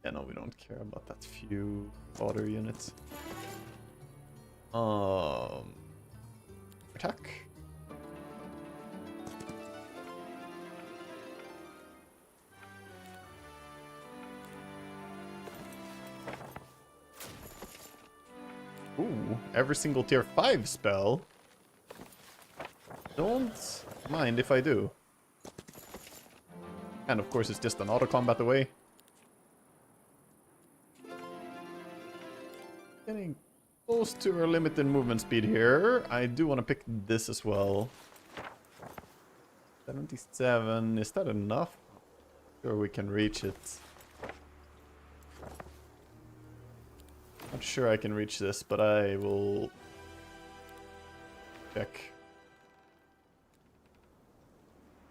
Yeah, no, we don't care about that few fodder units. Attack. Ooh, every single tier 5 spell. Don't mind if I do. And of course it's just an auto combat away. Getting close to our limited movement speed here. I do want to pick this as well. 77, is that enough? Sure, we can reach it. Not sure I can reach this, but I will check.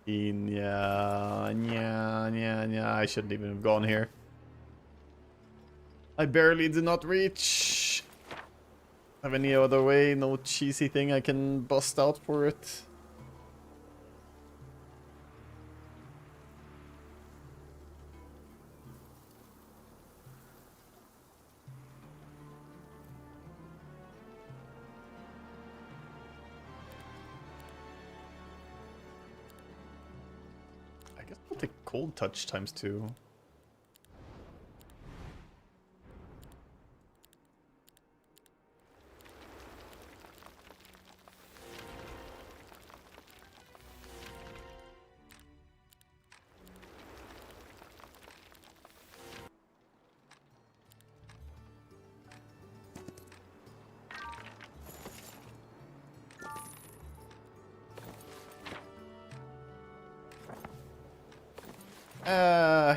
Yeah, I shouldn't even have gone here. I barely did not reach. Have any other way? No cheesy thing I can bust out for it? I guess I'll take cold touch ×2.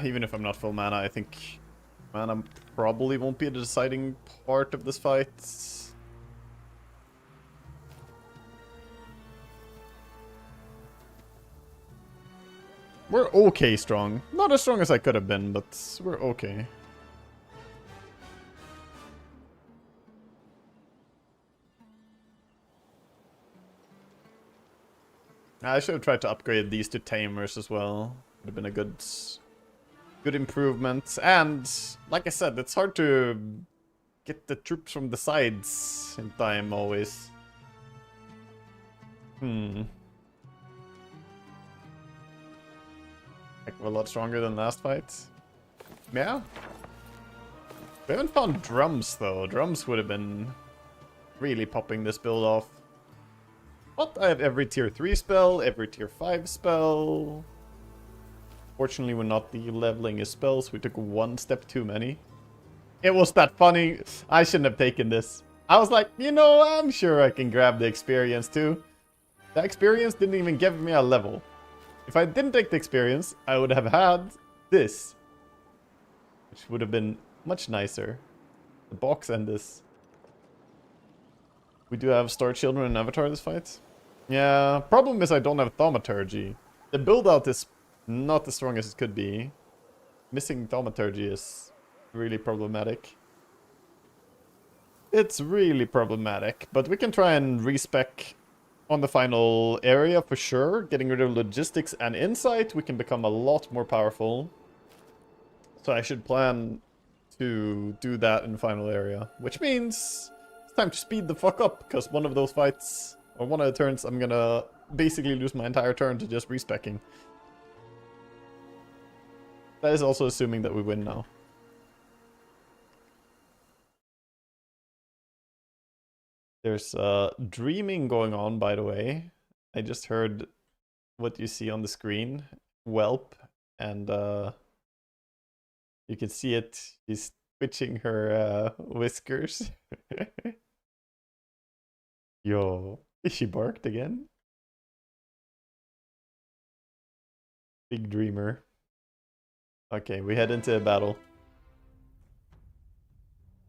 Even if I'm not full mana, I think mana probably won't be the deciding part of this fight. We're okay strong. Not as strong as I could have been, but we're okay. I should have tried to upgrade these to tamers as well. Would have been a good improvement. And like I said, it's hard to get the troops from the sides in time always. Like we're a lot stronger than last fight. Yeah. We haven't found drums though. Drums would have been really popping this build off. But I have every tier 3 spell, every tier 5 spell. Fortunately, we're not de-leveling his spells. We took one step too many. It was that funny. I shouldn't have taken this. I was like, you know, I'm sure I can grab the experience too. The experience didn't even give me a level. If I didn't take the experience, I would have had this. Which would have been much nicer. The box and this. We do have Star Children and Avatar this fight. Yeah, problem is I don't have Thaumaturgy. The build out is not as strong as it could be. Missing Thaumaturgy is really problematic. It's really problematic, but we can try and respec on the final area for sure. Getting rid of logistics and insight, we can become a lot more powerful. So I should plan to do that in the final area, which means it's time to speed the fuck up, because one of those fights, or one of the turns, I'm gonna basically lose my entire turn to just respecking. That is also assuming that we win now. There's dreaming going on, by the way. I just heard what you see on the screen. Whelp. And you can see it. She's twitching her whiskers. Yo. She barked again? Big dreamer. Okay, we head into a battle.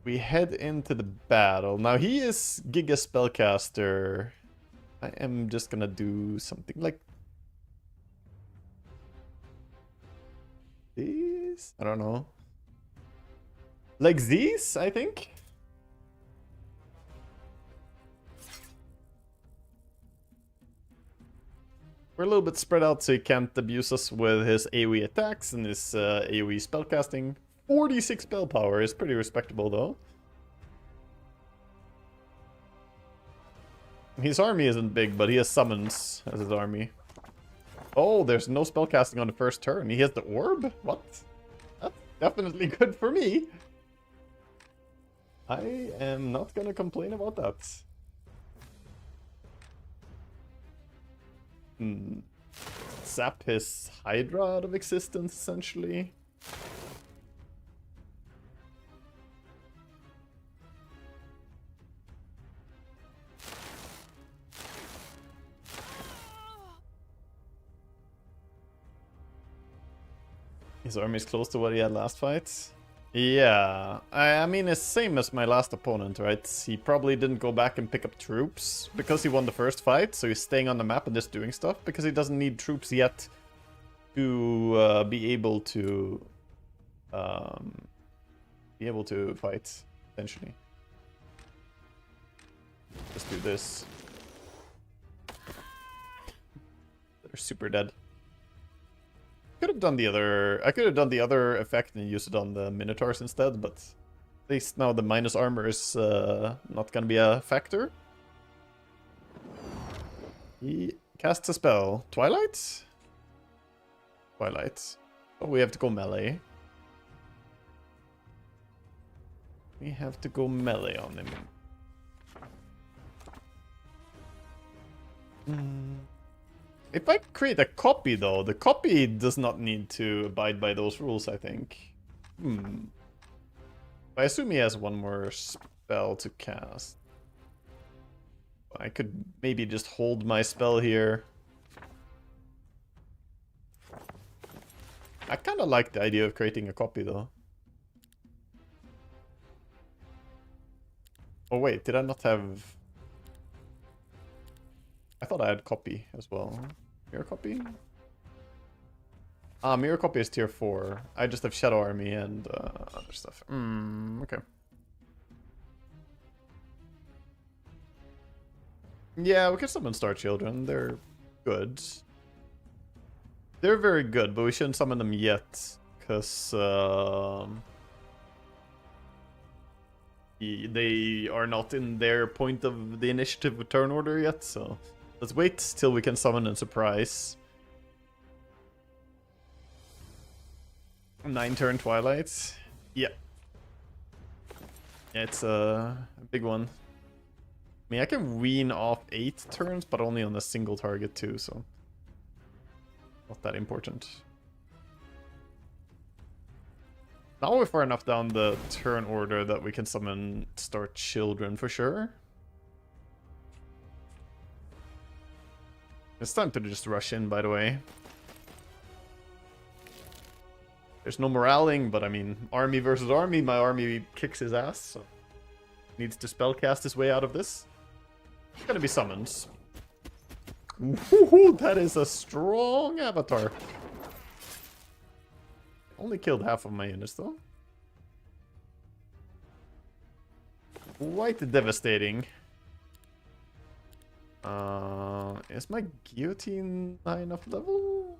We head into the battle. Now he is Giga Spellcaster. I am just gonna do something like this. I don't know. Like these, I think. We're a little bit spread out so he can't abuse us with his AoE attacks and his AoE spellcasting. 46 spell power is pretty respectable though. His army isn't big, but he has summons as his army. Oh, there's no spellcasting on the first turn. He has the orb? What? That's definitely good for me. I am not gonna complain about that. Zap his Hydra out of existence, essentially. His army is close to what he had last fight. Yeah, I mean, it's same as my last opponent, right? He probably didn't go back and pick up troops because he won the first fight, so he's staying on the map and just doing stuff because he doesn't need troops yet to be able to fight, essentially. Just do this. They're super dead. Could have done the other. I could have done the other effect and used it on the Minotaurs instead, but at least now the minus armor is not gonna be a factor. He casts a spell. Twilight? Twilight. Oh, we have to go melee. We have to go melee on him. If I create a copy, though, the copy does not need to abide by those rules, I think. I assume he has one more spell to cast. I could maybe just hold my spell here. I kind of like the idea of creating a copy, though. Oh, wait, did I not have... I thought I had copy as well. Mirror copy? Mirror copy is tier 4. I just have Shadow Army and other stuff. Okay. Yeah, we can summon Star Children. They're good. They're very good, but we shouldn't summon them yet. Because they are not in their point of the initiative turn order yet, so... Let's wait till we can summon and surprise. 9-turn Twilight. Yeah. Yeah, it's a big one. I mean, I can wean off 8 turns, but only on a single target too, so... Not that important. Now we're far enough down the turn order that we can summon Star Children for sure. It's time to just rush in, by the way. There's no moraling, but I mean, army versus army, my army kicks his ass, so... Needs to spellcast his way out of this. It's gonna be summons. Woohoo, that is a strong avatar. Only killed half of my units, though. Quite devastating. Is my guillotine high enough level?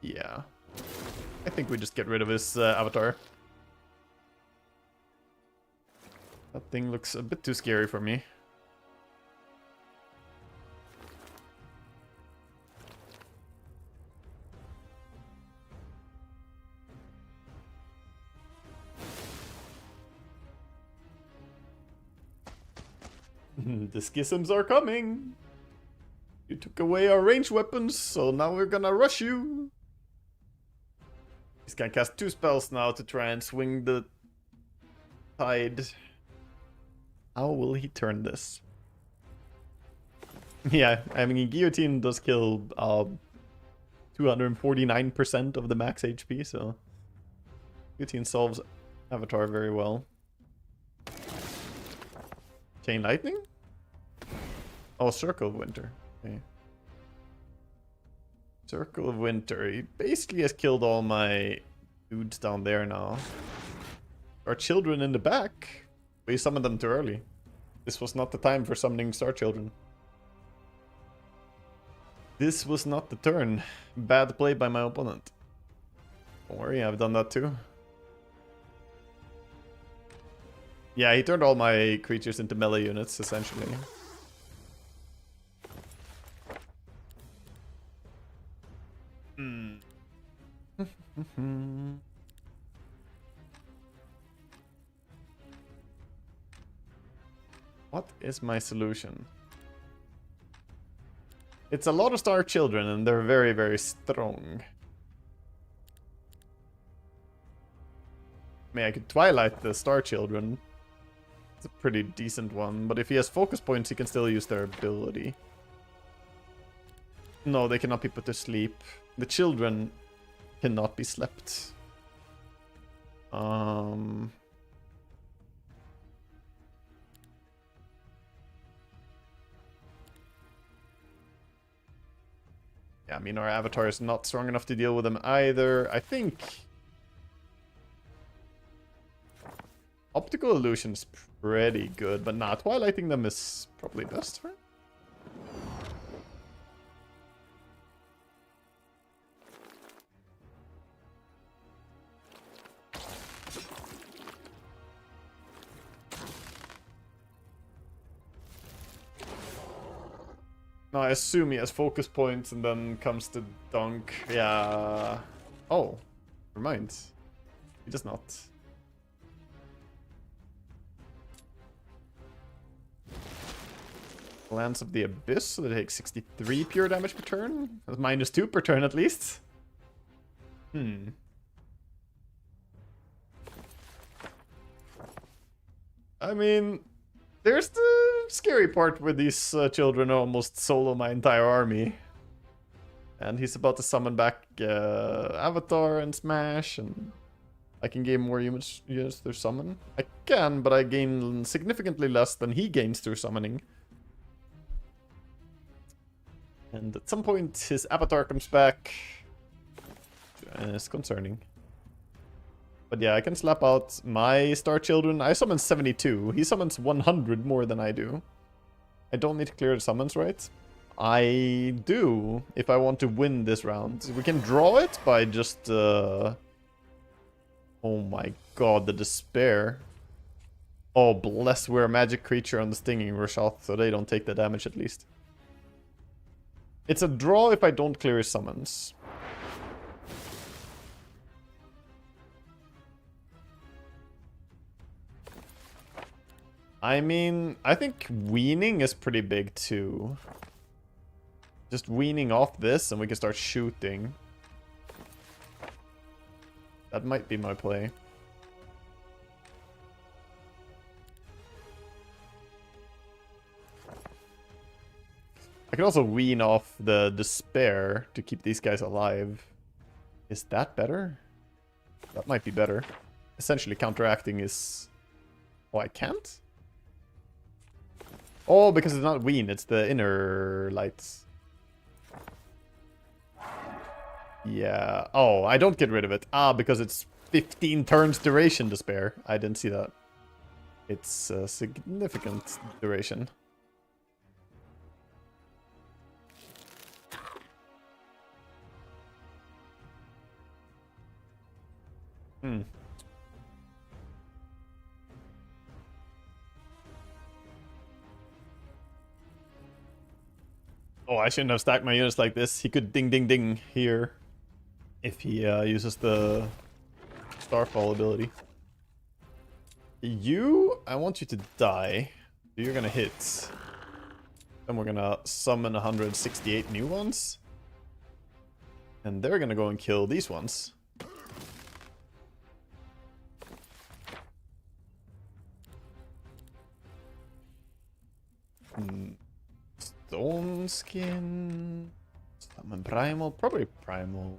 Yeah. I think we just get rid of his avatar. That thing looks a bit too scary for me. The schisms are coming. You took away our ranged weapons, so now we're gonna rush you. He's gonna cast 2 spells now to try and swing the tide. How will he turn this? Yeah, I mean, guillotine does kill 249% of the max HP, so guillotine solves Avatar very well. Chain lightning? Oh, Circle of Winter. Okay. Circle of Winter. He basically has killed all my dudes down there now. Our children in the back. We summoned them too early. This was not the time for summoning Star Children. This was not the turn. Bad play by my opponent. Don't worry, I've done that too. Yeah, he turned all my creatures into melee units, essentially. Hmm. What is my solution? It's a lot of star children, and they're very, very strong. I mean, I could Twilight the star children. It's a pretty decent one, but if he has focus points, he can still use their ability. No, they cannot be put to sleep. The children cannot be slept. Yeah, I mean, our avatar is not strong enough to deal with them either. I think optical illusion is pretty good, but nah, twilighting them is probably best, right? No, I assume he has focus points and then comes to dunk. Yeah. Oh, never mind. He does not. Lance of the Abyss, so they take 63 pure damage per turn. That's -2 per turn at least. I mean, there's the scary part where these children almost solo my entire army. And he's about to summon back Avatar and Smash, and I can gain more units through summon. I can, but I gain significantly less than he gains through summoning. And at some point, his Avatar comes back. And it's concerning. But yeah, I can slap out my Star Children. I summon 72. He summons 100 more than I do. I don't need to clear the summons, right? I do, if I want to win this round. We can draw it by just... Oh my god, the despair. Oh, bless, we're a magic creature on the Stinging Rashath, so they don't take the damage at least. It's a draw if I don't clear his summons. I mean, I think weaning is pretty big too. Just weaning off this and we can start shooting. That might be my play. I can also wean off the despair to keep these guys alive. Is that better? That might be better. Essentially counteracting is... Oh, I can't? Oh, because it's not wean, it's the inner lights. Yeah. Oh, I don't get rid of it. Ah, because it's 15 turns duration despair. I didn't see that. It's a significant duration. Oh, I shouldn't have stacked my units like this. He could ding ding ding here if he uses the Starfall ability. I want you to die. You're gonna hit. Then we're gonna summon 168 new ones. And they're gonna go and kill these ones. Stone Skin. Summon Primal. Probably Primal.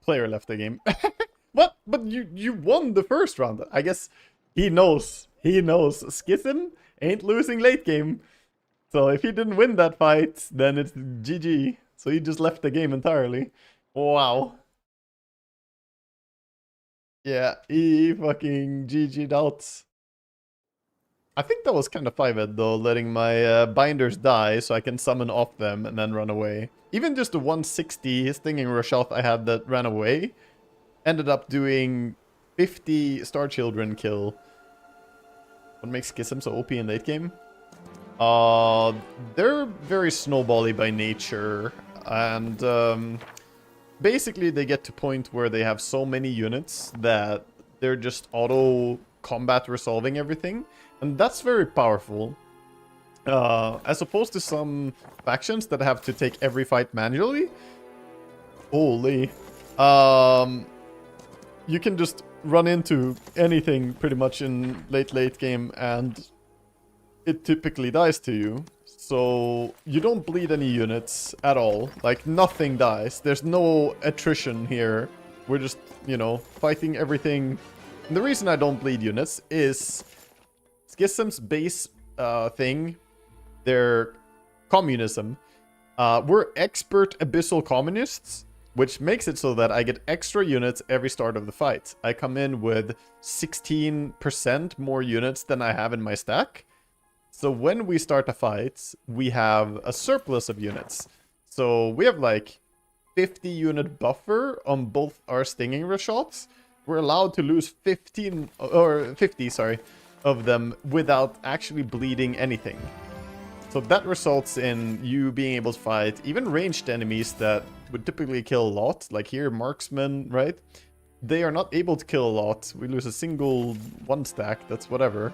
Player left the game. What? But you won the first round. I guess he knows. He knows. Schism ain't losing late game. So if he didn't win that fight, then it's GG. So he just left the game entirely. Wow. Yeah, he fucking GG'd out. I think that was kind of 5-ed though, letting my binders die so I can summon off them and then run away. Even just the 160 stinging rush off I had that ran away ended up doing 50 Star Children kill. What makes Schism so OP in late game? They're very snowbally by nature, and basically they get to point where they have so many units that they're just auto combat resolving everything, and that's very powerful. As opposed to some factions that have to take every fight manually. Holy. You can just run into anything pretty much in late game and it typically dies to you. So you don't bleed any units at all. Like nothing dies. There's no attrition here. We're just, you know, fighting everything. And the reason I don't bleed units is Schism's base thing, their communism. We're expert abyssal communists, which makes it so that I get extra units every start of the fight. I come in with 16% more units than I have in my stack. So when we start a fight, we have a surplus of units. So we have like 50 unit buffer on both our stinging rush shots. We're allowed to lose 50 of them without actually bleeding anything. So that results in you being able to fight even ranged enemies that would typically kill a lot. Like here, marksmen, right? They are not able to kill a lot. We lose a single one stack, that's whatever.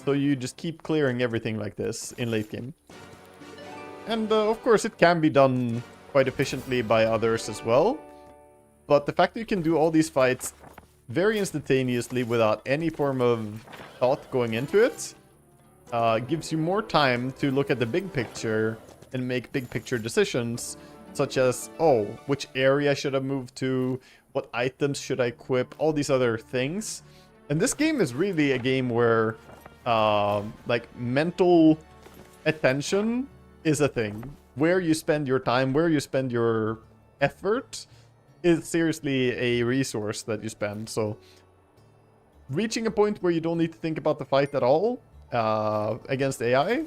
So you just keep clearing everything like this in late game. And of course it can be done quite efficiently by others as well. But the fact that you can do all these fights very instantaneously without any form of thought going into it gives you more time to look at the big picture and make big picture decisions, such as, oh, which area should I move to? What items should I equip? All these other things. And this game is really a game where like mental attention is a thing. Where you spend your time, where you spend your effort is seriously a resource that you spend. So reaching a point where you don't need to think about the fight at all against AI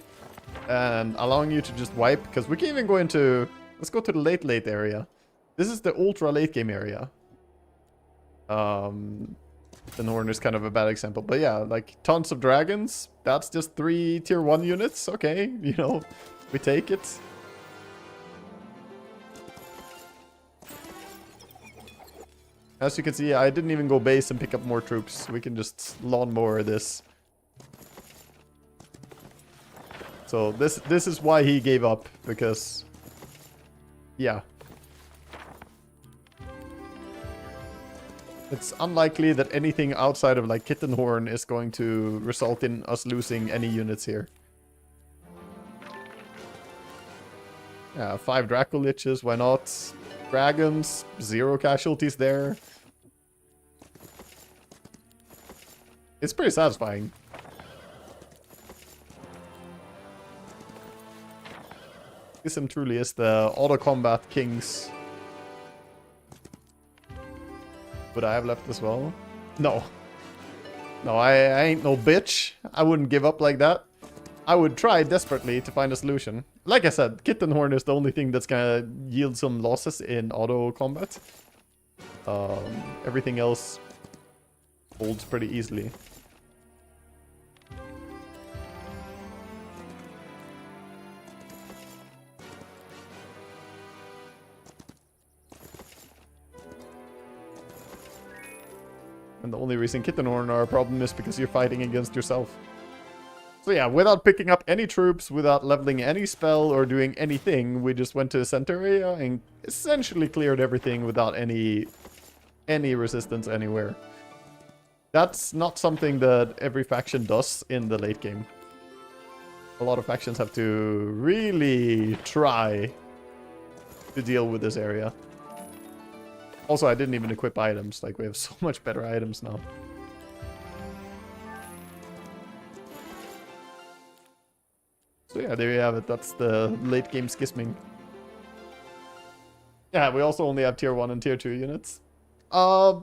and allowing you to just wipe, because we can even go into, let's go to the late area. This is the ultra late game area. The Horn is kind of a bad example, but yeah, like tons of dragons. That's just 3 tier 1 units. Okay, you know, we take it. As you can see, I didn't even go base and pick up more troops. We can just lawnmower this. So this is why he gave up, because yeah. It's unlikely that anything outside of like Kitten Horn is going to result in us losing any units here. Yeah, 5 Draco Liches, why not? Dragons, 0 casualties there. It's pretty satisfying. Schism truly is the auto combat kings. Would I have left as well? No. No, I ain't no bitch. I wouldn't give up like that. I would try desperately to find a solution. Like I said, Kitten Horn is the only thing that's gonna yield some losses in auto combat. Everything else holds pretty easily. And the only reason Kitten Horn are a problem is because you're fighting against yourself. So yeah, without picking up any troops, without leveling any spell or doing anything, we just went to the center area and essentially cleared everything without any resistance anywhere. That's not something that every faction does in the late game. A lot of factions have to really try to deal with this area. Also, I didn't even equip items. Like, we have so much better items now. So yeah, there you have it. That's the late game schisming. Yeah, we also only have tier 1 and tier 2 units.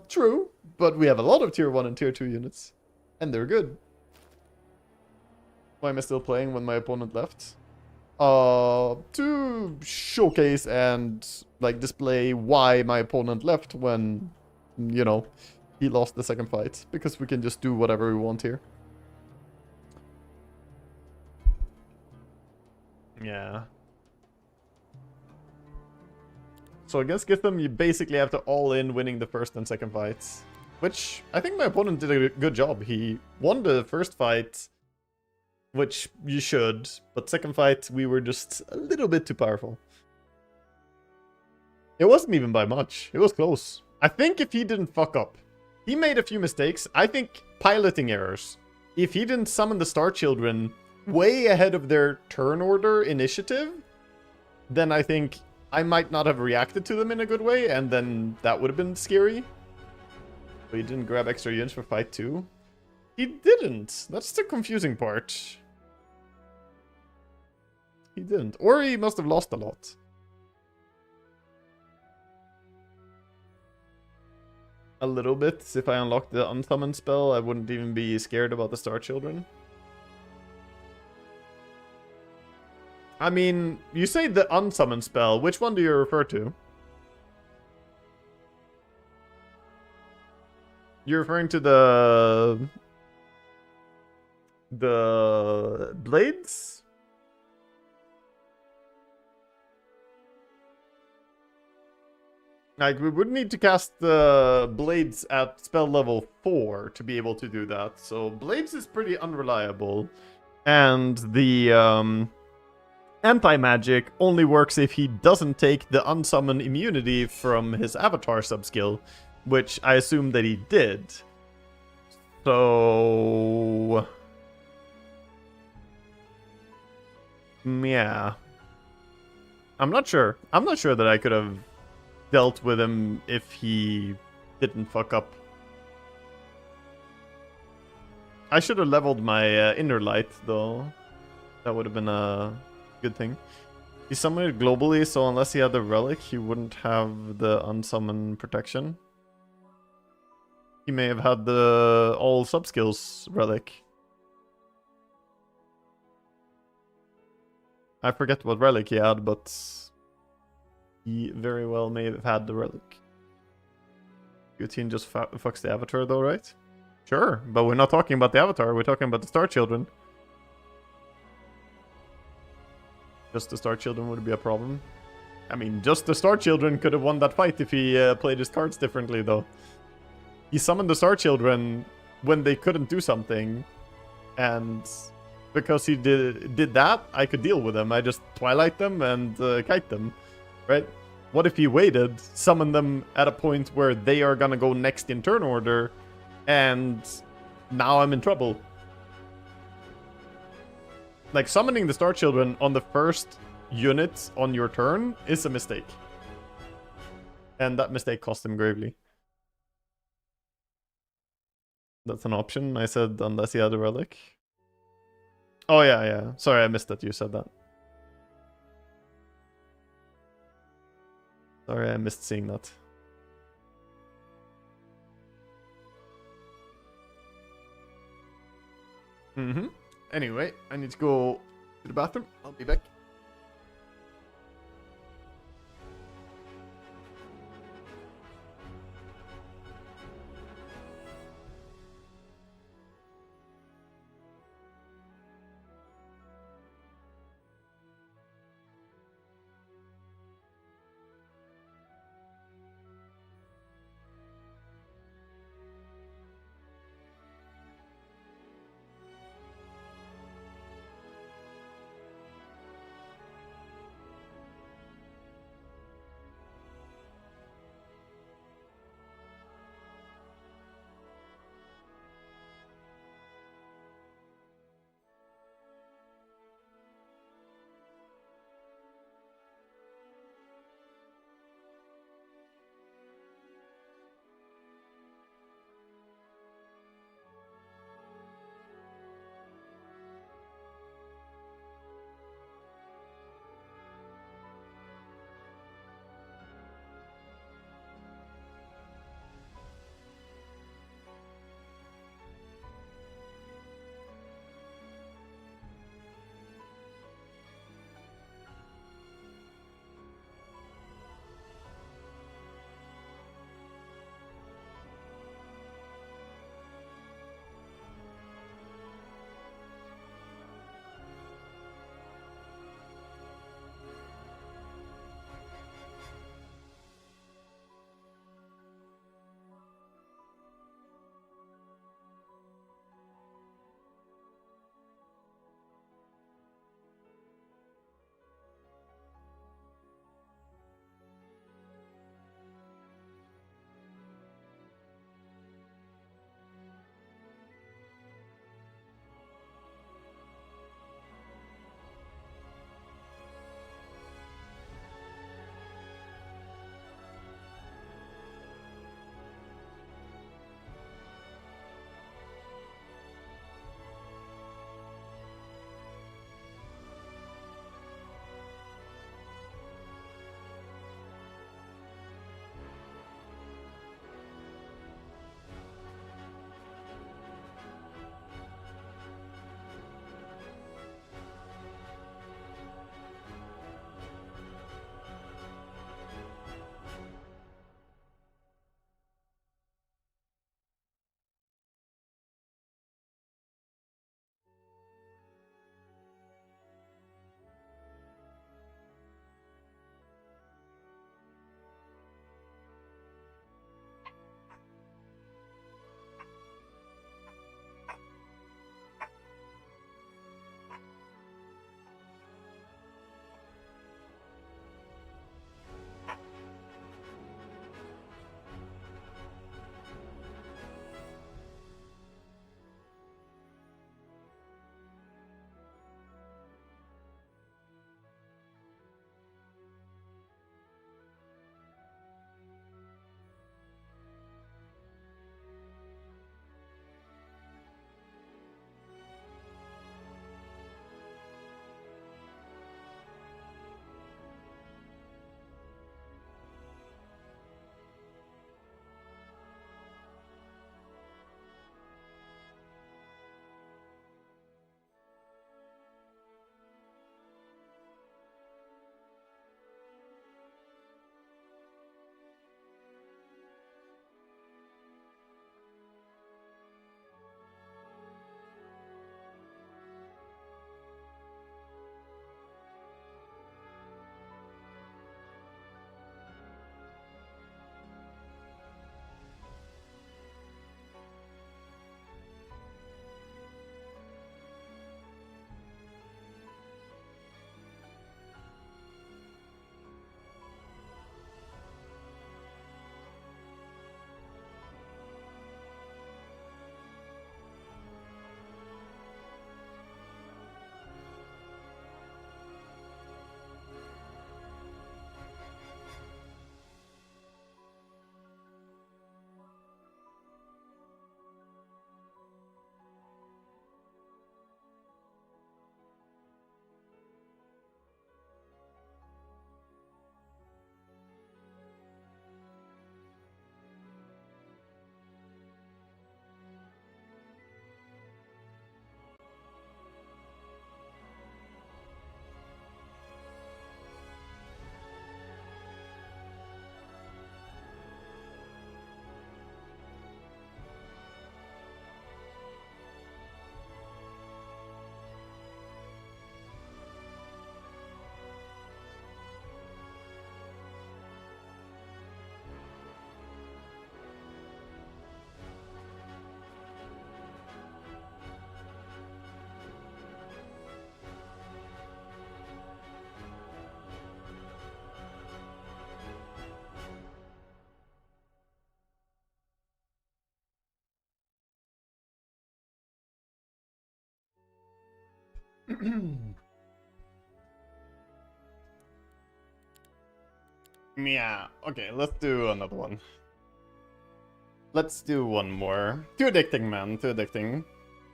True, but we have a lot of tier 1 and tier 2 units. And they're good. Why am I still playing when my opponent left? To showcase and, like, display why my opponent left when, you know, he lost the second fight. Because we can just do whatever we want here. Yeah. So against Githam, you basically have to all in winning the first and second fights. Which, I think my opponent did a good job. He won the first fight, which you should. But second fight, we were just a little bit too powerful. It wasn't even by much. It was close. I think if he didn't fuck up, he made a few mistakes. I think piloting errors. If he didn't summon the Star Children way ahead of their turn order initiative, then I think I might not have reacted to them in a good way, and then that would have been scary. But he didn't grab extra units for fight 2. He didn't. That's the confusing part. He didn't. Or he must have lost a lot. A little bit. If I unlocked the unsummon spell, I wouldn't even be scared about the Star Children. I mean, you say the unsummon spell. Which one do you refer to? You're referring to the blades? Like, we would need to cast the blades at spell level 4 to be able to do that. So, blades is pretty unreliable. And the anti-magic only works if he doesn't take the unsummon immunity from his avatar subskill, which I assume that he did. So... yeah. I'm not sure. I'm not sure that I could have dealt with him if he didn't fuck up. I should have leveled my inner light, though. That would have been a good thing. He summoned it globally, so unless he had the relic, he wouldn't have the unsummon protection. He may have had the all subskills relic. I forget what relic he had, but he very well may have had the relic. Guillotine just fucks the avatar though, right? Sure, but we're not talking about the avatar, we're talking about the Star Children. Just the Star Children would be a problem. I mean, just the Star Children could have won that fight if he played his cards differently, though. He summoned the Star Children when they couldn't do something, and because he did that, I could deal with them. I just Twilight them and kite them, right? What if he waited, summoned them at a point where they are gonna go next in turn order, and now I'm in trouble? Like, summoning the Star Children on the first unit on your turn is a mistake. And that mistake cost him gravely. That's an option. I said unless he had a relic. Oh, yeah. Sorry, I missed that you said that. Sorry, I missed seeing that. Anyway, I need to go to the bathroom. I'll be back. Yeah, okay, let's do another one. Let's do one more. Too addicting, man, too addicting.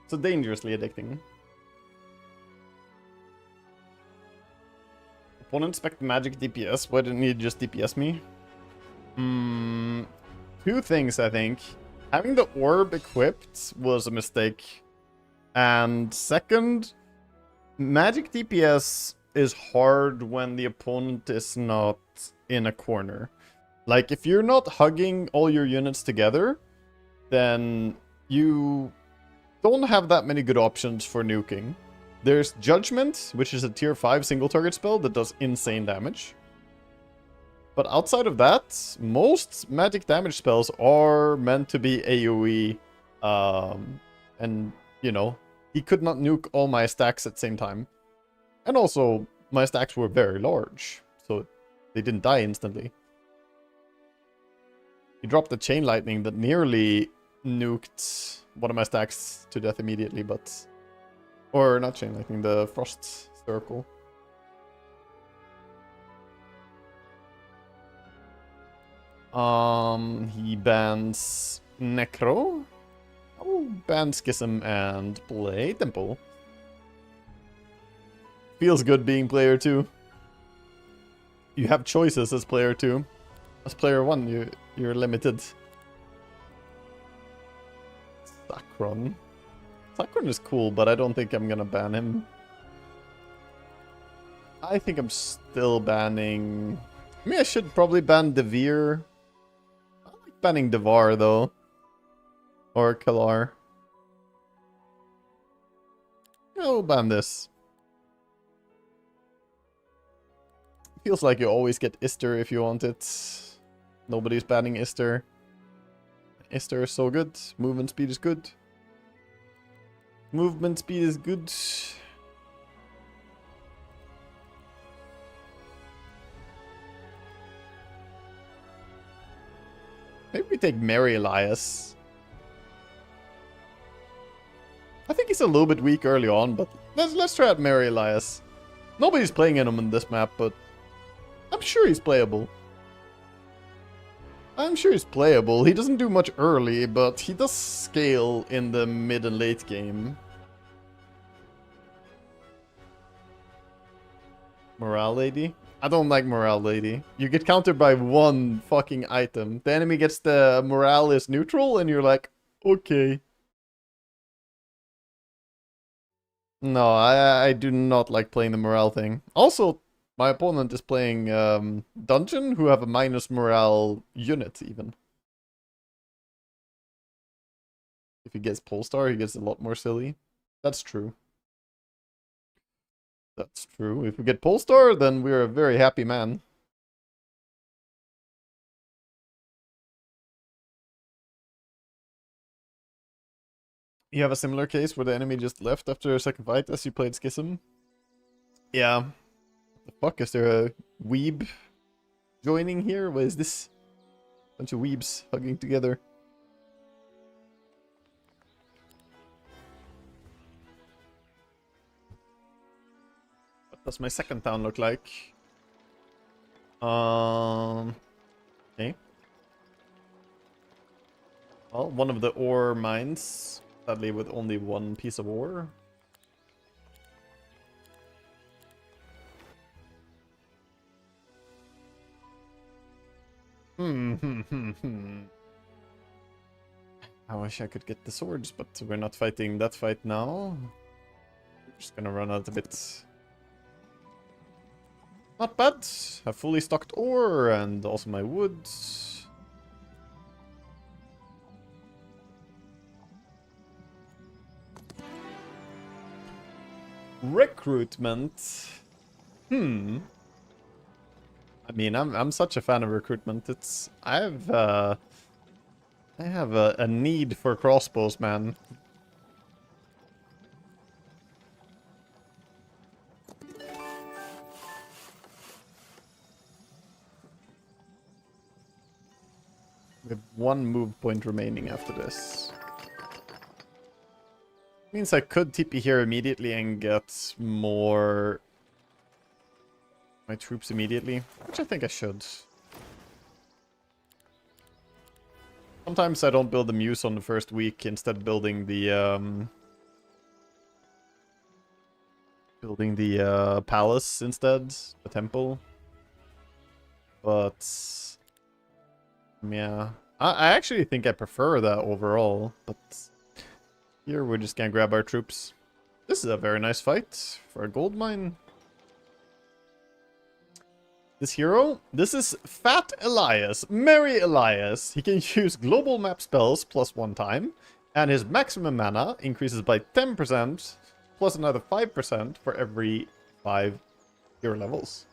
So dangerously addicting. Opponent spec magic DPS, why didn't you just DPS me? Two things, I think. Having the orb equipped was a mistake. And second, magic DPS is hard when the opponent is not in a corner. Like, if you're not hugging all your units together, then you don't have that many good options for nuking. There's Judgment, which is a tier 5 single target spell that does insane damage. But outside of that, most magic damage spells are meant to be AoE. And, you know, he could not nuke all my stacks at the same time. And also, my stacks were very large, so they didn't die instantly. He dropped the Chain Lightning that nearly nuked one of my stacks to death immediately, but... Or not Chain Lightning, the Frost Circle. He bans Necro. Oh, ban Schism and play Temple. Feels good being player 2. You have choices as player 2. As player 1, you're limited. Sacron. Sacron is cool, but I don't think I'm gonna ban him. I think I'm still banning... I mean, I should probably ban Devere. I like banning Devar, though. Or Kalar. I'll ban this. Feels like you always get Ister if you want it. Nobody's banning Ister. Ister is so good. Movement speed is good. Movement speed is good. Maybe we take Mary Elias. I think he's a little bit weak early on, but let's try out Mary Elias. Nobody's playing him on this map, but I'm sure he's playable. I'm sure he's playable. He doesn't do much early, but he does scale in the mid and late game. Morale Lady? I don't like Morale Lady. You get countered by one fucking item. The enemy gets the morale is neutral, and you're like, okay. No, I do not like playing the morale thing. Also, my opponent is playing Dungeon, who have a minus morale unit, even. If he gets Polestar, he gets a lot more silly. That's true. That's true. If we get Polestar, then we're a very happy man. You have a similar case where the enemy just left after a second fight as you played Schism? Yeah. The fuck, is there a weeb joining here? What is this? Bunch of weebs hugging together. What does my second town look like? Okay. Well, one of the ore mines. Sadly with only one piece of ore. I wish I could get the swords, but we're not fighting that fight now. We're just gonna run out a bit. Not bad. Have fully stocked ore and also my wood. Recruitment. I mean, I'm such a fan of recruitment. I have a need for crossbows, man. We have one move point remaining after this. Means I could TP here immediately and get more... my troops immediately, which I think I should. Sometimes I don't build the Muse on the first week, instead building the palace instead, the temple. But yeah, I actually think I prefer that overall. But here we're just gonna grab our troops. This is a very nice fight for a gold mine. This hero, this is Fat Elias, Merry Elias. He can use global map spells plus 1 time, and his maximum mana increases by 10%, plus another 5% for every 5 hero levels.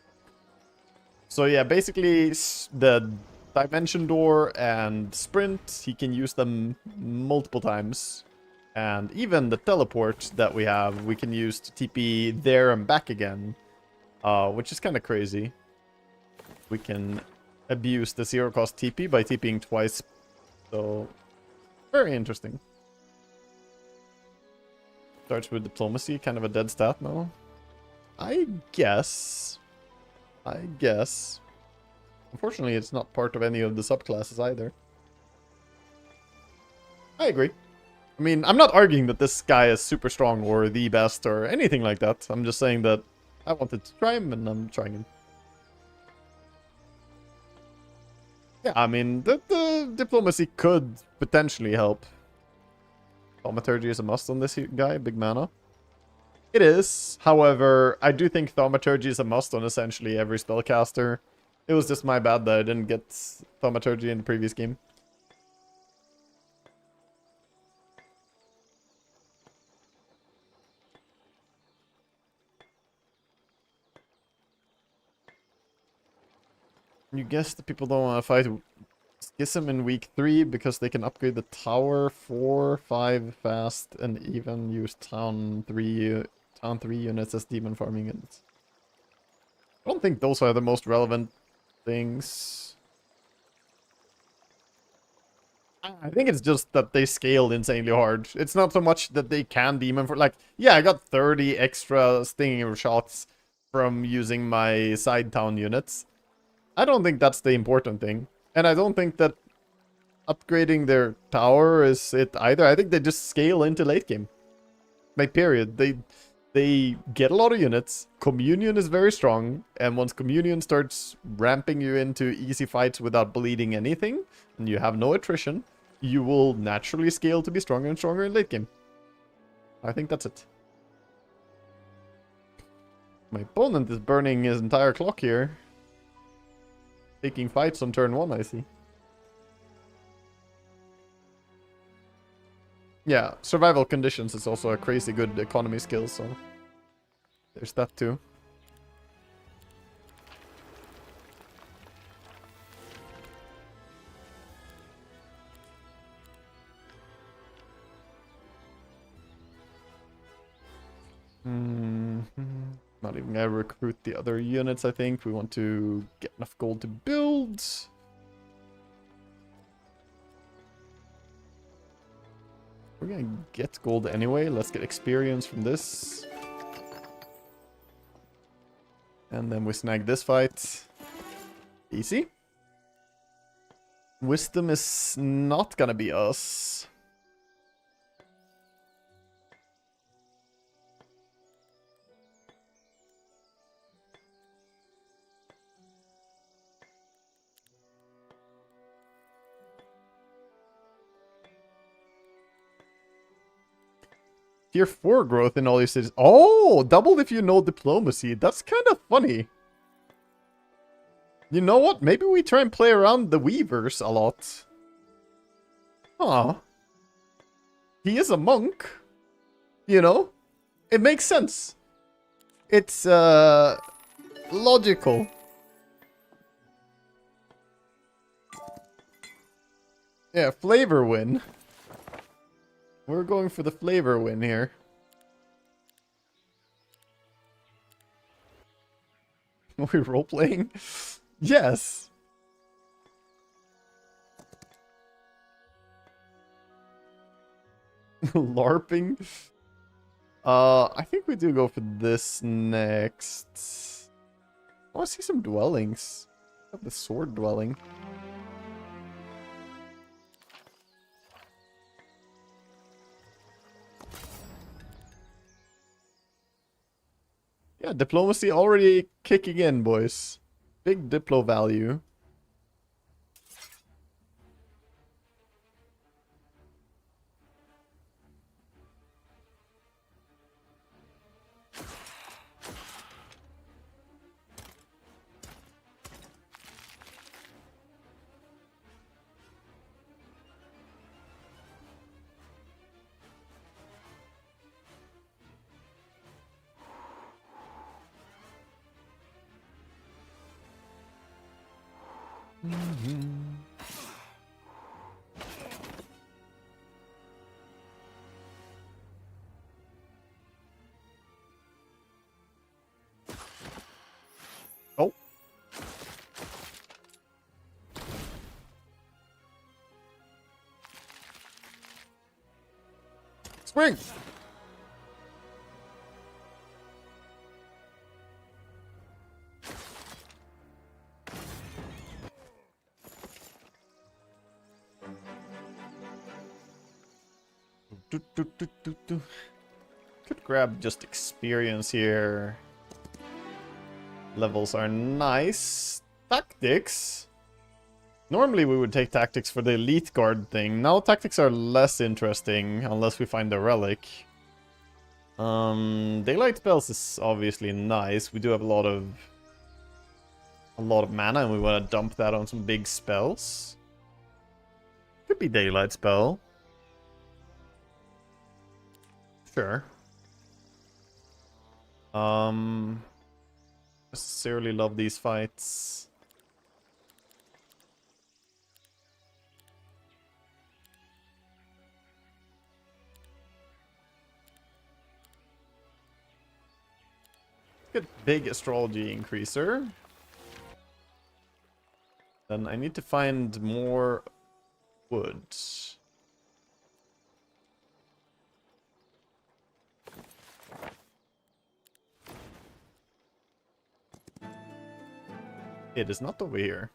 So yeah, basically the Dimension Door and Sprint, he can use them multiple times. And even the teleport that we have, we can use to TP there and back again, which is kind of crazy. We can abuse the zero cost TP by TPing twice. So, very interesting. Starts with diplomacy, kind of a dead stat now. I guess. Unfortunately, it's not part of any of the subclasses either. I agree. I mean, I'm not arguing that this guy is super strong or the best or anything like that. I'm just saying that I wanted to try him and I'm trying him. Yeah, I mean, the diplomacy could potentially help. Thaumaturgy is a must on this guy, big mana. It is. However, I do think Thaumaturgy is a must on essentially every spellcaster. It was just my bad that I didn't get Thaumaturgy in the previous game. You guess the people don't want to fight Schism in week 3 because they can upgrade the tower 4, 5 fast and even use town 3 units as demon farming units. I don't think those are the most relevant things. I think it's just that they scaled insanely hard. It's not so much that they can demon for like, yeah, I got 30 extra stinging shots from using my side town units. I don't think that's the important thing. And I don't think that upgrading their tower is it either. I think they just scale into late game. Like, period. They get a lot of units. Communion is very strong. And once Communion starts ramping you into easy fights without bleeding anything, and you have no attrition, you will naturally scale to be stronger and stronger in late game. I think that's it. My opponent is burning his entire clock here. Taking fights on turn 1, I see. Yeah, survival conditions is also a crazy good economy skill, so there's that too. Not even gonna recruit the other units, I think. We want to get enough gold to build. We're gonna get gold anyway. Let's get experience from this. And then we snag this fight. Easy. Wisdom is not gonna be us. Tier 4 growth in all your cities. Oh, doubled if you know diplomacy. That's kind of funny. You know what? Maybe we try and play around the Weavers a lot. Huh. He is a monk. You know? It makes sense. It's, logical. Yeah, flavor win. We're going for the flavor win here. Are we role-playing? Yes! LARPing? I think we do go for this next. I want to see some dwellings. The sword dwelling. Yeah, diplomacy already kicking in, boys. Big diplo value. Oh. Spring! Could grab just experience here. Levels are nice. Tactics. Normally we would take tactics for the elite guard thing. Now tactics are less interesting unless we find the relic. Daylight spells is obviously nice. We do have a lot of mana and we want to dump that on some big spells. Could be daylight spell. Sure. Necessarily love these fights. Good big astrology increaser. Then I need to find more wood. It is not over here.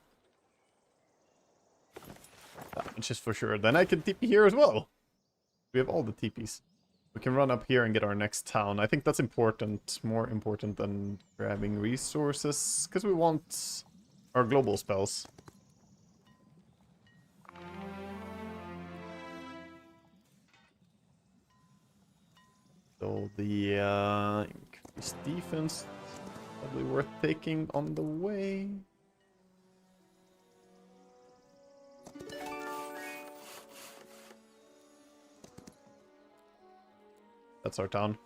That much is for sure. Then I can TP here as well. We have all the TPs. We can run up here and get our next town. I think that's important. More important than grabbing resources. Because we want our global spells. So the increased defense probably worth taking on the way. That's our town.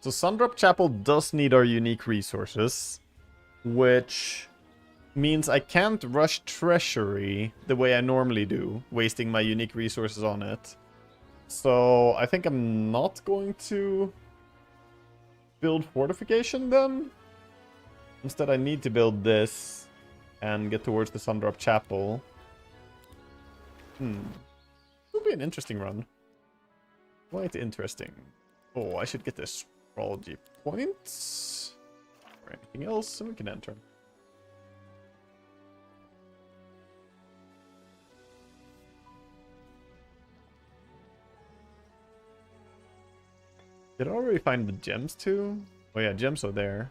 So Sundrop Chapel does need our unique resources, which means I can't rush Treasury the way I normally do, wasting my unique resources on it. So I think I'm not going to build Fortification then. Instead I need to build this and get towards the Sundrop Chapel. It'll be an interesting run. Quite interesting. Oh, I should get this astrology points. Or anything else, and we can enter. Did I already find the gems too? Oh yeah, gems are there.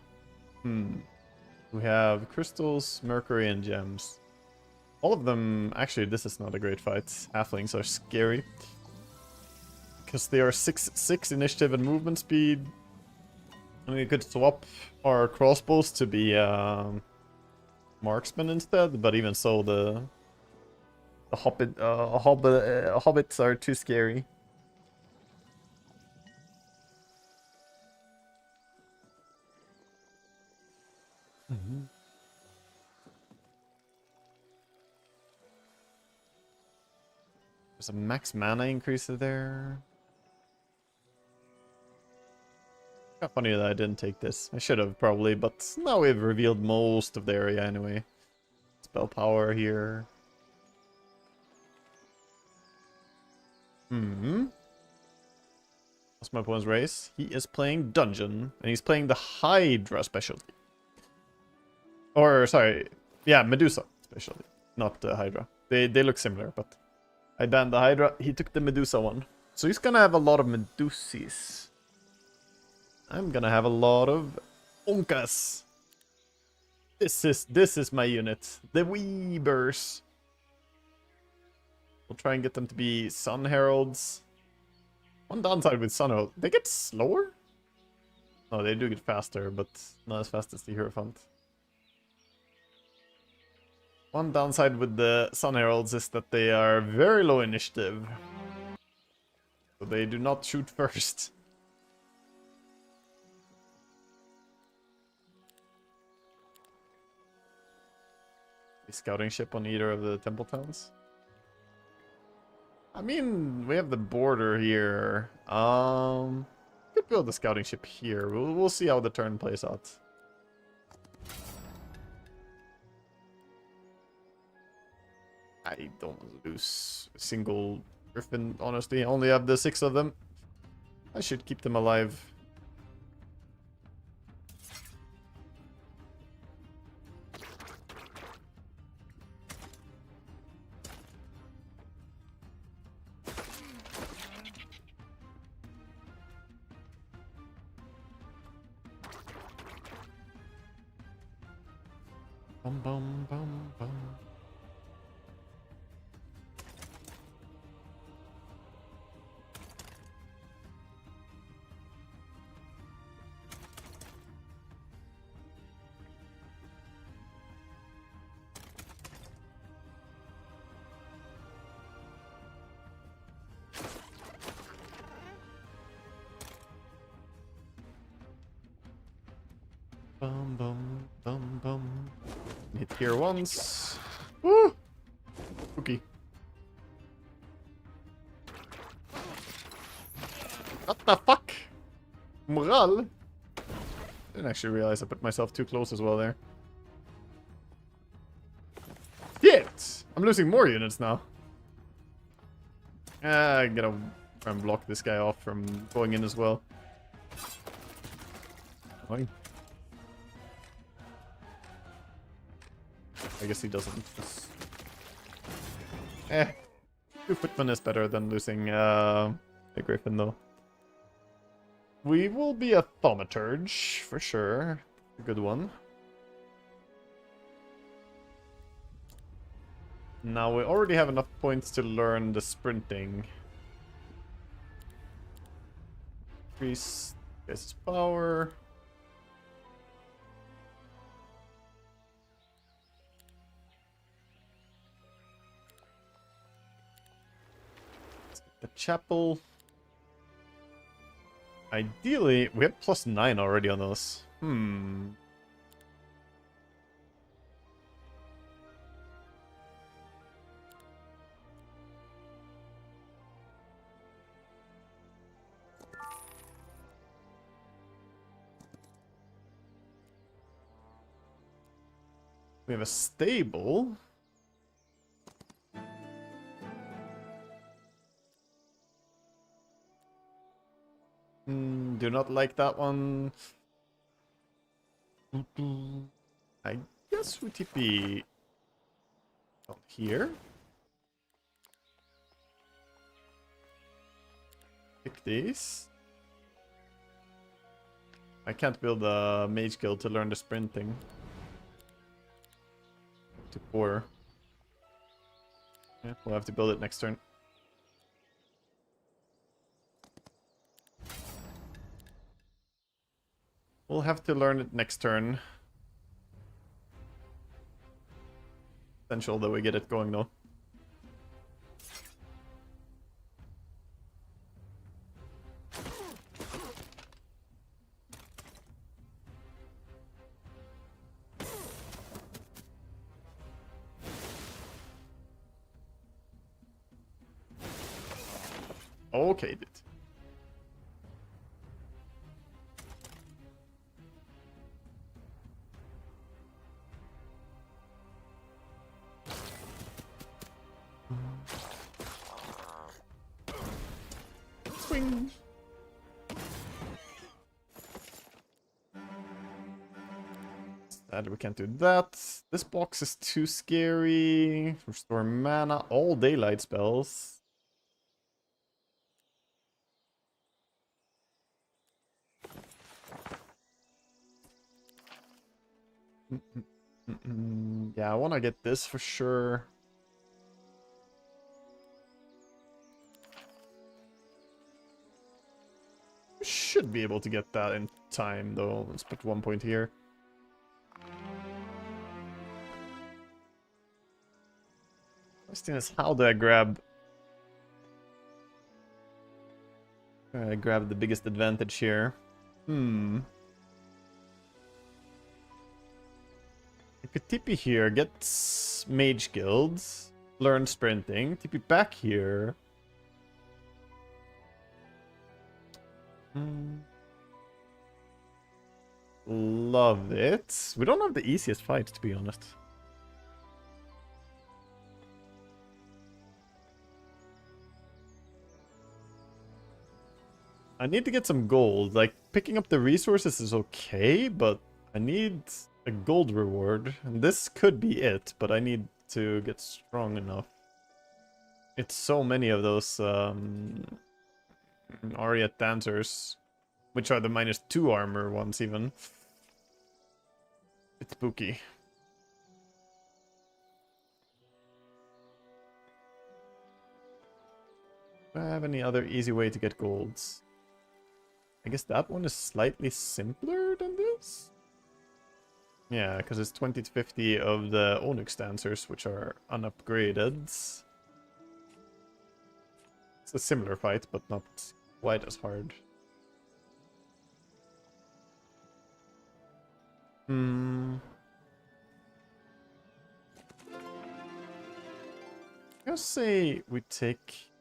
We have crystals, mercury, and gems. All of them... Actually, this is not a great fight. Halflings are scary. Because they are 6 initiative and movement speed. And we could swap our crossbows to be marksmen instead. But even so, the hobbits are too scary. There's a max mana increase there. Kind of funny that I didn't take this. I should have probably, but now we've revealed most of the area anyway. Spell power here. What's my opponent's race? He is playing Dungeon, and he's playing the Hydra specialty. Or, sorry, yeah, Medusa specialty, not the Hydra. They look similar, but I banned the Hydra. He took the Medusa one. So he's gonna have a lot of Medusis. I'm gonna have a lot of Onkas. This is my unit. The Weebers. We'll try and get them to be Sun Heralds. One downside with Sun Herald, they get slower? No, they do get faster, but not as fast as the Hierophant. One downside with the Sun Heralds is that they are very low initiative. So they do not shoot first. A scouting ship on either of the temple towns. I mean, we have the border here. Could build a scouting ship here. We'll see how the turn plays out. I don't lose a single griffin, honestly. I only have the 6 of them. I should keep them alive. Bum bum bum bum. Bum bum bum bum. Hit here once. Woo! Spooky. What the fuck? Moral? Didn't actually realize I put myself too close as well there. Shit! I'm losing more units now. I gotta try and block this guy off from going in as well. Fine. I guess he doesn't. Two footmen is better than losing a griffin, though. We will be a thaumaturge, for sure. A good one. Now we already have enough points to learn the sprinting. Increase his power. The chapel. Ideally, we have +9 already on those. We have a stable. Do not like that one. I guess we TP up here. Pick these. I can't build a mage guild to learn the sprinting. Too poor. Yeah, we'll have to build it next turn. We'll have to learn it next turn. Essential that we get it going though. Okay, dude. Swing. Sad we can't do that. This box is too scary. Restore mana. All daylight spells. Yeah, I want to get this for sure. Should be able to get that in time, though. Let's put 1 point here. Question is, how do I grab the biggest advantage here? I could TP here, get Mage Guilds, learn sprinting, TP back here. Love it. We don't have the easiest fight, to be honest. I need to get some gold. Like, picking up the resources is okay, but I need a gold reward. And this could be it, but I need to get strong enough. It's so many of those Aria dancers, which are the -2 armor ones even. It's spooky. Do I have any other easy way to get golds? I guess that one is slightly simpler than this? Yeah, because it's 20 to 50 of the Onyx dancers, which are unupgraded. It's a similar fight, but not quite as hard. I'll say we take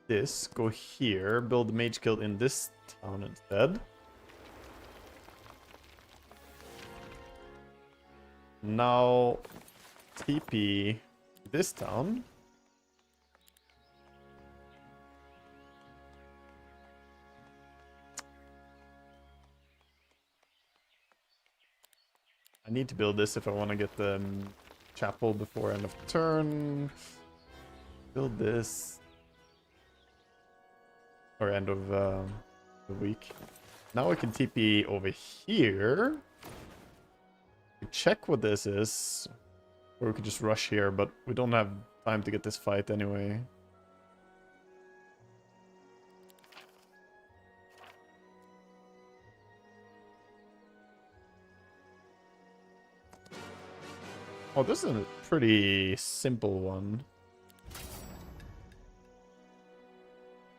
this, go here, build Mage Guild in this town instead. Now TP this town. I need to build this if I want to get the chapel before end of turn. Build this. Or end of the week. Now I can TP over here. Check what this is. Or we could just rush here, but we don't have time to get this fight anyway. Oh, this is a pretty simple one.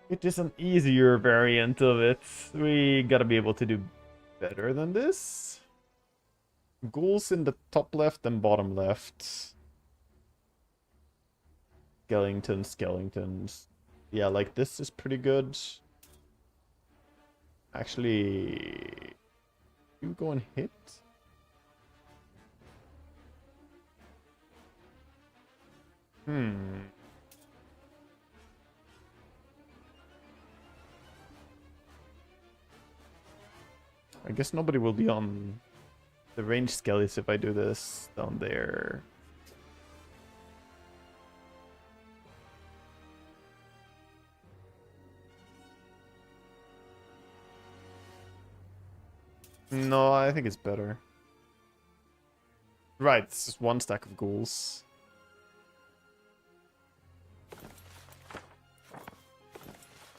It is an easier variant of it. We gotta be able to do better than this. Ghouls in the top left and bottom left. Skeletons. Yeah, like this is pretty good. Actually, you go and hit. I guess nobody will be on the range skellies if I do this down there. No, I think it's better. Right, it's just one stack of ghouls.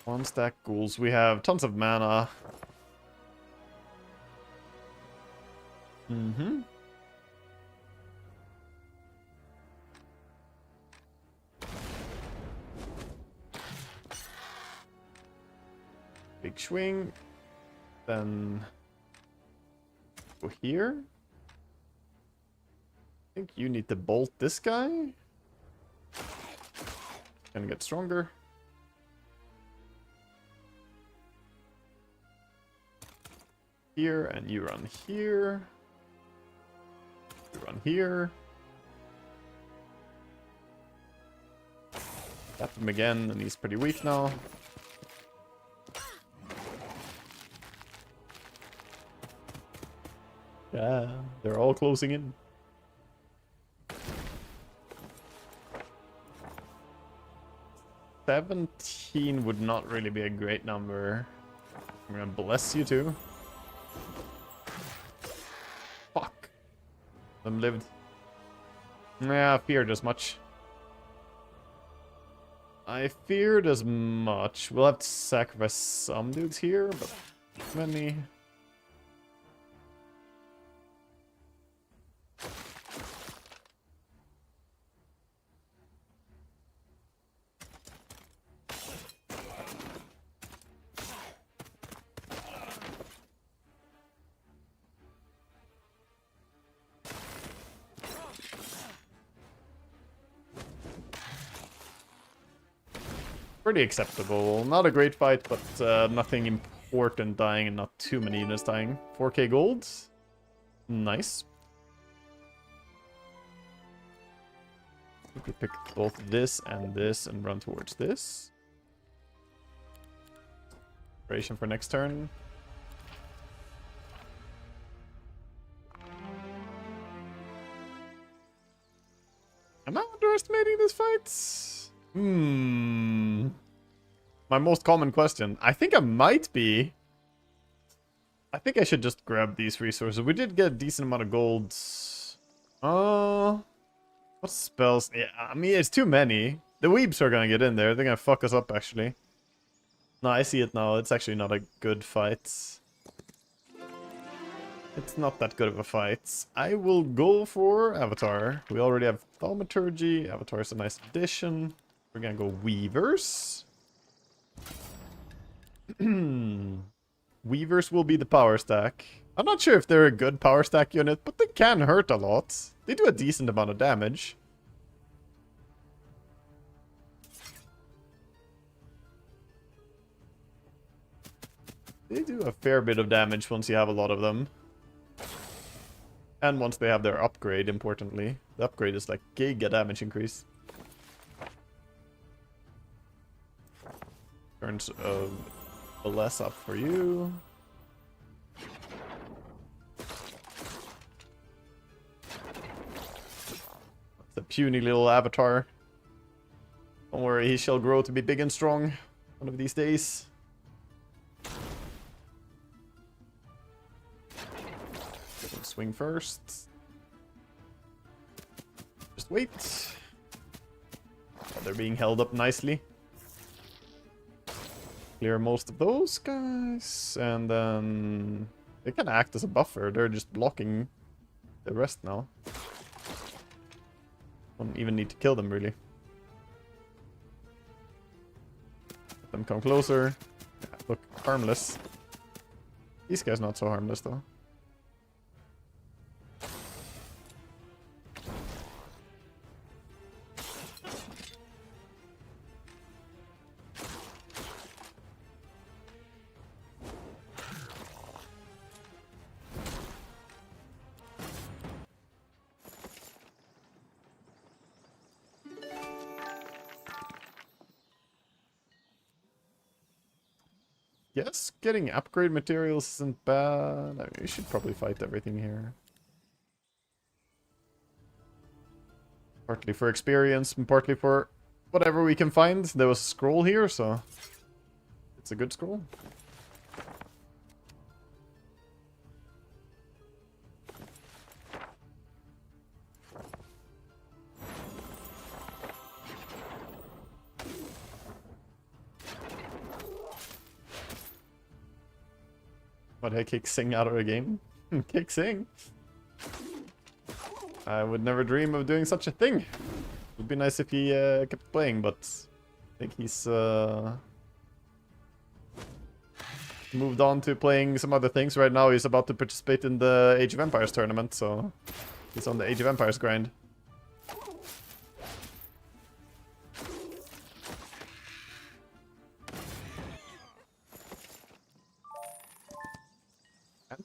One stack ghouls. We have tons of mana. Big swing. Then go here. I think you need to bolt this guy. And get stronger. here, and you run here. You run here. Tap him again, and he's pretty weak now. Yeah, they're all closing in. $17 would not really be a great number. I'm gonna bless you too. Fuck. Them lived. Yeah, I feared as much. I feared as much. We'll have to sacrifice some dudes here, but many. Pretty acceptable. Not a great fight, but nothing important dying and not too many units dying. 4k gold. Nice. We could pick both this and run towards this. Preparation for next turn. Am I underestimating this fight? My most common question. I think I might be. I think I should just grab these resources. We did get a decent amount of gold. What spells? Yeah, I mean, it's too many. The weebs are gonna get in there. They're gonna fuck us up, actually. No, I see it now. It's actually not a good fight. It's not that good of a fight. I will go for Avatar. We already have Thaumaturgy. Avatar is a nice addition. We're gonna go Weavers. Weavers will be the power stack. I'm not sure if they're a good power stack unit, but they can hurt a lot. They do a decent amount of damage. They do a fair bit of damage once you have a lot of them. And once they have their upgrade, importantly. The upgrade is like giga damage increase. Turns a less up for you. It's a puny little avatar. Don't worry, he shall grow to be big and strong one of these days. Swing first. Just wait. Oh, they're being held up nicely. Clear most of those guys, and then they can act as a buffer. They're just blocking the rest now. Don't even need to kill them, really. Let them come closer. Yeah, look, harmless. These guys not so harmless, though. Yes, getting upgrade materials isn't bad. I mean, we should probably fight everything here. Partly for experience, and partly for whatever we can find. There was a scroll here, so it's a good scroll. What, I kick Sing out of the game? Kick Sing? I would never dream of doing such a thing. It would be nice if he kept playing, but I think he's moved on to playing some other things. Right now he's about to participate in the Age of Empires tournament, so he's on the Age of Empires grind.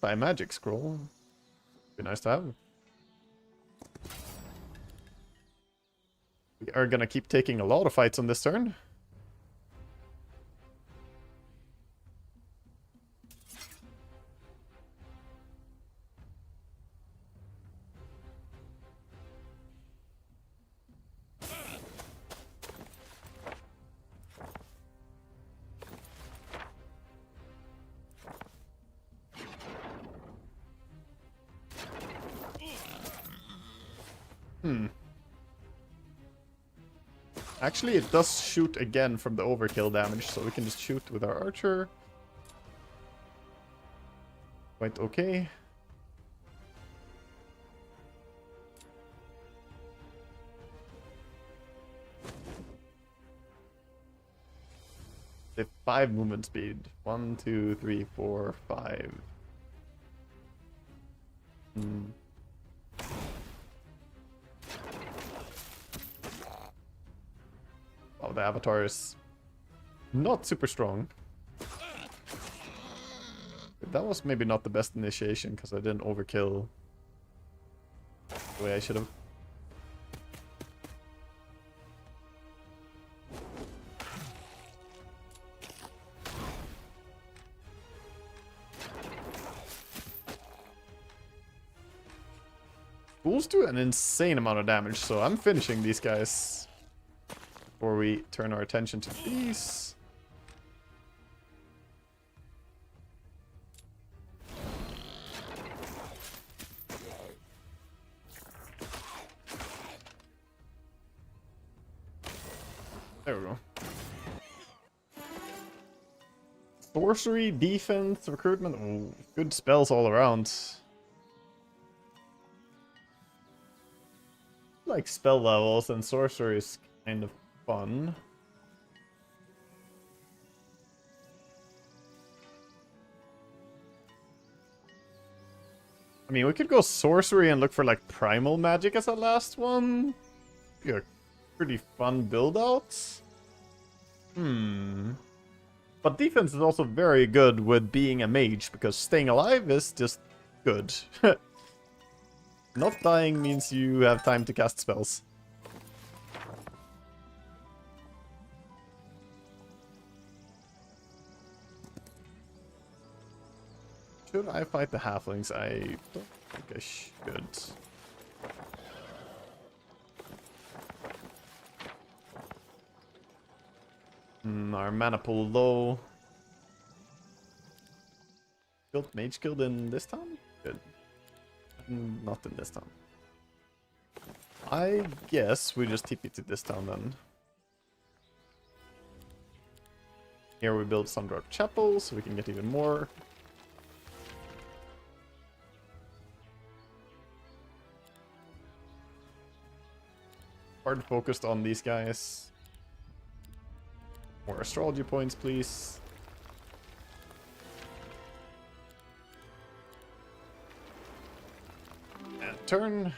Anti-magic scroll. Be nice to have. We are gonna keep taking a lot of fights on this turn. Actually, it does shoot again from the overkill damage, so we can just shoot with our archer. Quite okay. They have 5 movement speed. 1, 2, 3, 4, 5. Oh, the avatar is not super strong. But that was maybe not the best initiation because I didn't overkill the way I should have. Fools do an insane amount of damage, so I'm finishing these guys before we turn our attention to these. There we go. Sorcery, defense, recruitment. Oh, good spells all around. Like spell levels, and sorcery is kind of fun. I mean, we could go sorcery and look for like primal magic as a last one. Be a pretty fun build out. But defense is also very good with being a mage, because staying alive is just good. Not dying means you have time to cast spells. Should I fight the halflings? I don't think I should. Our mana pool low. Guild mage guild in this town? Good. Not in this town. I guess we just TP to this town then. Here we build Sundark Chapel so we can get even more. Hard focused on these guys. More astrology points, please. And turn.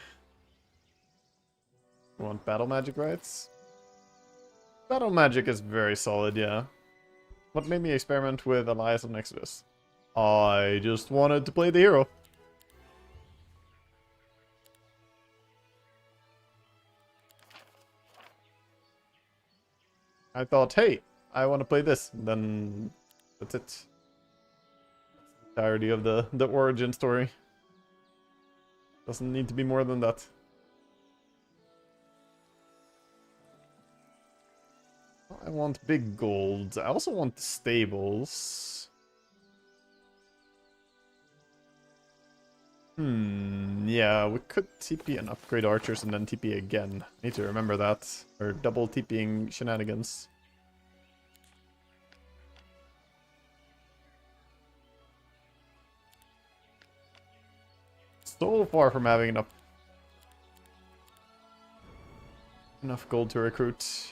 We want battle magic rights. Battle magic is very solid, yeah. What made me experiment with Alliance of Exodus? I just wanted to play the hero. I thought, hey, I want to play this. And then that's it. That's the entirety of the origin story. Doesn't need to be more than that. I want big golds. I also want the stables. Yeah, we could TP and upgrade archers and then TP again. Need to remember that. Or double TPing shenanigans. So far from having enough gold to recruit.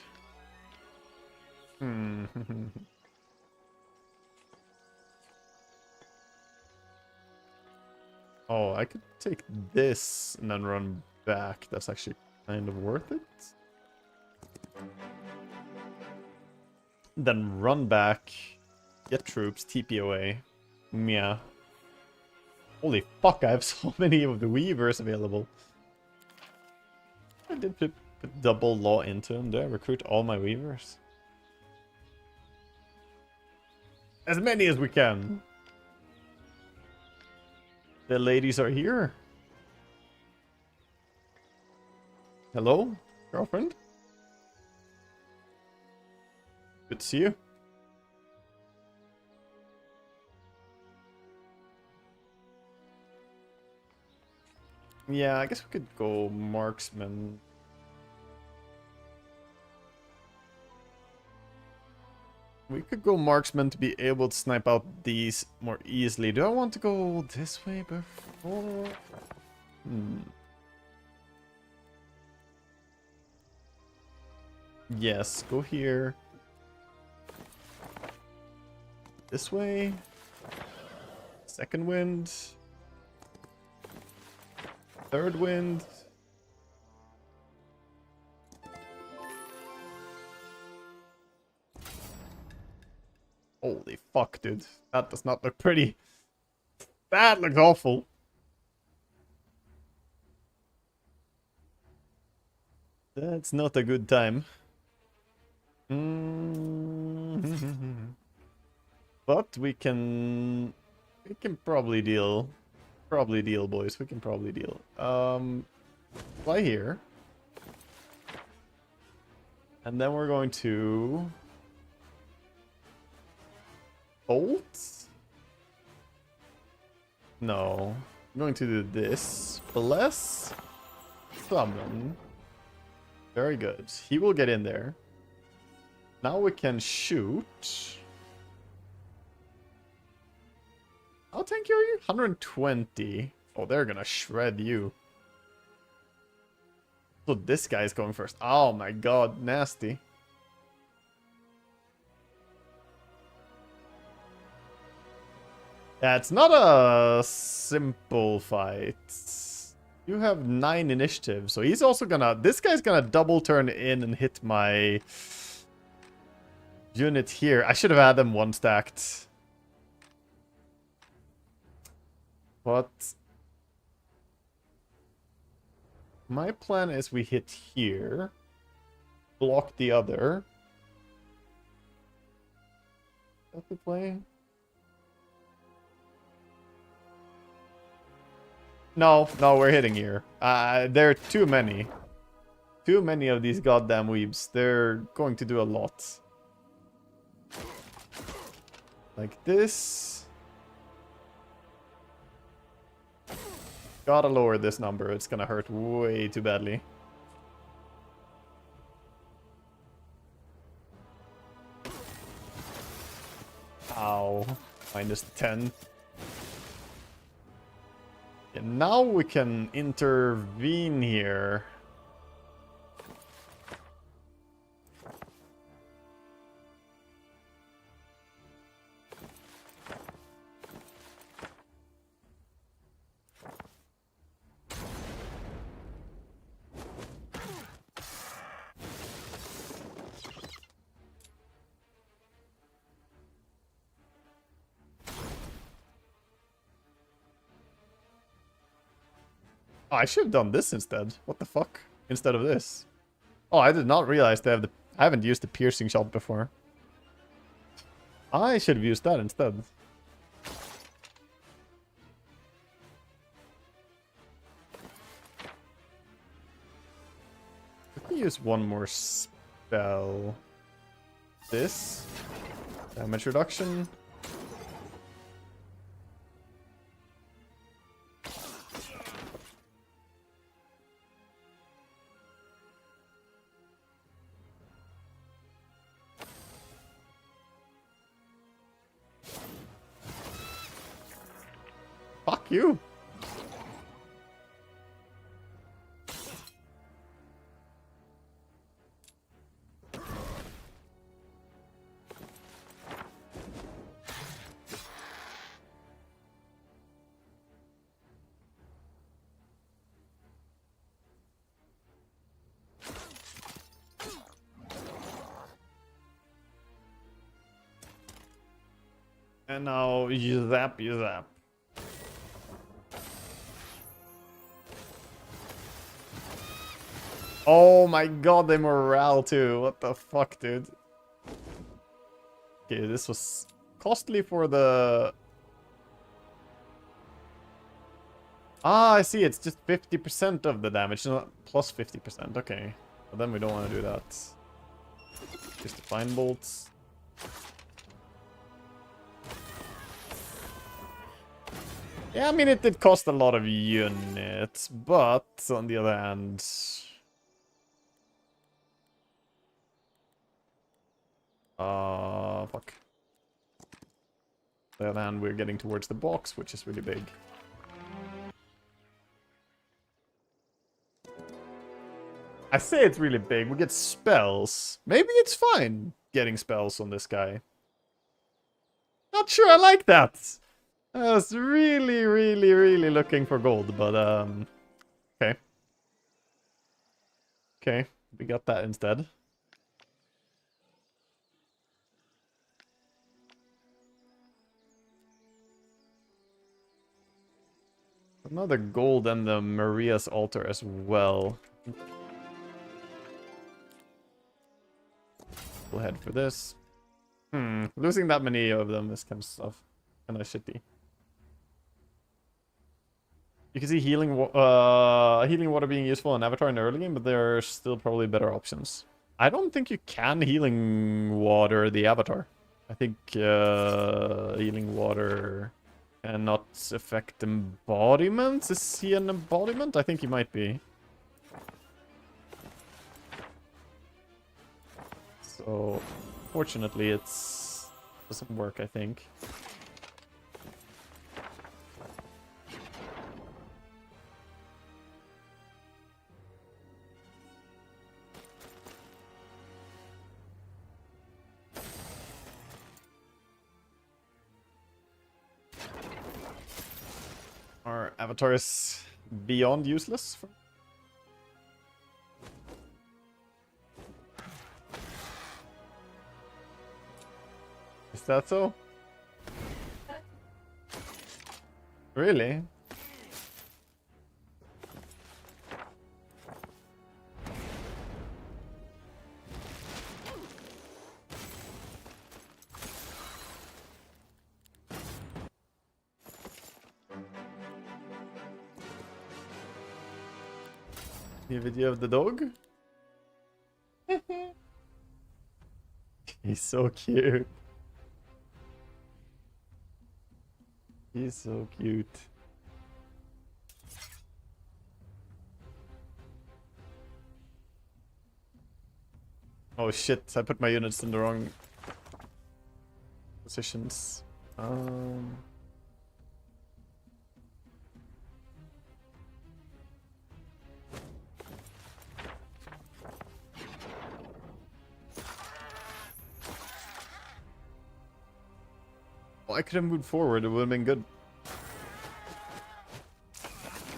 Oh, I could take this and then run back. That's actually kind of worth it. Then run back, get troops, TP away. Yeah. Holy fuck, I have so many of the weavers available. I did put double law into them. Do I recruit all my weavers? As many as we can. The ladies are here. Hello, girlfriend? Good to see you. Yeah, I guess we could go marksman. We could go marksman to be able to snipe out these more easily. Do I want to go this way before? Yes, go here. This way. Second wind. Third wind. Holy fuck, dude. That does not look pretty. That looks awful. That's not a good time. But we can probably deal. Probably deal, boys. We can probably deal. Fly here. And then we're going to bolt? No. I'm going to do this. Bless. Summon. Very good. He will get in there. Now we can shoot. How tanky are you? 120. Oh, they're gonna shred you. So this guy's going first. Oh my god, nasty. Yeah, it's not a simple fight. You have 9 initiative, so he's also gonna... This guy's gonna double turn in and hit my unit here. I should have had them one stacked. But my plan is we hit here, block the other. Is that the play? No, we're hitting here. There are too many. Too many of these goddamn weebs. They're going to do a lot. Like this. Gotta lower this number. It's gonna hurt way too badly. Ow. Minus 10. And now we can intervene here. Oh, I should have done this instead. What the fuck? Instead of this. Oh, I did not realize they have the... I haven't used the piercing shot before. I should have used that instead. Let me use one more spell. This. Damage reduction. Fuck you. And now you zap, you zap. Oh my god, they morale too. What the fuck, dude? Okay, this was costly for the... Ah, I see. It's just 50% of the damage, not plus 50%. Okay. But then we don't want to do that. Just the fine bolts. Yeah, I mean, it did cost a lot of units, but on the other hand... fuck. On the other hand, we're getting towards the box, which is really big. I say it's really big. We get spells. Maybe it's fine getting spells on this guy. Not sure I like that. I was really, really, really looking for gold, but okay. Okay, we got that instead. Another gold and the Maria's altar as well. We'll head for this. Losing that many of them is kind of shitty. You can see healing water being useful in Avatar in the early game, but there are still probably better options. I don't think you can healing water the Avatar. I think healing water cannot affect embodiments. Is he an embodiment? I think he might be. So, fortunately, doesn't work, I think. Our avatar is beyond useless. Is that so? Really? New video of the dog? He's so cute. He's so cute. Oh shit, I put my units in the wrong positions. Well, I could have moved forward, it would have been good.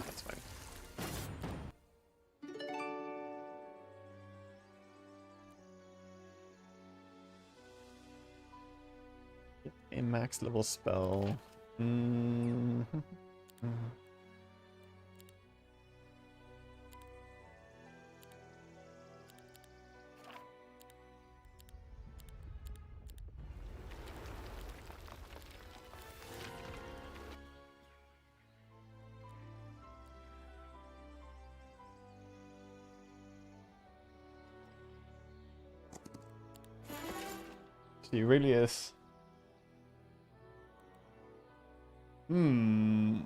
That's fine. Get a max level spell. He really is. I'll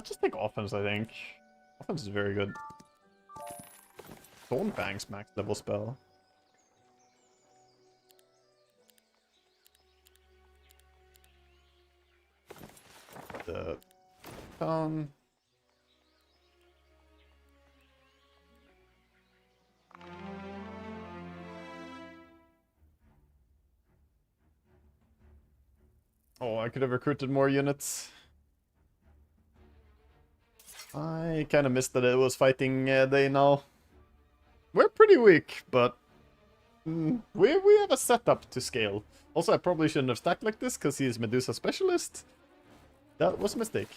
just take offense, I think. Offense is very good. Stonebank's max level spell. The town. Oh, I could have recruited more units. I kind of missed that it was fighting day now. We're pretty weak, but we have a setup to scale. Also, I probably shouldn't have stacked like this because he's Medusa Specialist. That was a mistake.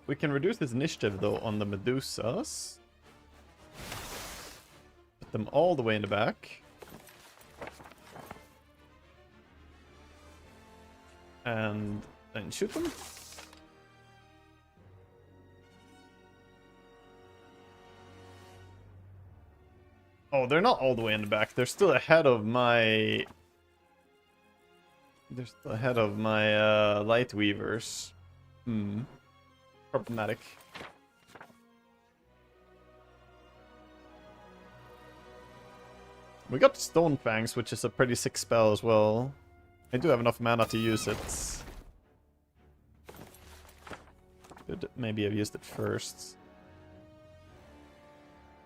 We can reduce this initiative, though, on the Medusas. Put them all the way in the back. And then shoot them. Oh, they're not all the way in the back. They're still ahead of my... They're still ahead of my light weavers. Problematic. We got Stone Fangs, which is a pretty sick spell as well. I do have enough mana to use it. Could maybe have used it first.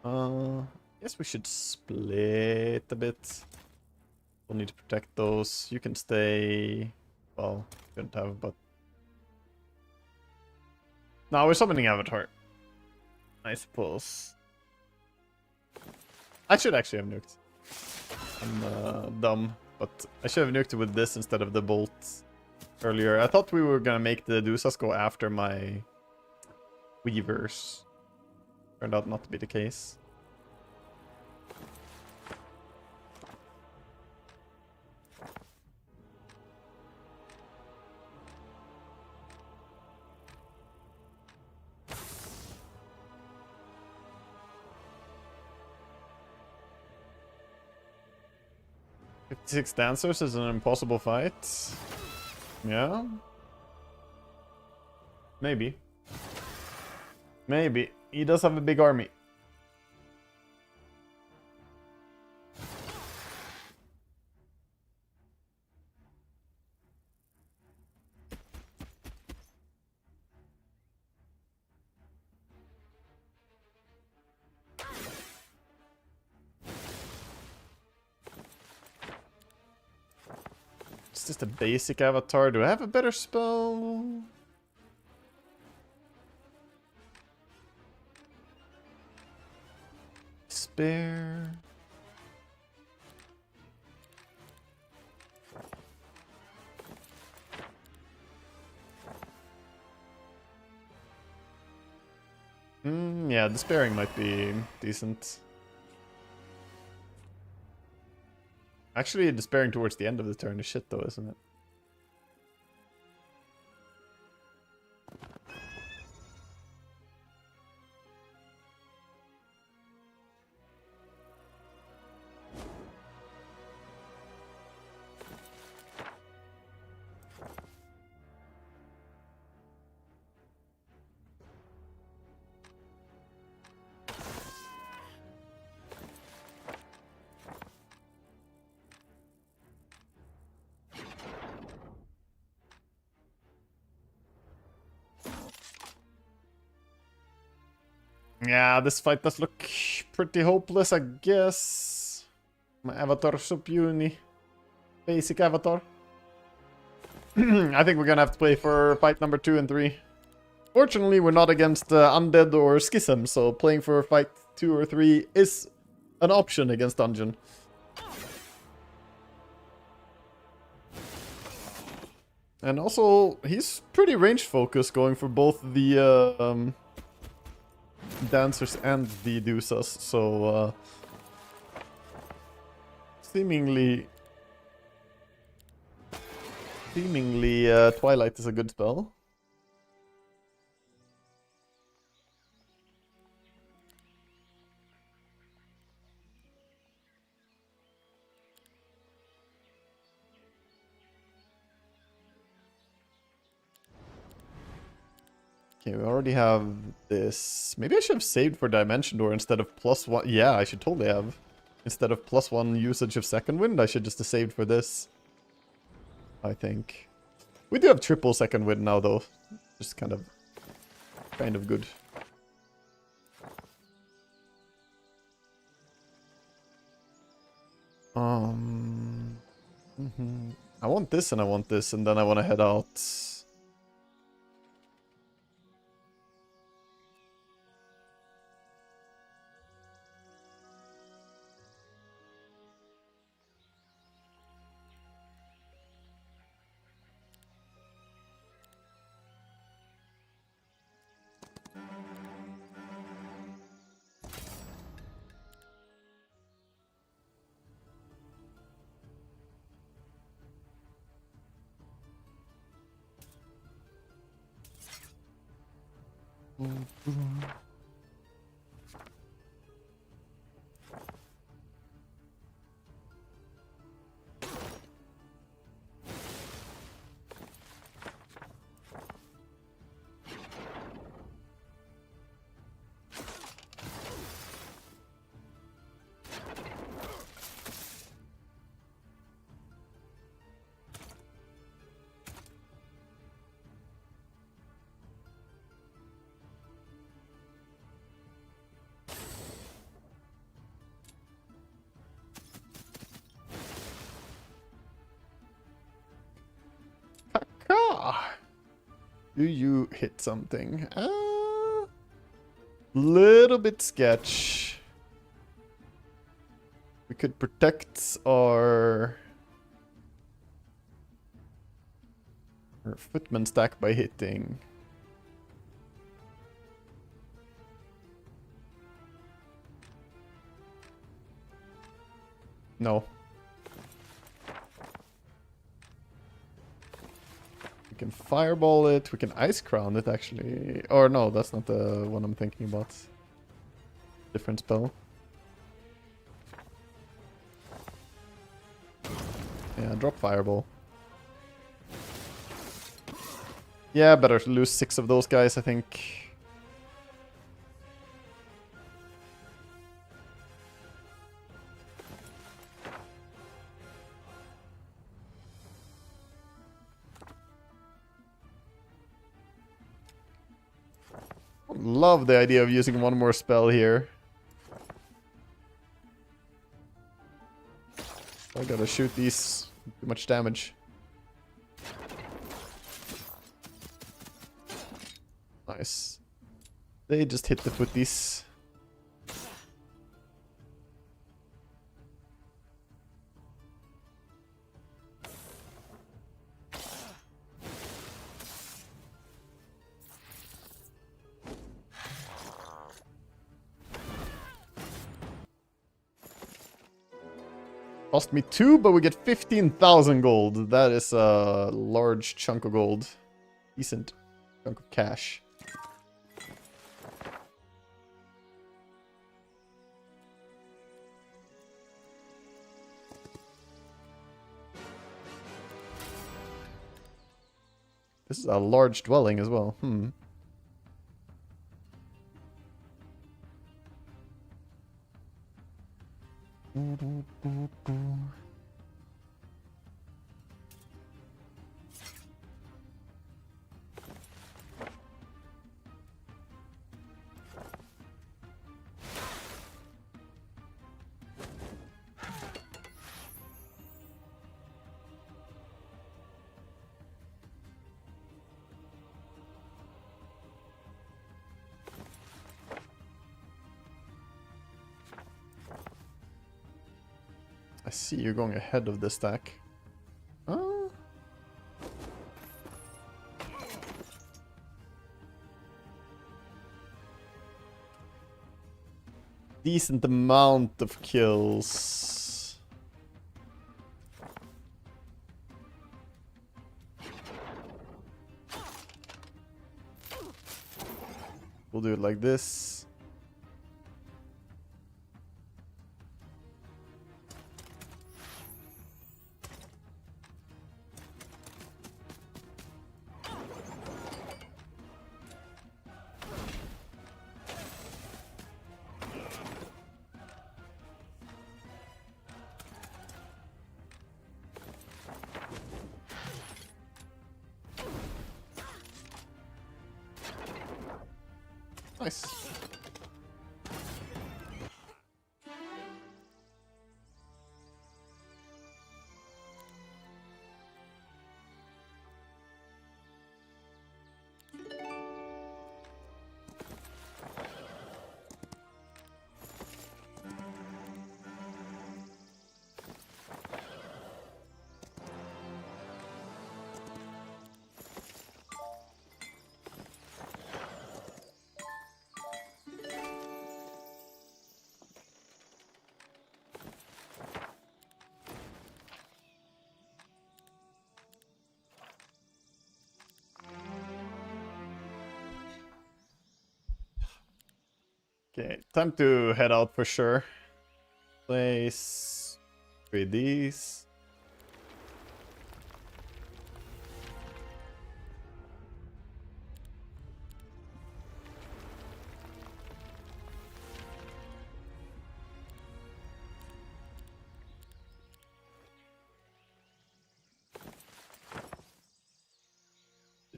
Guess we should split a bit. We'll need to protect those. You can stay... Well, couldn't have, but... No, we're summoning Avatar. I suppose. I should actually have nuked. I'm dumb, but I should have nuked it with this instead of the bolt earlier. I thought we were gonna make the Dusas go after my Weavers. Turned out not to be the case. Six dancers is an impossible fight. Yeah. Maybe. Maybe. He does have a big army. It's just a basic avatar. Do I have a better spell? Spare. Yeah, despairing might be decent. Actually, despairing towards the end of the turn is shit though, isn't it? Yeah, this fight does look pretty hopeless, I guess. My avatar so puny. Basic avatar. I think we're gonna have to play for fight number 2 and 3. Fortunately, we're not against Undead or Schism, so playing for fight 2 or 3 is an option against Dungeon. And also, he's pretty range focused, going for both the dancers and the Dusas, so seemingly Twilight is a good spell. Okay, we already have this. Maybe I should have saved for Dimension Door instead of +1. Yeah, I should totally have. Instead of +1 usage of Second Wind, I should just have saved for this. I think. We do have triple Second Wind now, though. Just kind of good. I want this and I want this, and then I want to head out. Ah, do you hit something? Little bit sketch. We could protect our footman stack by hitting. No. We can fireball it. We can ice crown it, actually. Or no, that's not the one I'm thinking about. Different spell. Yeah, drop fireball. Yeah, better lose 6 of those guys, I think. Love the idea of using one more spell here. I gotta shoot these. Too much damage. Nice. They just hit the footies. Cost me 2, but we get 15,000 gold. That is a large chunk of gold. Decent chunk of cash. This is a large dwelling as well. I see you're going ahead of the stack. Oh. Decent amount of kills. We'll do it like this. Nice. Okay, time to head out for sure. Place 3 these.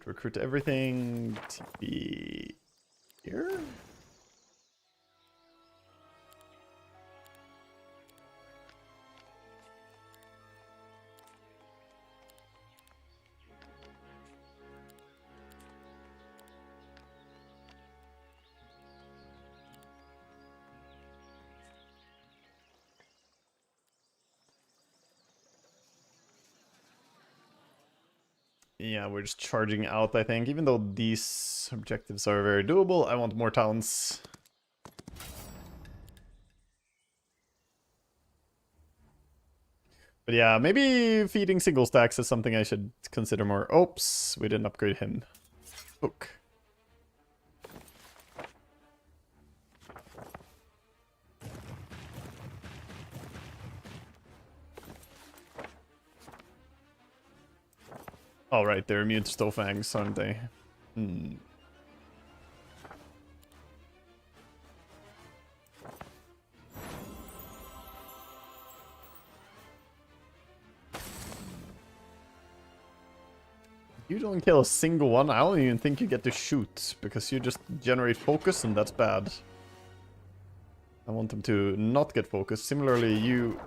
Recruit everything. TP here. Yeah, we're just charging out, I think. Even though these objectives are very doable, I want more towns. But yeah, maybe feeding single stacks is something I should consider more. Oops, we didn't upgrade him. Hook. All right, they're immune to Stofangs, aren't they? Hmm. You don't kill a single one. I don't even think you get to shoot, because you just generate focus, and that's bad. I want them to not get focused. Similarly, you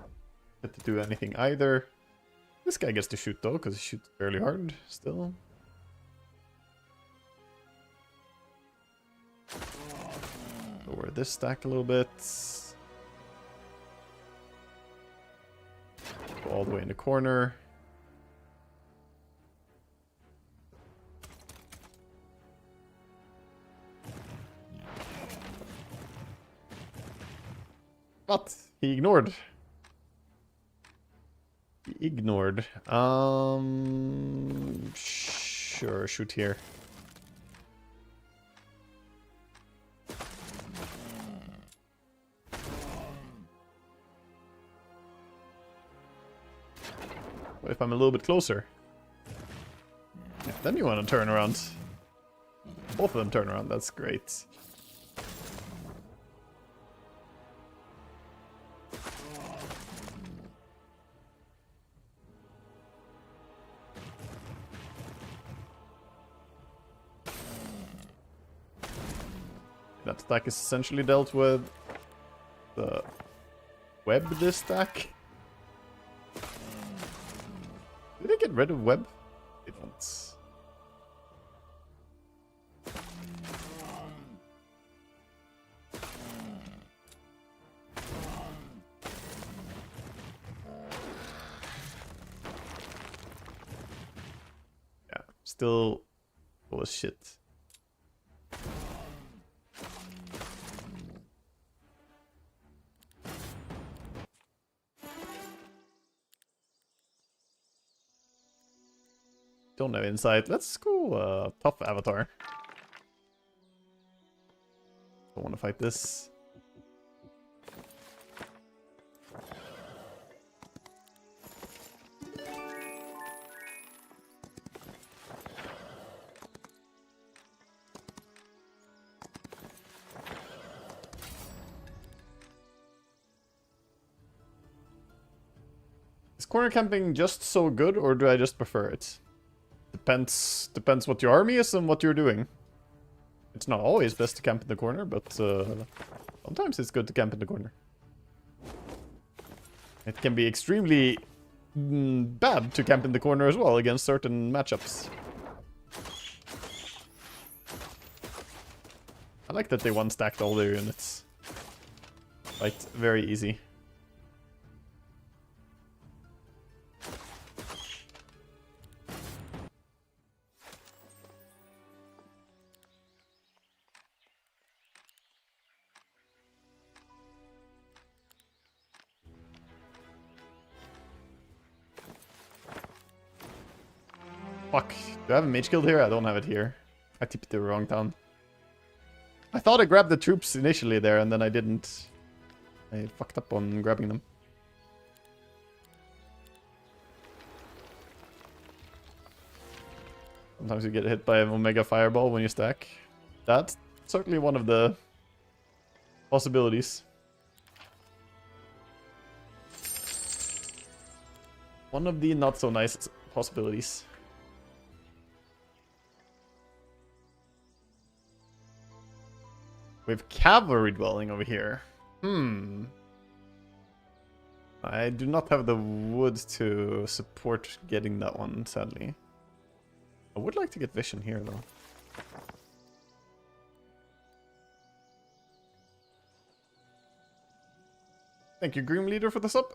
get to do anything either. This guy gets to shoot, though, because he shoots fairly hard still. Lower this stack a little bit. Go all the way in the corner. What? He ignored. He ignored. Sure, shoot here. What if I'm a little bit closer? Yeah, then you want to turn around. Both of them turn around, that's great. That stack is essentially dealt with. The web this stack. Did they get rid of web? They don't. Yeah, still full of shit. Don't have insight. Let's go tough avatar. Don't want to fight this. Is corner camping just so good, or do I just prefer it? Depends what your army is and what you're doing. It's not always best to camp in the corner, but sometimes it's good to camp in the corner. It can be extremely bad to camp in the corner as well against certain matchups. I like that they one-stacked all their units. Like, very easy. Fuck. Do I have a mage guild here? I don't have it here. I tipped the wrong town. I thought I grabbed the troops initially there, and then I didn't. I fucked up on grabbing them. Sometimes you get hit by an Omega Fireball when you stack. That's certainly one of the possibilities. One of the not so nice possibilities. We have cavalry dwelling over here. I do not have the wood to support getting that one, sadly. I would like to get vision here, though. Thank you, Grim Leader, for the sub.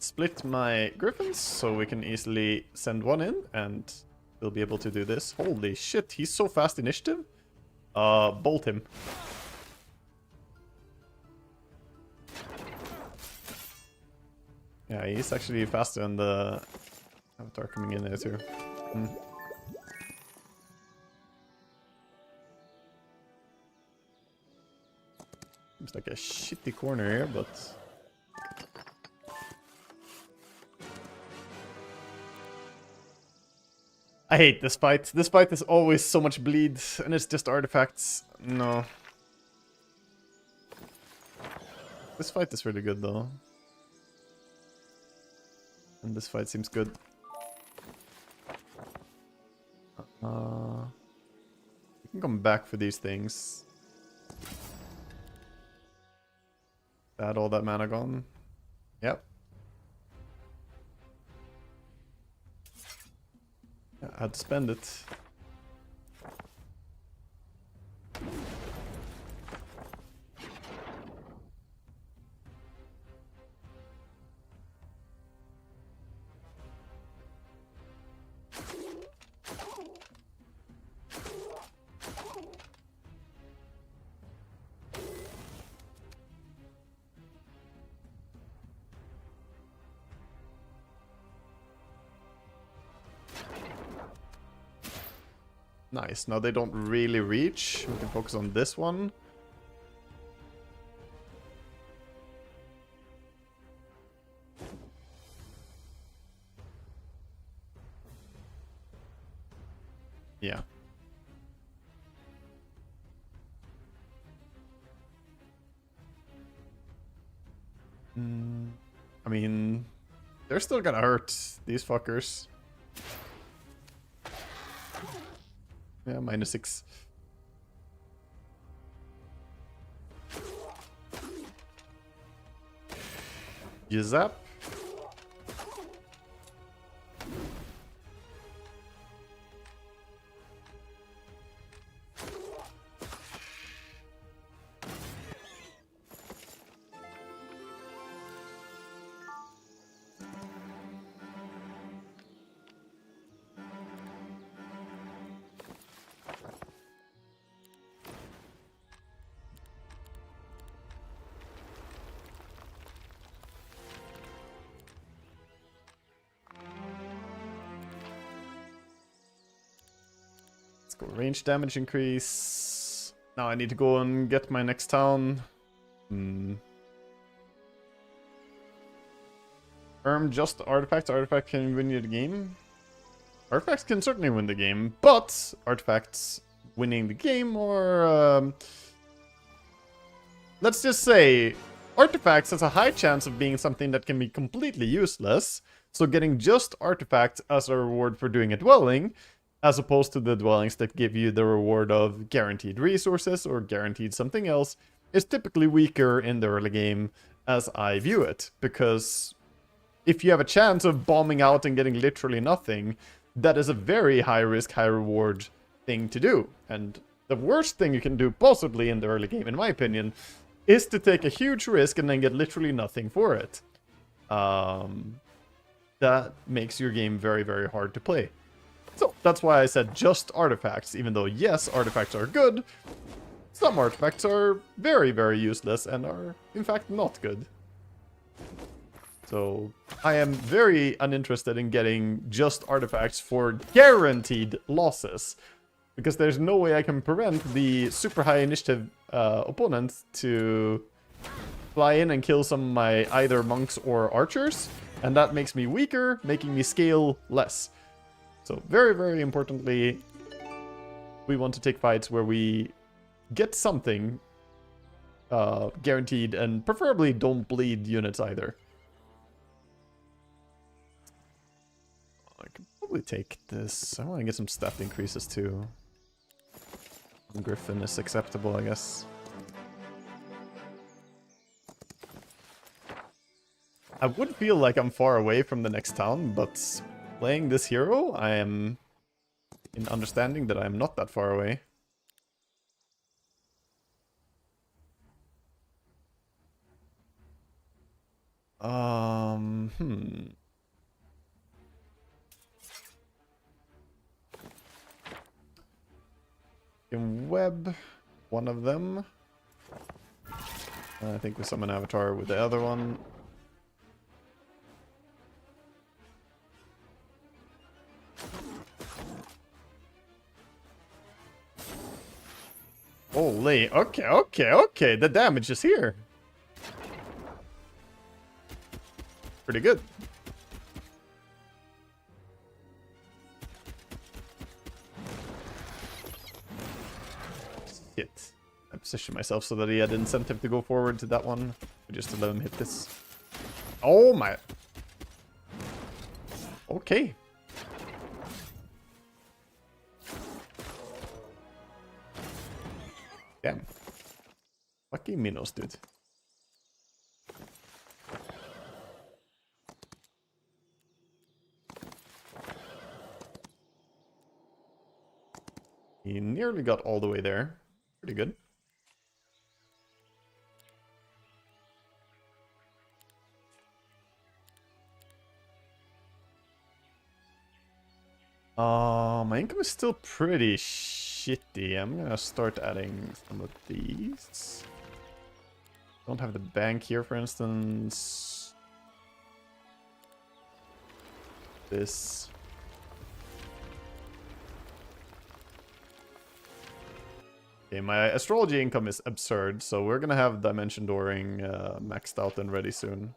Split my griffins so we can easily send one in and we'll be able to do this. Holy shit, he's so fast initiative. Bolt him. Yeah, he's actually faster than the avatar coming in there too. Seems like a shitty corner here, but... I hate this fight. This fight is always so much bleed, and it's just artifacts. No. This fight is really good, though. And this fight seems good. We can come back for these things. Add all that mana gone. Yep. Yeah, I had to spend it. Nice. Now they don't really reach. We can focus on this one. Yeah. I mean, they're still gonna hurt, these fuckers. Yeah, -6. You zap. Go range damage increase. Now I need to go and get my next town. Just artifacts. Artifact can win you the game. Artifacts can certainly win the game, but artifacts winning the game, or let's just say artifacts has a high chance of being something that can be completely useless. So getting just artifacts as a reward for doing a dwelling, as opposed to the dwellings that give you the reward of guaranteed resources or guaranteed something else, is typically weaker in the early game, as I view it. Because if you have a chance of bombing out and getting literally nothing, that is a very high risk, high reward thing to do. And the worst thing you can do possibly in the early game, in my opinion, is to take a huge risk and then get literally nothing for it. that makes your game very, very hard to play. So that's why I said just artifacts, even though yes, artifacts are good, some artifacts are very, very useless and are in fact not good. So I am very uninterested in getting just artifacts for guaranteed losses, because there's no way I can prevent the super high initiative opponent to fly in and kill some of my either monks or archers, and that makes me weaker, making me scale less. So very, very importantly, we want to take fights where we get something guaranteed, and preferably don't bleed units either. I could probably take this. I want to get some stat increases too. Griffin is acceptable, I guess. I would feel like I'm far away from the next town, but playing this hero, I am in understanding that I'm not that far away. Can web one of them. I think we summon Avatar with the other one. Holy, okay, the damage is here. Pretty good. Shit. I positioned myself so that he had incentive to go forward to that one, just to let him hit this. Oh my. Okay. Damn. Lucky Minos, dude. He nearly got all the way there. Pretty good. My income is still pretty shitty. I'm gonna start adding some of these. Don't have the bank here, for instance. This. Okay, my astrology income is absurd, so we're gonna have dimension dooring maxed out and ready soon.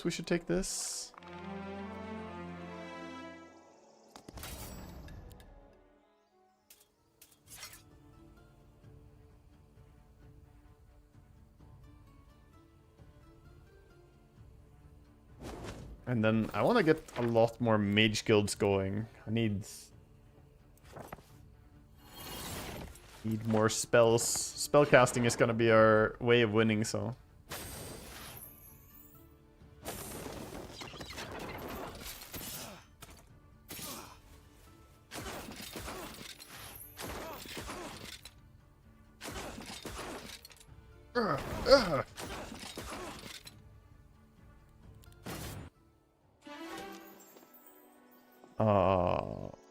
We should take this. And then I want to get a lot more mage guilds going. I need more spells. Spellcasting is gonna be our way of winning, so.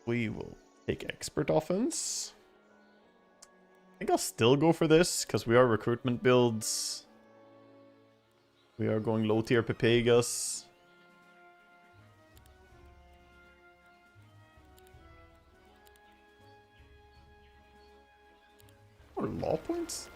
We will take expert offense. I think I'll still go for this, because we are recruitment builds. We are going low tier Pepegas. Or law points?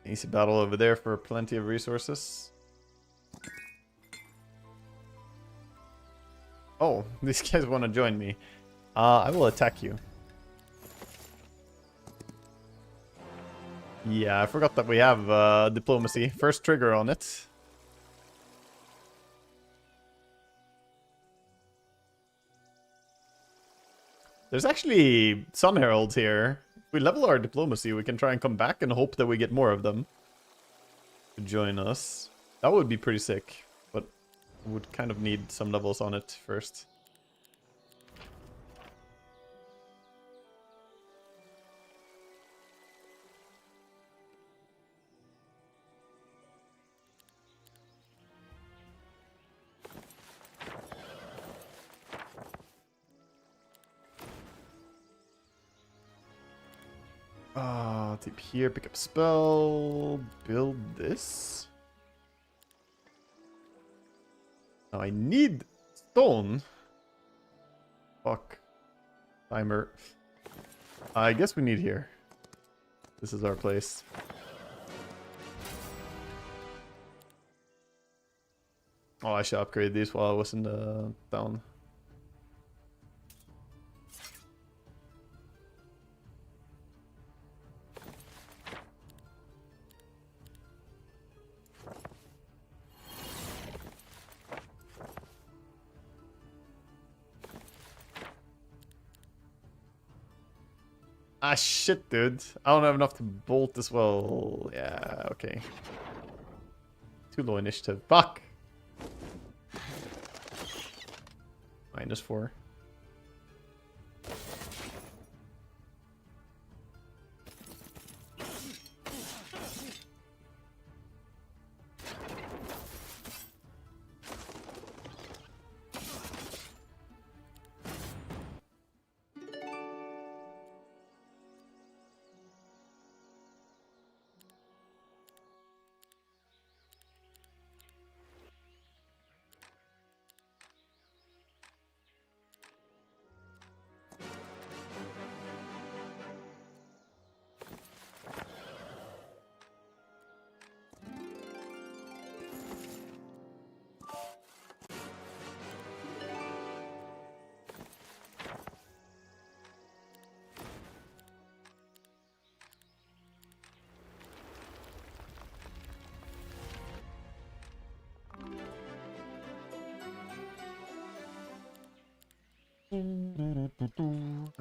Easy battle over there for plenty of resources. Oh, these guys want to join me. I will attack you. Yeah, I forgot that we have diplomacy. First trigger on it. There's actually Sun Heralds here. If we level our diplomacy, we can try and come back and hope that we get more of them to join us. That would be pretty sick, but would kind of need some levels on it first. Tip here, pick up spell, build this. Now I need stone. Fuck. Timer. I guess we need here. This is our place. Oh, I should upgrade these while I was in the town. Ah, shit, dude. I don't have enough to bolt as well. Yeah, okay. Too low initiative. Fuck! -4.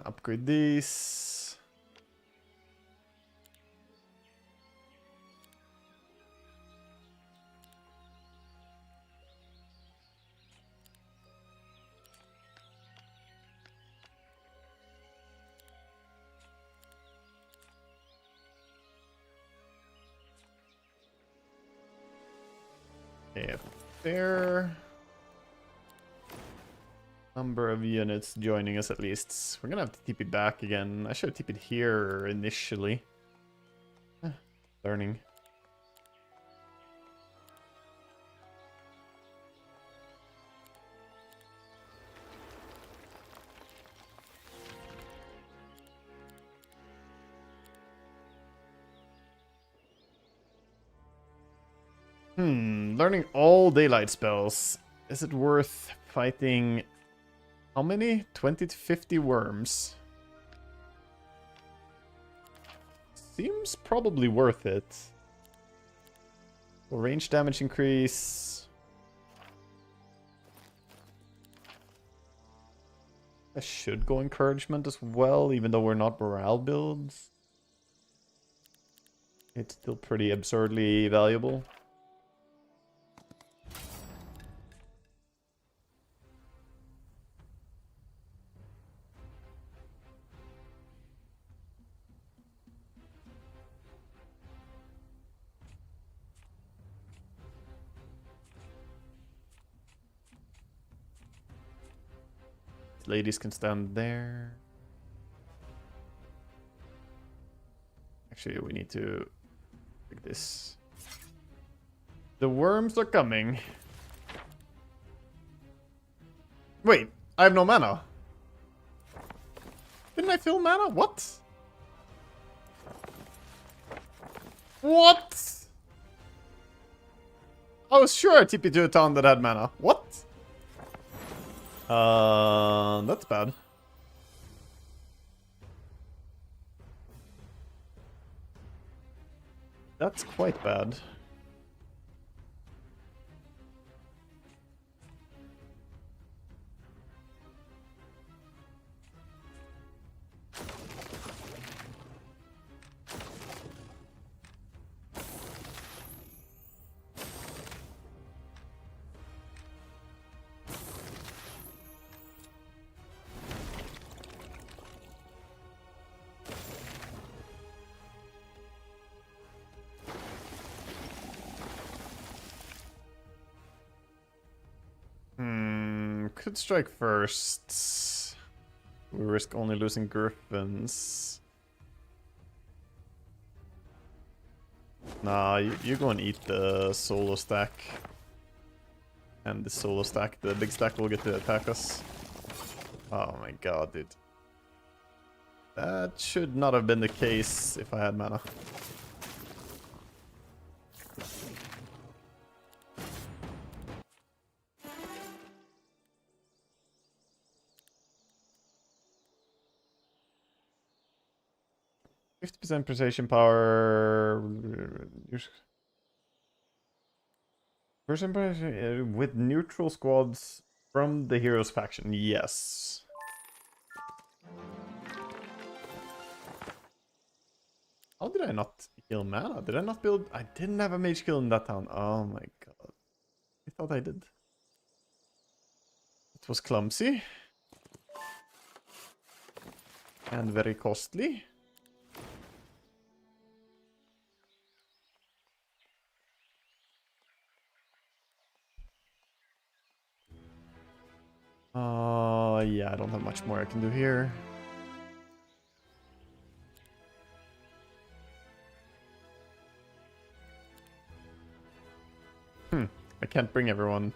Upgrade these. Okay, up there. Number of units joining us at least. We're gonna have to TP back again. I should have TP'd here initially. Learning. Learning all daylight spells. Is it worth fighting? How many? 20 to 50 worms. Seems probably worth it. Will range damage increase? I should go encouragement as well, even though we're not morale builds. It's still pretty absurdly valuable. Ladies can stand there. Actually, we need to pick this. The worms are coming. Wait, I have no mana. Didn't I fill mana? What? What? I was sure I TP'd to a town that had mana. What? That's bad. That's quite bad. could strike first. We risk only losing Griffins. Nah, you go and eat the solo stack. And the solo stack, the big stack will get to attack us. Oh my god, dude. That should not have been the case if I had mana. %50 precision power. Person with neutral squads from the heroes faction. Yes. How did I not heal mana? Did I not build? I didn't have a mage kill in that town. Oh my god. I thought I did. It was clumsy. And very costly. Yeah, I don't have much more I can do here. I can't bring everyone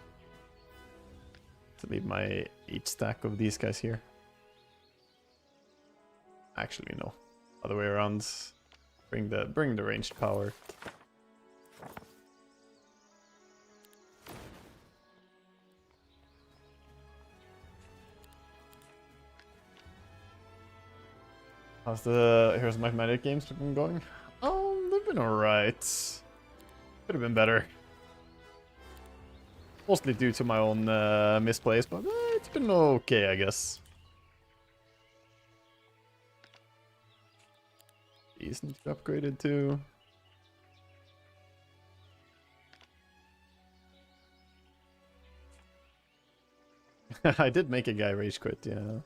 to leave my 8 stack of these guys here. Actually, no. Other way around. Bring the ranged power. How's the Heroes of Might and Magic games been going? Oh, they've been alright. Could have been better. Mostly due to my own misplays, but it's been okay, I guess. These need to be upgraded too. I did make a guy rage quit, yeah.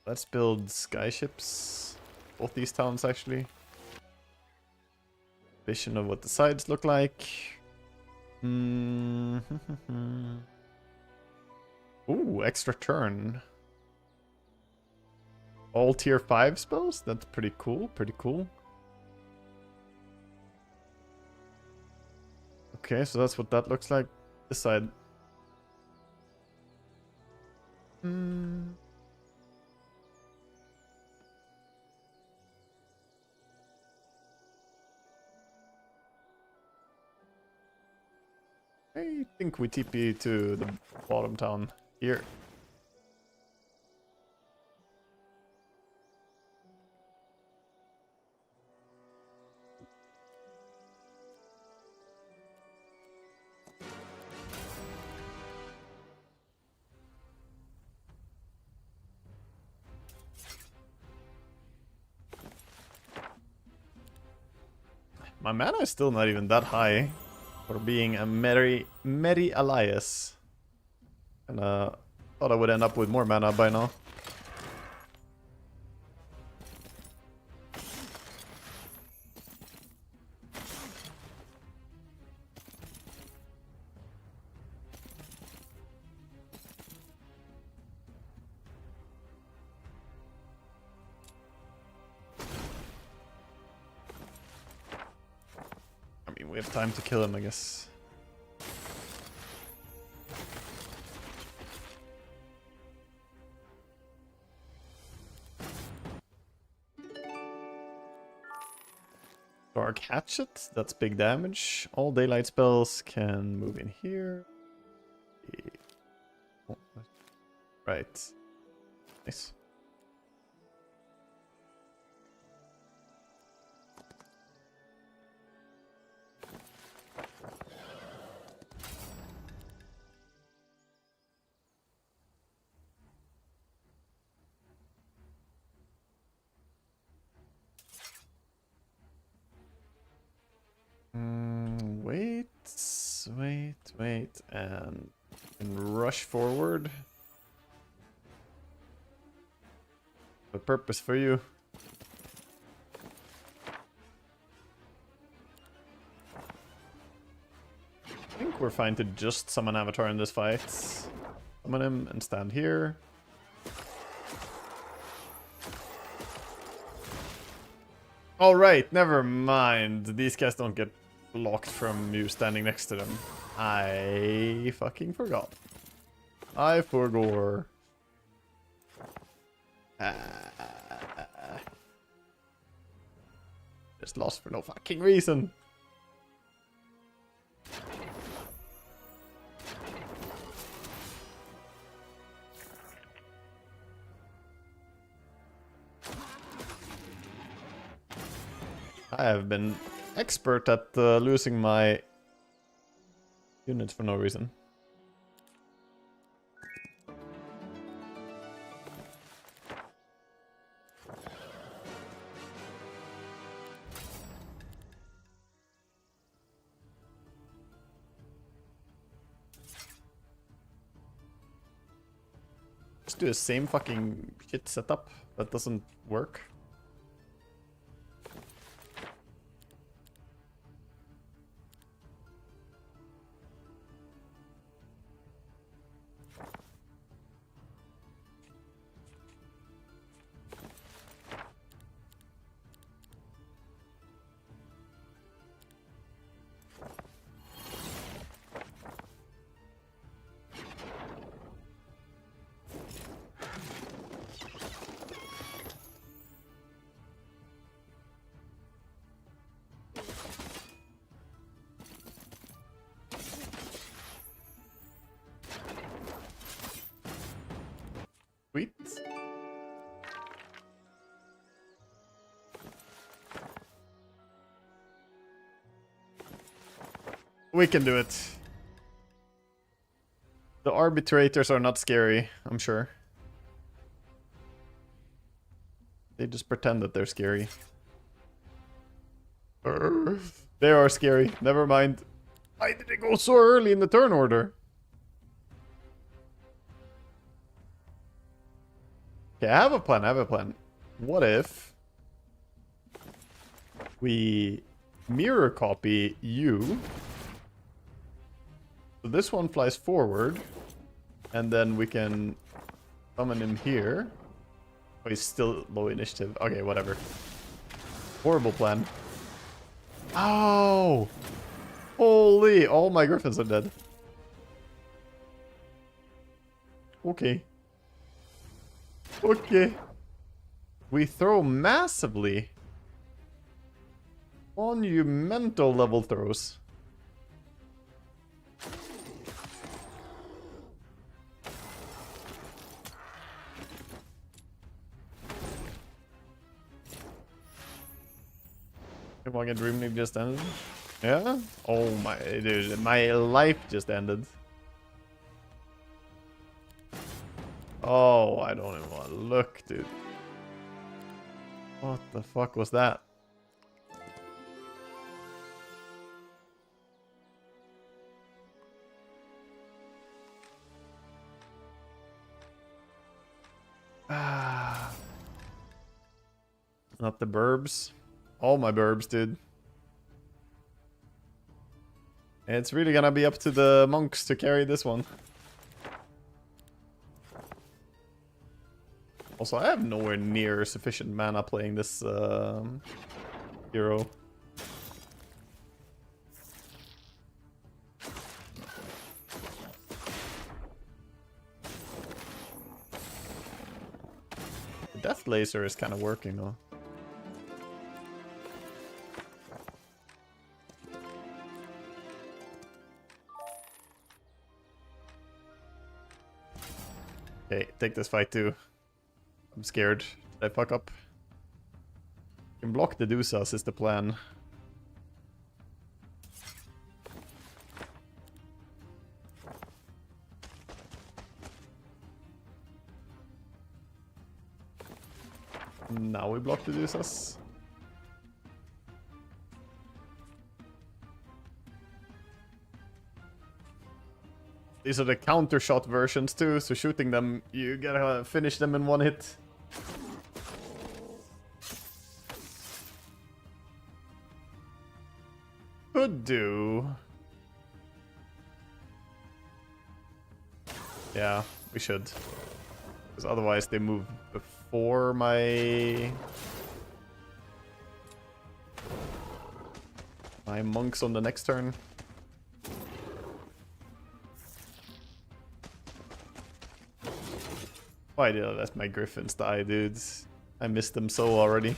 Let's build skyships. Both these towns, actually. Vision of what the sides look like. Ooh, extra turn. All tier 5 spells? That's pretty cool, pretty cool. Okay, so that's what that looks like. This side. I think we TP to the bottom town here. My mana is still not even that high for being a merry Elias. And thought I would end up with more mana by now. We have time to kill him, I guess. Dark Hatchet, that's big damage. All daylight spells can move in here. Right. Nice. Wait, and rush forward. A purpose for you. think we're fine to just summon Avatar in this fight. Summon him and stand here. Alright, never mind. These guys don't get blocked from you standing next to them. I fucking forgot. I forgot. Just lost for no fucking reason. I have been expert at losing my units for no reason. Just do the same fucking shit setup that doesn't work. Sweet. We can do it. The arbitrators are not scary, I'm sure. They just pretend that they're scary. They are scary. Never mind. Why did it go so early in the turn order? Okay, I have a plan. What if we mirror copy you? So this one flies forward, and then we can summon him here. Oh, he's still low initiative. Okay, whatever. Horrible plan. Oh! Holy! All my griffins are dead. Okay. Okay. We throw massively. Monumental level throws. WAGA Dream League just ended? Yeah? Oh my, dude, my life just ended. Oh, I don't even want to look, dude. What the fuck was that? Ah. Not the burbs. All my burbs, dude. It's really gonna be up to the monks to carry this one. Also, I have nowhere near sufficient mana playing this hero. The death laser is kind of working though. Okay, take this fight too. I'm scared. Did I fuck up? You can block the Dusas is the plan. Now we block the Dusas. These are the counter shot versions too, so shooting them, you gotta finish them in one hit. Could do. Yeah, we should. Because otherwise they move before my monks on the next turn. Why did I let my griffins die, dudes? I missed them so already.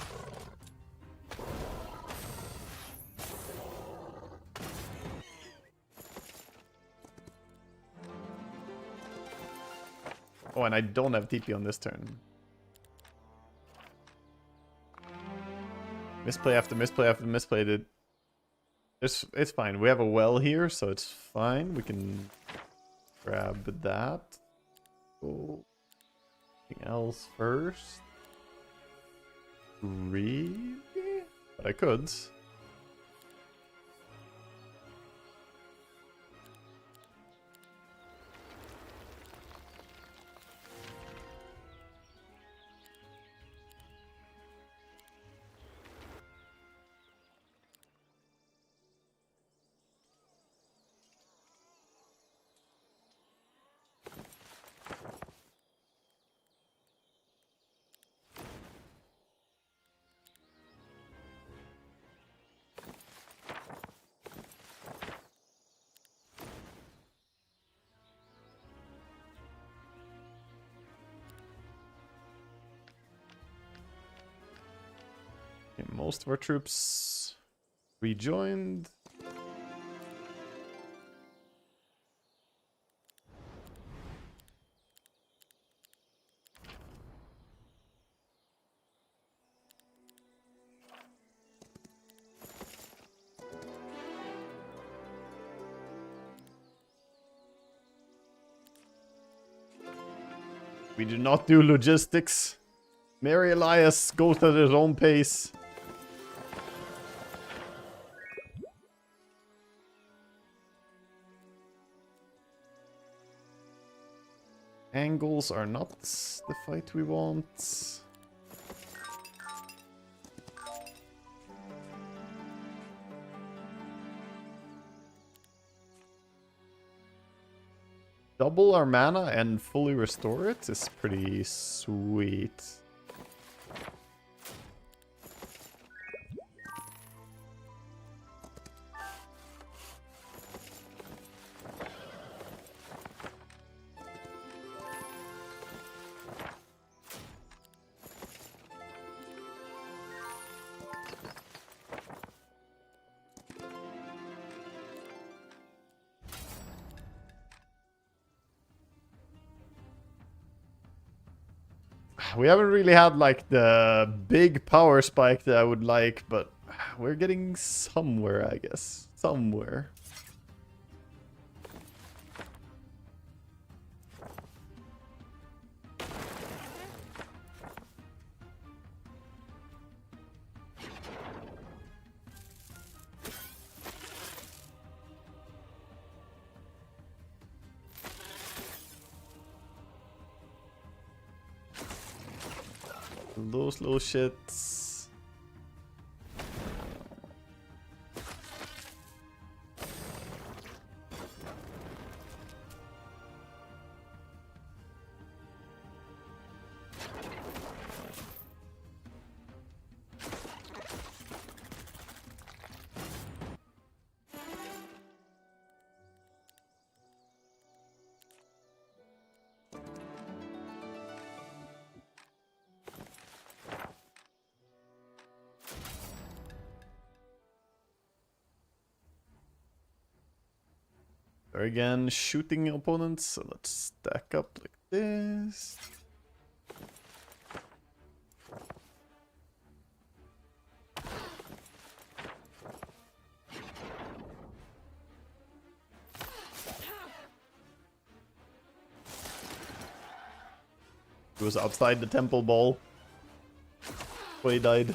Oh, and I don't have TP on this turn. Misplay after misplay after misplay, dude. It's fine. We have a well here, so it's fine. We can grab that. Oh. Anything else first? Really? But I could. Okay, most of our troops rejoined. We do not do logistics. Mary Elias goes at his own pace. Angles are not the fight we want. Double our mana and fully restore it is pretty sweet. We haven't really had like the big power spike that I would like, but we're getting somewhere, I guess. Somewhere. Those little shits. There again, shooting opponents, so let's stack up like this. He was outside the temple ball. Where he died.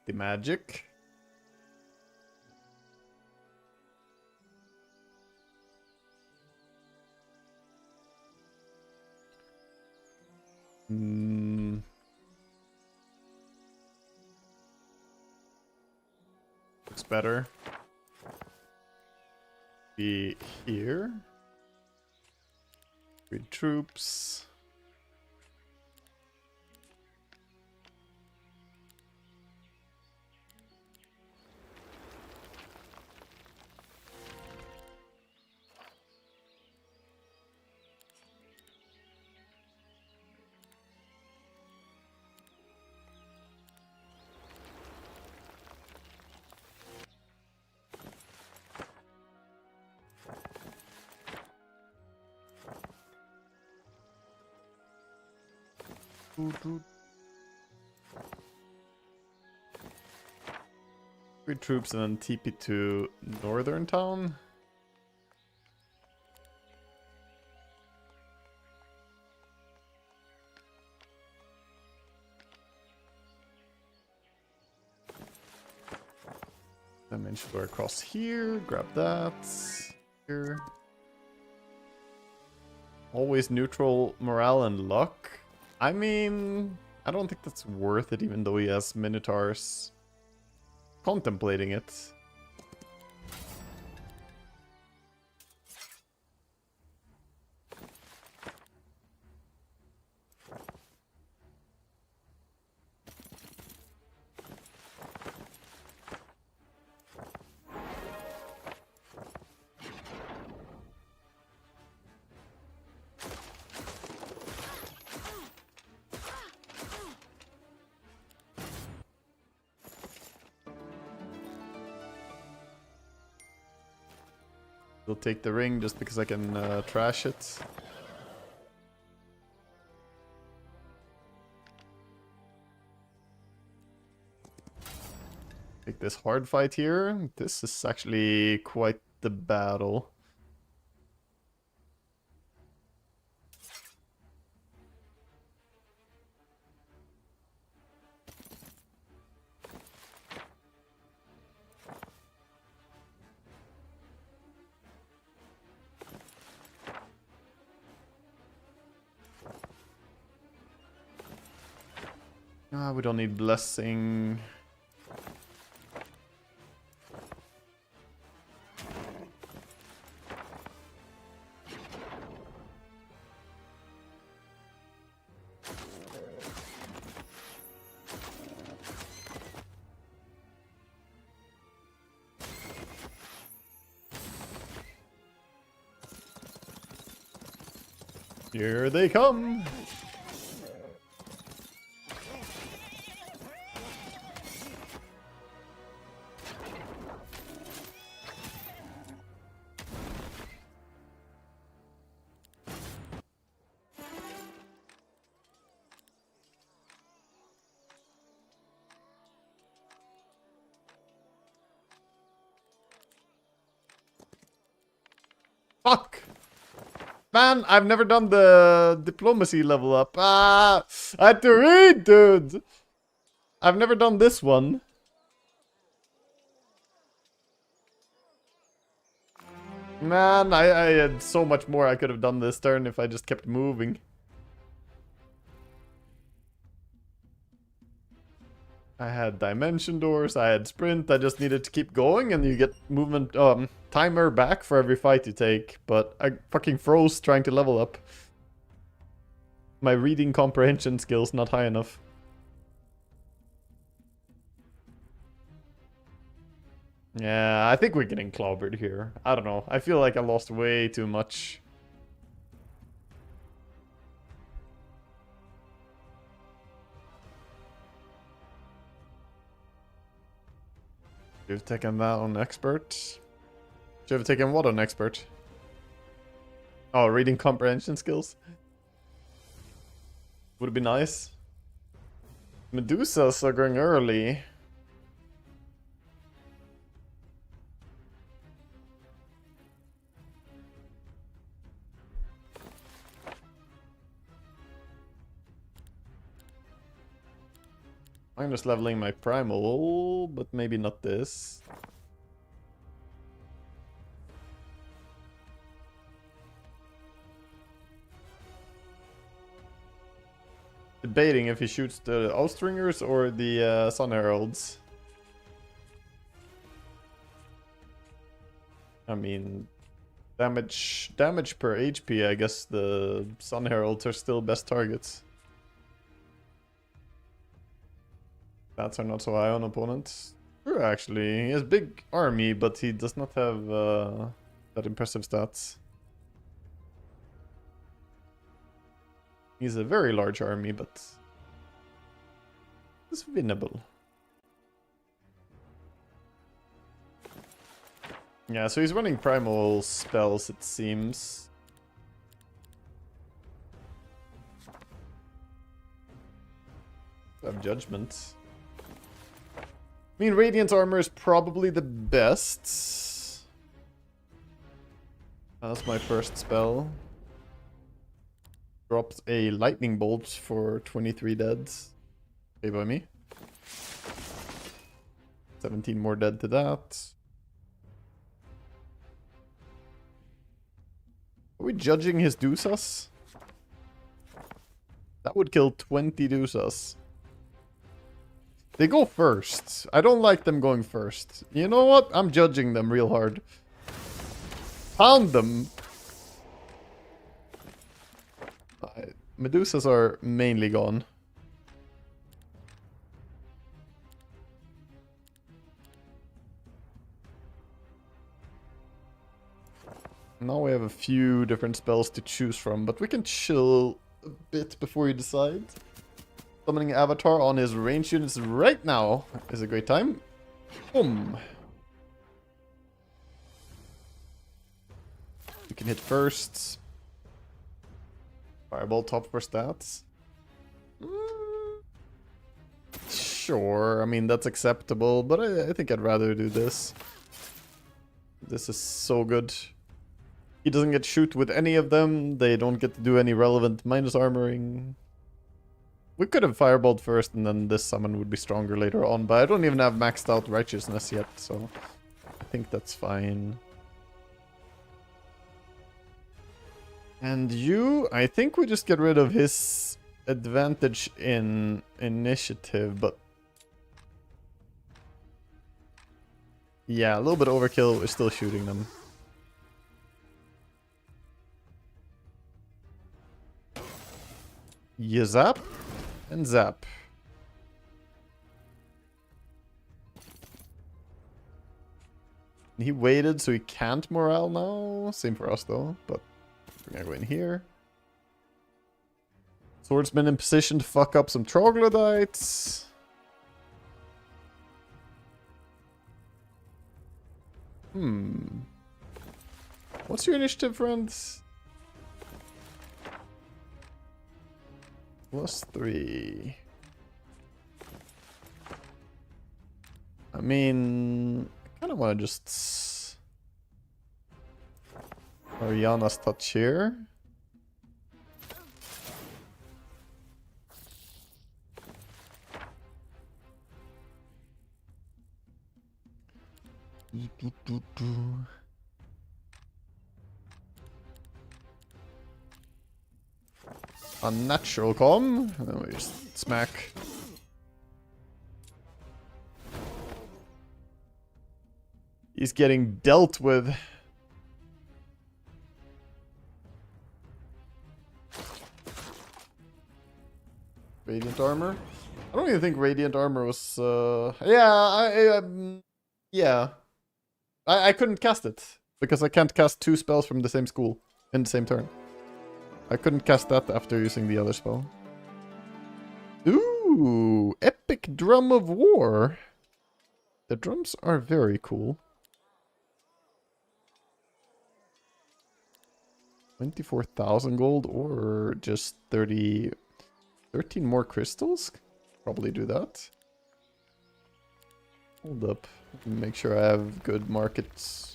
the magic. Looks better. Be here. With troops. Three troops and then TP to northern town. Dimension door across here. Grab that. Here. Always neutral morale and luck. I mean, I don't think that's worth it, even though he has Minotaurs. Contemplating it. We'll take the ring just because I can trash it. Take this hard fight here. This is actually quite the battle. We don't need blessing. Here they come. Fuck! Man, I've never done the diplomacy level up. Ah! I had to read, dude! I've never done this one. Man, I had so much more I could have done this turn if I just kept moving. I had dimension doors, I had sprint, I just needed to keep going and you get movement timer back for every fight you take, but I fucking froze trying to level up. My reading comprehension skills not high enough. Yeah, I think we're getting clobbered here. I don't know. I feel like I lost way too much. You've taken that on expert. You have taken what on expert? Oh, reading comprehension skills? Would be nice. Medusas are going early. I'm just leveling my primal, but maybe not this. Debating if he shoots the Oathstringers or the Sun Heralds. I mean, damage per HP, I guess the Sun Heralds are still best targets. Stats are not so high on opponents. True, actually. He has big army, but he does not have that impressive stats. He's a very large army, but it's winnable. Yeah, so he's running primal spells, it seems. Have judgment. I mean, Radiant Armor is probably the best. That's my first spell. Drops a lightning bolt for 23 deads. Okay by me. 17 more dead to that. Are we judging his Dusas? That would kill 20 Dusas. They go first. I don't like them going first. You know what? I'm judging them real hard. Pound them. Medusas are mainly gone. Now we have a few different spells to choose from, but we can chill a bit before you decide. Summoning Avatar on his range units right now is a great time. Boom. You can hit first. Fireball top for stats. Sure, I mean that's acceptable, but I think I'd rather do this. This is so good. He doesn't get shoot with any of them. They don't get to do any relevant minus armoring. We could have fireballed first and then this summon would be stronger later on, but I don't even have maxed out righteousness yet, so I think that's fine. And you, I think we just get rid of his advantage in initiative, but yeah, a little bit overkill. We're still shooting them. You zap and zap. He waited, so he can't morale now. Same for us though, but we're gonna go in here. Swordsman in position to fuck up some troglodytes. What's your initiative, friends? +3. I mean, I kind of want to just Ariana's touch here. Unnatural calm, and then we just smack. He's getting dealt with. Radiant armor? I don't even think radiant armor was yeah, I couldn't cast it because I can't cast 2 spells from the same school in the same turn. I couldn't cast that after using the other spell. Ooh, Epic Drum of War. The drums are very cool. 24,000 gold or just 13 more crystals? Probably do that. Hold up. Make sure I have good markets.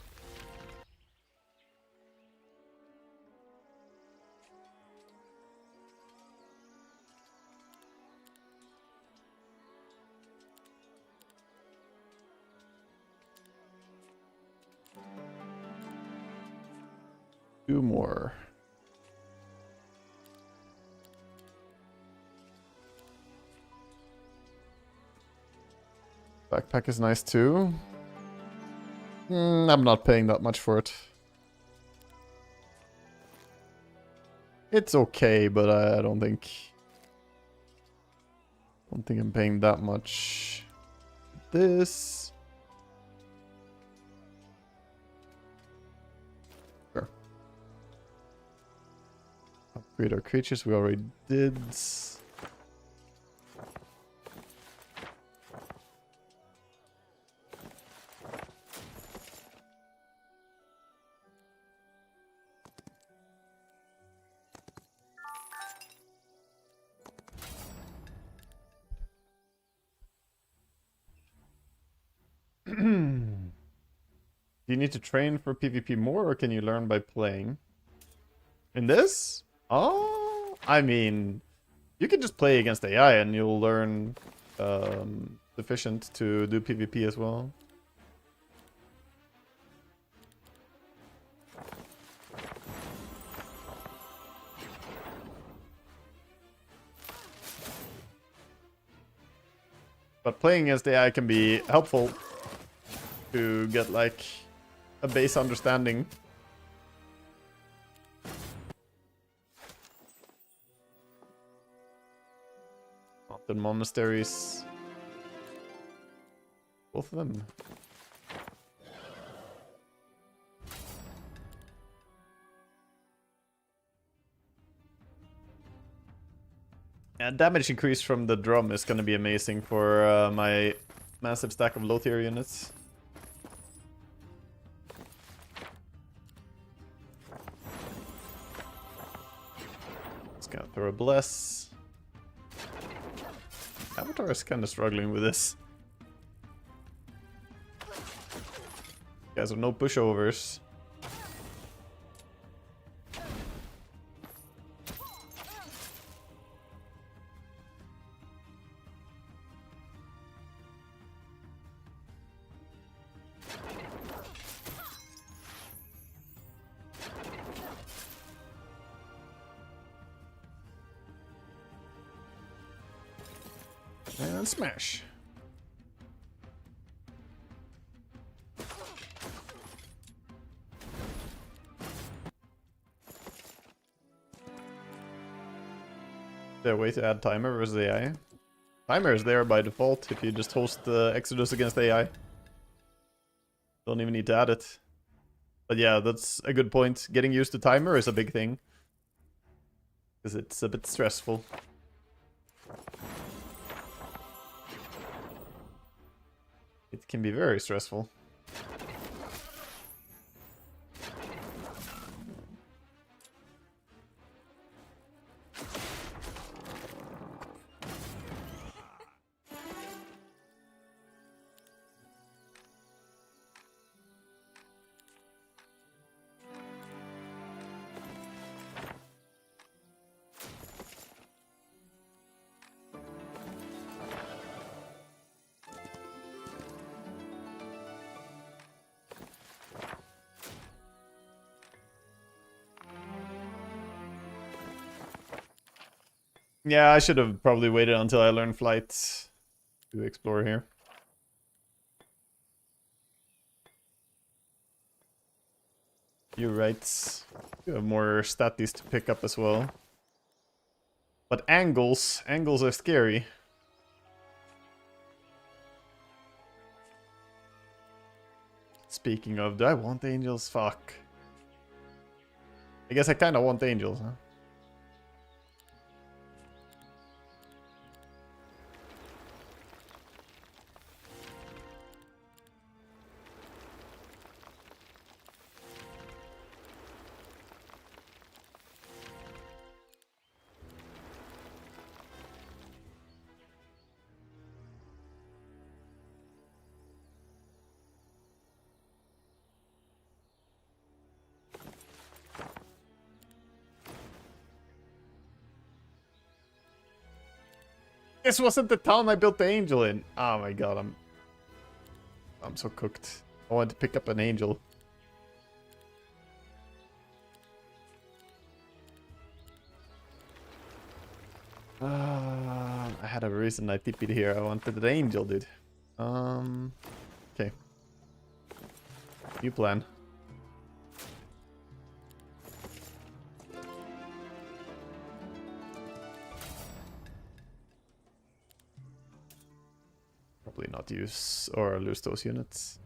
2 more. Backpack is nice too. I'm not paying that much for it. It's okay, but I don't think I'm paying that much. This. Sure. Upgrade our creatures, we already did. Do you need to train for PvP more, or can you learn by playing? In this? Oh, I mean, you can just play against AI and you'll learn sufficient to do PvP as well. But playing against AI can be helpful to get like a base understanding. Mountain monasteries. Both of them. And damage increase from the drum is going to be amazing for my massive stack of low tier units. Just gonna throw a bless. Avatar is kind of struggling with this. You guys have no pushovers. And smash. Is there a way to add timer versus AI? Timer is there by default if you just host the Exodus against AI. Don't even need to add it. But yeah, that's a good point. Getting used to timer is a big thing. Because it's a bit stressful. It can be very stressful. Yeah, I should have probably waited until I learned flight to explore here. You're right. You have more staties to pick up as well. But angles are scary. Speaking of, do I want angels? Fuck. I guess I kind of want angels, huh? This wasn't the town I built the angel in. Oh my god, I'm so cooked. I wanted to pick up an angel. reason I TP'd here. I wanted the angel, dude. Okay. You plan. Probably not use or lose those units.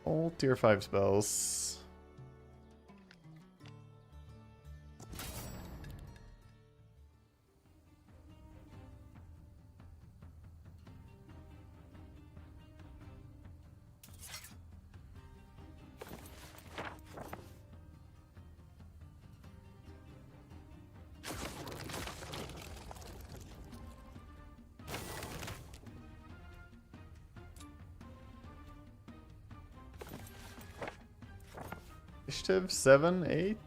All tier 5 spells. Initiative 7, 8.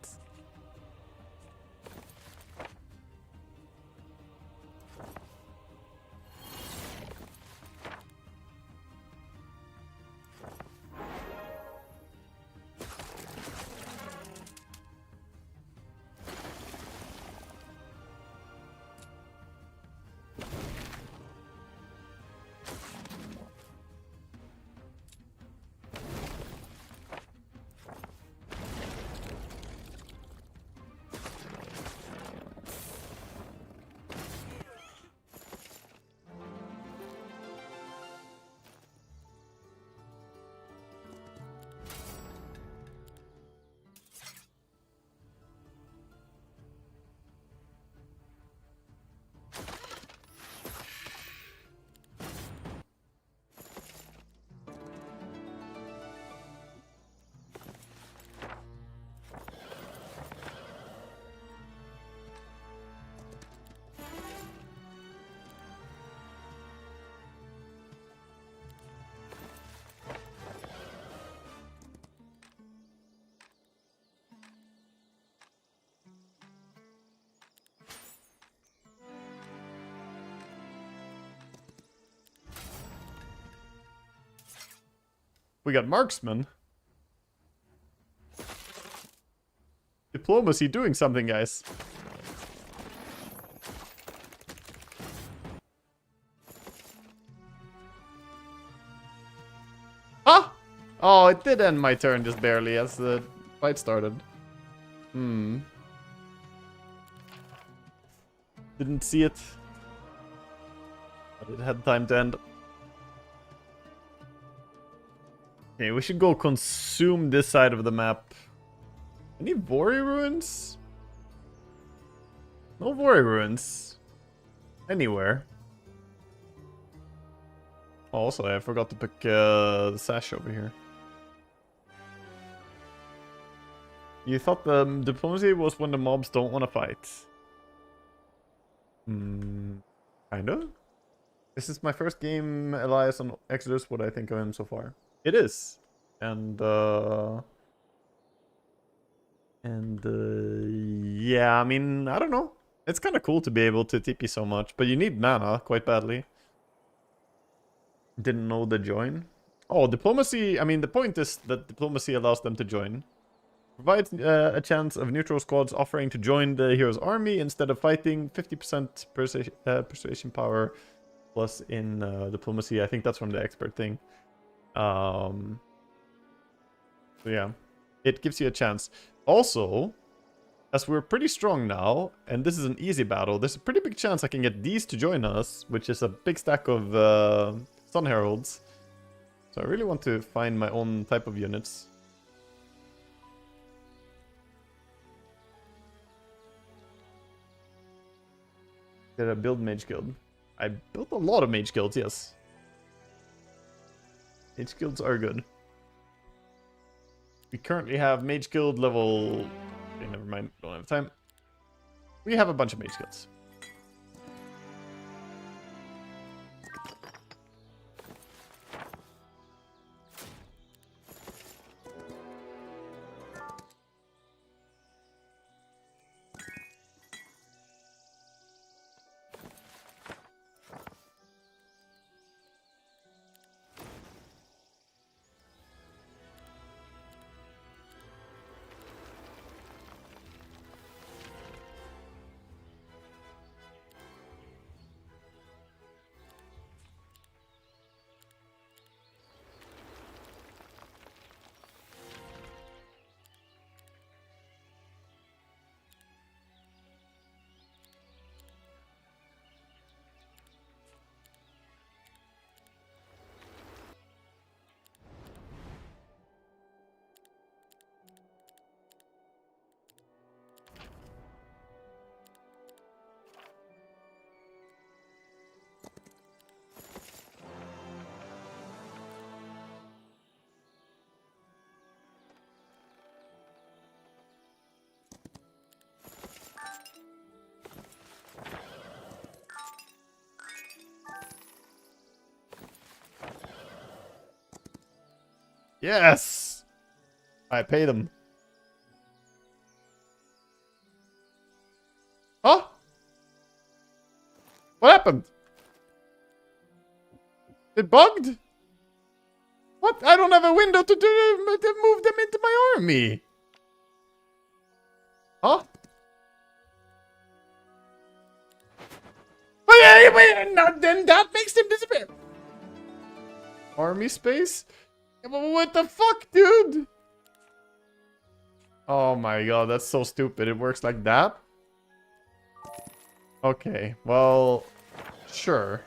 We got marksman. Diplomacy doing something, guys. Ah! Oh, it did end my turn just barely as the fight started. Didn't see it. But it had time to end. Okay, we should go consume this side of the map. Any Vori ruins? No Vori ruins. Anywhere. Also, I forgot to pick the sash over here. You thought the diplomacy was when the mobs don't want to fight. Kinda. This is my first game Elias on Exodus, what I think of him so far. It is. And yeah, I mean, I don't know. It's kind of cool to be able to TP so much, but you need mana quite badly. Didn't know the join. Oh, diplomacy. I mean, the point is that diplomacy allows them to join. Provides a chance of neutral squads offering to join the hero's army instead of fighting. 50% persuasion power plus in diplomacy. I think that's from the expert thing. So yeah, it gives you a chance. Also, as we're pretty strong now, and this is an easy battle, there's a pretty big chance I can get these to join us, which is a big stack of Sun Heralds. So I really want to find my own type of units. Did I build Mage Guild? I built a lot of Mage Guilds, yes. Mage Guilds are good. We currently have Mage Guild level... Okay, never mind, don't have time. We have a bunch of Mage Guilds. Yes! I paid him. Huh? What happened? It bugged? What? I don't have a window to move them into my army. Huh? Wait, then that makes them disappear. Army space? What the fuck, dude? Oh my god, that's so stupid. It works like that? Okay, well, sure.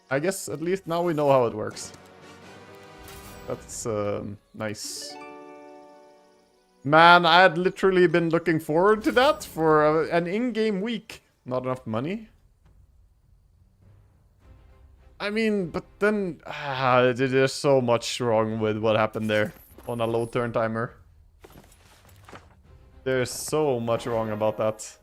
I guess at least now we know how it works. That's nice. Man, I had literally been looking forward to that for an in-game week. Not enough money. I mean, but then there's so much wrong with what happened there on a low turn timer. There's so much wrong about that.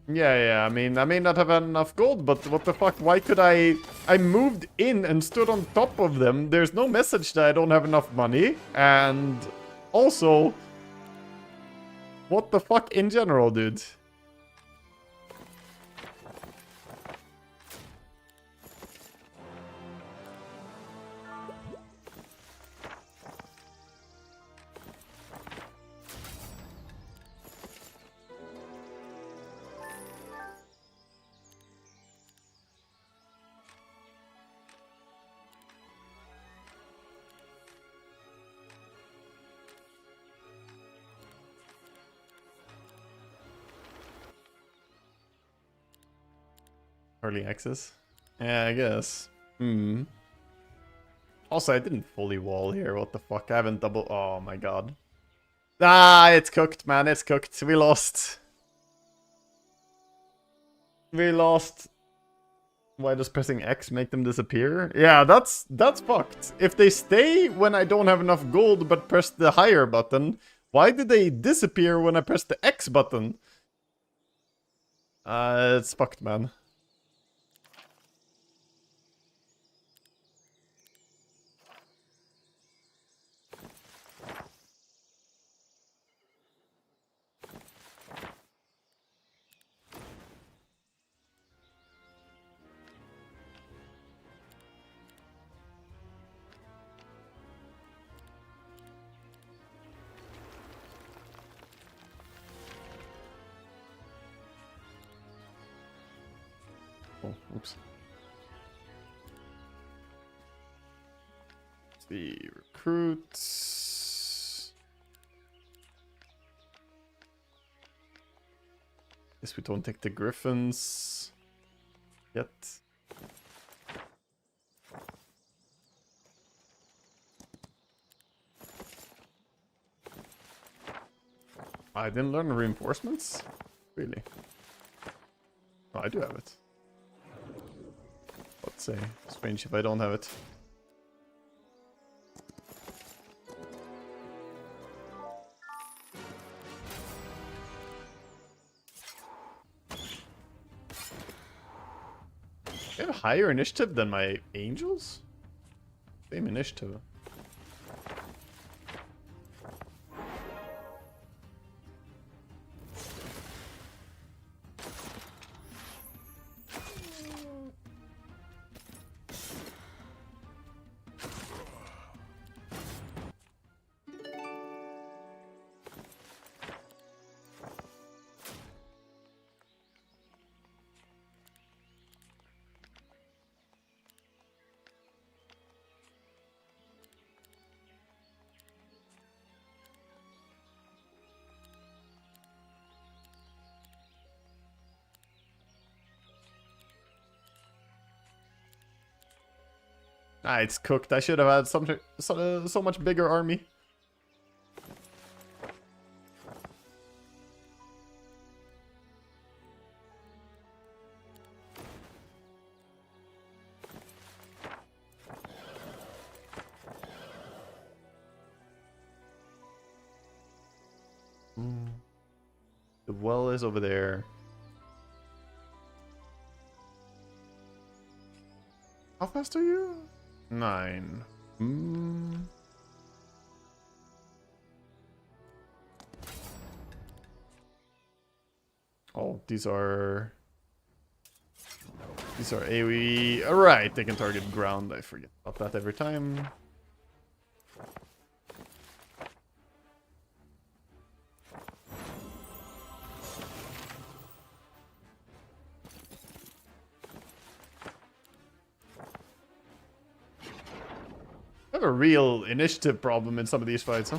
Yeah, I mean, I may not have had enough gold, but what the fuck, why could I moved in and stood on top of them. There's no message that I don't have enough money, and also, what the fuck in general, dude? Early access? Yeah, I guess. Also, I didn't fully wall here. What the fuck? I haven't double... Oh my god. Ah, it's cooked, man. It's cooked. We lost. We lost. Why does pressing X make them disappear? Yeah, that's fucked. If they stay when I don't have enough gold but press the higher button, why did they disappear when I press the X button? It's fucked, man. Oh, oops. The recruits. Guess we don't take the griffins yet. I didn't learn reinforcements? Really? Oh, I do have it. Let's say. Strange if I don't have it. They have higher initiative than my angels? Same initiative. Ah, it's cooked. I should have had something so much bigger army. well is over there. How fast are you? 9. Oh, these are AoE. Alright, they can target ground. I forget about that every time. I have a real initiative problem in some of these fights, huh?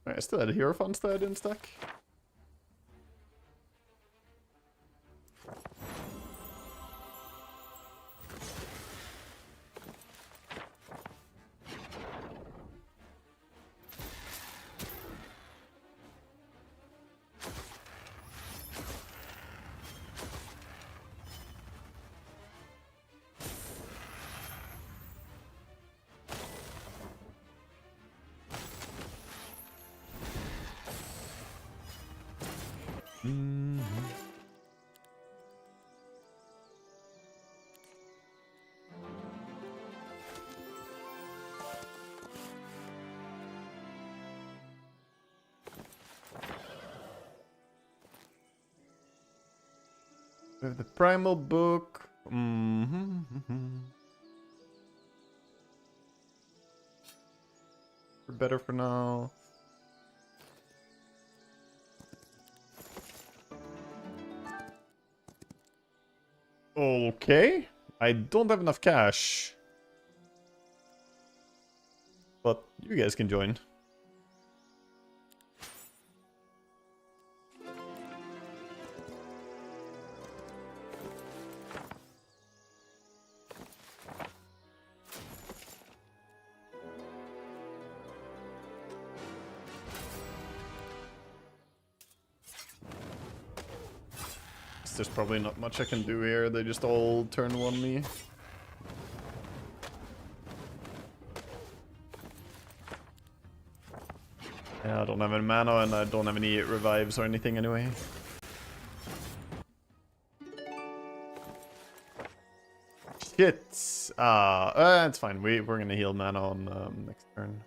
I still had Hierophants that I didn't stack. We have the Primal Book. We're better for now. Okay. I don't have enough cash. But you guys can join. There's probably not much I can do here. They just all turn 1 me. Yeah, I don't have any mana and I don't have any revives or anything anyway. Shit. It's fine. We're gonna heal mana on next turn.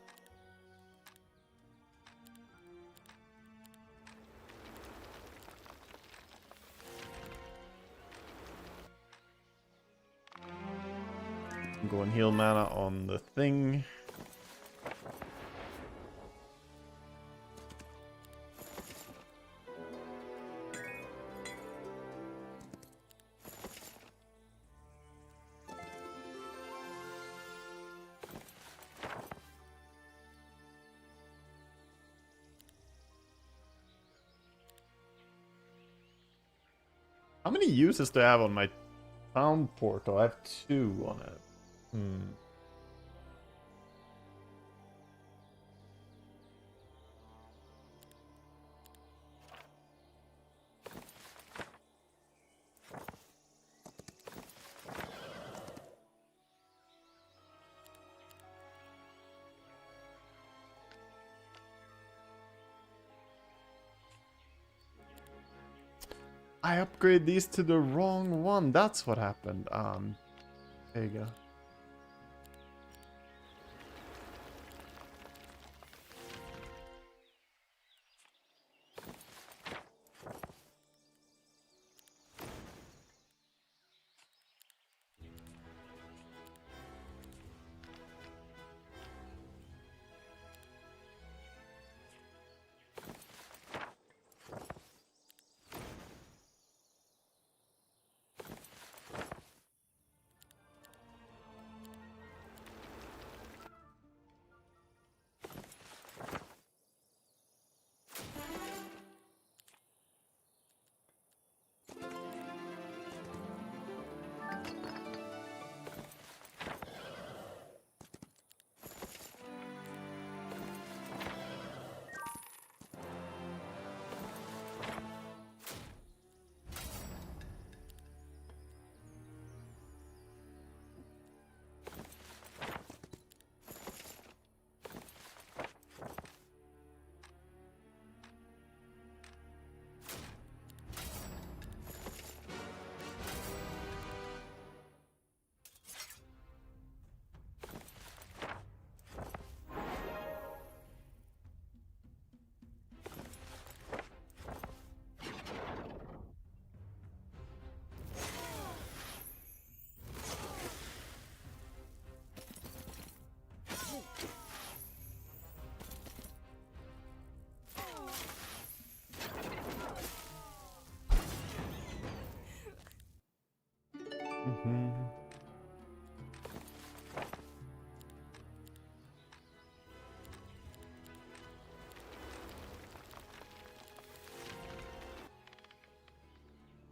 Go and heal mana on the thing. How many uses do I have on my town portal? I have 2 on it. I upgrade these to the wrong one. That's what happened. There you go.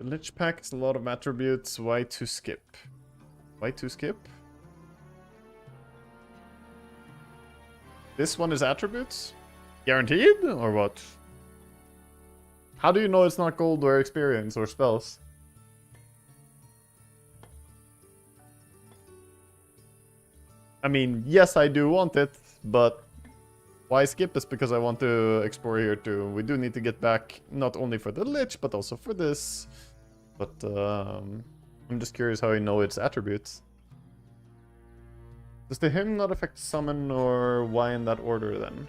Lich pack is a lot of attributes. Why to skip? Why to skip? This one is attributes? Guaranteed? Or what? How do you know it's not gold or experience or spells? I mean, yes, I do want it, but why skip is because I want to explore here too. We do need to get back, not only for the Lich, but also for this. But I'm just curious how you know its attributes. Does the hymn not affect summon, or why in that order then?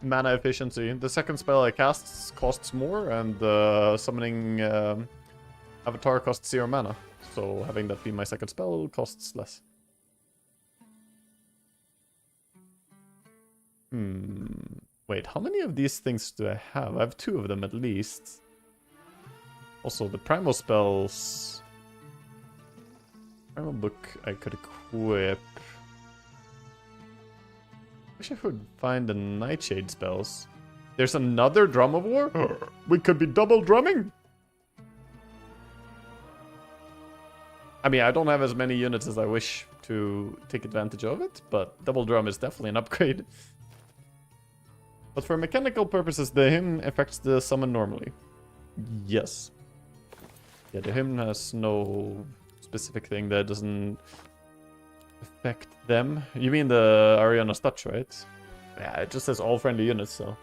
Mana efficiency. The second spell I cast costs more, and summoning Avatar costs 0 mana. So having that be my second spell costs less. Wait, how many of these things do I have? I have 2 of them at least. Also, the primal spells... Primal book I could equip. Wish I could find the Nightshade spells. There's another Drum of War? We could be double drumming! I mean, I don't have as many units as I wish to take advantage of it, but double drum is definitely an upgrade. But for mechanical purposes, the hymn affects the summon normally. Yes. Yeah, the hymn has no specific thing that doesn't affect them. You mean the Ariana's touch, right? Yeah, it just says all friendly units, so...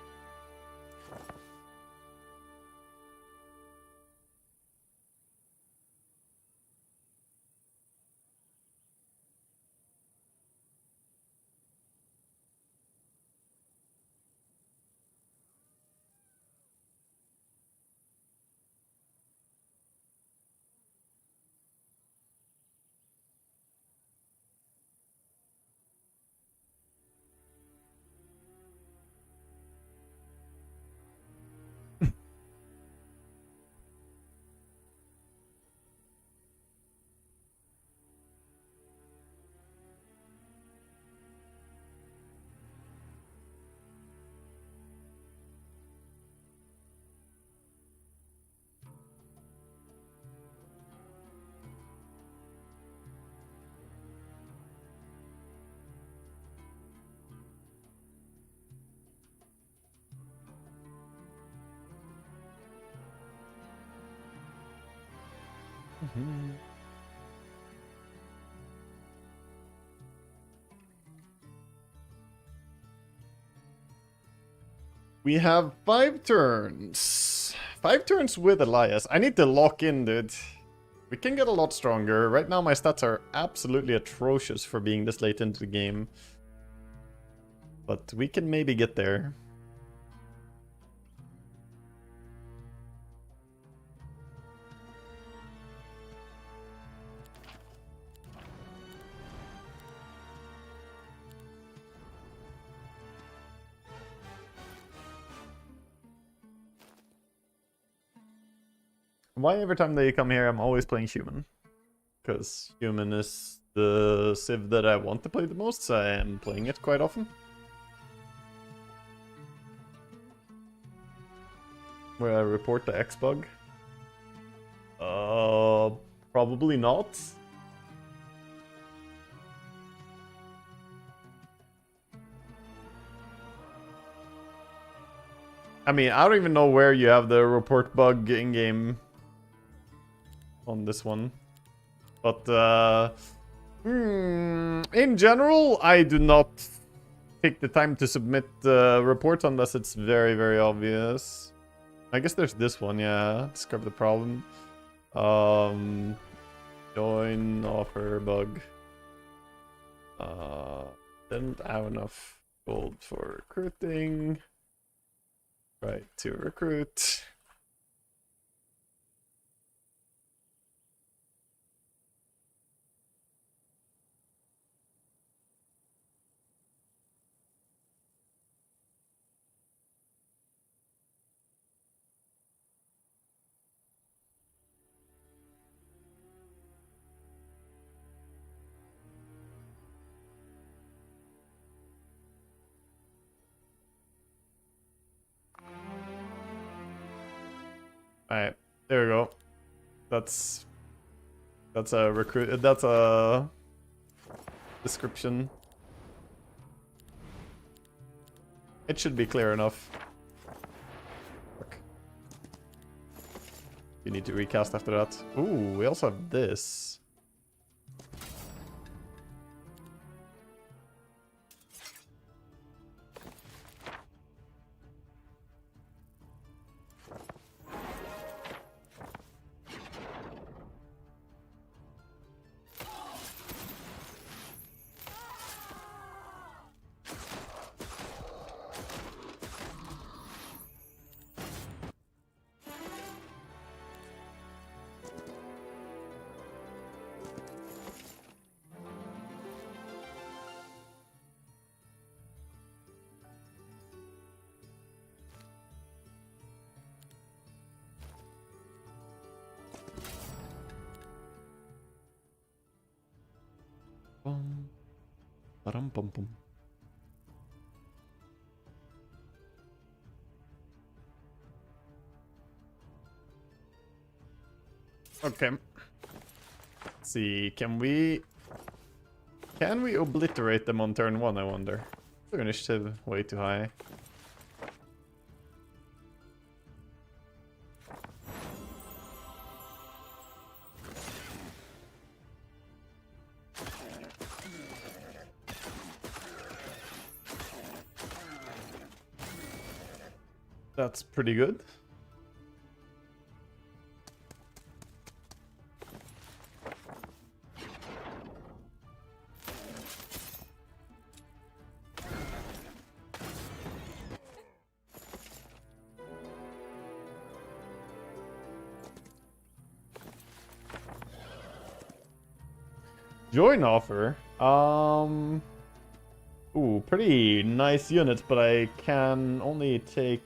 We have 5 turns. 5 turns with Elias. I need to lock in, dude. We can get a lot stronger. Right now my stats are absolutely atrocious for being this late into the game. But we can maybe get there. Why every time they come here I'm always playing human? Because human is the civ that I want to play the most, so I am playing it quite often. Where I report the X bug? Probably not. I mean, I don't even know where you have the report bug in-game on this one. But, in general, I do not take the time to submit reports unless it's very, very obvious. I guess there's this one, yeah. Discover the problem. Join offer bug. Didn't have enough gold for recruiting. Right to recruit. Alright, there we go. That's a recruit. That's a description. It should be clear enough. Fuck. You need to recast after that. Ooh, we also have this. Ba-dum-bum-bum. Okay. Let's see, can we obliterate them on turn 1, I wonder? Their initiative way too high. That's pretty good. Join offer. Ooh, pretty nice units, but I can only take...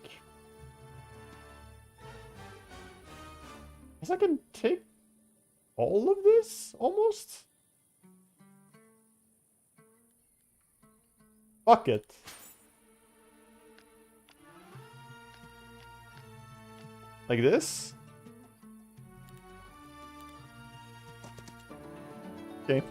I can take all of this, almost? Fuck it. Like this? Okay.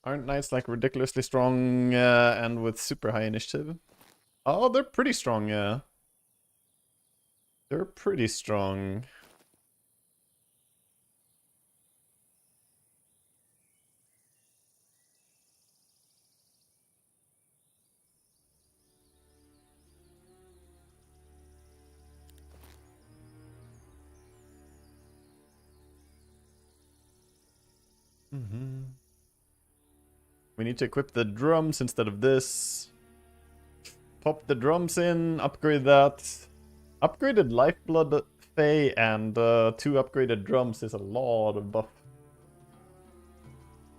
Aren't knights like ridiculously strong and with super high initiative? Oh, they're pretty strong, yeah. They're pretty strong. We need to equip the drums instead of this. Pop the drums in, upgrade that. Upgraded Lifeblood Fey and 2 upgraded drums is a lot of buff.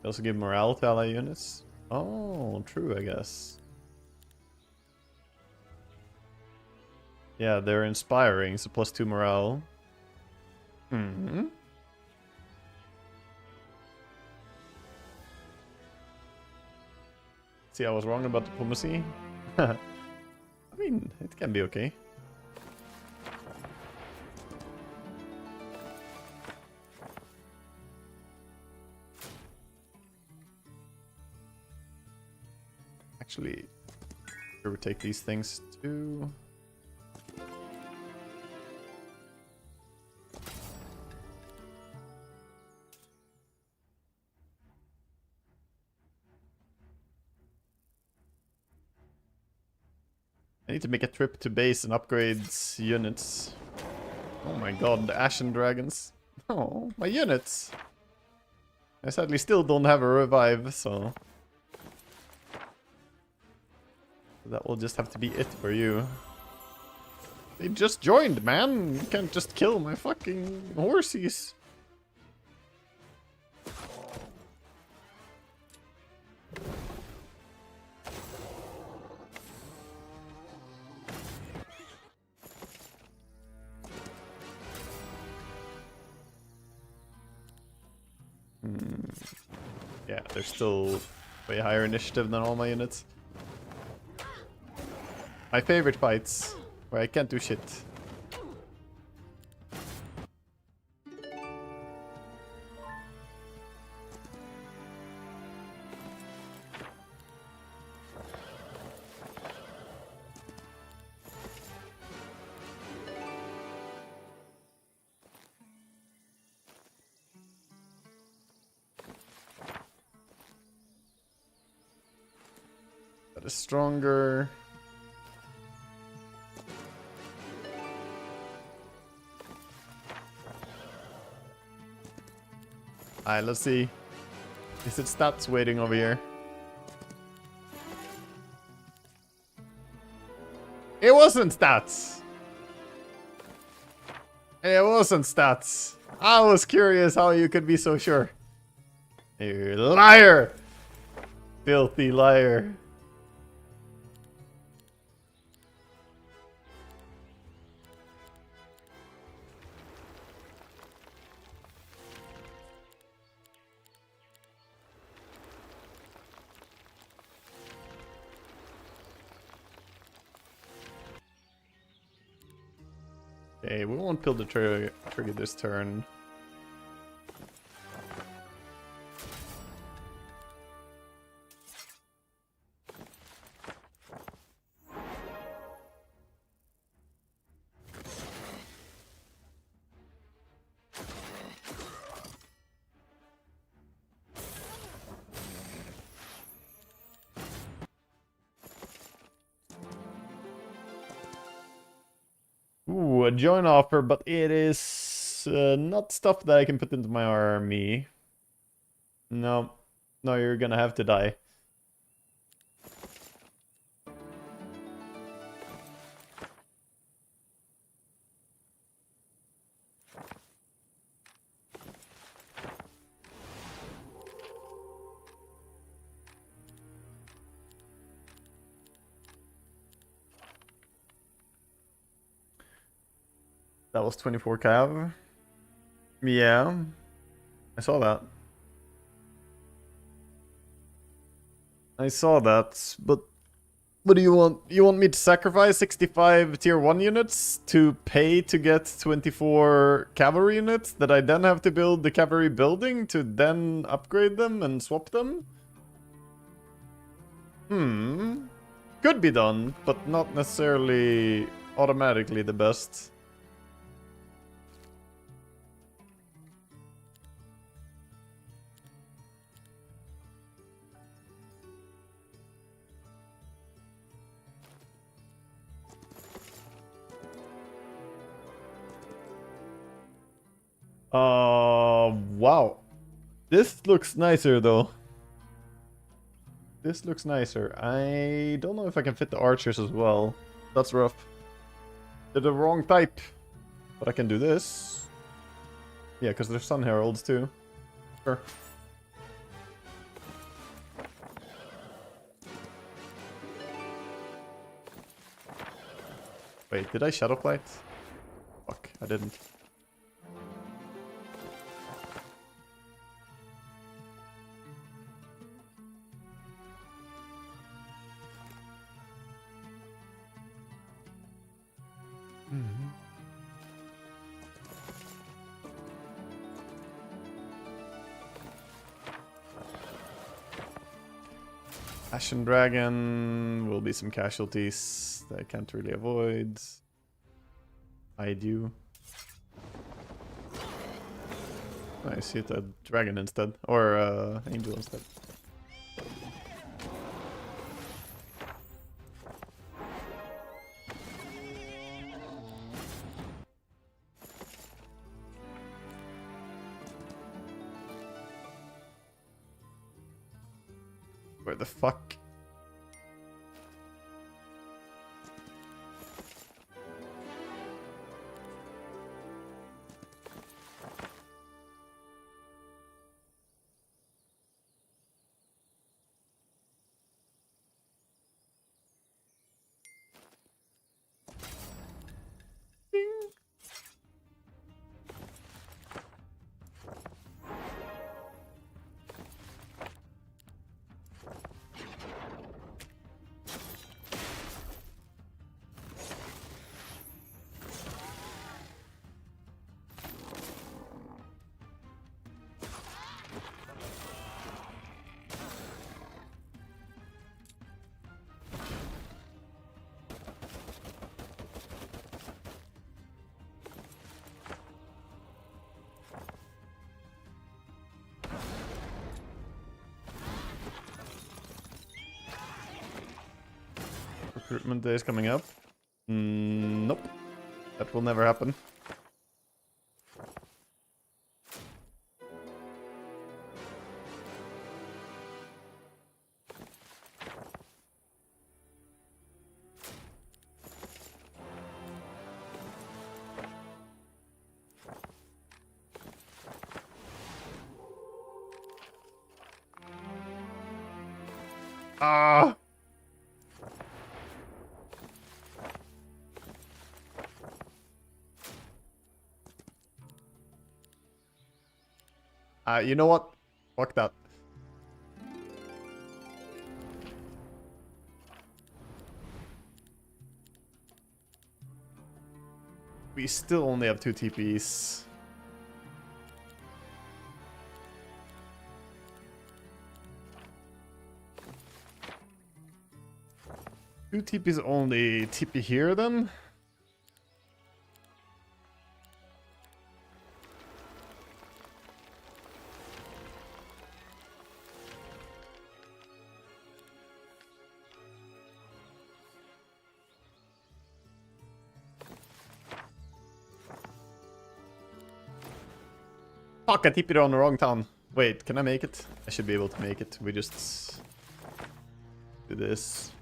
They also give morale to ally units. Oh, true, I guess. Yeah, they're inspiring, so +2 morale. Hmm. See, I was wrong about diplomacy. I mean, it can be okay. Actually, we would take these things too. I need to make a trip to base and upgrade units. Oh my god, the Ashen Dragons. Oh, my units. I sadly still don't have a revive, so... that will just have to be it for you. They just joined, man! You can't just kill my fucking horsies. Yeah, they're still way higher initiative than all my units. My favorite fights, where I can't do shit. That is stronger. Alright, let's see. Is it stats waiting over here? It wasn't stats! It wasn't stats. I was curious how you could be so sure. You liar! Filthy liar. Okay, we won't pull the trigger this turn. Ooh, a join offer, but it is not stuff that I can put into my army. No. No, you're gonna have to die. That was 24 cav. Yeah. I saw that. I saw that, but what do you want? You want me to sacrifice 65 tier 1 units to pay to get 24 cavalry units that I then have to build the cavalry building to then upgrade them and swap them? Could be done, but not necessarily automatically the best. Wow. This looks nicer, though. This looks nicer. I don't know if I can fit the archers as well. That's rough. They're the wrong type. But I can do this. Yeah, because there's Sun Heralds, too. Sure. Wait, did I Shadowplight? Fuck, I didn't. Ashen Dragon will be some casualties that I can't really avoid. I do. Nice, hit a dragon instead. Or angel instead. Where the fuck? Recruitment day is coming up. Nope. That will never happen. Ah! You know what? Fuck that. We still only have 2 TPs. Two TPs only. TP here then? Fuck, I TP'd on the wrong town. Wait, can I make it? I should be able to make it. We just do this.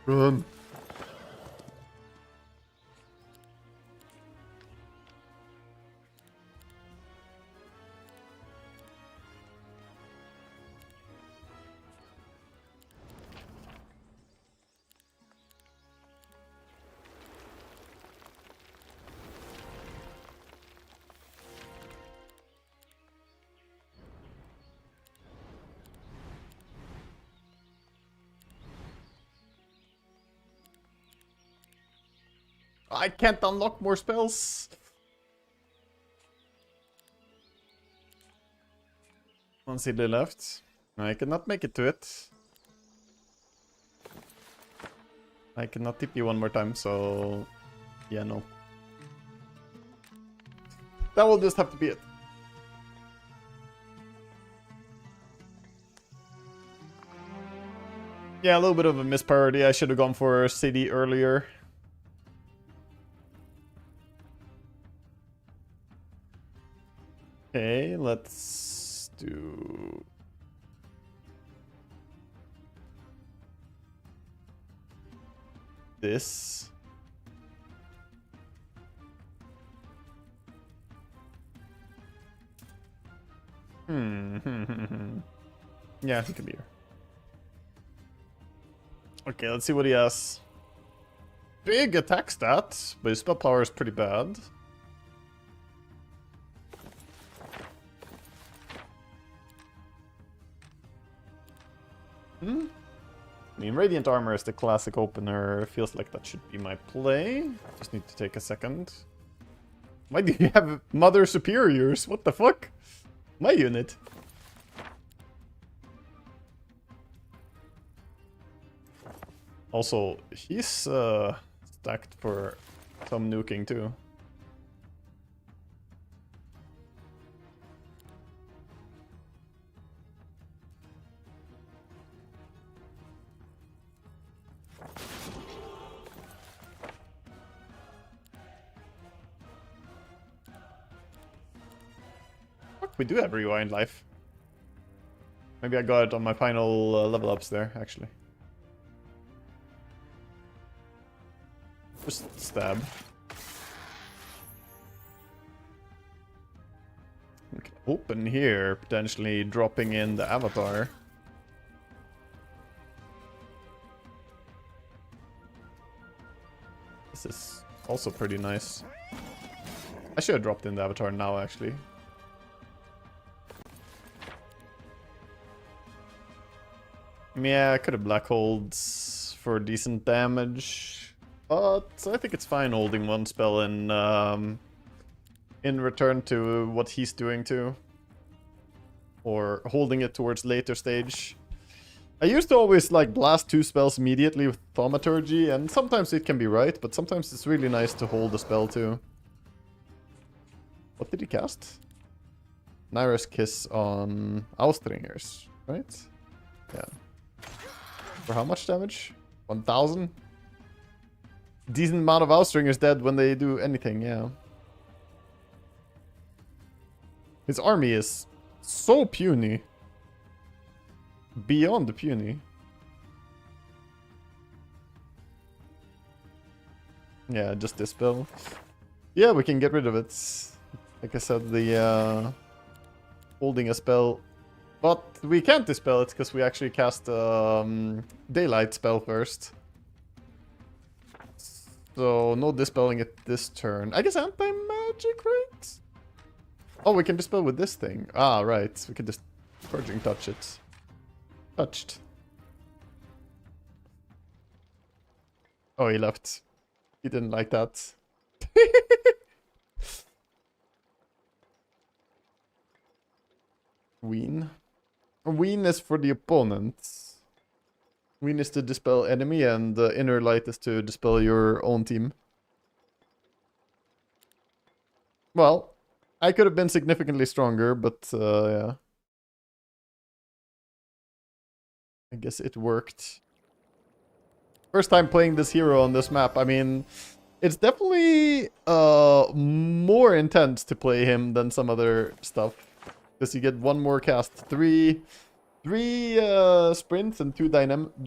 Run. I can't unlock more spells. One city left. I cannot make it to it. I cannot tip you one more time, so yeah, no. That will just have to be it. Yeah, a little bit of a mispriority. I should have gone for city earlier. Okay, let's do this. Yeah, he could be here. Okay, let's see what he has. Big attack stat, but his spell power is pretty bad. I mean, Radiant Armor is the classic opener. Feels like that should be my play. Just need to take a second. Why do you have Mother Superiors? What the fuck? My unit. Also, he's stacked for some nuking too. Fuck, we do have rewind life. Maybe I got it on my final level ups there, actually. Just stab. We can open here, potentially dropping in the avatar. This is also pretty nice. I should have dropped in the avatar now, actually. Yeah, I could have black holed for decent damage, but I think it's fine holding one spell in return to what he's doing too, or holding it towards later stage. I used to always like blast 2 spells immediately with Thaumaturgy, and sometimes it can be right, but sometimes it's really nice to hold the spell too. What did he cast? Naira's Kiss on Austringers, right? Yeah. For how much damage? 1000? Decent amount of Austringers dead when they do anything, yeah. His army is so puny. Beyond puny. Yeah, just dispel. Yeah, we can get rid of it. Like I said, the holding a spell. But we can't dispel it because we actually cast Daylight spell first. So no dispelling it this turn. I guess anti-magic, right? Oh, we can dispel with this thing. Ah, right. We can just Purging touch it. Touched. Oh, he left. He didn't like that. Ween. Ween is for the opponent. Ween is to dispel enemy, and the inner light is to dispel your own team. Well, I could have been significantly stronger, but yeah. I guess it worked. First time playing this hero on this map. I mean, it's definitely more intense to play him than some other stuff. Because you get one more cast. Three sprints and 2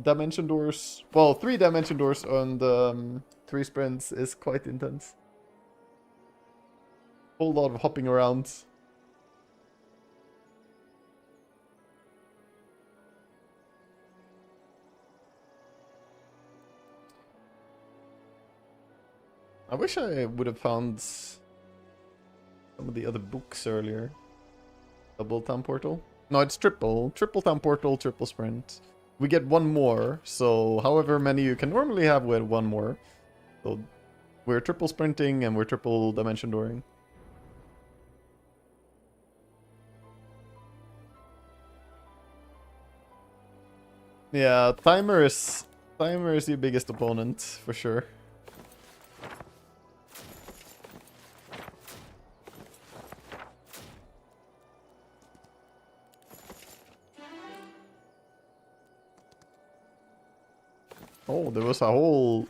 dimension doors. Well, 3 dimension doors and 3 sprints is quite intense. Whole lot of hopping around. I wish I would have found some of the other books earlier. Double Town Portal? No, it's triple. Triple Town Portal, triple sprint. We get one more, so however many you can normally have with one more. So we're triple sprinting and we're triple dimension dooring. Yeah, timer is the biggest opponent for sure. Oh, there was a whole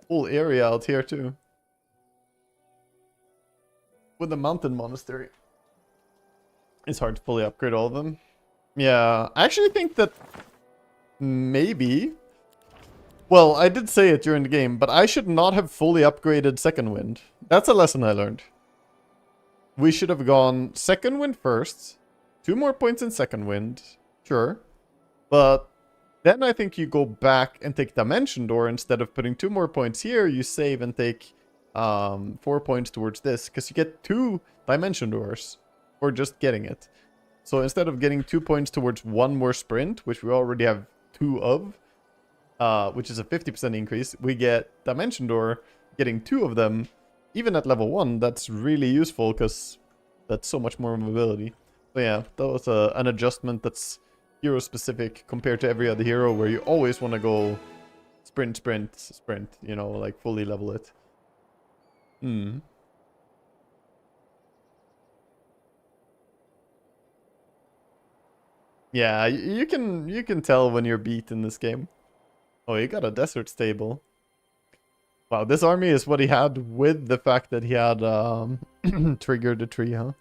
area out here too. With the mountain monastery. It's hard to fully upgrade all of them. Yeah, I actually think that maybe. Well, I did say it during the game, but I should not have fully upgraded Second Wind. That's a lesson I learned. We should have gone Second Wind first. 2 more points in Second Wind. Sure. But then I think you go back and take Dimension Door instead of putting 2 more points here. You save and take 4 points towards this. Because you get 2 Dimension Doors for just getting it. So instead of getting 2 points towards 1 more sprint, which we already have 2 of, which is a 50% increase, we get Dimension Door, getting 2 of them. Even at level 1, that's really useful because that's so much more mobility. So yeah, that was an adjustment that's hero specific compared to every other hero where you always want to go sprint, sprint, sprint, you know, like fully level it. Hmm. Yeah, you can tell when you're beat in this game. Oh, he got a desert stable. Wow, this army is what he had with the fact that he had triggered the tree, huh?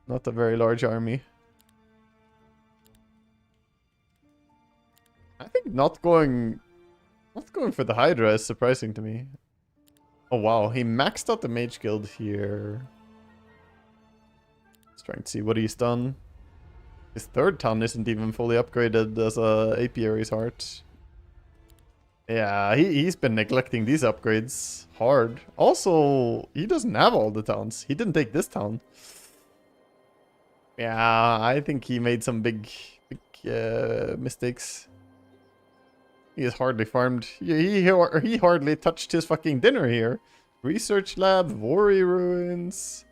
Not a very large army. I think not going for the Hydra is surprising to me. Oh wow, he maxed out the Mage Guild here. Just trying to see what he's done. His third town isn't even fully upgraded as a Apiary's Heart. Yeah, he's been neglecting these upgrades hard. Also, he doesn't have all the towns. He didn't take this town. Yeah, I think he made some big mistakes. He is hardly farmed. He hardly touched his fucking dinner here. Research lab, Vori ruins.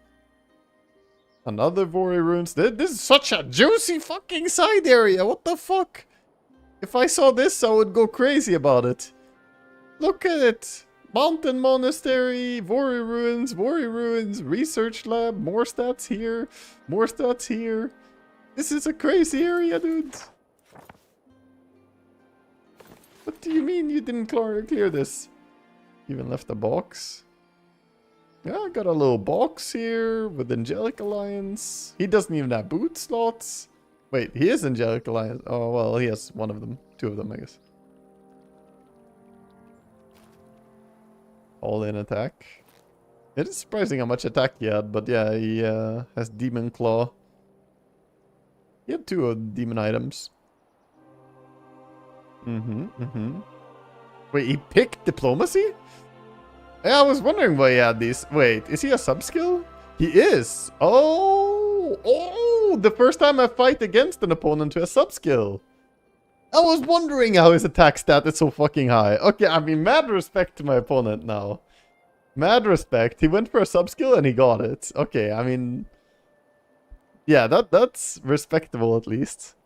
Another Vori ruins. This is such a juicy fucking side area. What the fuck? If I saw this, I would go crazy about it. Look at it. Mountain Monastery, Vori ruins, Research Lab, more stats here, more stats here. This is a crazy area, dude. What do you mean you didn't clear this? Even left a box. Yeah, I got a little box here with Angelic Alliance. He doesn't even have boot slots. Wait, he is Angelic Alliance. Oh, well, he has one of them. Two of them, I guess. All in attack. It is surprising how much attack he had, but yeah, he has Demon Claw. He had two of demon items. Wait, he picked Diplomacy? Yeah, I was wondering why he had these. Wait, is he a sub-skill? He is. Oh, the first time I fight against an opponent who has sub-skill. I was wondering how his attack stat is so fucking high. Okay, I mean, mad respect to my opponent now. Mad respect. He went for a sub-skill and he got it. Okay, I mean... yeah, that's respectable at least.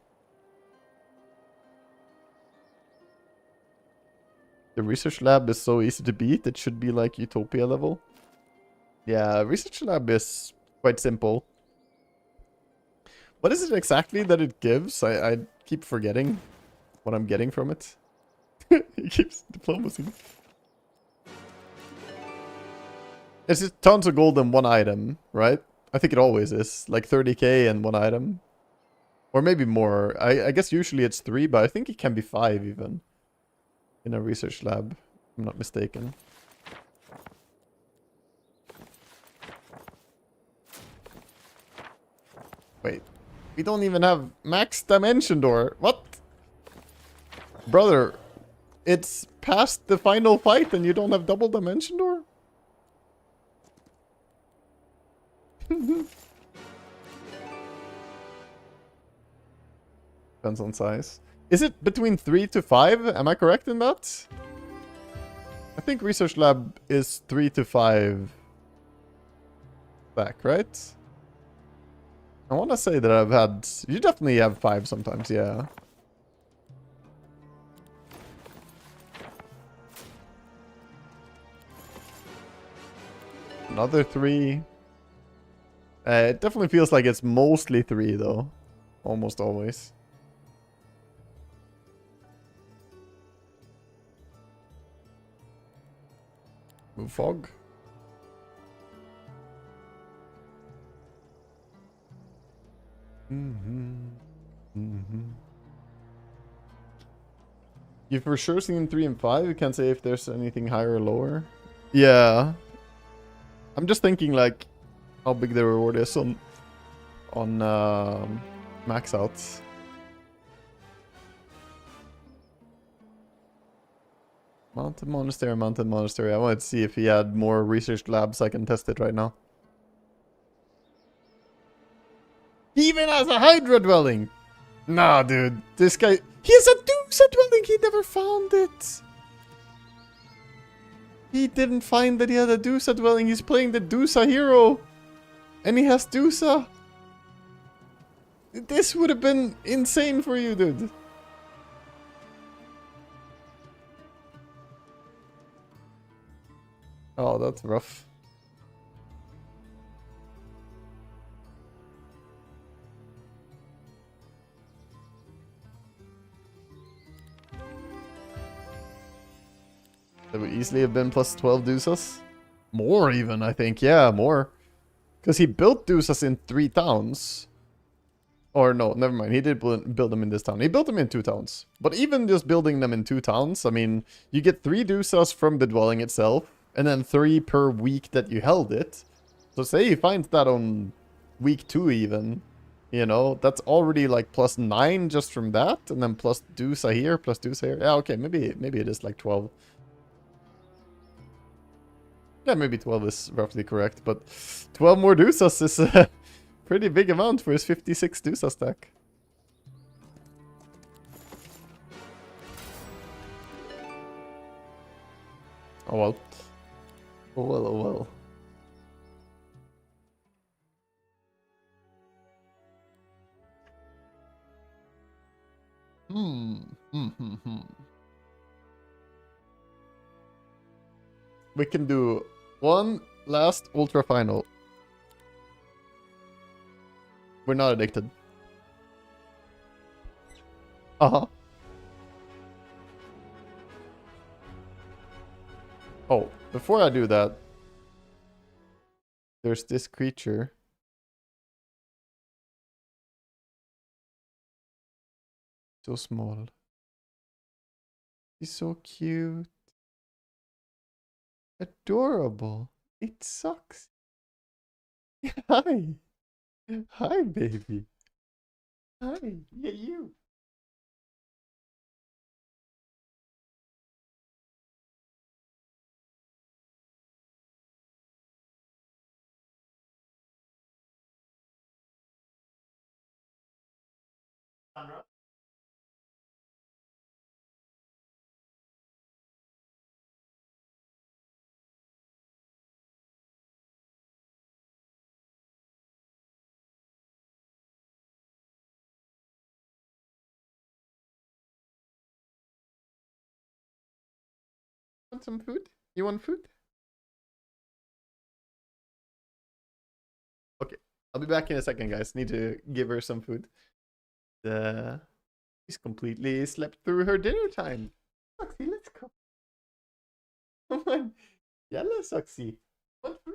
The research lab is so easy to beat, it should be like Utopia level. Yeah, research lab is quite simple. What is it exactly that it gives? I keep forgetting what I'm getting from it. It keeps diplomacy. It's just tons of gold and one item, right? I think it always is. Like 30k and one item. Or maybe more. I guess usually it's 3, but I think it can be 5 even. In a research lab, if I'm not mistaken. Wait. We don't even have max dimension door. What? Brother, it's past the final fight and you don't have double dimension door? Depends on size. Is it between 3 to 5? Am I correct in that? I think Research Lab is 3 to 5 back, right? I want to say that I've had... you definitely have 5 sometimes, yeah. Another 3. It definitely feels like it's mostly 3 though. Almost always. Move fog. You've for sure seen 3 and 5. You can't say if there's anything higher or lower. Yeah. I'm just thinking like how big the reward is on max outs. Mountain Monastery, Mountain Monastery. I wanted to see if he had more research labs. I can test it right now. He even has a Hydra dwelling! Nah, dude. This guy... he has a Dusa dwelling! He never found it! He didn't find that he had a Dusa dwelling. He's playing the Dusa hero. And he has Dusa. This would have been insane for you, dude. Oh, that's rough. That would easily have been plus 12 Dusas. More even, I think. Yeah, more. Because he built Dusas in 3 towns. Or no, never mind. He did build them in this town. He built them in 2 towns. But even just building them in 2 towns, I mean, you get 3 Dusas from the dwelling itself. And then 3 per week that you held it. So say he finds that on week 2 even. You know, that's already like plus 9 just from that. And then plus Dusa here, plus Dusa here. Yeah, okay, maybe it is like 12. Yeah, maybe 12 is roughly correct, but 12 more Dusas is a pretty big amount for his 56 Dusa stack. Oh well. Oh well, oh well. We can do one last ultra final. We're not addicted. Uh-huh. Oh, before I do that, there's this creature. So small. He's so cute. Adorable. It sucks. Hi. Hi, baby. Hi. Yeah, you. Sandra? Want some food? You want food? Okay. I'll be back in a second, guys. Need to give her some food. She's completely slept through her dinner time. Soxy, let's go. Come on. Yalla, Soxy. Want food?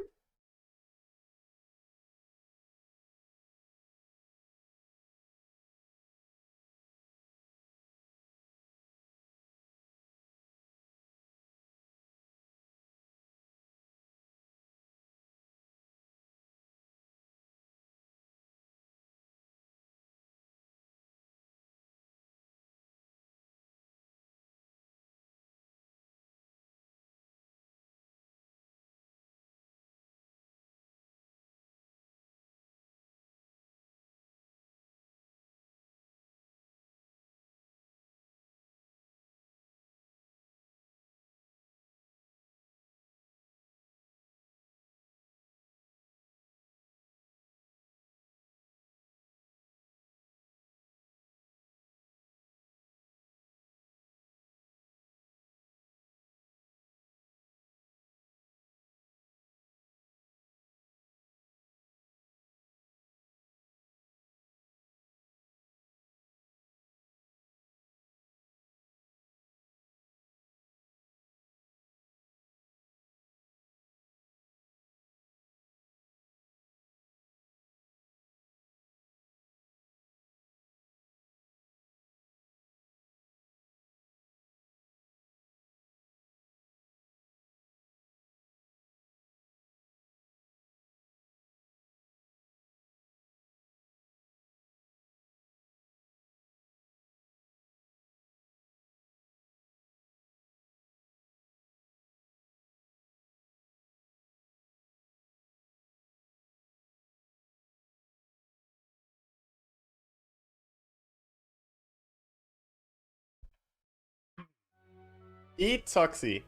Eat, Soxy.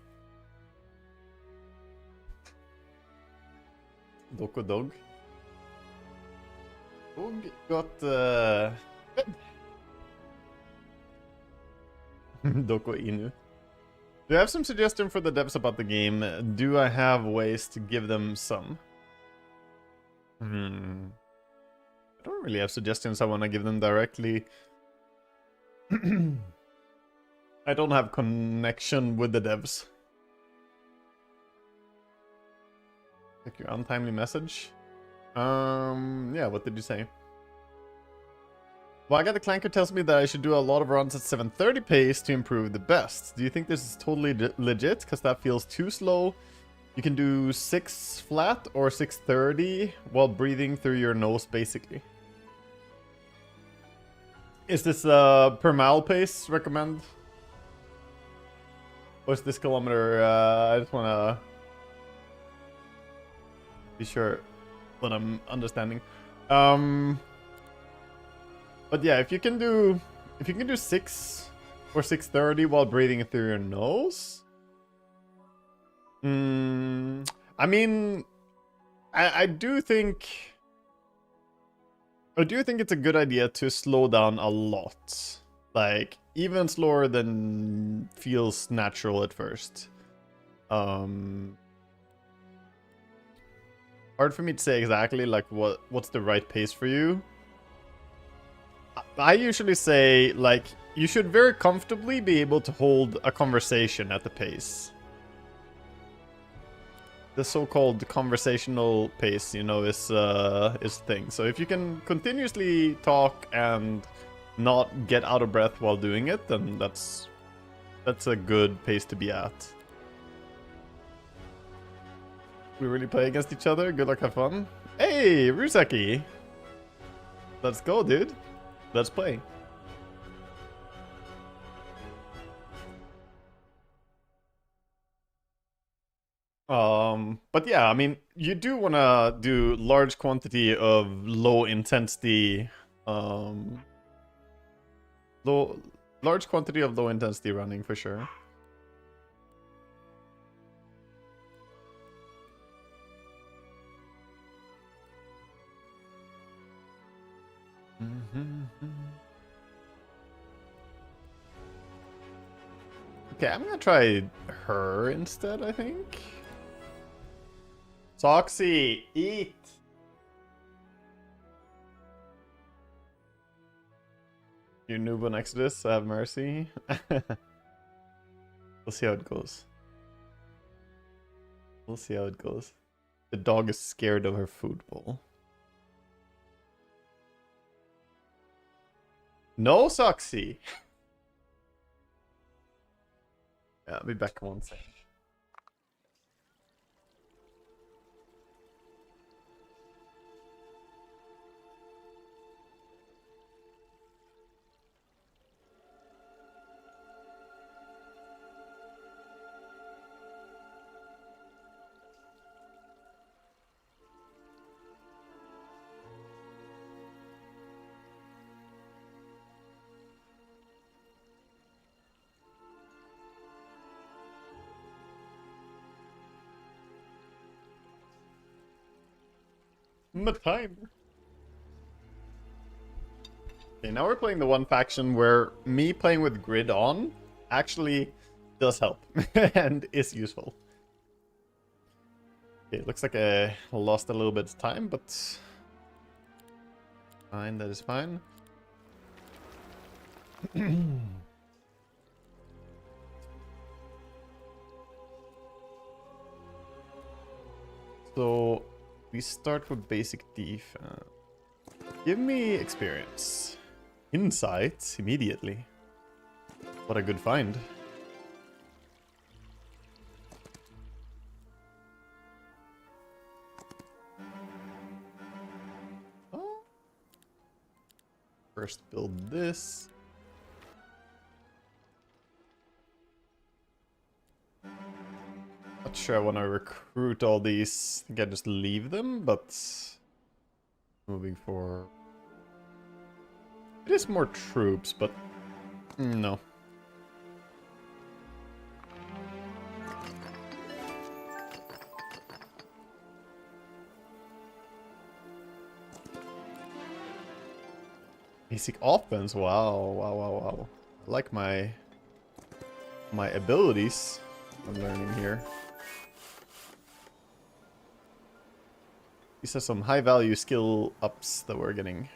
Doko dog. Dog got Doko Inu. Do you have some suggestion for the devs about the game? Do I have ways to give them some? I don't really have suggestions I want to give them directly. I don't have connection with the devs. Check your untimely message. Yeah, what did you say? WAGA the Clanker tells me that I should do a lot of runs at 730 pace to improve the best. Do you think this is totally legit? Because that feels too slow. You can do 6 flat or 630 while breathing through your nose, basically. Is this per mile pace recommend? What's this kilometer? I just want to be sure what I'm understanding. But yeah, if you can do 6 or 630 while breathing through your nose. I mean, I do think it's a good idea to slow down a lot. Like, even slower than feels natural at first. Hard for me to say exactly like what's the right pace for you. I usually say like you should very comfortably be able to hold a conversation at the pace. The so-called conversational pace, you know, is thing. So if you can continuously talk and not get out of breath while doing it, then that's a good pace to be at. We really play against each other. Good luck, have fun. Hey, Rusaki! Let's go, dude. Let's play. But yeah, I mean, you do want to do large quantity of low intensity, large quantity of low intensity running for sure. Okay, I'm gonna try her instead, I think. Soxy, eat! You noob on Exodus, have mercy. We'll see how it goes. We'll see how it goes. The dog is scared of her food bowl. No, Soxy! Yeah, I'll be back in 1 second. My time. Okay, now we're playing the one faction where me playing with grid on actually does help and is useful. Okay, looks like I lost a little bit of time, but fine, that is fine. So we start with basic defense. Give me experience. Insights immediately. What a good find. Oh. First build this. Not sure I want to recruit all these. I think I just leave them, but moving for it is more troops, but no. Basic offense. Wow, wow, wow, wow. I like my my abilities I'm learning here. These are some high value skill ups that we're getting.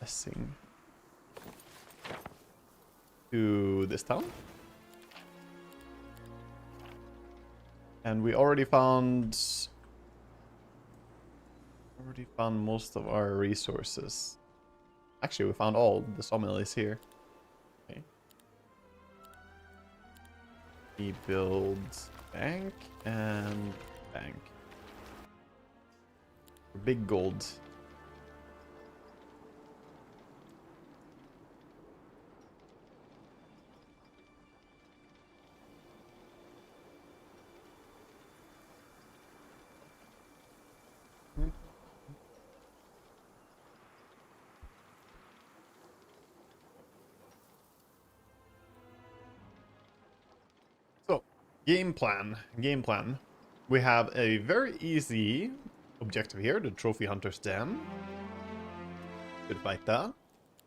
Blessing. To this town. And we already found most of our resources. Actually, we found all. The sawmill is here. Okay. We build bank and bank. Big gold. So, game plan. We have a very easy objective here, the Trophy Hunter's Den. Could fight that. What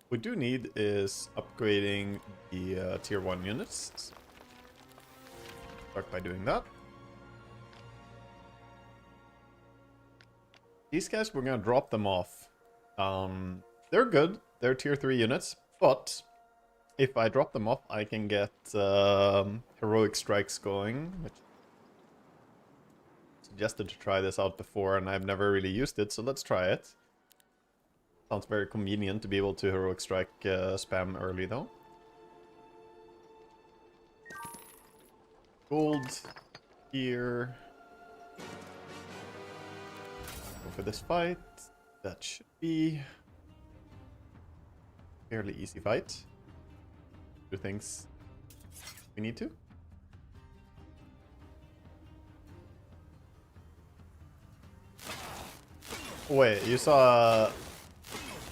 we do need is upgrading the tier 1 units. Start by doing that. These guys, we're gonna drop them off. They're good. They're tier 3 units, but if I drop them off, I can get heroic strikes going, which suggested to try this out before, and I've never really used it, so let's try it. Sounds very convenient to be able to heroic strike spam early, though. Gold here. Go for this fight. That should be a fairly easy fight. Do things we need to. Wait, you saw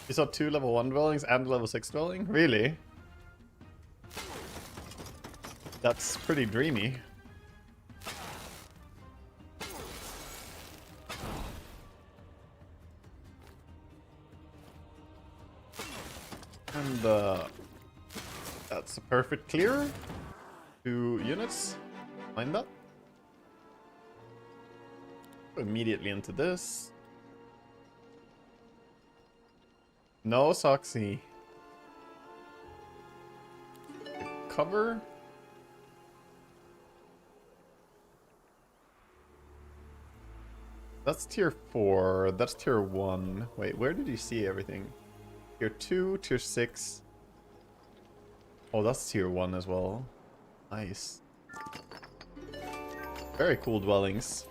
2 level 1 dwellings and level 6 dwelling? Really? That's pretty dreamy. And that's a perfect clear. 2 units. Mind that. Go immediately into this. No Soxy. Cover. That's tier 4. That's tier 1. Wait, where did you see everything? Tier 2, tier 6. Oh, that's tier 1 as well. Nice. Very cool dwellings.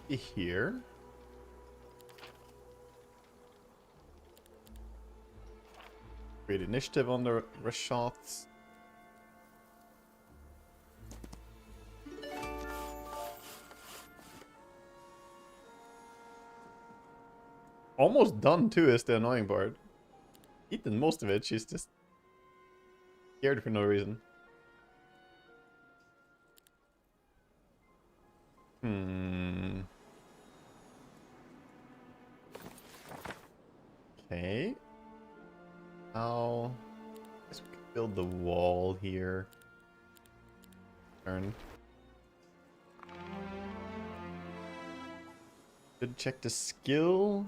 Here. Great initiative on the shots. Almost done too is the annoying part. Eaten most of it, she's just scared for no reason. Okay. Now, I guess we could build the wall here. Turn. Should check the skill.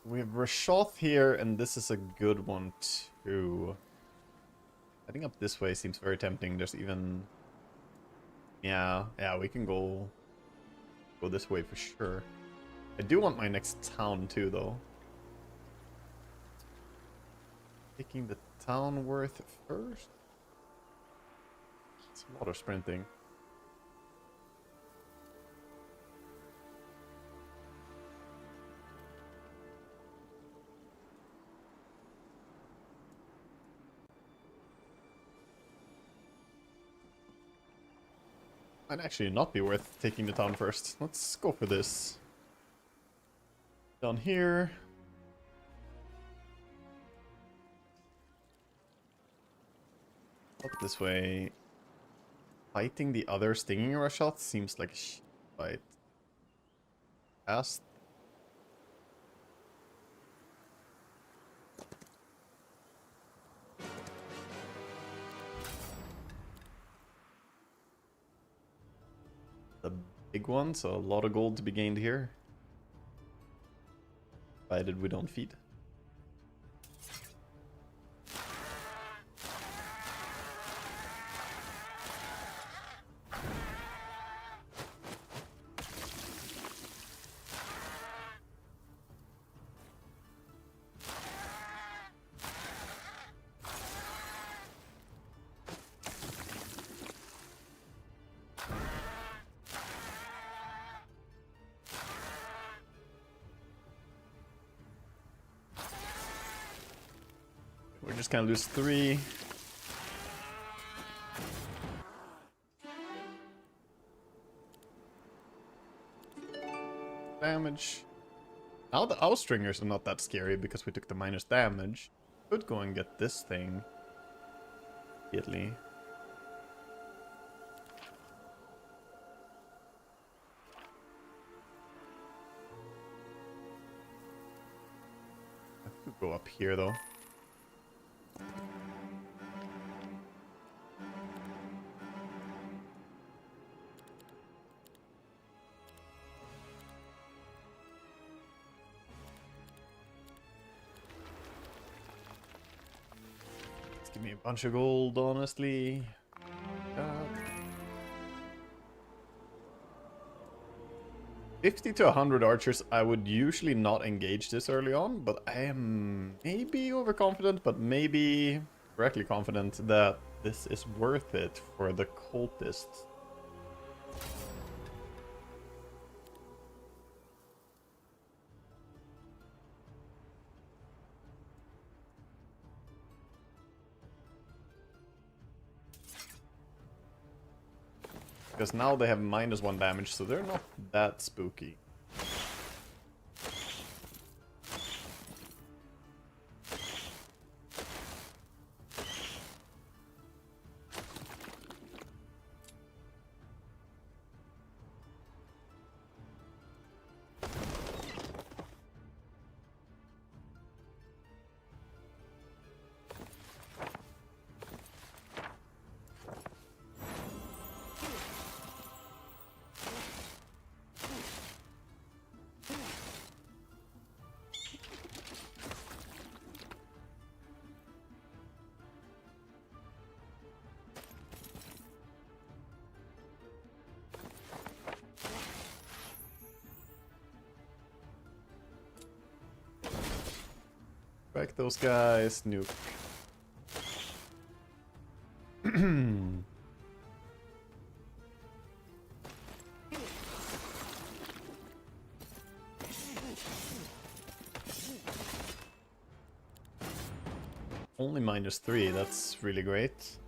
We have Rashoth here, and this is a good one too. Heading up this way seems very tempting. There's even... Yeah, we can go this way for sure. I do want my next town too, though. Taking the town worth first? It's a lot of sprinting. Might actually not be worth taking the town first. Let's go for this. Down here. Up this way. Fighting the other stinging rush shots seems like a fight. Past. The big one, so a lot of gold to be gained here. Provided we don't feed. We're just gonna lose 3. Damage. Now the Outstringers are not that scary because we took the minus damage. Could go and get this thing immediately. I could go up here though. Give me a bunch of gold, honestly. 50 to 100 archers, I would usually not engage this early on, but I am maybe overconfident, but maybe correctly confident that this is worth it for the cultists. Because now they have -1 damage, so they're not that spooky. Back those guys, nuke. Only -3, that's really great.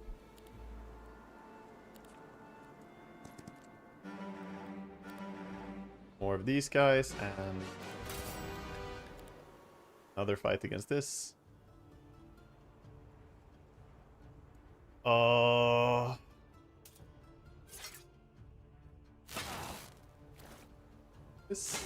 More of these guys and another fight against this. This.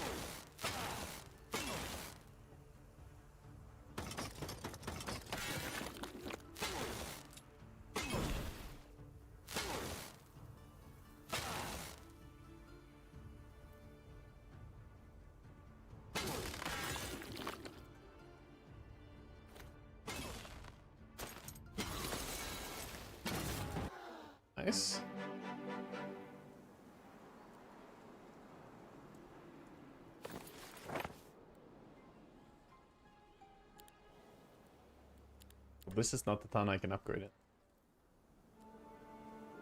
Nice. This is not the town I can upgrade it.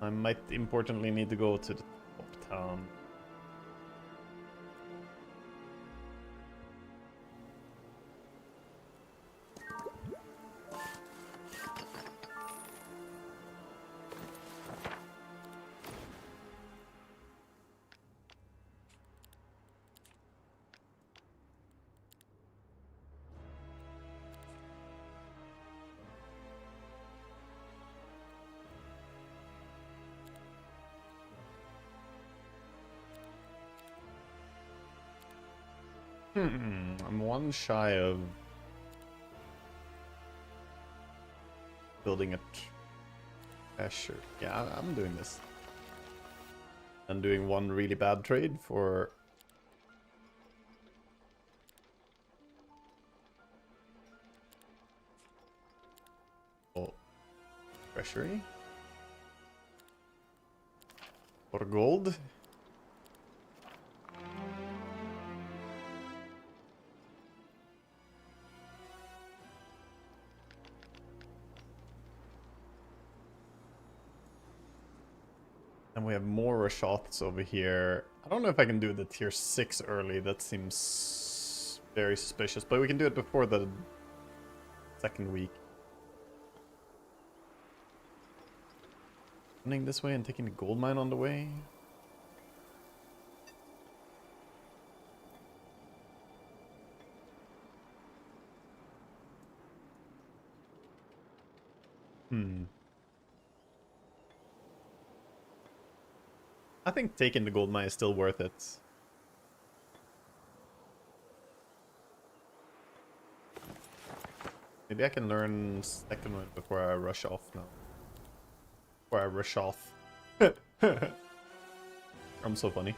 I might importantly need to go to the top town. I'm one shy of building a treasure. Yeah, I'm doing this. I'm doing one really bad trade for treasury for gold. And we have more Rashoths over here. I don't know if I can do the tier 6 early. That seems very suspicious. But we can do it before the second week. Running this way and taking the gold mine on the way. I think taking the gold mine is still worth it. Maybe I can learn second one before I rush off now. Before I rush off. I'm so funny.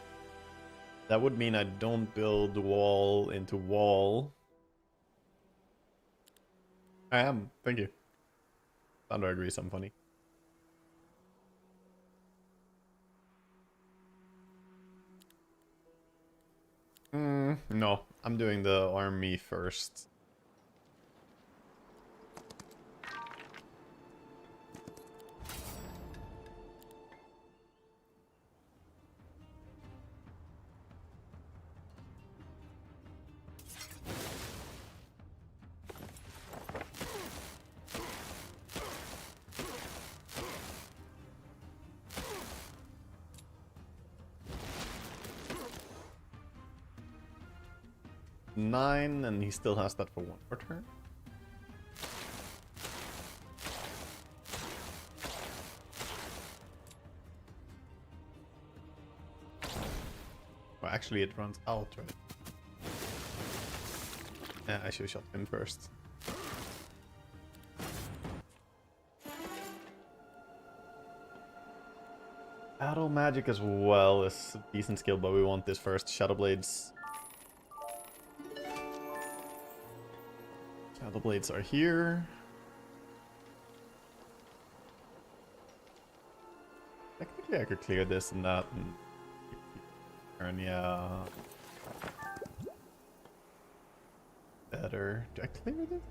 That would mean I don't build wall into wall. I am, thank you. Thunder agrees I'm funny. No, I'm doing the army first. Nine, and he still has that for one more turn. Well, actually, it runs out, right? Yeah, I should have shot him first. Battle magic as well is a decent skill, but we want this first. Shadow Blades. Shadow Blades are here. Technically, I could clear this and that and turn, yeah. Better. Do I clear this?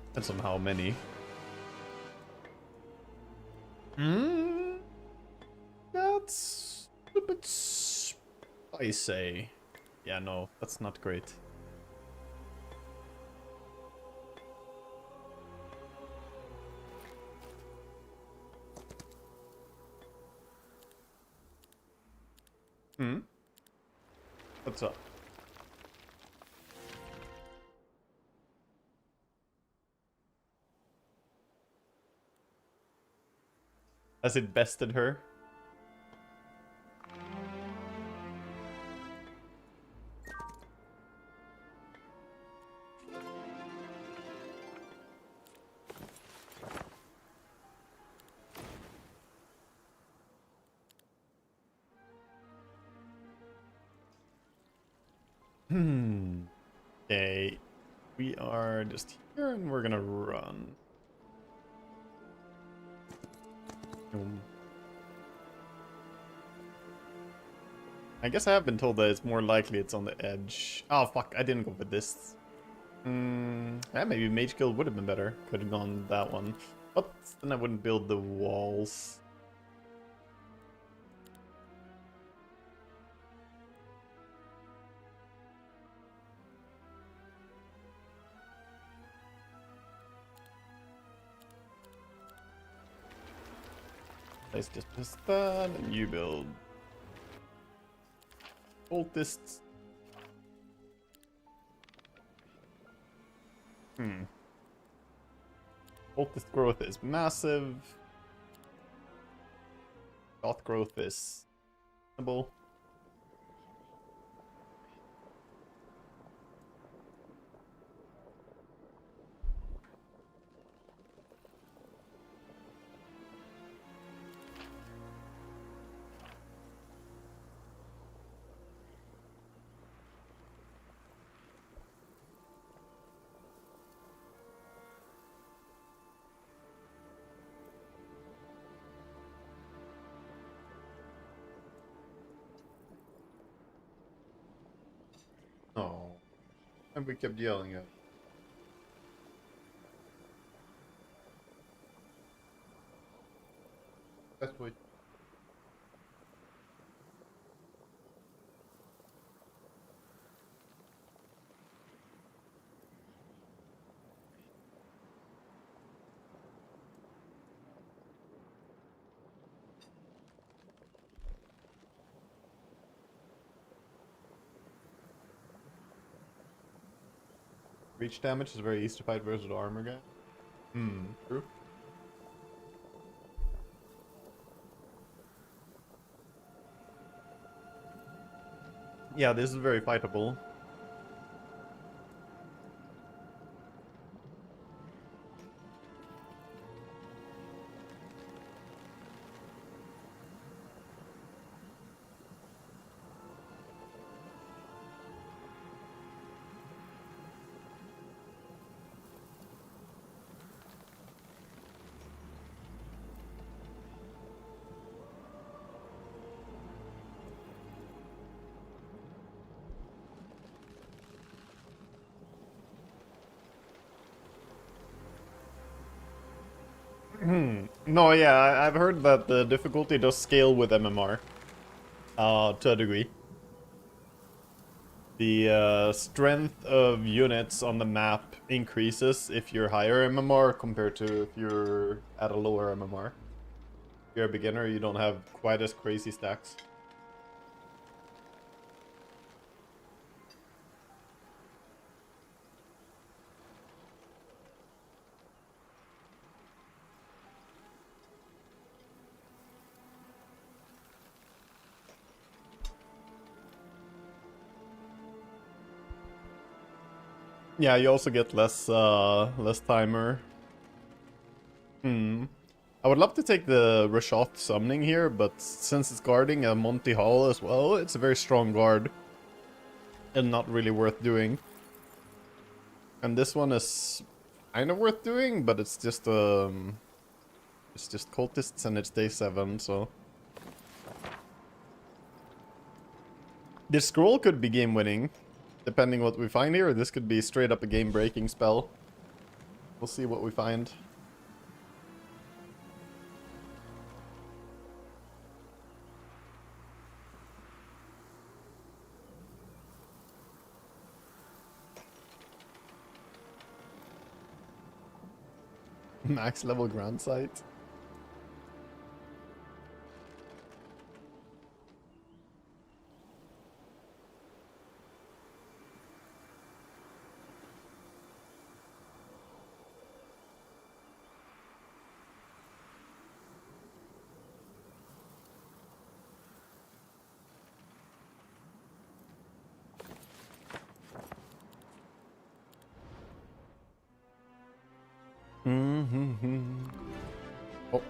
Depends on how many. That's a bit spicy. Yeah, no, that's not great. What's up? Has it bested her? Okay, we are just here and we're gonna run. I guess I have been told that it's more likely it's on the edge. Oh fuck, I didn't go with this. Yeah, maybe Mage Guild would have been better. Could have gone that one. But then I wouldn't build the walls. Let's just press that, and you build cultists. Cultist growth is massive. Goth growth is reasonable. And we kept yelling at. That's what. Reach damage is very easy to fight versus the armor guy. True. Yeah, this is very fightable. No, yeah, I've heard that the difficulty does scale with MMR. To a degree. The strength of units on the map increases if you're higher MMR compared to if you're at a lower MMR. If you're a beginner, you don't have quite as crazy stacks. Yeah, you also get less timer. I would love to take the Rashot summoning here, but since it's guarding a Monty Hall as well, it's a very strong guard. And not really worth doing. And this one is kind of worth doing, but it's just cultists and it's day 7, so. This scroll could be game winning. Depending what we find here, this could be straight up a game-breaking spell. We'll see what we find. Max level ground sight. Oh.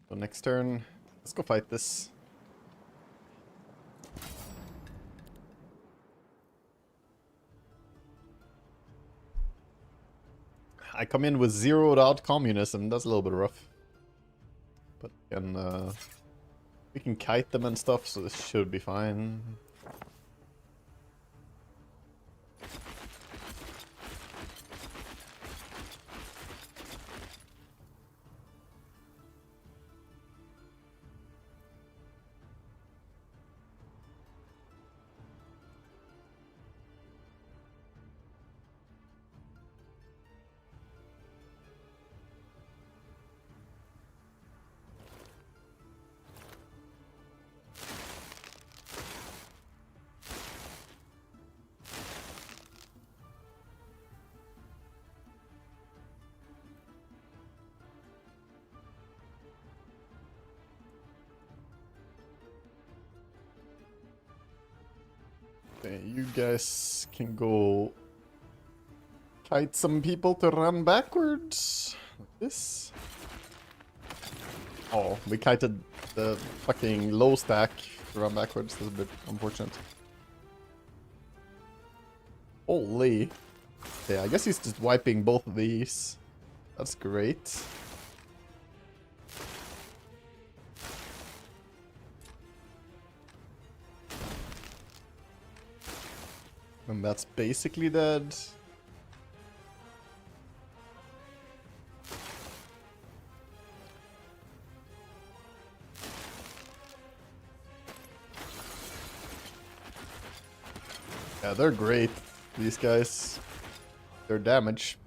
So next turn, let's go fight this. I come in with zeroed out communism. That's a little bit rough. But we can kite them and stuff, so this should be fine. Okay, you guys can go kite some people to run backwards. Like this. Oh, we kited the fucking low stack to run backwards. That's a bit unfortunate. Holy. Yeah, I guess he's just wiping both of these. That's great. And that's basically dead. Yeah, they're great, these guys. Their damage.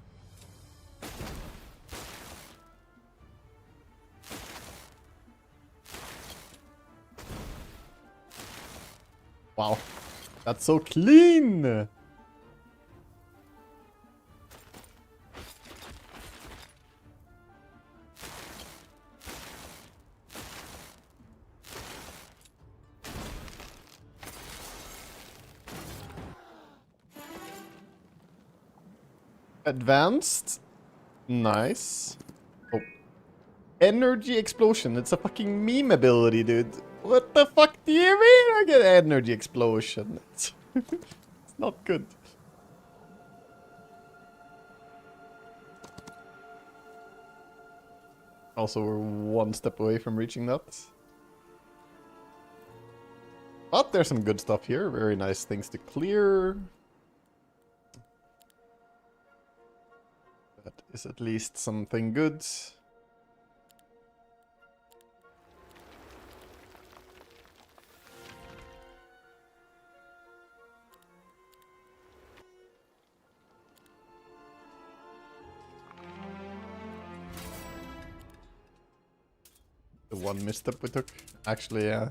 Wow, that's so clean! Advanced. Nice. Oh. Energy explosion. It's a fucking meme ability, dude. What the fuck do you mean I get energy explosion? It's, it's not good. Also, we're one step away from reaching that. But there's some good stuff here. Very nice things to clear. That is at least something good. The one misstep we took. Actually, yeah.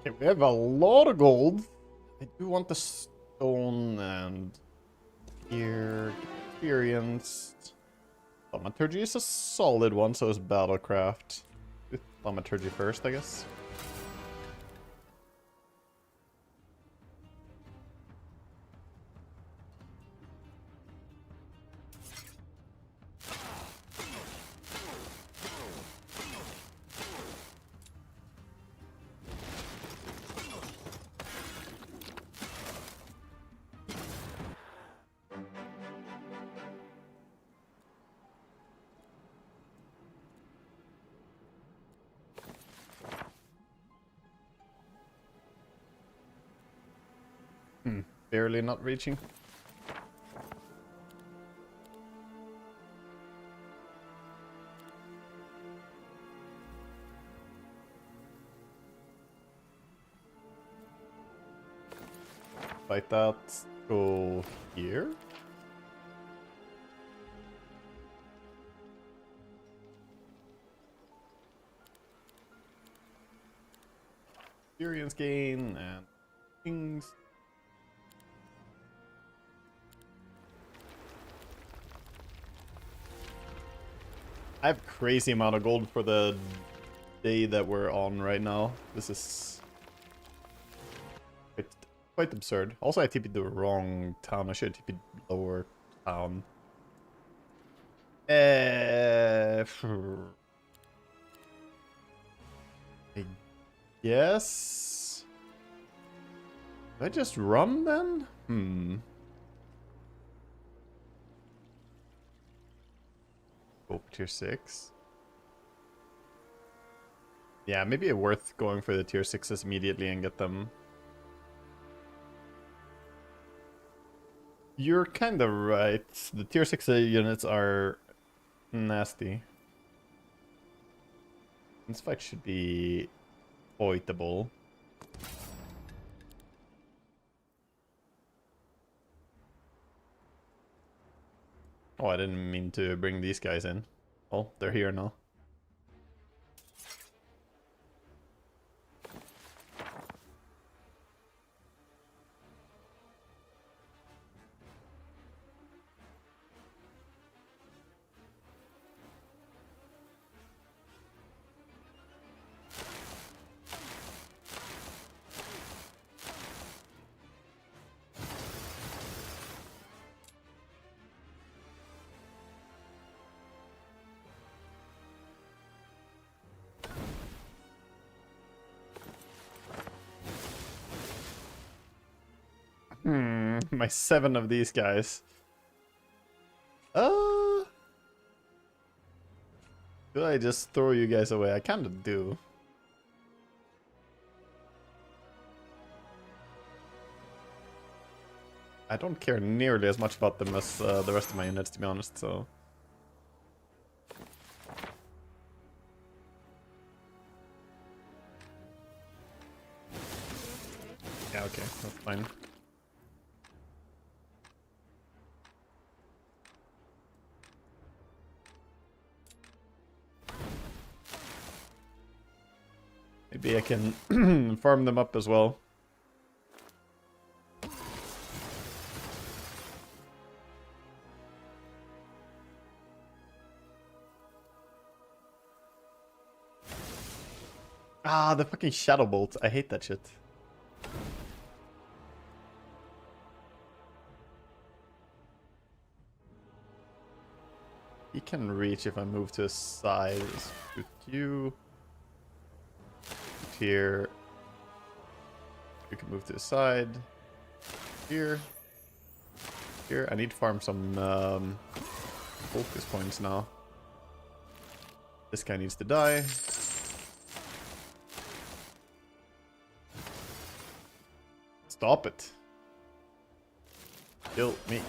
Okay, we have a lot of gold. I do want the stone and here experienced. Thaumaturgy is a solid one, so is Battlecraft. Do Thaumaturgy first, I guess. Barely not reaching. Like that. Go here. Experience gain and things. I have crazy amount of gold for the day that we're on right now. This is quite absurd. Also, I TP'd the wrong town. I should have TP'd lower town. I guess. Did I just run then? Go up tier 6. Yeah, maybe it's worth going for the tier 6s immediately and get them. You're kind of right. The tier 6 units are nasty. This fight should be avoidable. Oh, I didn't mean to bring these guys in. Oh, they're here now. My 7 of these guys. Do I just throw you guys away? I kind of do. I don't care nearly as much about them as the rest of my units, to be honest, so... Yeah, okay, that's fine. Maybe I can farm them up as well. Ah, the fucking Shadow Bolt. I hate that shit. He can reach if I move to a side. Let's put you here. You can move to the side. Here. Here. I need to farm some focus points now. This guy needs to die. Stop it. Kill me.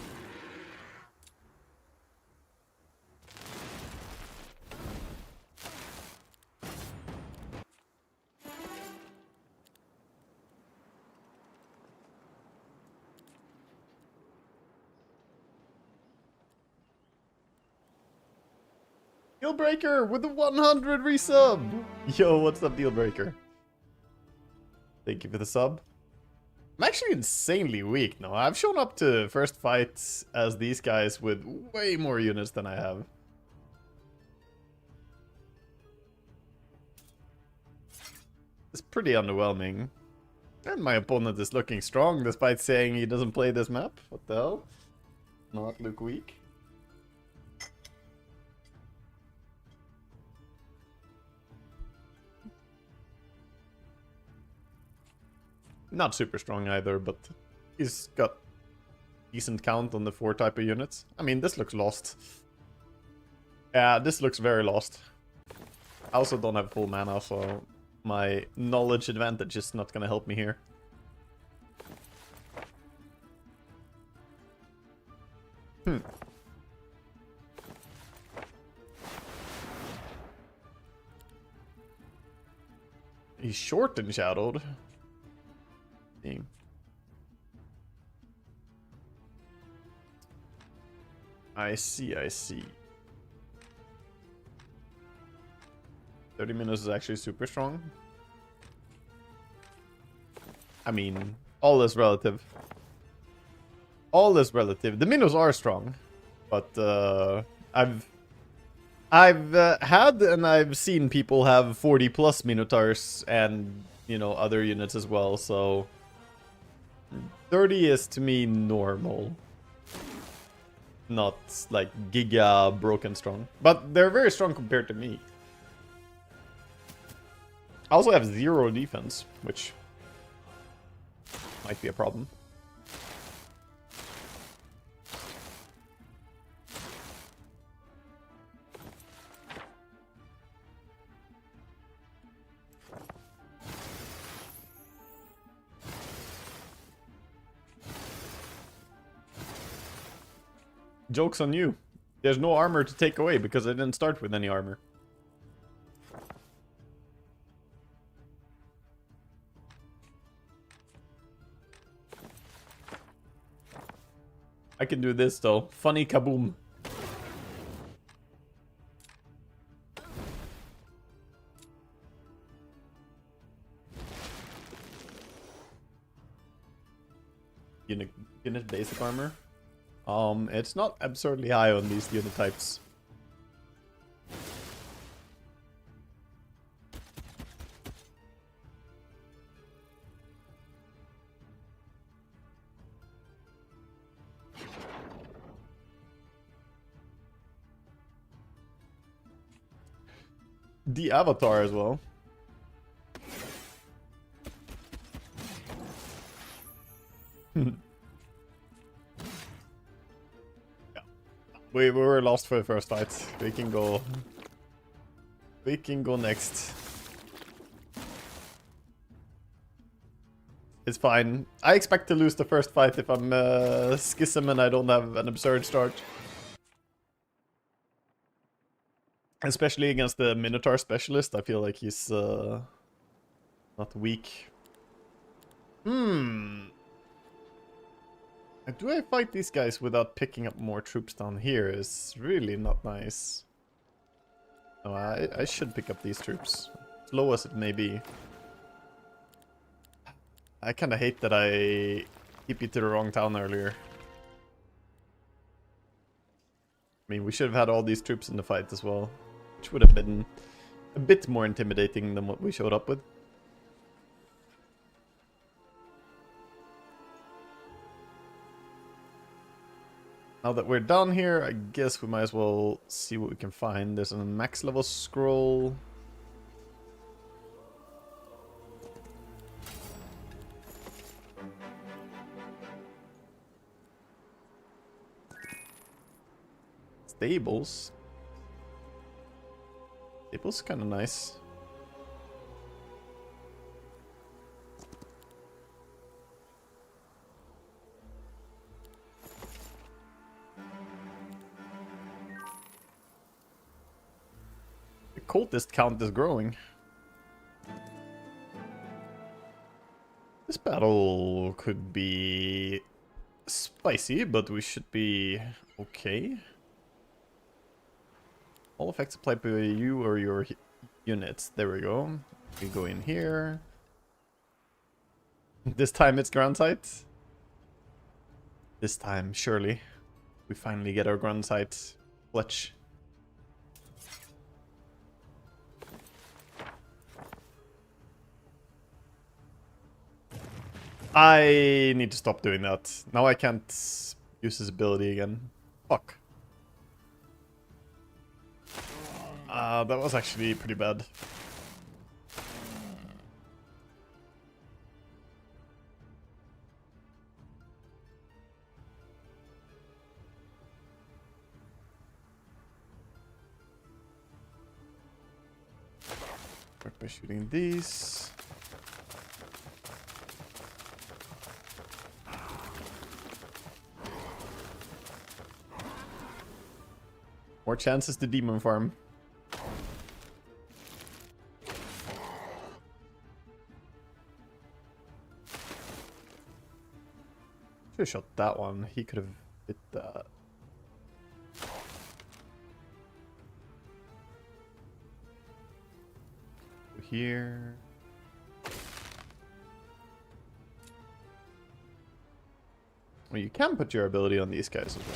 Dealbreaker with the 100 resub! Yo, what's up, Dealbreaker? Thank you for the sub. I'm actually insanely weak now. I've shown up to first fights as these guys with way more units than I have. It's pretty underwhelming. And my opponent is looking strong despite saying he doesn't play this map. What the hell? Not look weak. Not super strong either, but he's got decent count on the 4 type of units. I mean, this looks lost. Yeah, this looks very lost. I also don't have full mana, so my knowledge advantage is not gonna help me here. He's short and shadowed. I see, I see. 30 minutes is actually super strong. I mean, all is relative. All is relative. The minnows are strong, but I've had and I've seen people have 40 plus minotaurs and, you know, other units as well, so 30 is to me normal. Not like giga broken strong. But they're very strong compared to me. I also have 0 defense, which might be a problem. Joke's on you. There's no armor to take away because I didn't start with any armor. I can do this though. Funny kaboom. Unit basic armor. It's not absurdly high on these unit types. The avatar as well. Yeah. We were lost for the first fight. We can go. We can go next. It's fine. I expect to lose the first fight if I'm Schism and I don't have an absurd start. Especially against the Minotaur specialist, I feel like he's not weak. Do I fight these guys without picking up more troops down here? Is really not nice. No, I should pick up these troops, slow as it may be. I kind of hate that I keep you to the wrong town earlier. I mean, we should have had all these troops in the fight as well, which would have been a bit more intimidating than what we showed up with. Now that we're down here, I guess we might as well see what we can find. There's a max level scroll. Stables. Stables kind of nice. The cultist count is growing. This battle could be spicy, but we should be okay. All effects applied by you or your units. There we go. We go in here. This time it's ground sight. This time, surely, we finally get our ground sight clutch. I need to stop doing that. Now I can't use his ability again. Fuck. That was actually pretty bad. Start by shooting these. More chances to demon farm. Should've shot that one. He could have hit that. Here. Well, you can put your ability on these guys as well.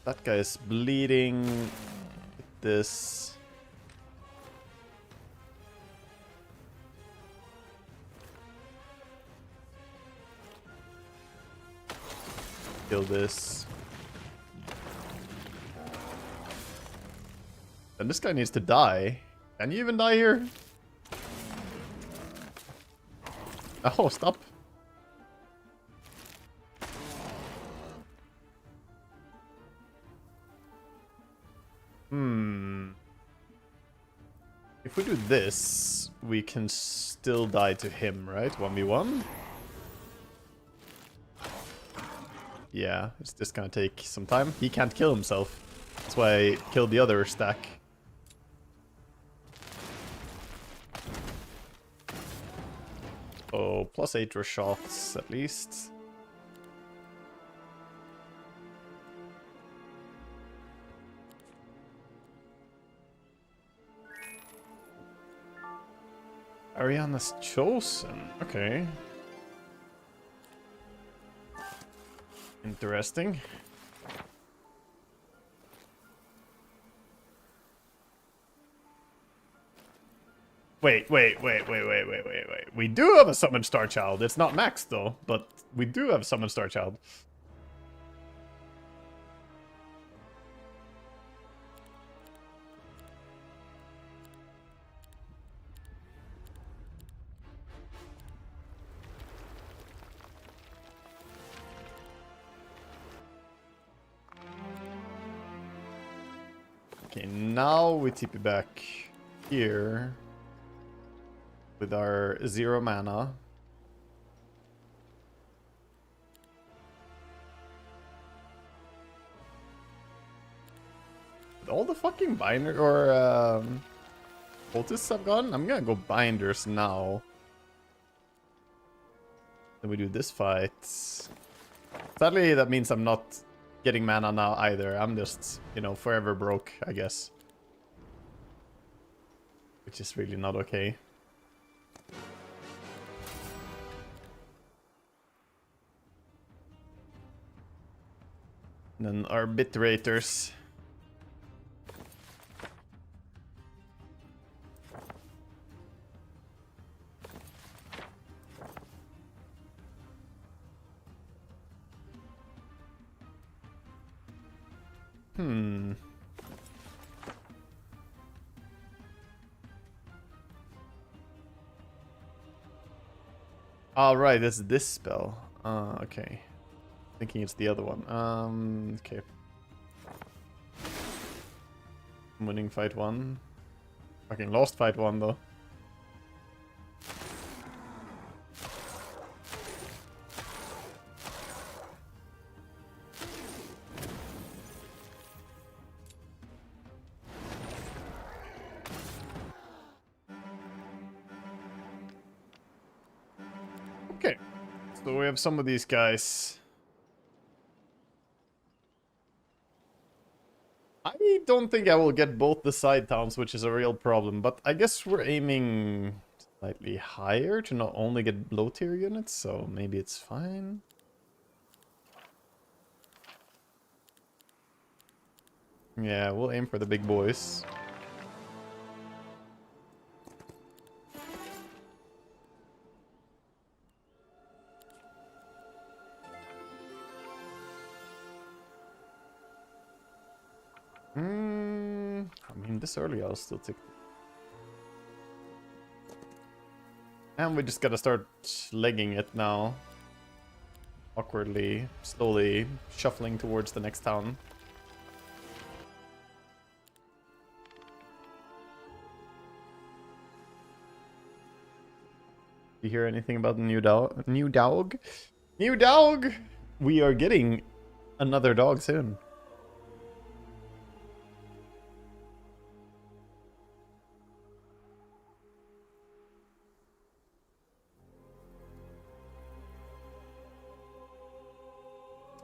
That guy is bleeding. This. Kill this. And this guy needs to die. Can you even die here? Oh, stop. If we do this, we can still die to him, right? 1v1? Yeah, it's just gonna take some time. He can't kill himself. That's why I killed the other stack. Oh, plus 8 shots at least. Ariana's chosen. Okay. Interesting. Wait. We do have a Summon Star Child. It's not max though, but we do have Summon Star Child. Okay, now we TP back here with our 0 mana. With all the fucking binder or cultists I've gone, I'm gonna go binders now. Then we do this fight. Sadly, that means I'm not getting mana now either. I'm just, you know, forever broke, I guess. Which is really not okay. And then our bit raters. All right, it's this spell. Okay. Thinking it's the other one. Okay. I'm winning fight 1. Fucking lost fight 1 though. Okay. So we have some of these guys. I don't think I will get both the side towns, which is a real problem, but I guess we're aiming slightly higher to not only get low tier units, so maybe it's fine. Yeah, we'll aim for the big boys. I mean, this early I'll still take. And we just gotta start legging it now. Awkwardly, slowly shuffling towards the next town. You hear anything about the new dog? New dog? New dog! We are getting another dog soon.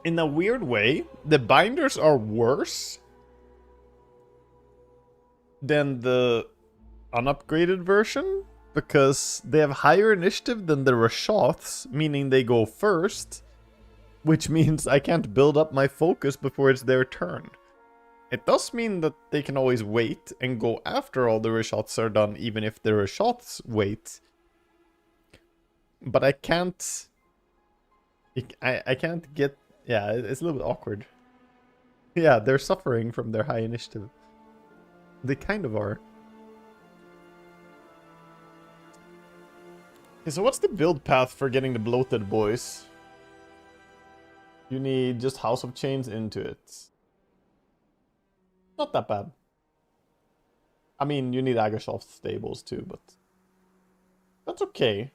In a weird way, the binders are worse than the unupgraded version because they have higher initiative than the Rashoths, meaning they go first, which means I can't build up my focus before it's their turn. It does mean that they can always wait and go after all the Rashoths are done, even if the Rashoths wait. But I can't... I can't get... Yeah, it's a little bit awkward. Yeah, they're suffering from their high initiative. They kind of are. Okay, so what's the build path for getting the bloated boys? You need just House of Chains into it. Not that bad. I mean, you need Agashoft stables too, but that's okay.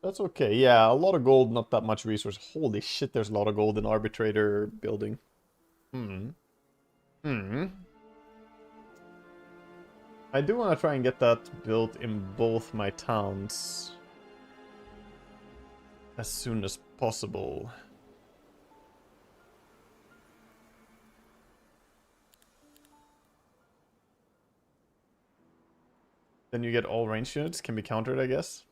That's okay. Yeah, a lot of gold, not that much resource. Holy shit, there's a lot of gold in Arbitrator building. Hmm. Hmm. I do want to try and get that built in both my towns as soon as possible. Then you get all ranged units, can be countered, I guess.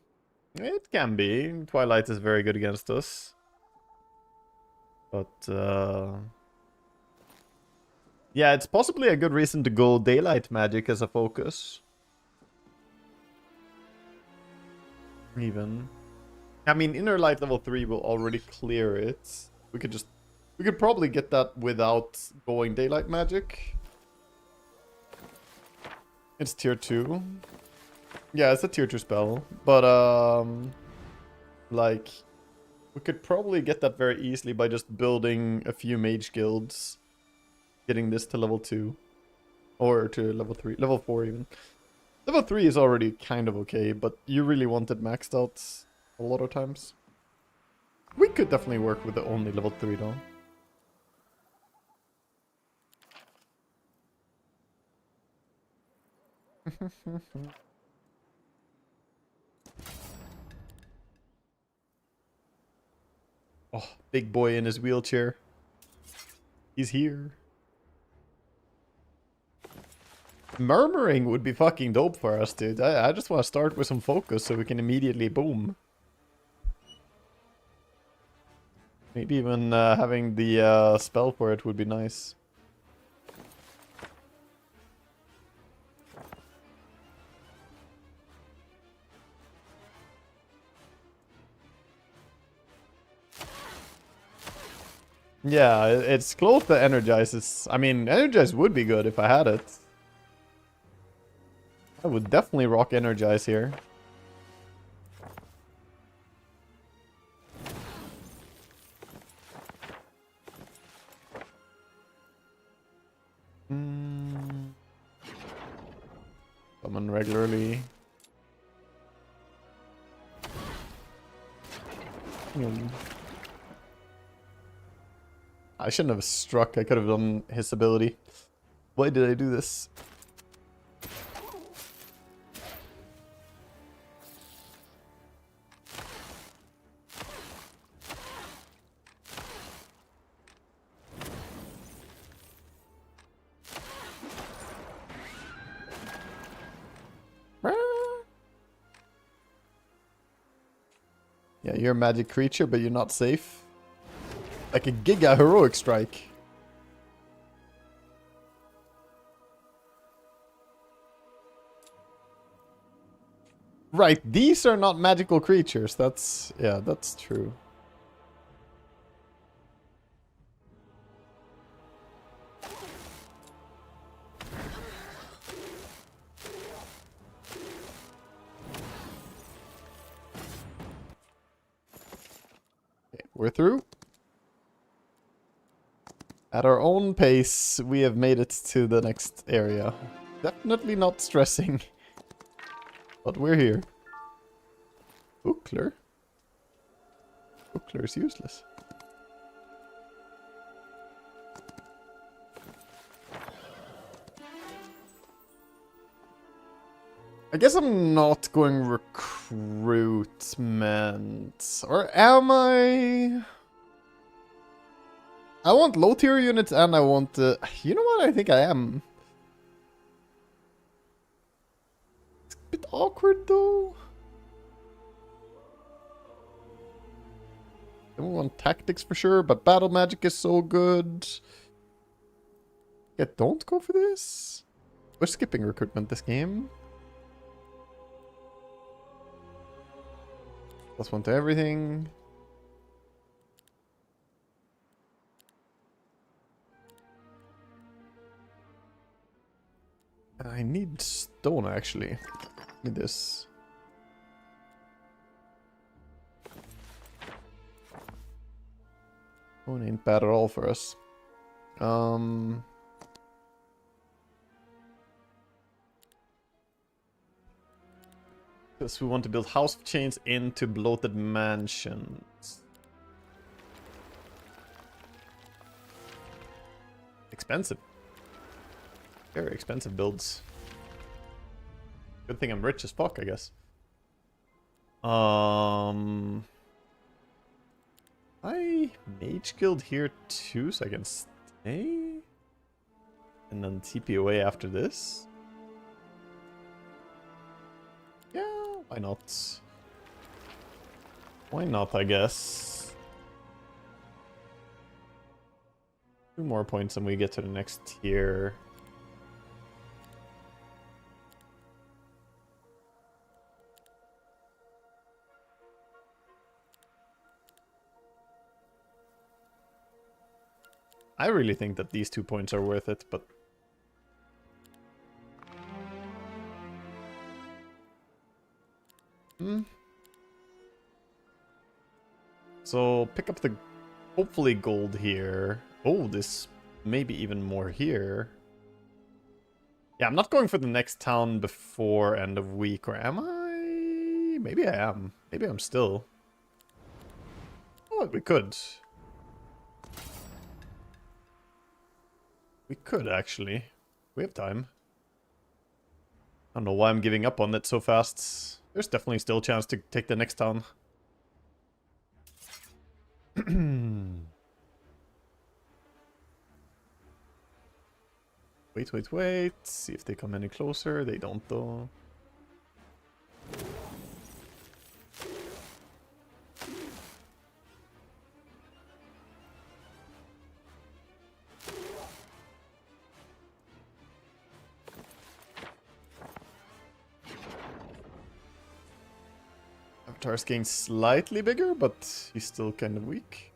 It can be. Twilight is very good against us. But, yeah, it's possibly a good reason to go Daylight Magic as a focus. Even. I mean, Inner Light level 3 will already clear it. We could probably get that without going Daylight Magic. It's tier 2. Yeah, it's a tier 2 spell. But, like, we could probably get that very easily by just building a few mage guilds. Getting this to level 2. Or to level 3. Level 4 even. Level 3 is already kind of okay, but you really want it maxed out a lot of times. We could definitely work with the only level 3 though. Oh, big boy in his wheelchair. He's here. Murmuring would be fucking dope for us, dude. I just want to start with some focus so we can immediately boom. Maybe even having the spell for it would be nice. Yeah, it's close to Energize. I mean, Energize would be good if I had it. I would definitely rock Energize here. Summon regularly. I shouldn't have struck. I could have done his ability. Why did I do this? Yeah, you're a magic creature, but you're not safe. Like a Giga Heroic Strike. Right, these are not magical creatures. Yeah, that's true. Okay, we're through. At our own pace, we have made it to the next area. Definitely not stressing. But we're here. Buckler? Buckler is useless. I guess I'm not going recruitment. Or am I? I want low tier units and I want... you know what? I think I am. It's a bit awkward though. Then we want tactics for sure, but battle magic is so good. Yeah, don't go for this. We're skipping recruitment this game. +1 to everything. I need stone actually. Need this. Stone ain't bad at all for us. Because we want to build house of chains into bloated mansions. Expensive. Very expensive builds. Good thing I'm rich as fuck, I guess. I mage guild here too, so I can stay. And then TP away after this. Yeah, why not? Why not, I guess. 2 more points and we get to the next tier. I really think that these 2 points are worth it, but... So, pick up the, hopefully, gold here. Oh, this maybe even more here. Yeah, I'm not going for the next town before end of week, or am I? Maybe I am. Maybe I'm still. Oh, we could. We could, actually. We have time. I don't know why I'm giving up on it so fast. There's definitely still a chance to take the next town. Wait. See if they come any closer. They don't, though. Avatar's getting slightly bigger, but he's still kind of weak.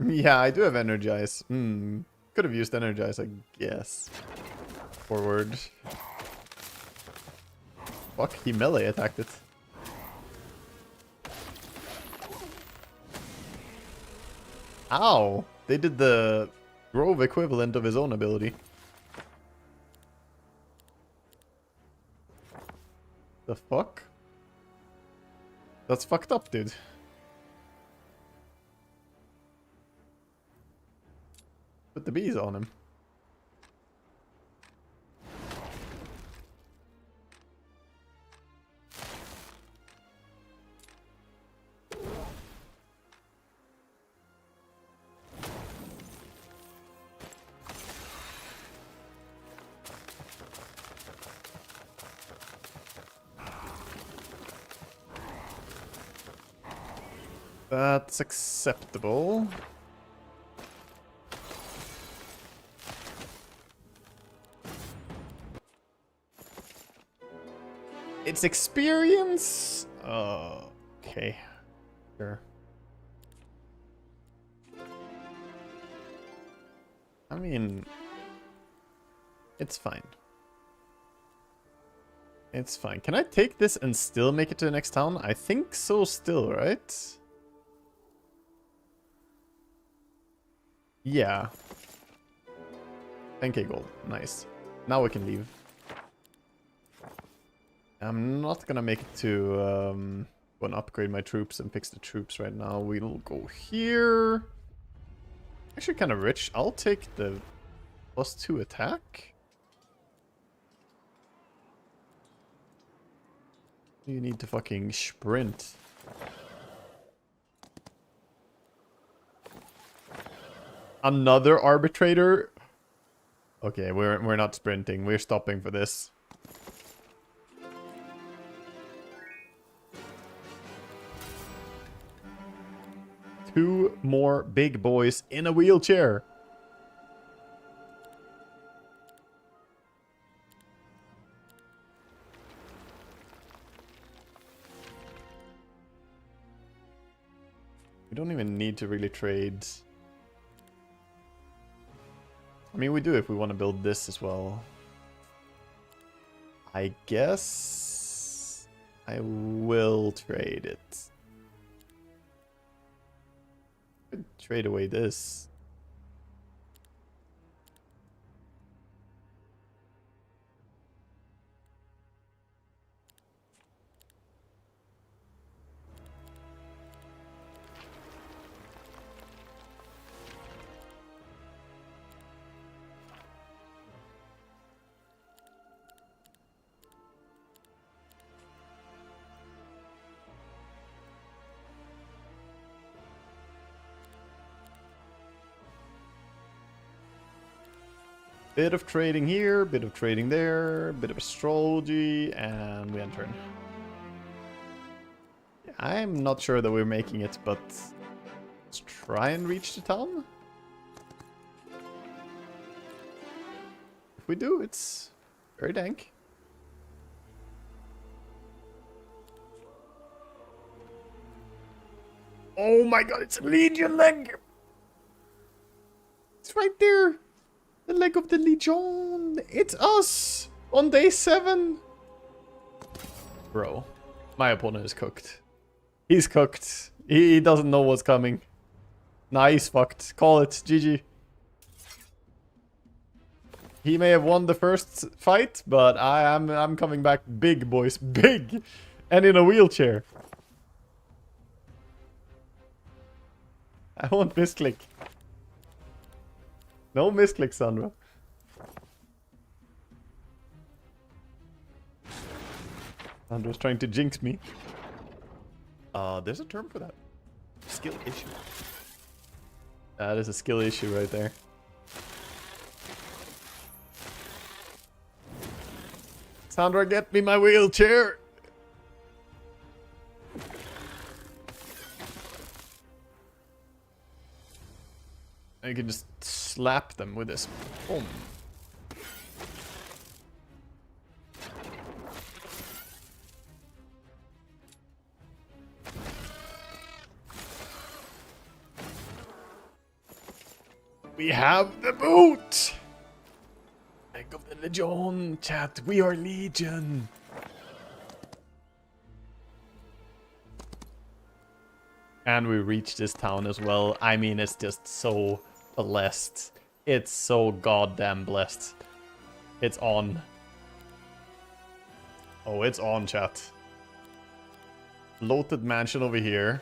Yeah, I do have Energize. Could have used Energize, I guess. Forward. Fuck, he melee attacked it. Ow! They did the Grove equivalent of his own ability. The fuck? That's fucked up, dude. Put the bees on him. That's acceptable. It's experience? Okay. Sure. I mean, it's fine. It's fine. Can I take this and still make it to the next town? I think so still, right? Yeah. 10k gold. Nice. Now we can leave. I'm not gonna make it to go and upgrade my troops and fix the troops right now. We'll go here. Actually kind of rich. I'll take the +2 attack. You need to fucking sprint. Another arbitrator? Okay, we're not sprinting. We're stopping for this. Two more big boys in a wheelchair. We don't even need to really trade. I mean, we do if we want to build this as well. I guess I will trade it. Trade away this. Bit of trading here, bit of trading there, bit of astrology, and we end turn. I'm not sure that we're making it, but let's try and reach the town. If we do, it's very dank. Oh my god, it's a Legion leg! It's right there! The leg of the Legion! It's us! On day 7! Bro, my opponent is cooked. He's cooked. He doesn't know what's coming. Nah, he's fucked. Call it. GG. He may have won the first fight, but I'm coming back big, boys. Big! And in a wheelchair. I won't misclick. No misclick, Sandra. Sandra's trying to jinx me. There's a term for that. Skill issue. That is a skill issue right there. Sandra, get me my wheelchair! You can just slap them with this. Boom. We have the boot! Leg of the Legion, chat. We are Legion. And we reach this town as well. I mean, it's just so blessed. It's so goddamn blessed. It's on. Oh, it's on, chat. Bloated mansion over here.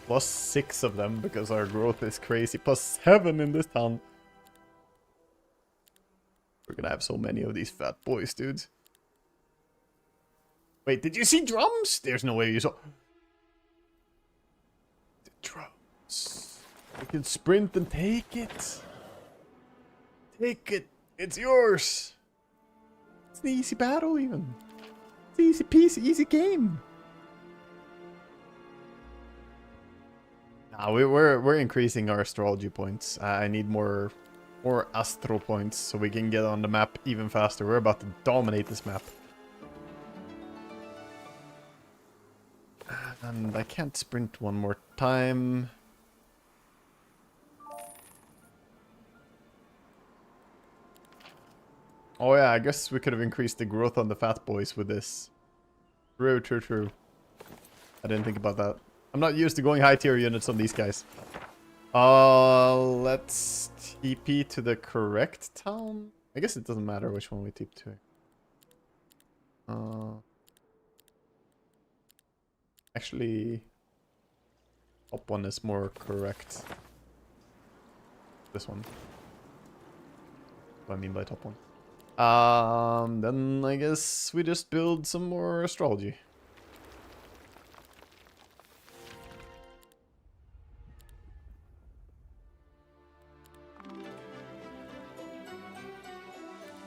Plus 6 of them because our growth is crazy. Plus 7 in this town. We're gonna have so many of these fat boys, dude. Wait, did you see drums? There's no way you saw... The drums. We can sprint and take it. Take it. It's yours. It's an easy battle even. It's an easy piece, easy game. Nah, we're increasing our astrology points. I need more astro points so we can get on the map even faster. We're about to dominate this map. And I can't sprint one more time. Oh yeah, I guess we could have increased the growth on the fat boys with this. True. I didn't think about that. I'm not used to going high tier units on these guys. Let's TP to the correct town. I guess it doesn't matter which one we TP to. Actually, top one is more correct. This one. What do I mean by top one? Then I guess we just build some more astrology.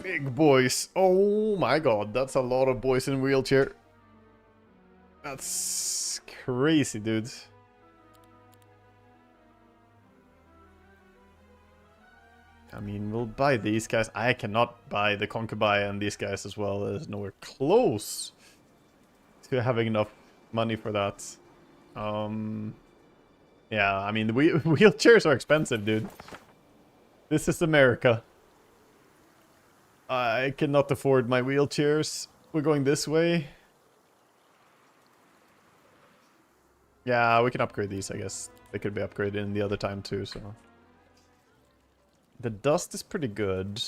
Big boys. Oh my god, that's a lot of boys in wheelchair. That's crazy, dude. I mean, we'll buy these guys. I cannot buy the concubine and these guys as well. There's nowhere close to having enough money for that. Yeah, I mean, the wheelchairs are expensive, dude. This is America. I cannot afford my wheelchairs. We're going this way. Yeah, we can upgrade these, I guess. They could be upgraded in the other time too, so... The dust is pretty good.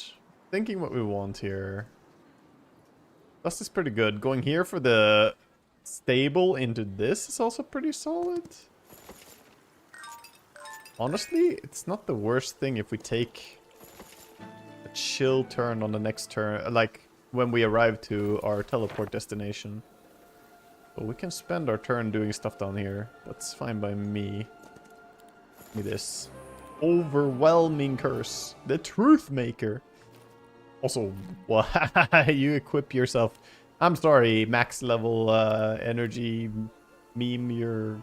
Thinking what we want here. Dust is pretty good. Going here for the stable into this is also pretty solid. Honestly, it's not the worst thing if we take a chill turn on the next turn, like when we arrive to our teleport destination. But we can spend our turn doing stuff down here. That's fine by me. Give me this. Overwhelming curse. The truth maker. Also, why you equip yourself? I'm sorry, max level energy meme. You're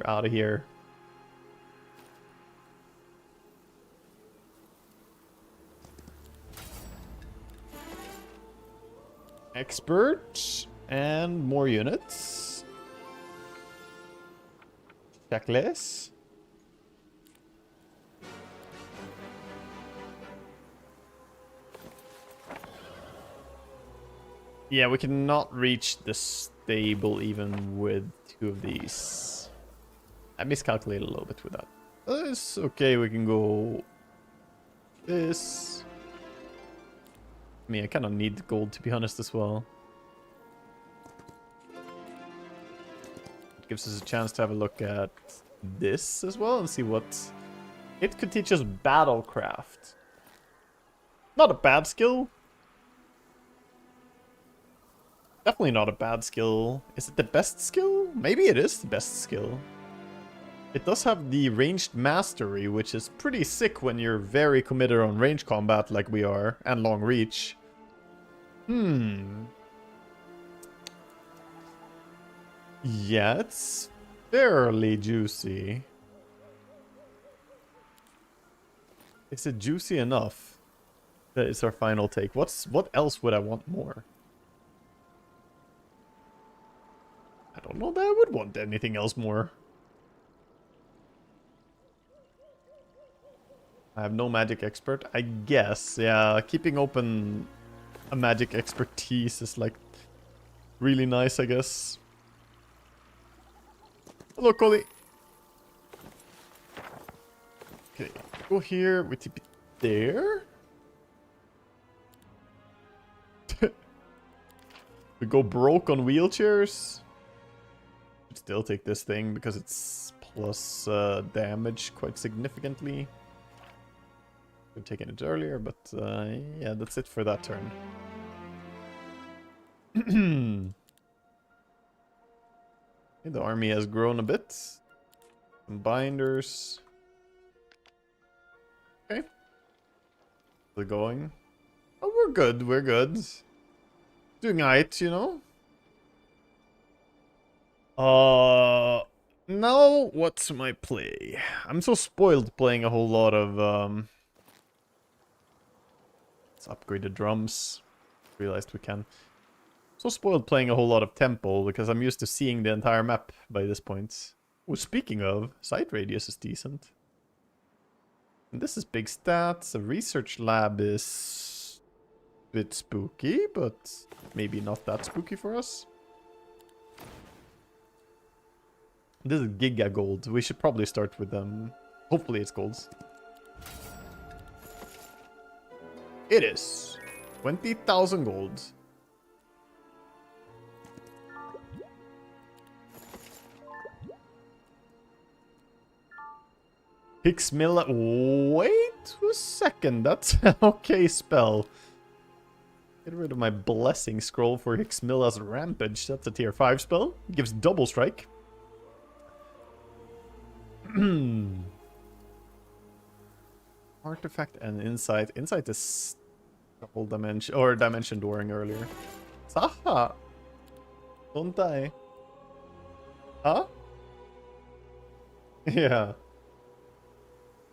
out of here. Expert and more units. Checklist. Yeah, we cannot reach the stable even with 2 of these. I miscalculated a little bit with that. It's okay, we can go this. I mean, I kind of need gold, to be honest, as well. It gives us a chance to have a look at this as well and see what... It could teach us battlecraft. Not a bad skill. Definitely not a bad skill. Is it the best skill? Maybe it is the best skill. It does have the ranged mastery, which is pretty sick when you're very committed on range combat like we are, and long reach. Yeah, it's fairly juicy. Is it juicy enough? That is our final take. What else would I want more? I don't know that I would want anything else more. I have no magic expert. I guess, yeah, keeping open a magic expertise is like really nice, I guess. Hello, Collie. Okay, go here. We tip it there. We go broke on wheelchairs. Still take this thing because it's plus damage quite significantly. Could have taken it earlier, but yeah, that's it for that turn. The army has grown a bit. Some binders. Okay. We're going. Oh, we're good, we're good. Doing alright, you know? Now what's my play? I'm so spoiled playing a whole lot of, let's upgrade the drums. Realized we can. So spoiled playing a whole lot of temple because I'm used to seeing the entire map by this point. Oh, speaking of, sight radius is decent. And this is big stats. A research lab is a bit spooky, but maybe not that spooky for us. This is Giga Gold. We should probably start with them. Hopefully it's golds. It is. 20,000 gold. Hixmilla. Wait a second. That's an okay spell. Get rid of my blessing scroll for Hixmilla's Rampage. That's a tier 5 spell. Gives double strike. Artifact and insight. Insight is double dimension or dimension dooring earlier. Saha! Don't die. Huh? Yeah.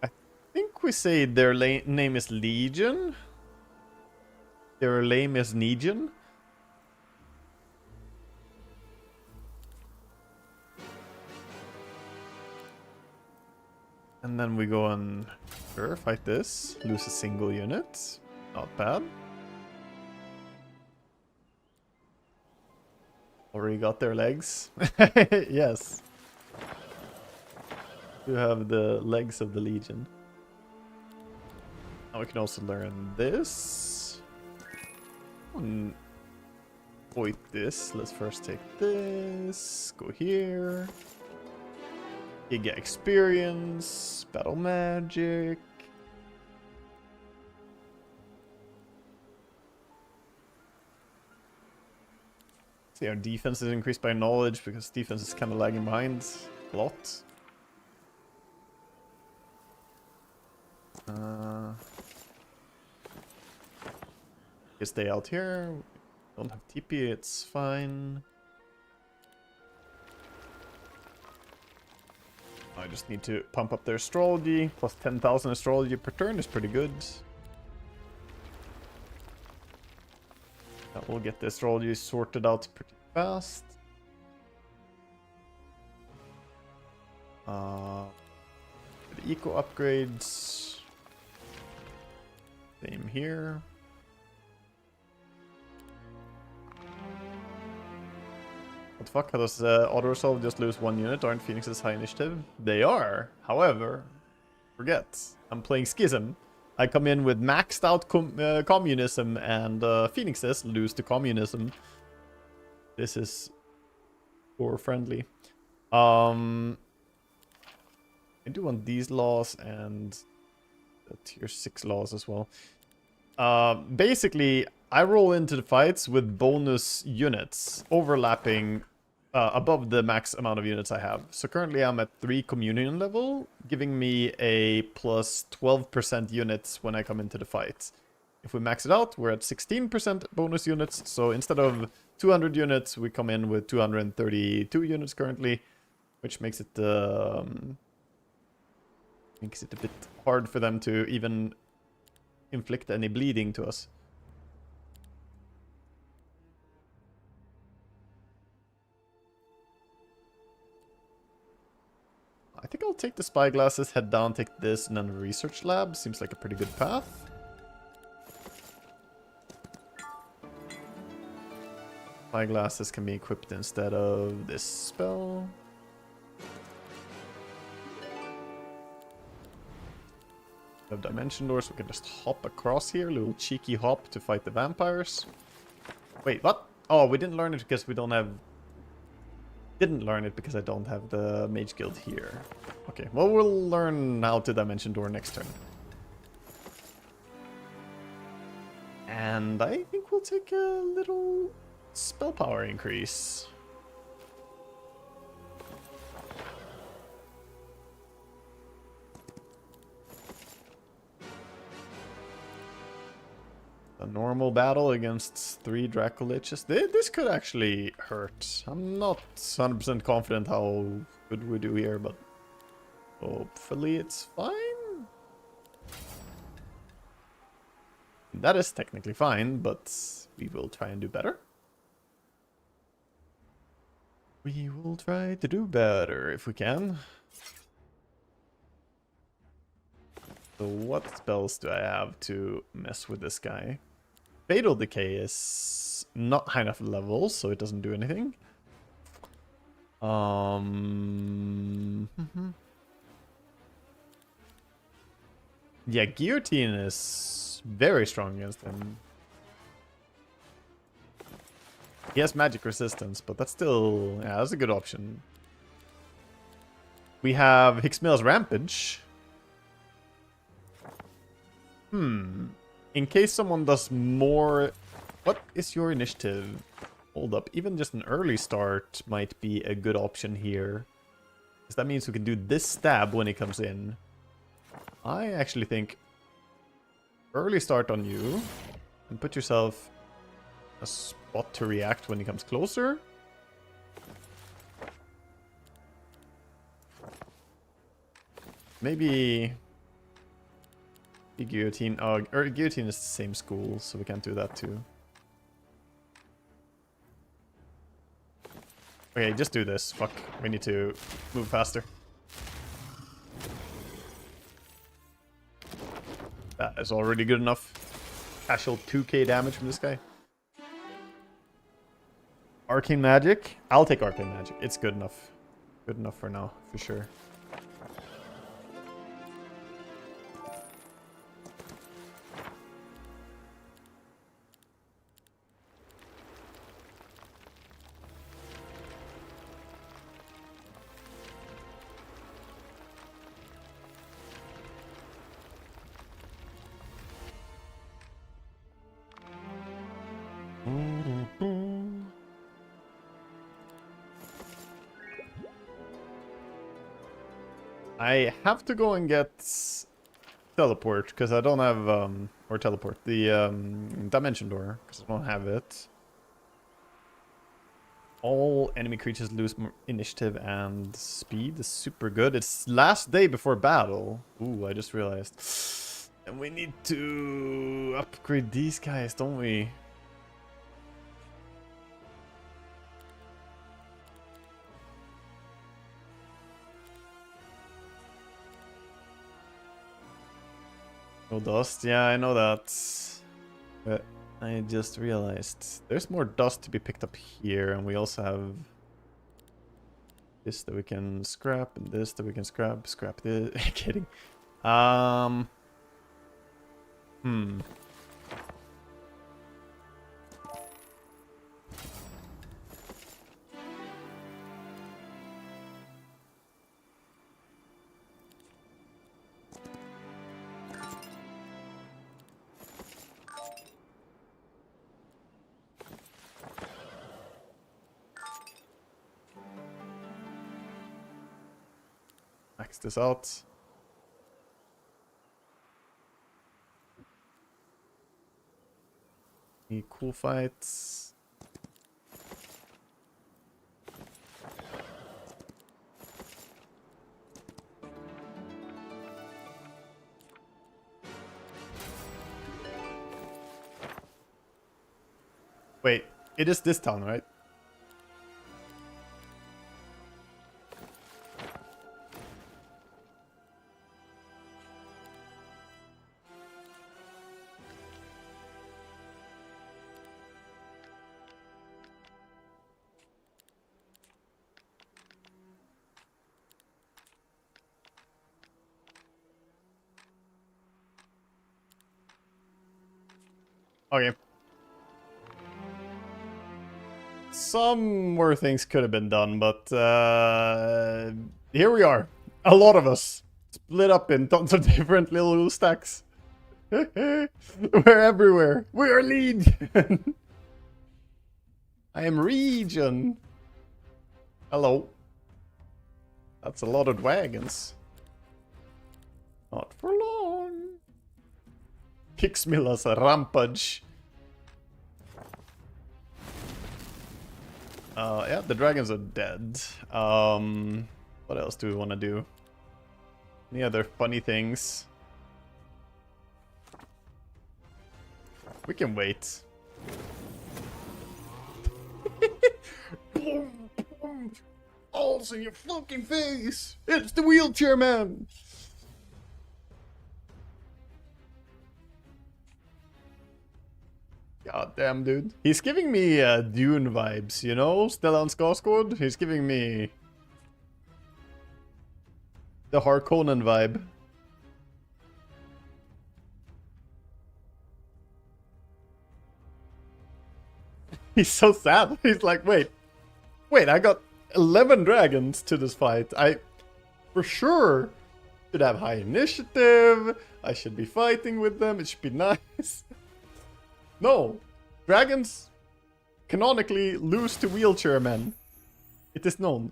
I think we say their name is Legion. Their name is Legion. And then we go and sure, fight this. Lose a single unit. Not bad. Already got their legs. Yes. You have the legs of the Legion. Now we can also learn this. Void this. Let's first take this. Go here. Giga experience. Battle magic. See, our defense is increased by knowledge because defense is kind of lagging behind a lot. You stay out here. Don't have TP, it's fine. I just need to pump up their astrology. Plus 10,000 astrology per turn is pretty good. That will get the astrology sorted out pretty fast. The eco upgrades. Same here. What the fuck? How does auto-resolve just lose 1 unit? Aren't Phoenixes high initiative? They are. However, forget. I'm playing Schism. I come in with maxed out communism, and Phoenixes lose to communism. This is poor friendly. I do want these laws and the tier 6 laws as well. Basically, I roll into the fights with bonus units overlapping above the max amount of units I have. So currently I'm at 3 communion level, giving me a plus 12% units when I come into the fight. If we max it out, we're at 16% bonus units. So instead of 200 units, we come in with 232 units currently, which makes it a bit hard for them to even inflict any bleeding to us. I think I'll take the spyglasses, head down, take this, and then the research lab. Seems like a pretty good path. Spyglasses can be equipped instead of this spell. We have dimension doors, we can just hop across here. A little cheeky hop to fight the vampires. Wait, what? Oh, we didn't learn it because we don't have... Didn't learn it because I don't have the Mage Guild here. Okay, well, we'll learn how to dimension door next turn. And I think we'll take a little spell power increase. A normal battle against 3 Dracoliches. This could actually hurt. I'm not 100% confident how good we do here, but hopefully it's fine. That is technically fine, but we will try and do better. We will try to do better if we can. So what spells do I have to mess with this guy? Fatal Decay is not high enough level, so it doesn't do anything. Yeah, Guillotine is very strong against him. He has magic resistance, but that's still... yeah, that's a good option. We have Hixmiel's Rampage. In case someone does more... What is your initiative? Hold up. Even just an early start might be a good option here. Because that means we can do this stab when he comes in. I actually think... early start on you. And put yourself a spot to react when he comes closer. Maybe... Guillotine. Oh, Guillotine is the same school, so we can't do that too. Okay, just do this. Fuck. We need to move faster. That is already good enough. Casual 2k damage from this guy. Arcane Magic. I'll take Arcane Magic. It's good enough. Good enough for now, for sure. I have to go and get teleport, because I don't have, or teleport, the dimension door, because I don't have it. All enemy creatures lose initiative and speed is super good. It's last day before battle. Ooh, I just realized. And we need to upgrade these guys, don't we? No dust, yeah, I know that. But I just realized there's more dust to be picked up here, and we also have this that we can scrap, and this that we can scrap. Scrap this. Kidding. Max this out. Any cool fights? Wait, it is this town, right? Okay. Some more things could have been done, but here we are. A lot of us. Split up in tons of different little stacks. We're everywhere. We are Legion. I am Region. Hello. That's a lot of wagons. Not for long. Pixmilla's a rampage. Yeah, the dragons are dead. What else do we want to do? Any other funny things? We can wait. Boom, boom. All's in your fucking face. It's the wheelchair man. God damn, dude. He's giving me Dune vibes, you know? Stellan Skarsgård. He's giving me the Harkonnen vibe. He's so sad. He's like, wait, I got 11 dragons to this fight. I, for sure, should have high initiative. I should be fighting with them. It should be nice. No, dragons canonically lose to wheelchair men. It is known.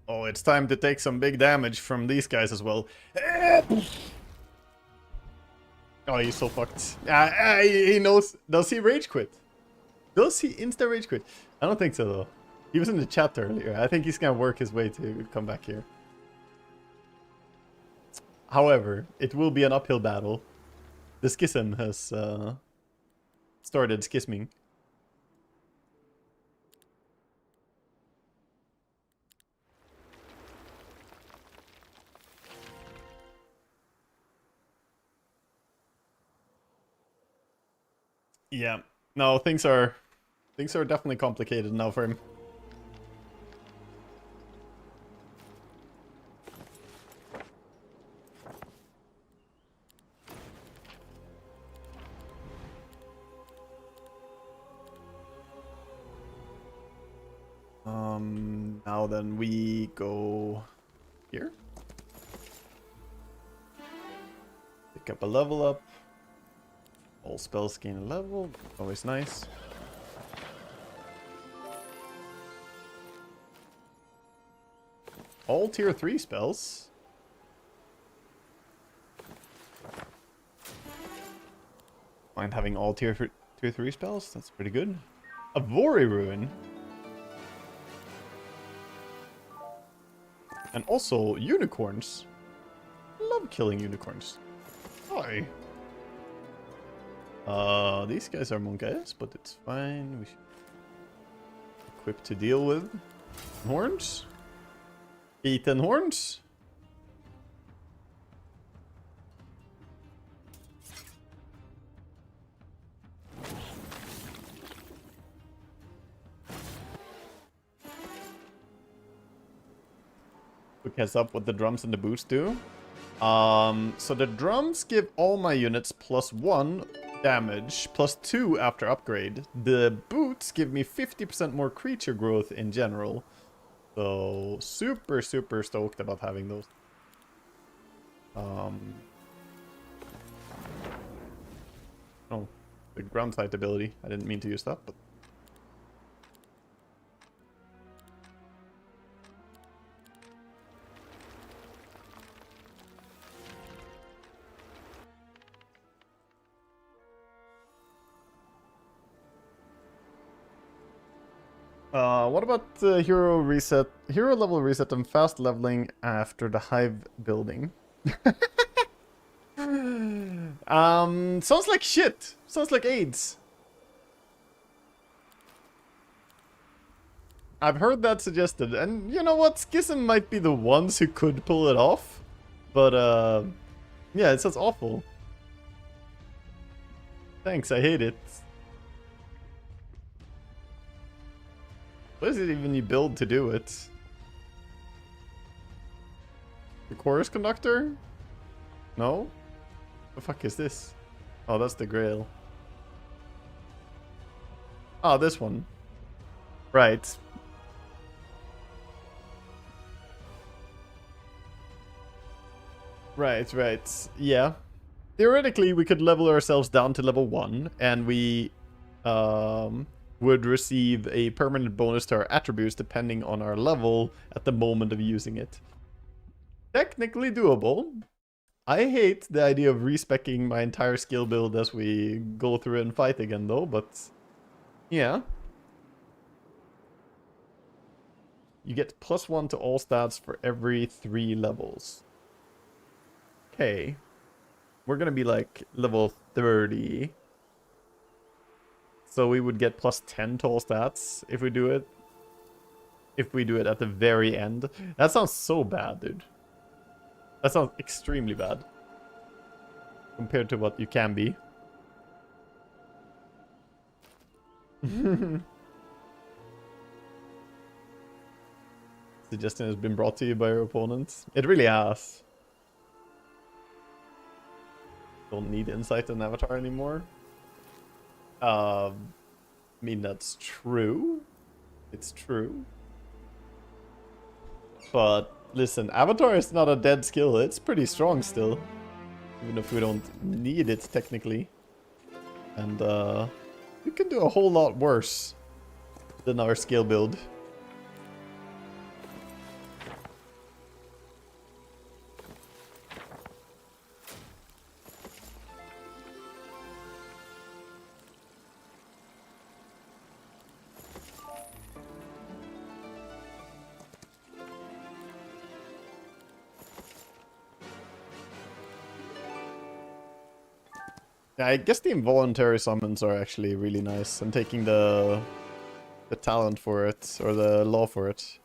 Oh, it's time to take some big damage from these guys as well. Oh, he's so fucked. He knows. Does he rage quit? Does he insta rage quit? I don't think so though. He was in the chat earlier. I think he's gonna work his way to come back here. However, it will be an uphill battle. The schism has started schisming. Yeah. No, things are definitely complicated now for him. Now then we go here. Pick up a level up. All spells gain a level. Always nice. All tier 3 spells. Mind having all tier 3 spells? That's pretty good. A Vori Ruin. And also unicorns. Love killing unicorns. Hi. These guys are monkeys, but it's fine. We should equip to deal with. Horns. Feet and horns. Quick heads up what the drums and the boots do. So the drums give all my units +1 damage, +2 after upgrade. The boots give me 50% more creature growth in general. So super stoked about having those. Oh, the ground sight ability. I didn't mean to use that, but what about the hero reset, hero level reset and fast leveling after the hive building? Sounds like shit. Sounds like AIDS. I've heard that suggested, and you know what? Schism might be the ones who could pull it off, but yeah, it sounds awful. Thanks, I hate it. What is it even you build to do it? The chorus conductor? No? The fuck is this? Oh, that's the Grail. Oh, this one. Right. Right. Yeah. Theoretically, we could level ourselves down to level 1, and we would receive a permanent bonus to our attributes depending on our level at the moment of using it. Technically doable. I hate the idea of respecking my entire skill build as we go through and fight again though, but yeah. You get +1 to all stats for every 3 levels. Okay. We're gonna be like level 30. So we would get +10 to all stats if we do it. If we do it at the very end. That sounds so bad, dude. That sounds extremely bad. Compared to what you can be. Suggestion has been brought to you by your opponents. It really has. Don't need insight and avatar anymore. I mean, that's true. It's true. But listen, avatar is not a dead skill. It's pretty strong still. Even if we don't need it technically. And we can do a whole lot worse than our skill build. Yeah, I guess the involuntary summons are actually really nice. I'm taking the talent for it, or the law for it.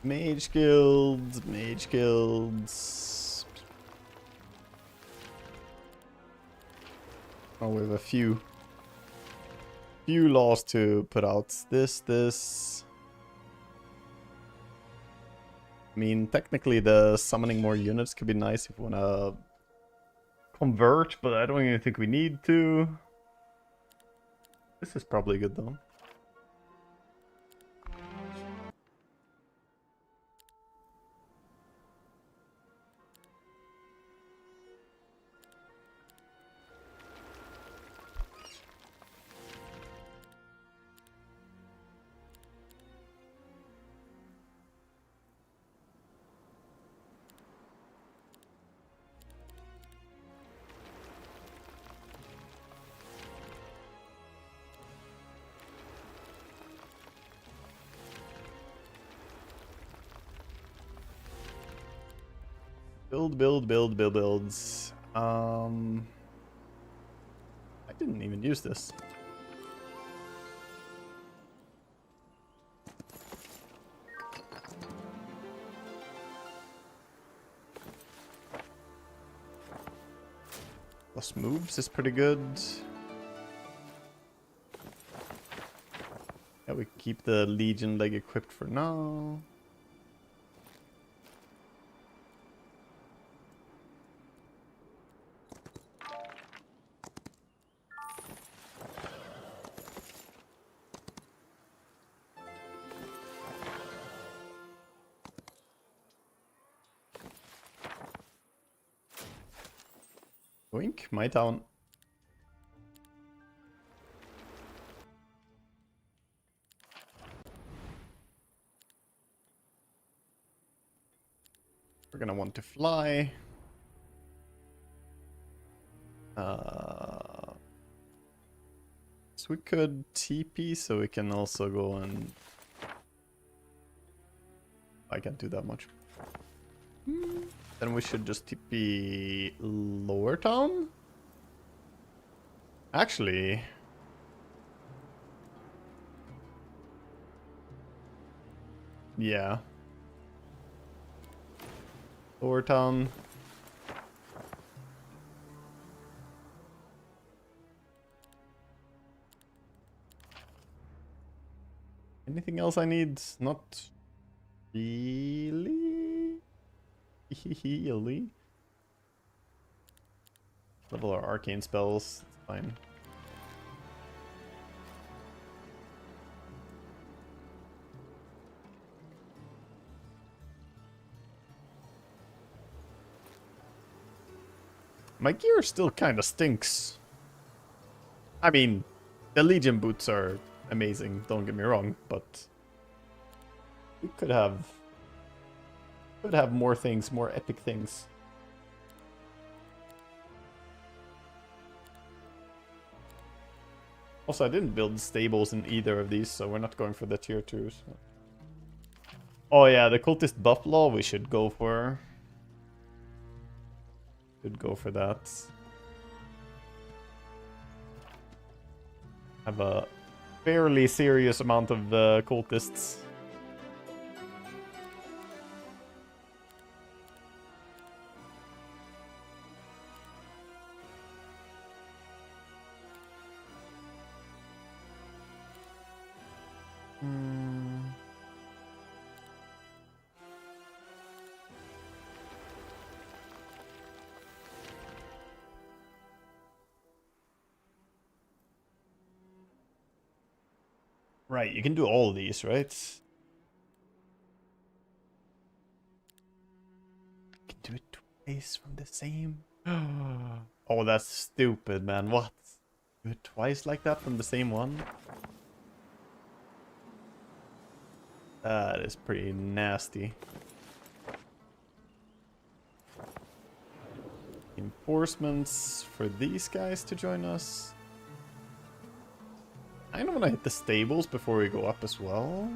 Mage guilds, mage guilds. Oh, we have a few laws to put out. This. I mean, technically the summoning more units could be nice if we want to convert, but I don't even think we need to. This is probably good though. Builds. I didn't even use this. Plus moves is pretty good. Yeah, we keep the Legion leg equipped for now. Wink, my town. We're gonna want to fly. So we could TP, so we can also go and... I can't do that much. Then we should just TP Lower Town? Actually... yeah. Lower Town. Anything else I need? Not really. Really. Level our arcane spells. It's fine. My gear still kind of stinks. I mean, the Legion boots are amazing, don't get me wrong, but we could have more things, more epic things. Also, I didn't build stables in either of these, so we're not going for the tier 2s. So. Oh yeah, the cultist buffalo we should go for. Should go for that. Have a fairly serious amount of cultists. Right, you can do all of these, right? You can do it twice from the same. Oh, that's stupid, man. What? Do it twice like that from the same one? That is pretty nasty. Enforcements for these guys to join us. I don't want to hit the stables before we go up as well.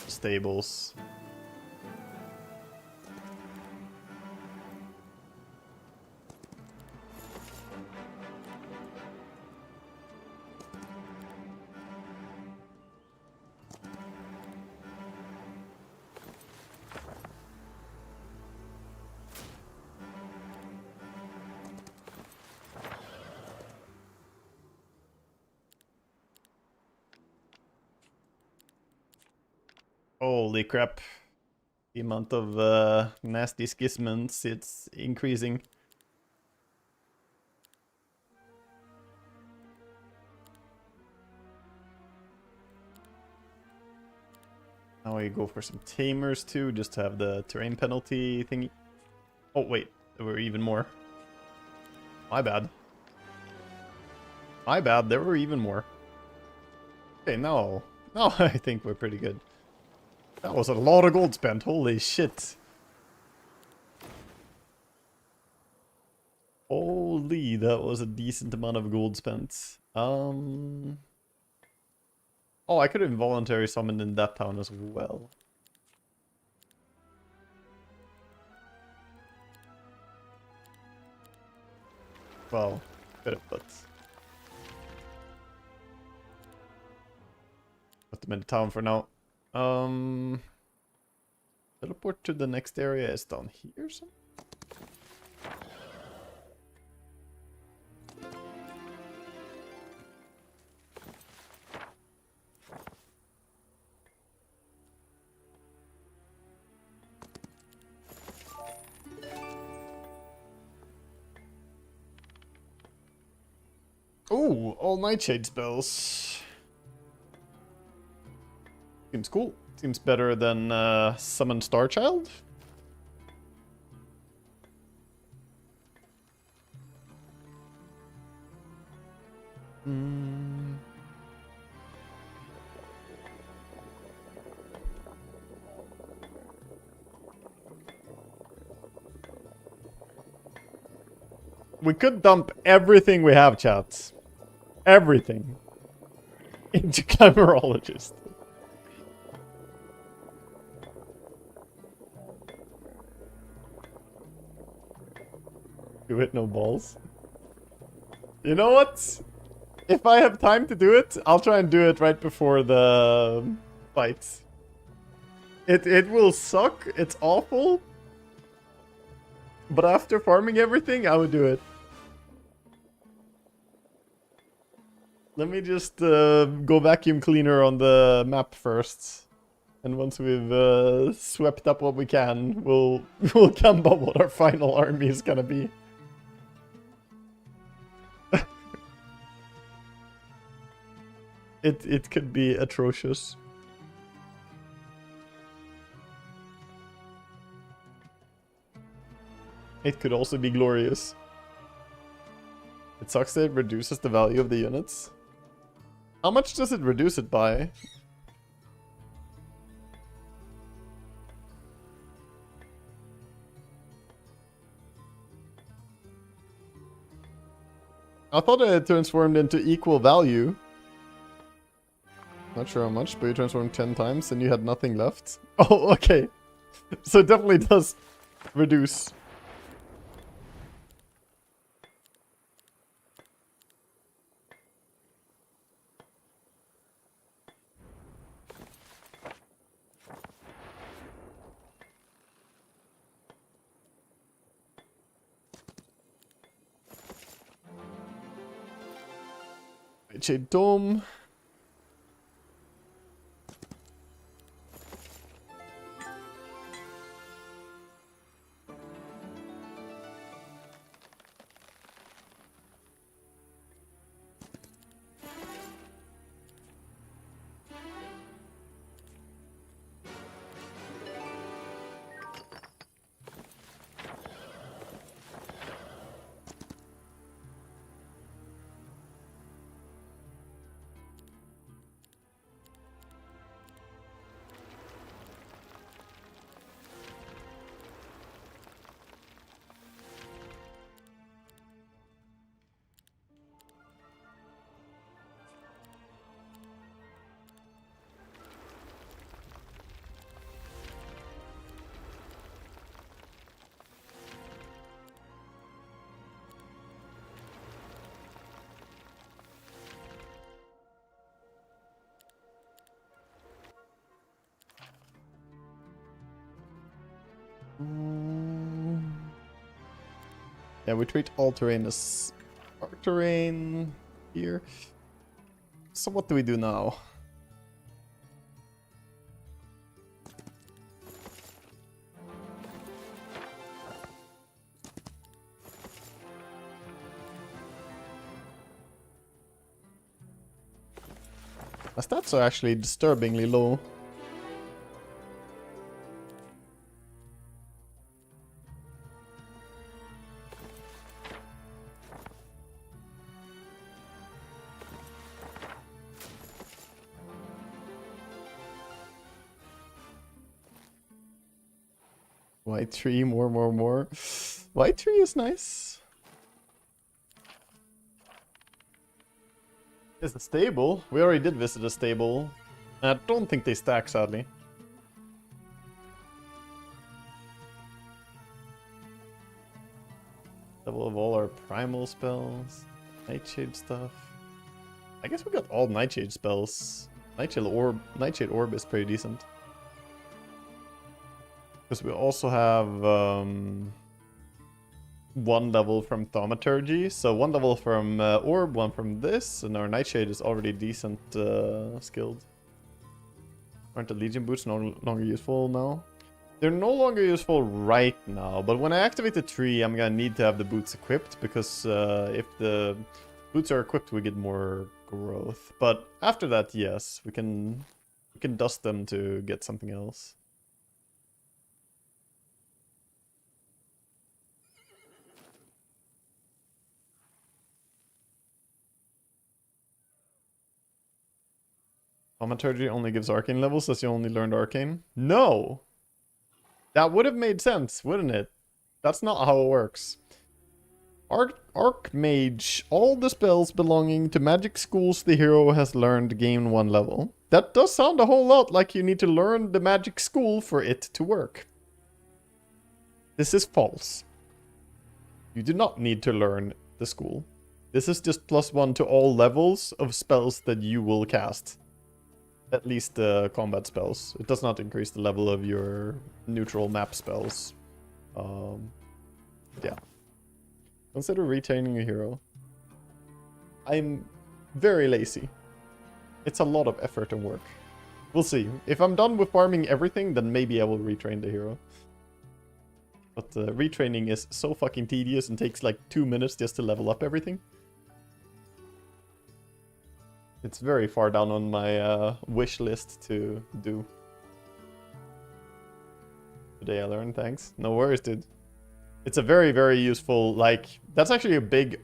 Stables. Holy crap. The amount of nasty schisms, it's increasing. Now we go for some tamers too, just to have the terrain penalty thingy. Oh wait, there were even more. My bad. My bad, there were even more. Okay, now I think we're pretty good. That was a lot of gold spent, holy shit. Holy, that was a decent amount of gold spent. Oh, I could have involuntary summoned in that town as well. Well, could have, but... Put them in the town for now. Teleport to the next area is down here somewhere? Oh, all nightshade spells. Seems cool. Seems better than Summon Starchild. We could dump everything we have, chat. Everything. Into Chimerologist. You hit no balls. You know what? If I have time to do it, I'll try and do it right before the fight. It will suck. It's awful. But after farming everything, I would do it. Let me just go vacuum cleaner on the map first. And once we've swept up what we can, we'll come up what our final army is gonna be. It could be atrocious. It could also be glorious. It sucks that it reduces the value of the units. How much does it reduce it by? I thought it transformed into equal value. Not sure how much, but you transformed 10 times and you had nothing left. Oh, okay. So it definitely does reduce. Nightshade Dome. Yeah, we treat all terrain as our terrain here. So what do we do now? My stats are actually disturbingly low. White tree, more. White tree is nice. Is the stable? We already did visit a stable. I don't think they stack, sadly. Level of all our primal spells. Nightshade stuff. I guess we got all Nightshade spells. Nightshade Orb is pretty decent. Because we also have one level from Thaumaturgy. So one level from Orb, one from this. And our Nightshade is already decent skilled. Aren't the Legion boots no longer useful now? They're no longer useful right now. But when I activate the tree, I'm going to need to have the boots equipped. Because if the boots are equipped, we get more growth. But after that, yes. We can dust them to get something else. Thaumaturgy only gives arcane levels as you only learned arcane? No! That would have made sense, wouldn't it? That's not how it works. Archmage, all the spells belonging to magic schools the hero has learned gain 1 level. That does sound a whole lot like you need to learn the magic school for it to work. This is false. You do not need to learn the school. This is just +1 to all levels of spells that you will cast. At least the combat spells. It does not increase the level of your neutral map spells. Yeah. Consider retraining a hero. I'm very lazy. It's a lot of effort and work. We'll see. If I'm done with farming everything, then maybe I will retrain the hero. But retraining is so fucking tedious and takes like 2 minutes just to level up everything. It's very far down on my wish list to do. Today I learned, thanks. No worries, dude. It's a very, very useful, like, that's actually a big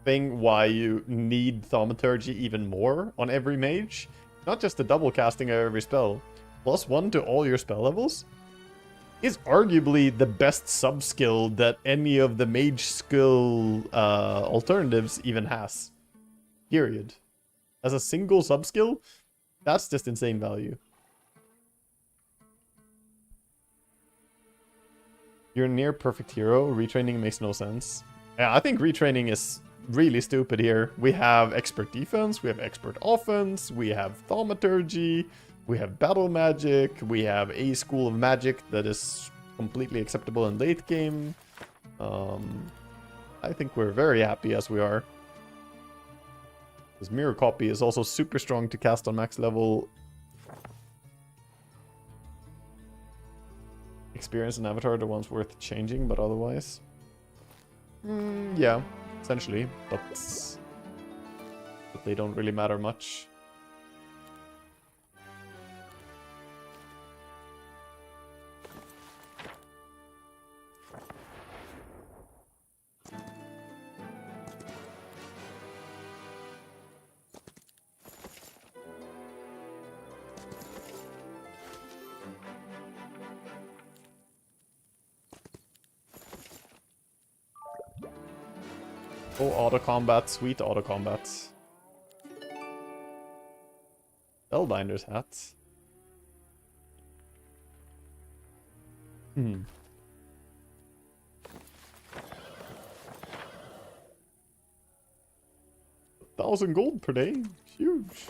thing why you need Thaumaturgy even more on every mage. Not just the double casting of every spell. +1 to all your spell levels is arguably the best sub-skill that any of the mage skill alternatives even has. Period. As a single sub-skill, that's just insane value. You're near perfect hero. Retraining makes no sense. Yeah, I think retraining is really stupid here. We have expert defense, we have expert offense, we have thaumaturgy, we have battle magic, we have a school of magic that is completely acceptable in late game. I think we're very happy as we are. This mirror copy is also super strong to cast on max level. Experience and avatar are the ones worth changing, but otherwise. Yeah, essentially, but they don't really matter much. Oh, auto combat, sweet auto combat. Spellbinder's hat. Hmm. $1,000 gold per day. Huge.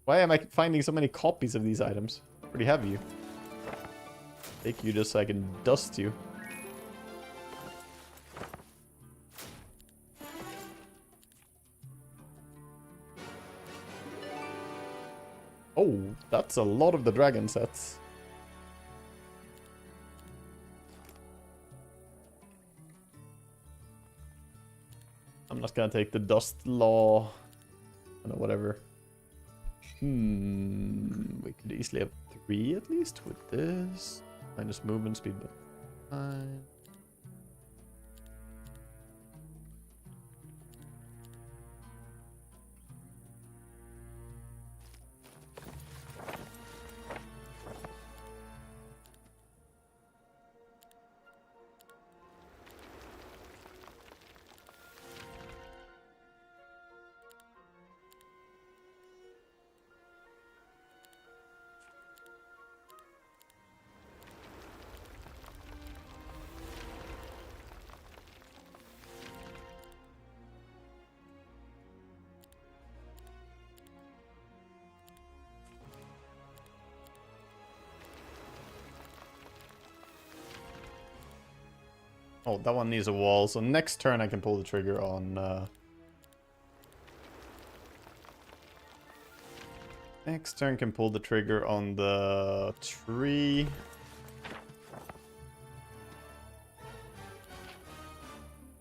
Why am I finding so many copies of these items? Pretty heavy. Take you just so I can dust you. Oh, that's a lot of the dragon sets. not gonna take the dust law. Whatever. We could easily have 3 at least with this. Minus movement speed, but fine. Oh, that one needs a wall, so next turn I can pull the trigger on... Next turn can pull the trigger on the tree.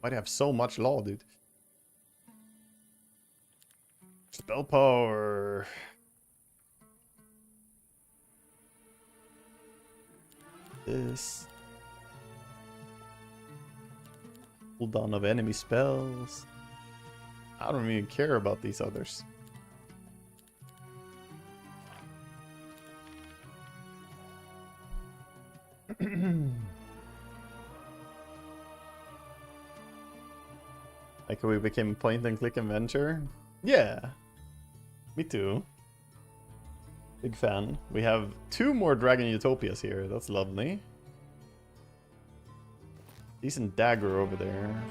Why do you have so much law, dude? Spell power. This. Cooldown of enemy spells. I don't even care about these others. Like we became a point and click adventure? Yeah. Me too. Big fan. We have 2 more Dragon Utopias here. That's lovely. Decent dagger over there.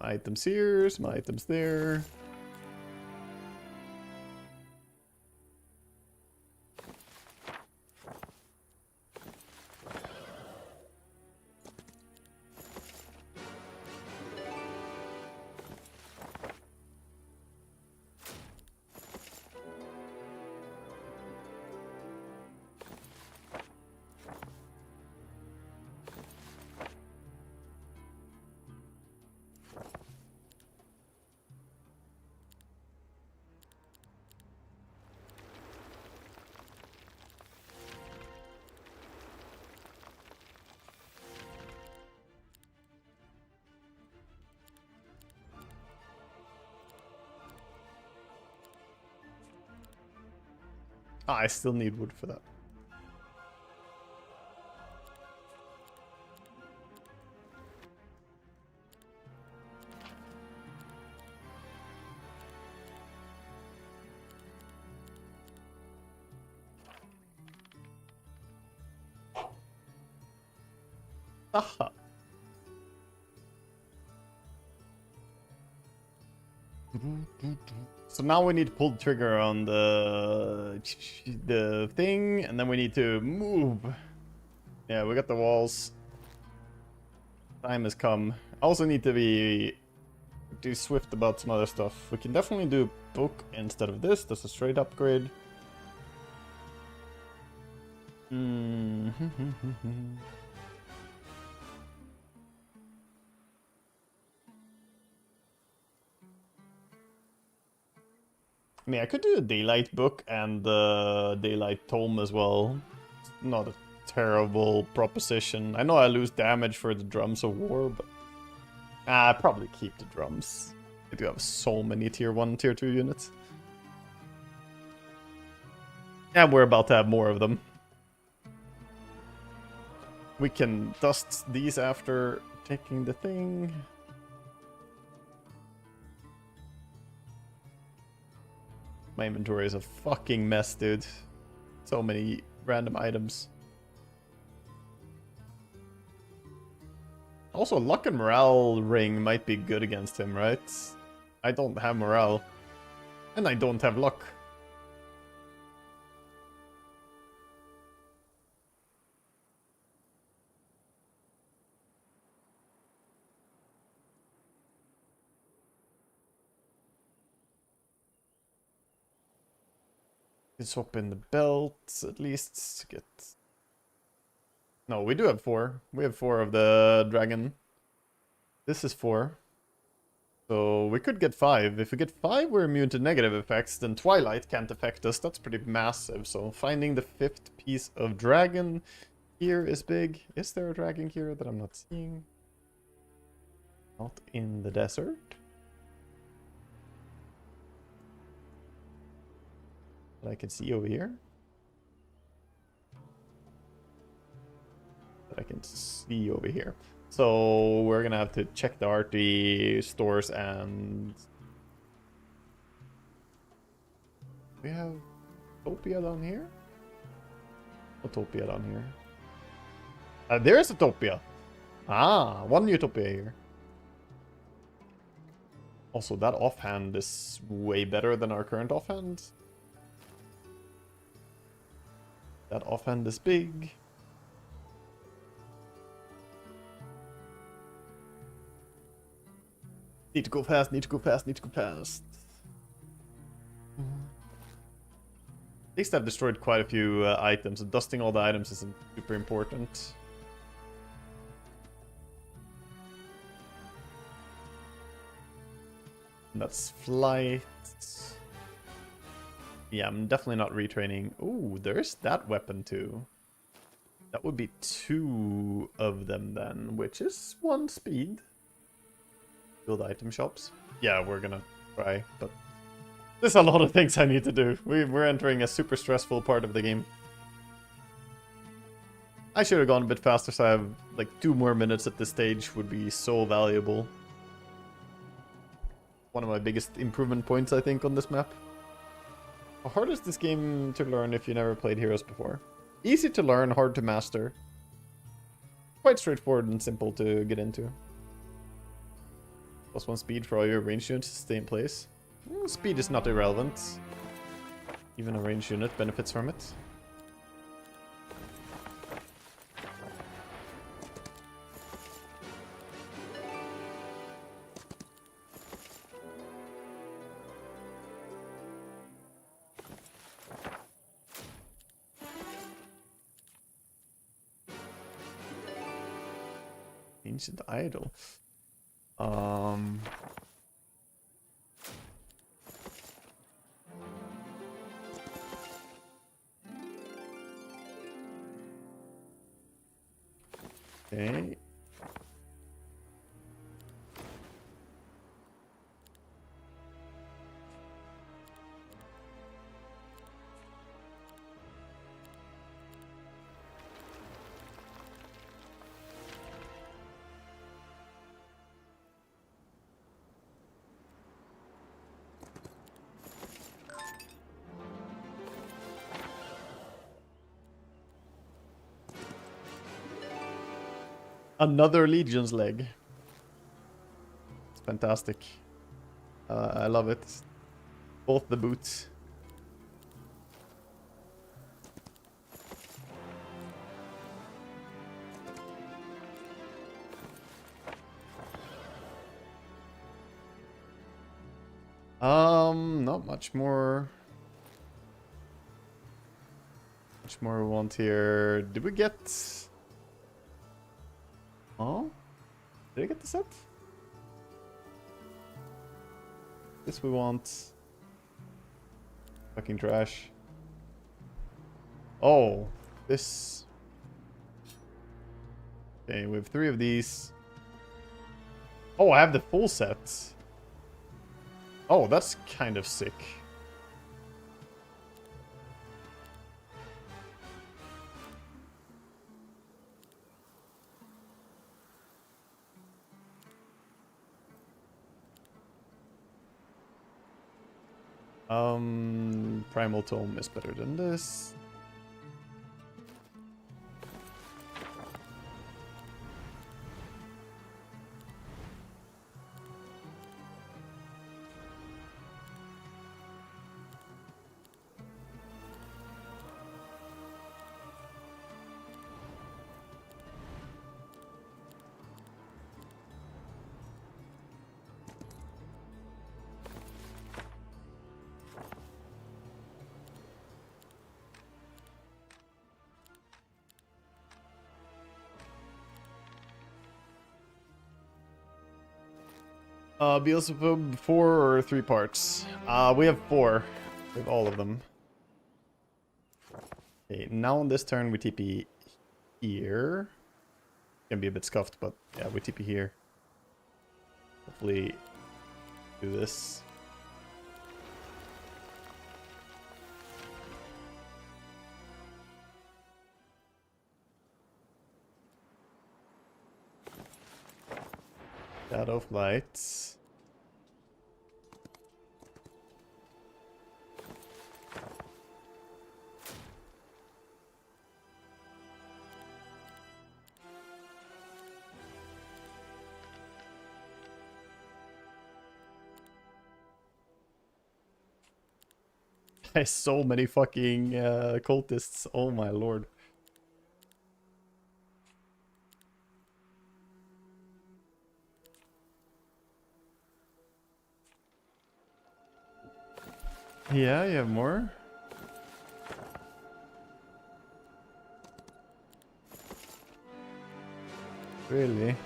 My items here, my items there. Ah, I still need wood for that. Aha. So now we need to pull the trigger on the thing, and then we need to move. Yeah, we got the walls. Time has come. I also need to be swift about some other stuff. We can definitely do book instead of this. That's a straight upgrade. I mean, I could do a daylight book and the daylight tome as well. It's not a terrible proposition. I know I lose damage for the drums of war, but I probably keep the drums. I do have so many tier 1 and tier 2 units. And we're about to have more of them. We can dust these after taking the thing. My inventory is a fucking mess, dude. So many random items. Also, luck and morale ring might be good against him, right? I don't have morale. And I don't have luck. Let's swap in the belt, at least, to get... No, we do have 4. We have 4 of the dragon. This is 4. So we could get 5. If we get 5, we're immune to negative effects. Then Twilight can't affect us. That's pretty massive. So finding the 5th piece of dragon here is big. Is there a dragon here that I'm not seeing? Not in the desert. That I can see over here. That I can see over here. So we're gonna have to check the RT stores and... We have Topia down here? No Topia down here. There is a Topia! Ah, one Utopia here. Also, that offhand is way better than our current offhand. That offhand is big. Need to go fast, need to go fast, need to go fast. At least I've destroyed quite a few items. Dusting all the items isn't super important. And that's flight. Yeah, I'm definitely not retraining. Oh, there's that weapon too. That would be 2 of them then, which is 1 speed. Build item shops. Yeah, we're gonna try, but there's a lot of things I need to do. We're entering a super stressful part of the game. I should have gone a bit faster, so I have like 2 more minutes at this stage would be so valuable. One of my biggest improvement points, I think, on this map. How hard is this game to learn if you never played Heroes before? Easy to learn, hard to master. Quite straightforward and simple to get into. +1 speed for all your range units to stay in place. Speed is not irrelevant. Even a range unit benefits from it. Ancient idol. Okay. Another Legion's leg. It's fantastic. I love it. Both the boots. Not much more. Much more we want here. Did we get... Oh? Did I get the set? This we want. Fucking trash. Oh, this. Okay, we have 3 of these. Oh, I have the full set. Oh, that's kind of sick. Primal Tome is better than this. Beelzebub 4 or 3 parts? We have 4. We have all of them. Okay, now on this turn we TP here. Can be a bit scuffed, but yeah, we TP here. Hopefully do this. Shadow of Light. There's so many fucking cultists. Oh my lord. Yeah, you have more? Really?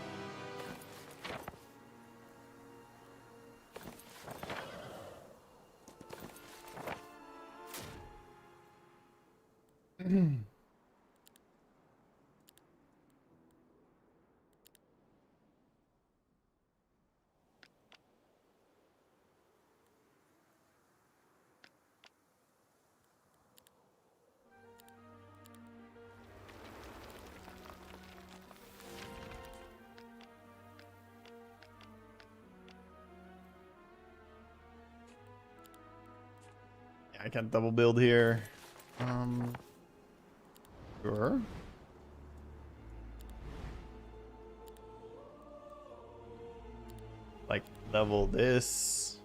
I can't double build here. Sure. Like, level this.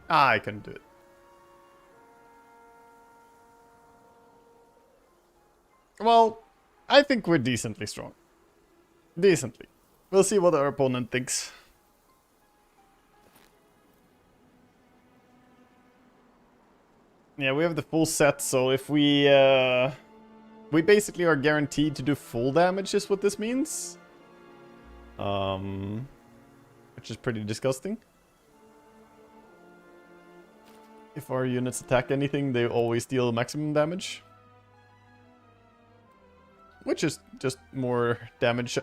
I can do it. Well, I think we're decently strong. Decently. We'll see what our opponent thinks. Yeah, we have the full set, so if we basically are guaranteed to do full damage is what this means. Which is pretty disgusting. If our units attack anything, they always deal maximum damage. Which is just more damage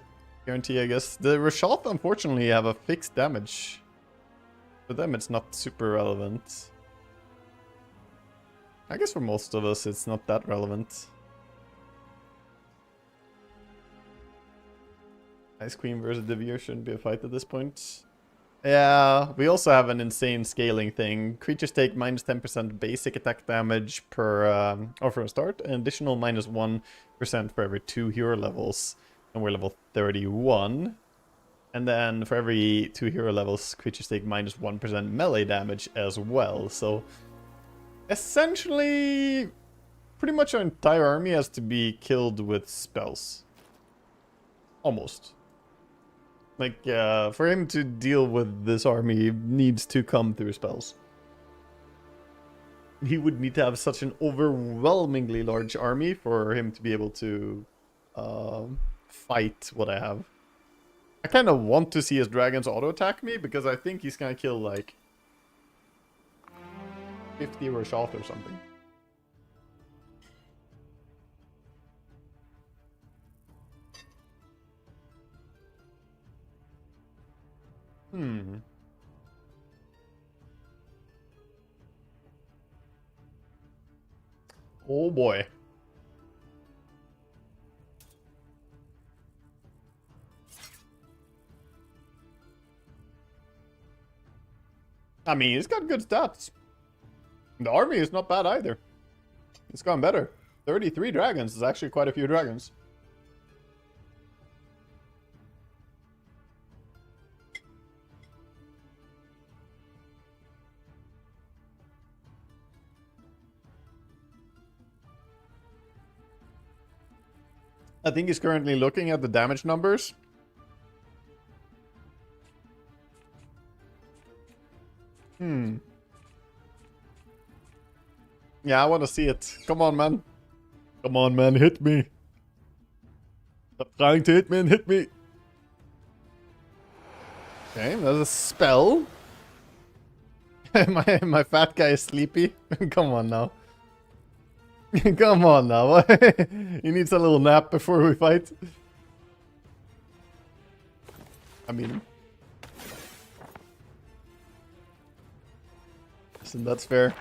guarantee, I guess. The Rashath, unfortunately, have a fixed damage. For them, it's not super relevant. I guess for most of us, it's not that relevant. Ice Queen versus Devere shouldn't be a fight at this point. Yeah, we also have an insane scaling thing. Creatures take minus 10% basic attack damage per or from start, and additional minus 1% for every 2 hero levels. And we're level 31. And then for every 2 hero levels, creatures take minus 1% melee damage as well. So essentially, pretty much our entire army has to be killed with spells. Almost. Like, for him to deal with this army, he needs to come through spells. He would need to have such an overwhelmingly large army for him to be able to fight what I have. I kind of want to see his dragons auto-attack me, because I think he's gonna kill, like, 50 Rashath or something. Oh boy. I mean, he's got good stats. The army is not bad either. It's gone better. 33 dragons is actually quite a few dragons. I think he's currently looking at the damage numbers. Yeah, I want to see it. Come on, man. Come on, man. Hit me. Stop trying to hit me and hit me. Okay, there's a spell. my fat guy is sleepy. Come on now. Come on now. He needs a little nap before we fight. I mean... Listen, that's fair.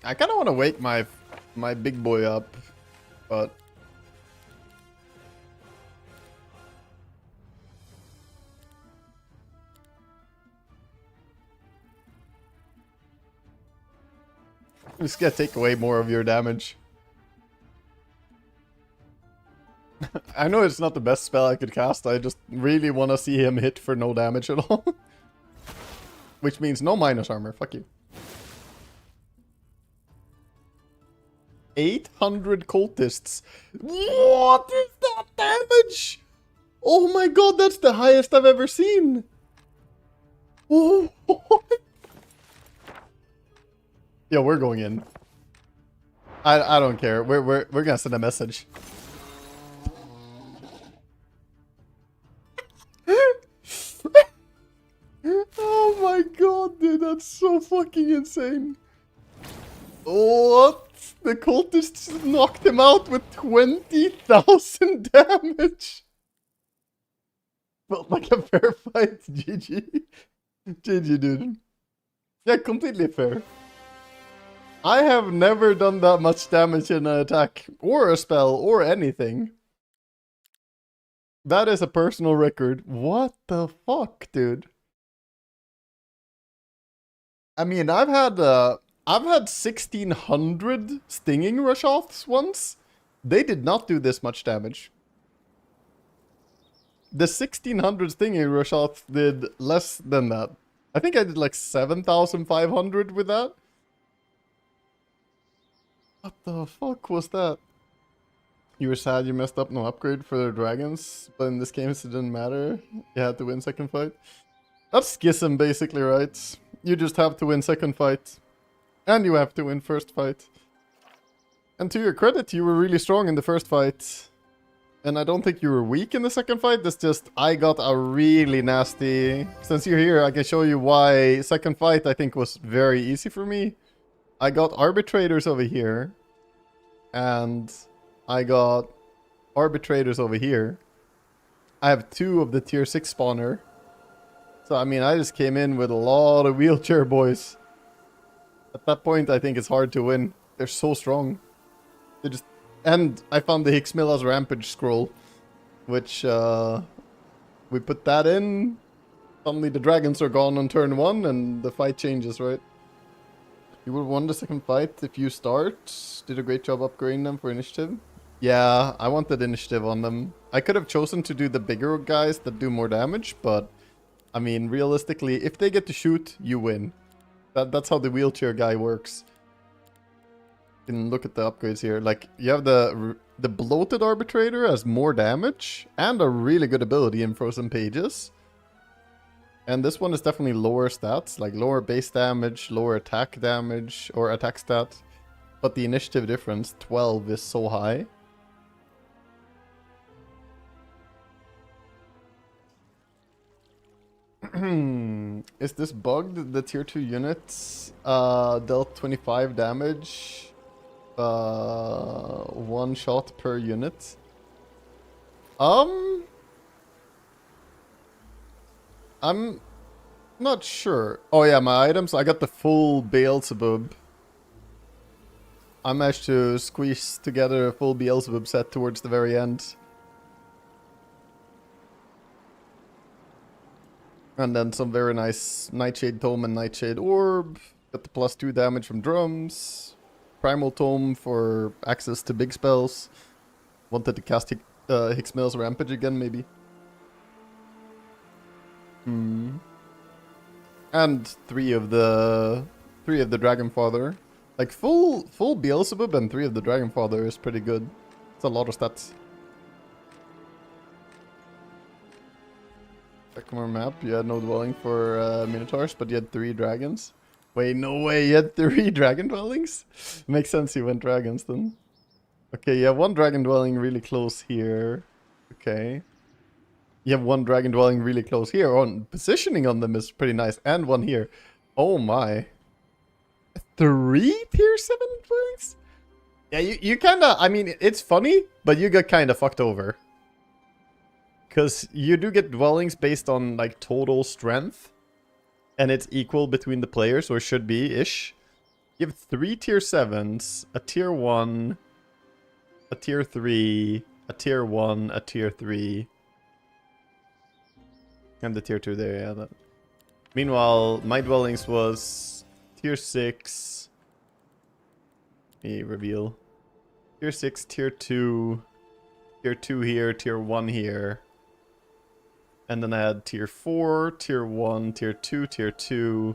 I kind of want to wake my big boy up, but... I'm just gonna take away more of your damage. I know it's not the best spell I could cast, I just really want to see him hit for no damage at all. Which means no minus armor, fuck you. 800 cultists. What is that damage? Oh my god, that's the highest I've ever seen. Oh, yeah, we're going in. I don't care. We're gonna send a message. Oh my god, dude, that's so fucking insane. What? The cultists knocked him out with 20,000 damage. Felt like a fair fight. GG. GG, dude. Yeah, completely fair. I have never done that much damage in an attack, or a spell, or anything. That is a personal record. What the fuck, dude? I mean, I've had 1600 stinging rush-offs once. They did not do this much damage. The 1600 stinging rush-offs did less than that. I think I did like 7500 with that. What the fuck was that? You were sad you messed up no upgrade for the dragons, but in this game it didn't matter. You had to win second fight. That's Schism basically, right? You just have to win second fight. And you have to win first fight. And to your credit, you were really strong in the first fight. And I don't think you were weak in the second fight. That's just, I got a really nasty... Since you're here, I can show you why second fight I think was very easy for me. I got arbitrators over here. And I got arbitrators over here. I have 2 of the tier 6 spawner. So I mean, I just came in with a lot of wheelchair boys. At that point, I think it's hard to win. They're so strong. They just... And I found the Hixmilla's Rampage scroll. Which, we put that in. Suddenly the dragons are gone on turn 1 and the fight changes, right? You would have won the second fight if you start. Did a great job upgrading them for initiative. Yeah, I wanted initiative on them. I could have chosen to do the bigger guys that do more damage, but... I mean, realistically, if they get to shoot, you win. That's how the wheelchair guy works. You can look at the upgrades here. Like, you have the bloated arbitrator has more damage and a really good ability in frozen pages. And this one is definitely lower stats, like lower base damage, lower attack damage, or attack stat. But the initiative difference, 12, is so high. Is this bugged? The tier 2 units dealt 25 damage. 1 shot per unit. I'm not sure. Oh yeah, my items. I got the full Beelzebub. I managed to squeeze together a full Beelzebub set towards the very end. And then some very nice Nightshade Tome and Nightshade Orb. Got the +2 damage from drums. Primal Tome for access to big spells. Wanted to cast Hixmilla's Rampage again, maybe. Hmm. And three of the Dragonfather. Like full Beelzebub and 3 of the Dragonfather is pretty good. It's a lot of stats. Second map, you had no dwelling for Minotaurs, but you had 3 dragons. Wait, no way, you had 3 dragon dwellings? Makes sense you went dragons then. Okay, you have 1 dragon dwelling really close here. Okay. You have 1 dragon dwelling really close here. Oh, positioning on them is pretty nice. And 1 here. Oh my. 3 tier 7 dwellings? Yeah, you kinda, I mean, it's funny, but you got kinda fucked over. Because you do get dwellings based on, like, total strength. And it's equal between the players, or should be-ish. You have 3 tier 7s, a tier 1, a tier 3, a tier 1, a tier 3. And the tier 2 there, yeah. That. Meanwhile, my dwellings was tier 6. Let me reveal. Tier 6, tier 2. Tier 2 here, tier 1 here. And then I had tier 4, tier 1, tier 2, tier 2.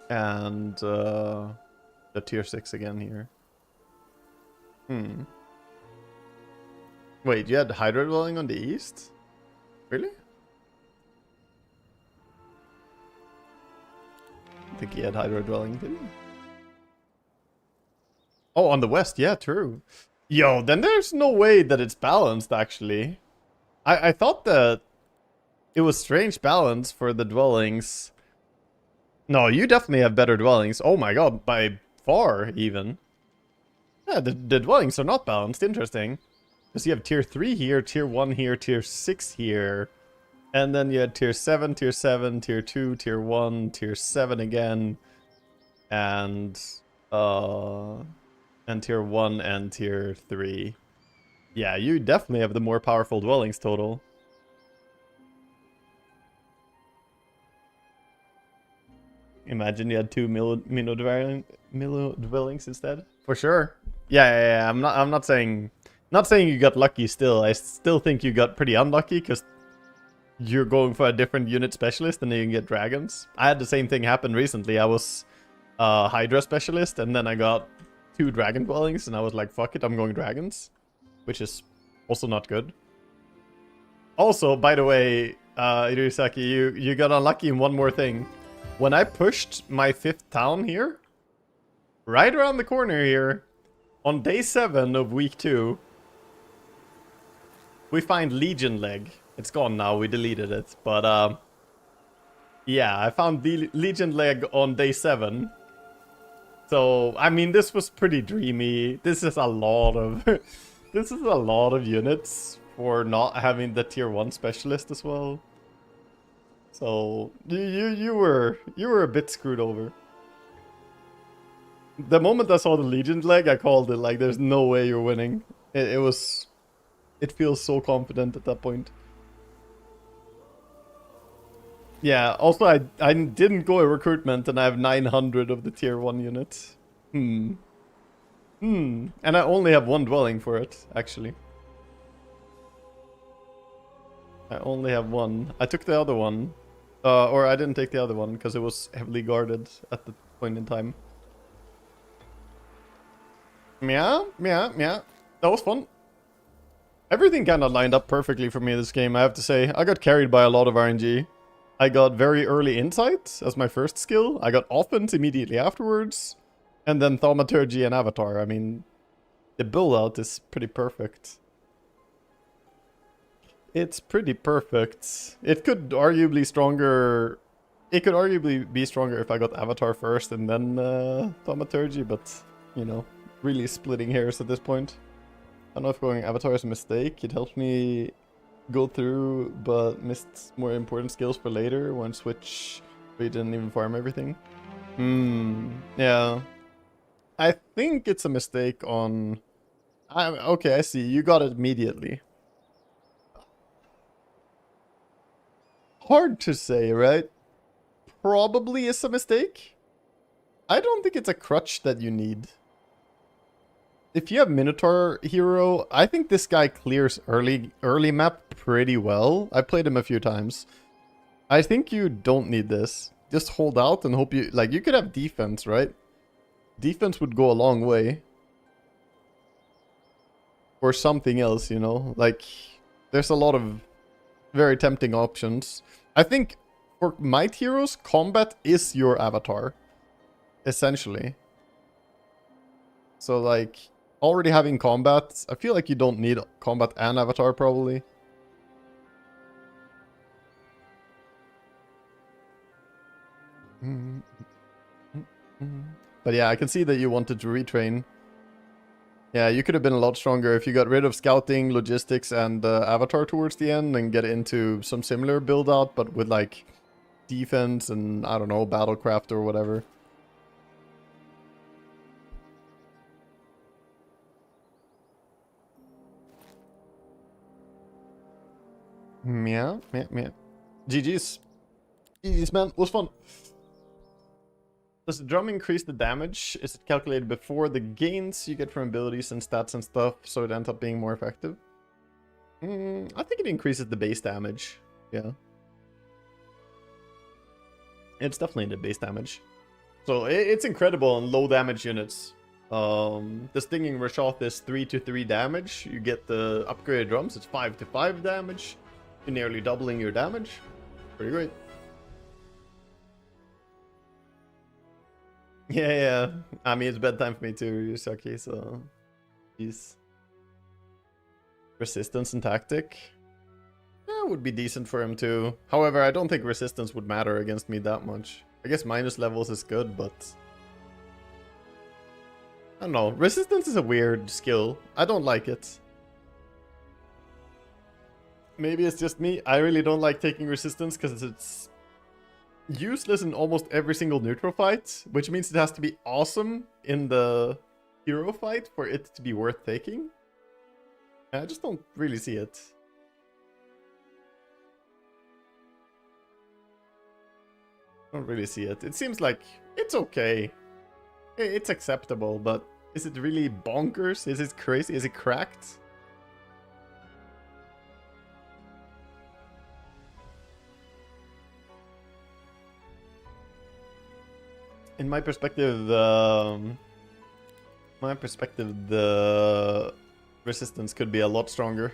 And the tier 6 again here. Wait, you had Hydra dwelling on the east? Really? I think he had Hydra dwelling, didn't he? Oh, on the west, yeah, true. Yo, then there's no way that it's balanced, actually. I thought that it was strange balance for the dwellings. No, you definitely have better dwellings. Oh my god, by far, even. Yeah, the dwellings are not balanced. Interesting. Because you have tier 3 here, tier 1 here, tier 6 here. And then you had tier 7, tier 7, tier 2, tier 1, tier 7 again. And tier 1 and tier 3. Yeah, you definitely have the more powerful dwellings total. Imagine you had 2 Milo dwellings instead. For sure. Yeah. I'm not saying you got lucky still. I still think you got pretty unlucky because you're going for a different unit specialist and then you can get dragons. I had the same thing happen recently. I was Hydra specialist and then I got 2 dragon dwellings and I was like, fuck it, I'm going dragons. Which is also not good. Also, by the way, Irisaki, you got unlucky in one more thing. When I pushed my 5th town here, right around the corner here, on day 7 of week 2, we find Legion Leg. It's gone now, we deleted it. But, yeah, I found the Legion Leg on day 7. So, I mean, this was pretty dreamy. This is a lot of... This is a lot of units for not having the tier 1 specialist as well. So you were a bit screwed over. The moment I saw the Legion leg, I called it. Like, there's no way you're winning. It feels so confident at that point. Yeah. Also, I didn't go a recruitment, and I have 900 of the tier 1 units. And I only have 1 dwelling for it, actually. I only have 1. I took the other one. Or I didn't take the other one, because it was heavily guarded at the point in time. Yeah. That was fun. Everything kind of lined up perfectly for me this game, I have to say. I got carried by a lot of RNG. I got very early insight as my first skill. I got offense immediately afterwards. And then Thaumaturgy and Avatar. I mean, the build-out is pretty perfect. It's pretty perfect. It could arguably stronger... It could arguably be stronger if I got Avatar first and then Thaumaturgy, but, you know, really splitting hairs at this point. I don't know if going Avatar is a mistake. It helped me go through, but missed more important skills for later. One switch, we didn't even farm everything. Yeah. I think it's a mistake on... okay, I see. You got it immediately. Hard to say, right? Probably is a mistake. I don't think it's a crutch that you need. if you have Minotaur hero, I think this guy clears early map pretty well. I played him a few times. I think you don't need this. Just hold out and hope you... Like, you could have defense, right? Defense would go a long way. Or something else, you know? Like, there's a lot of very tempting options. I think for Might heroes, combat is your avatar. Essentially. So, like, already having combat, I feel like you don't need combat and avatar, probably. But yeah, I can see that you wanted to retrain. Yeah, you could have been a lot stronger if you got rid of scouting, logistics, and avatar towards the end and get into some similar build out, but with like defense and, I don't know, battlecraft or whatever. Yeah. GG's. GG's, man. It was fun. Does the drum increase the damage? Is it calculated before the gains you get from abilities and stats and stuff, so it ends up being more effective? I think it increases the base damage. Yeah. It's definitely the base damage. So it's incredible on low damage units. The Stinging Rashoth is 3-3 damage. You get the upgraded drums, it's 5-5 damage. You're nearly doubling your damage. Pretty great. Yeah. I mean, it's bedtime for me too, Yusaki, so... Jeez. Resistance and tactic? Yeah, would be decent for him too. However, I don't think resistance would matter against me that much. I guess minus levels is good, but... I don't know. Resistance is a weird skill. I don't like it. Maybe it's just me. I really don't like taking resistance because it's useless in almost every single neutral fight, which means it has to be awesome in the hero fight for it to be worth taking. I just don't really see it. I don't really see it. It seems like it's okay. It's acceptable, but is it really bonkers? Is it crazy? Is it cracked? In my perspective, the resistance could be a lot stronger.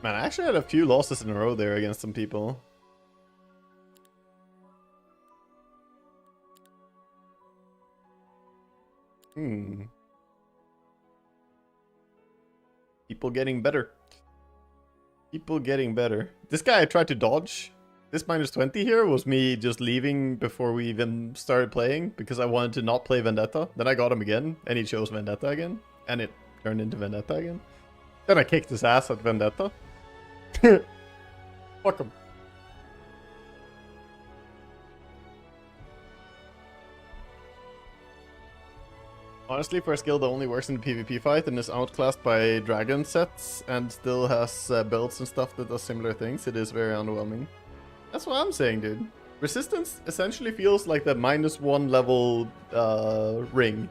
Man, I actually had a few losses in a row there against some people. People getting better. People getting better. This guy I tried to dodge. This minus 20 here was me just leaving before we even started playing because I wanted to not play Vendetta. Then I got him again and he chose Vendetta again. And it turned into Vendetta again. Then I kicked his ass at Vendetta. Fuck him. Honestly, for a skill that only works in the PvP fight and is outclassed by dragon sets and still has builds and stuff that does similar things, it is very underwhelming. That's what I'm saying, dude. Resistance essentially feels like the -1 level ring.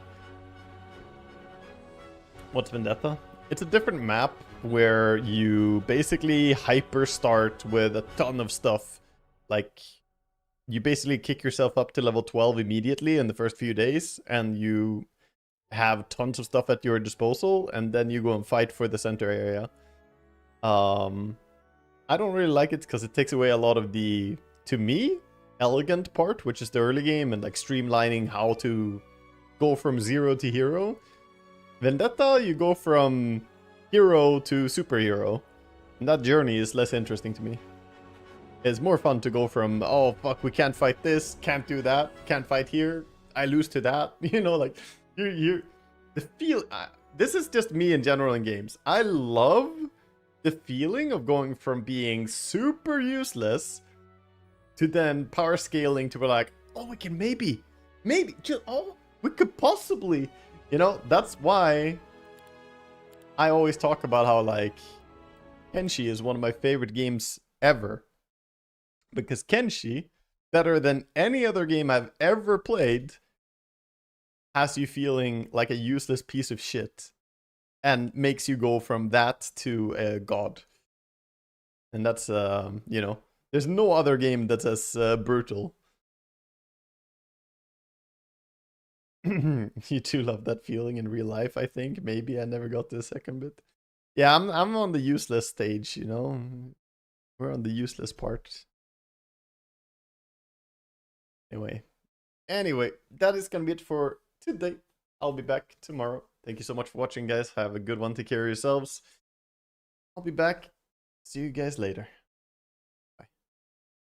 What's Vendetta? It's a different map where you basically hyper start with a ton of stuff. Like, you basically kick yourself up to level 12 immediately in the first few days, and you have tons of stuff at your disposal, and then you go and fight for the center area. I don't really like it because it takes away a lot of the, to me, elegant part, which is the early game and like streamlining how to go from 0 to hero. Vendetta, you go from hero to superhero, and that journey is less interesting to me. It's more fun to go from, oh fuck, we can't fight this, can't do that, can't fight here, I lose to that, you know, like, this is just me in general in games. I love the feeling of going from being super useless to then power scaling to be like, oh, we can maybe, just, oh, we could possibly, you know, that's why I always talk about how, like, Kenshi is one of my favorite games ever. Because Kenshi, better than any other game I've ever played, has you feeling like a useless piece of shit. And makes you go from that to a god. And that's, you know, there's no other game that's as brutal. You too love that feeling in real life, I think. Maybe I never got to the second bit. Yeah, I'm on the useless stage, you know. We're on the useless part. Anyway, that is gonna be it for today. I'll be back tomorrow. Thank you so much for watching, guys. Have a good one. Take care of yourselves. I'll be back. See you guys later.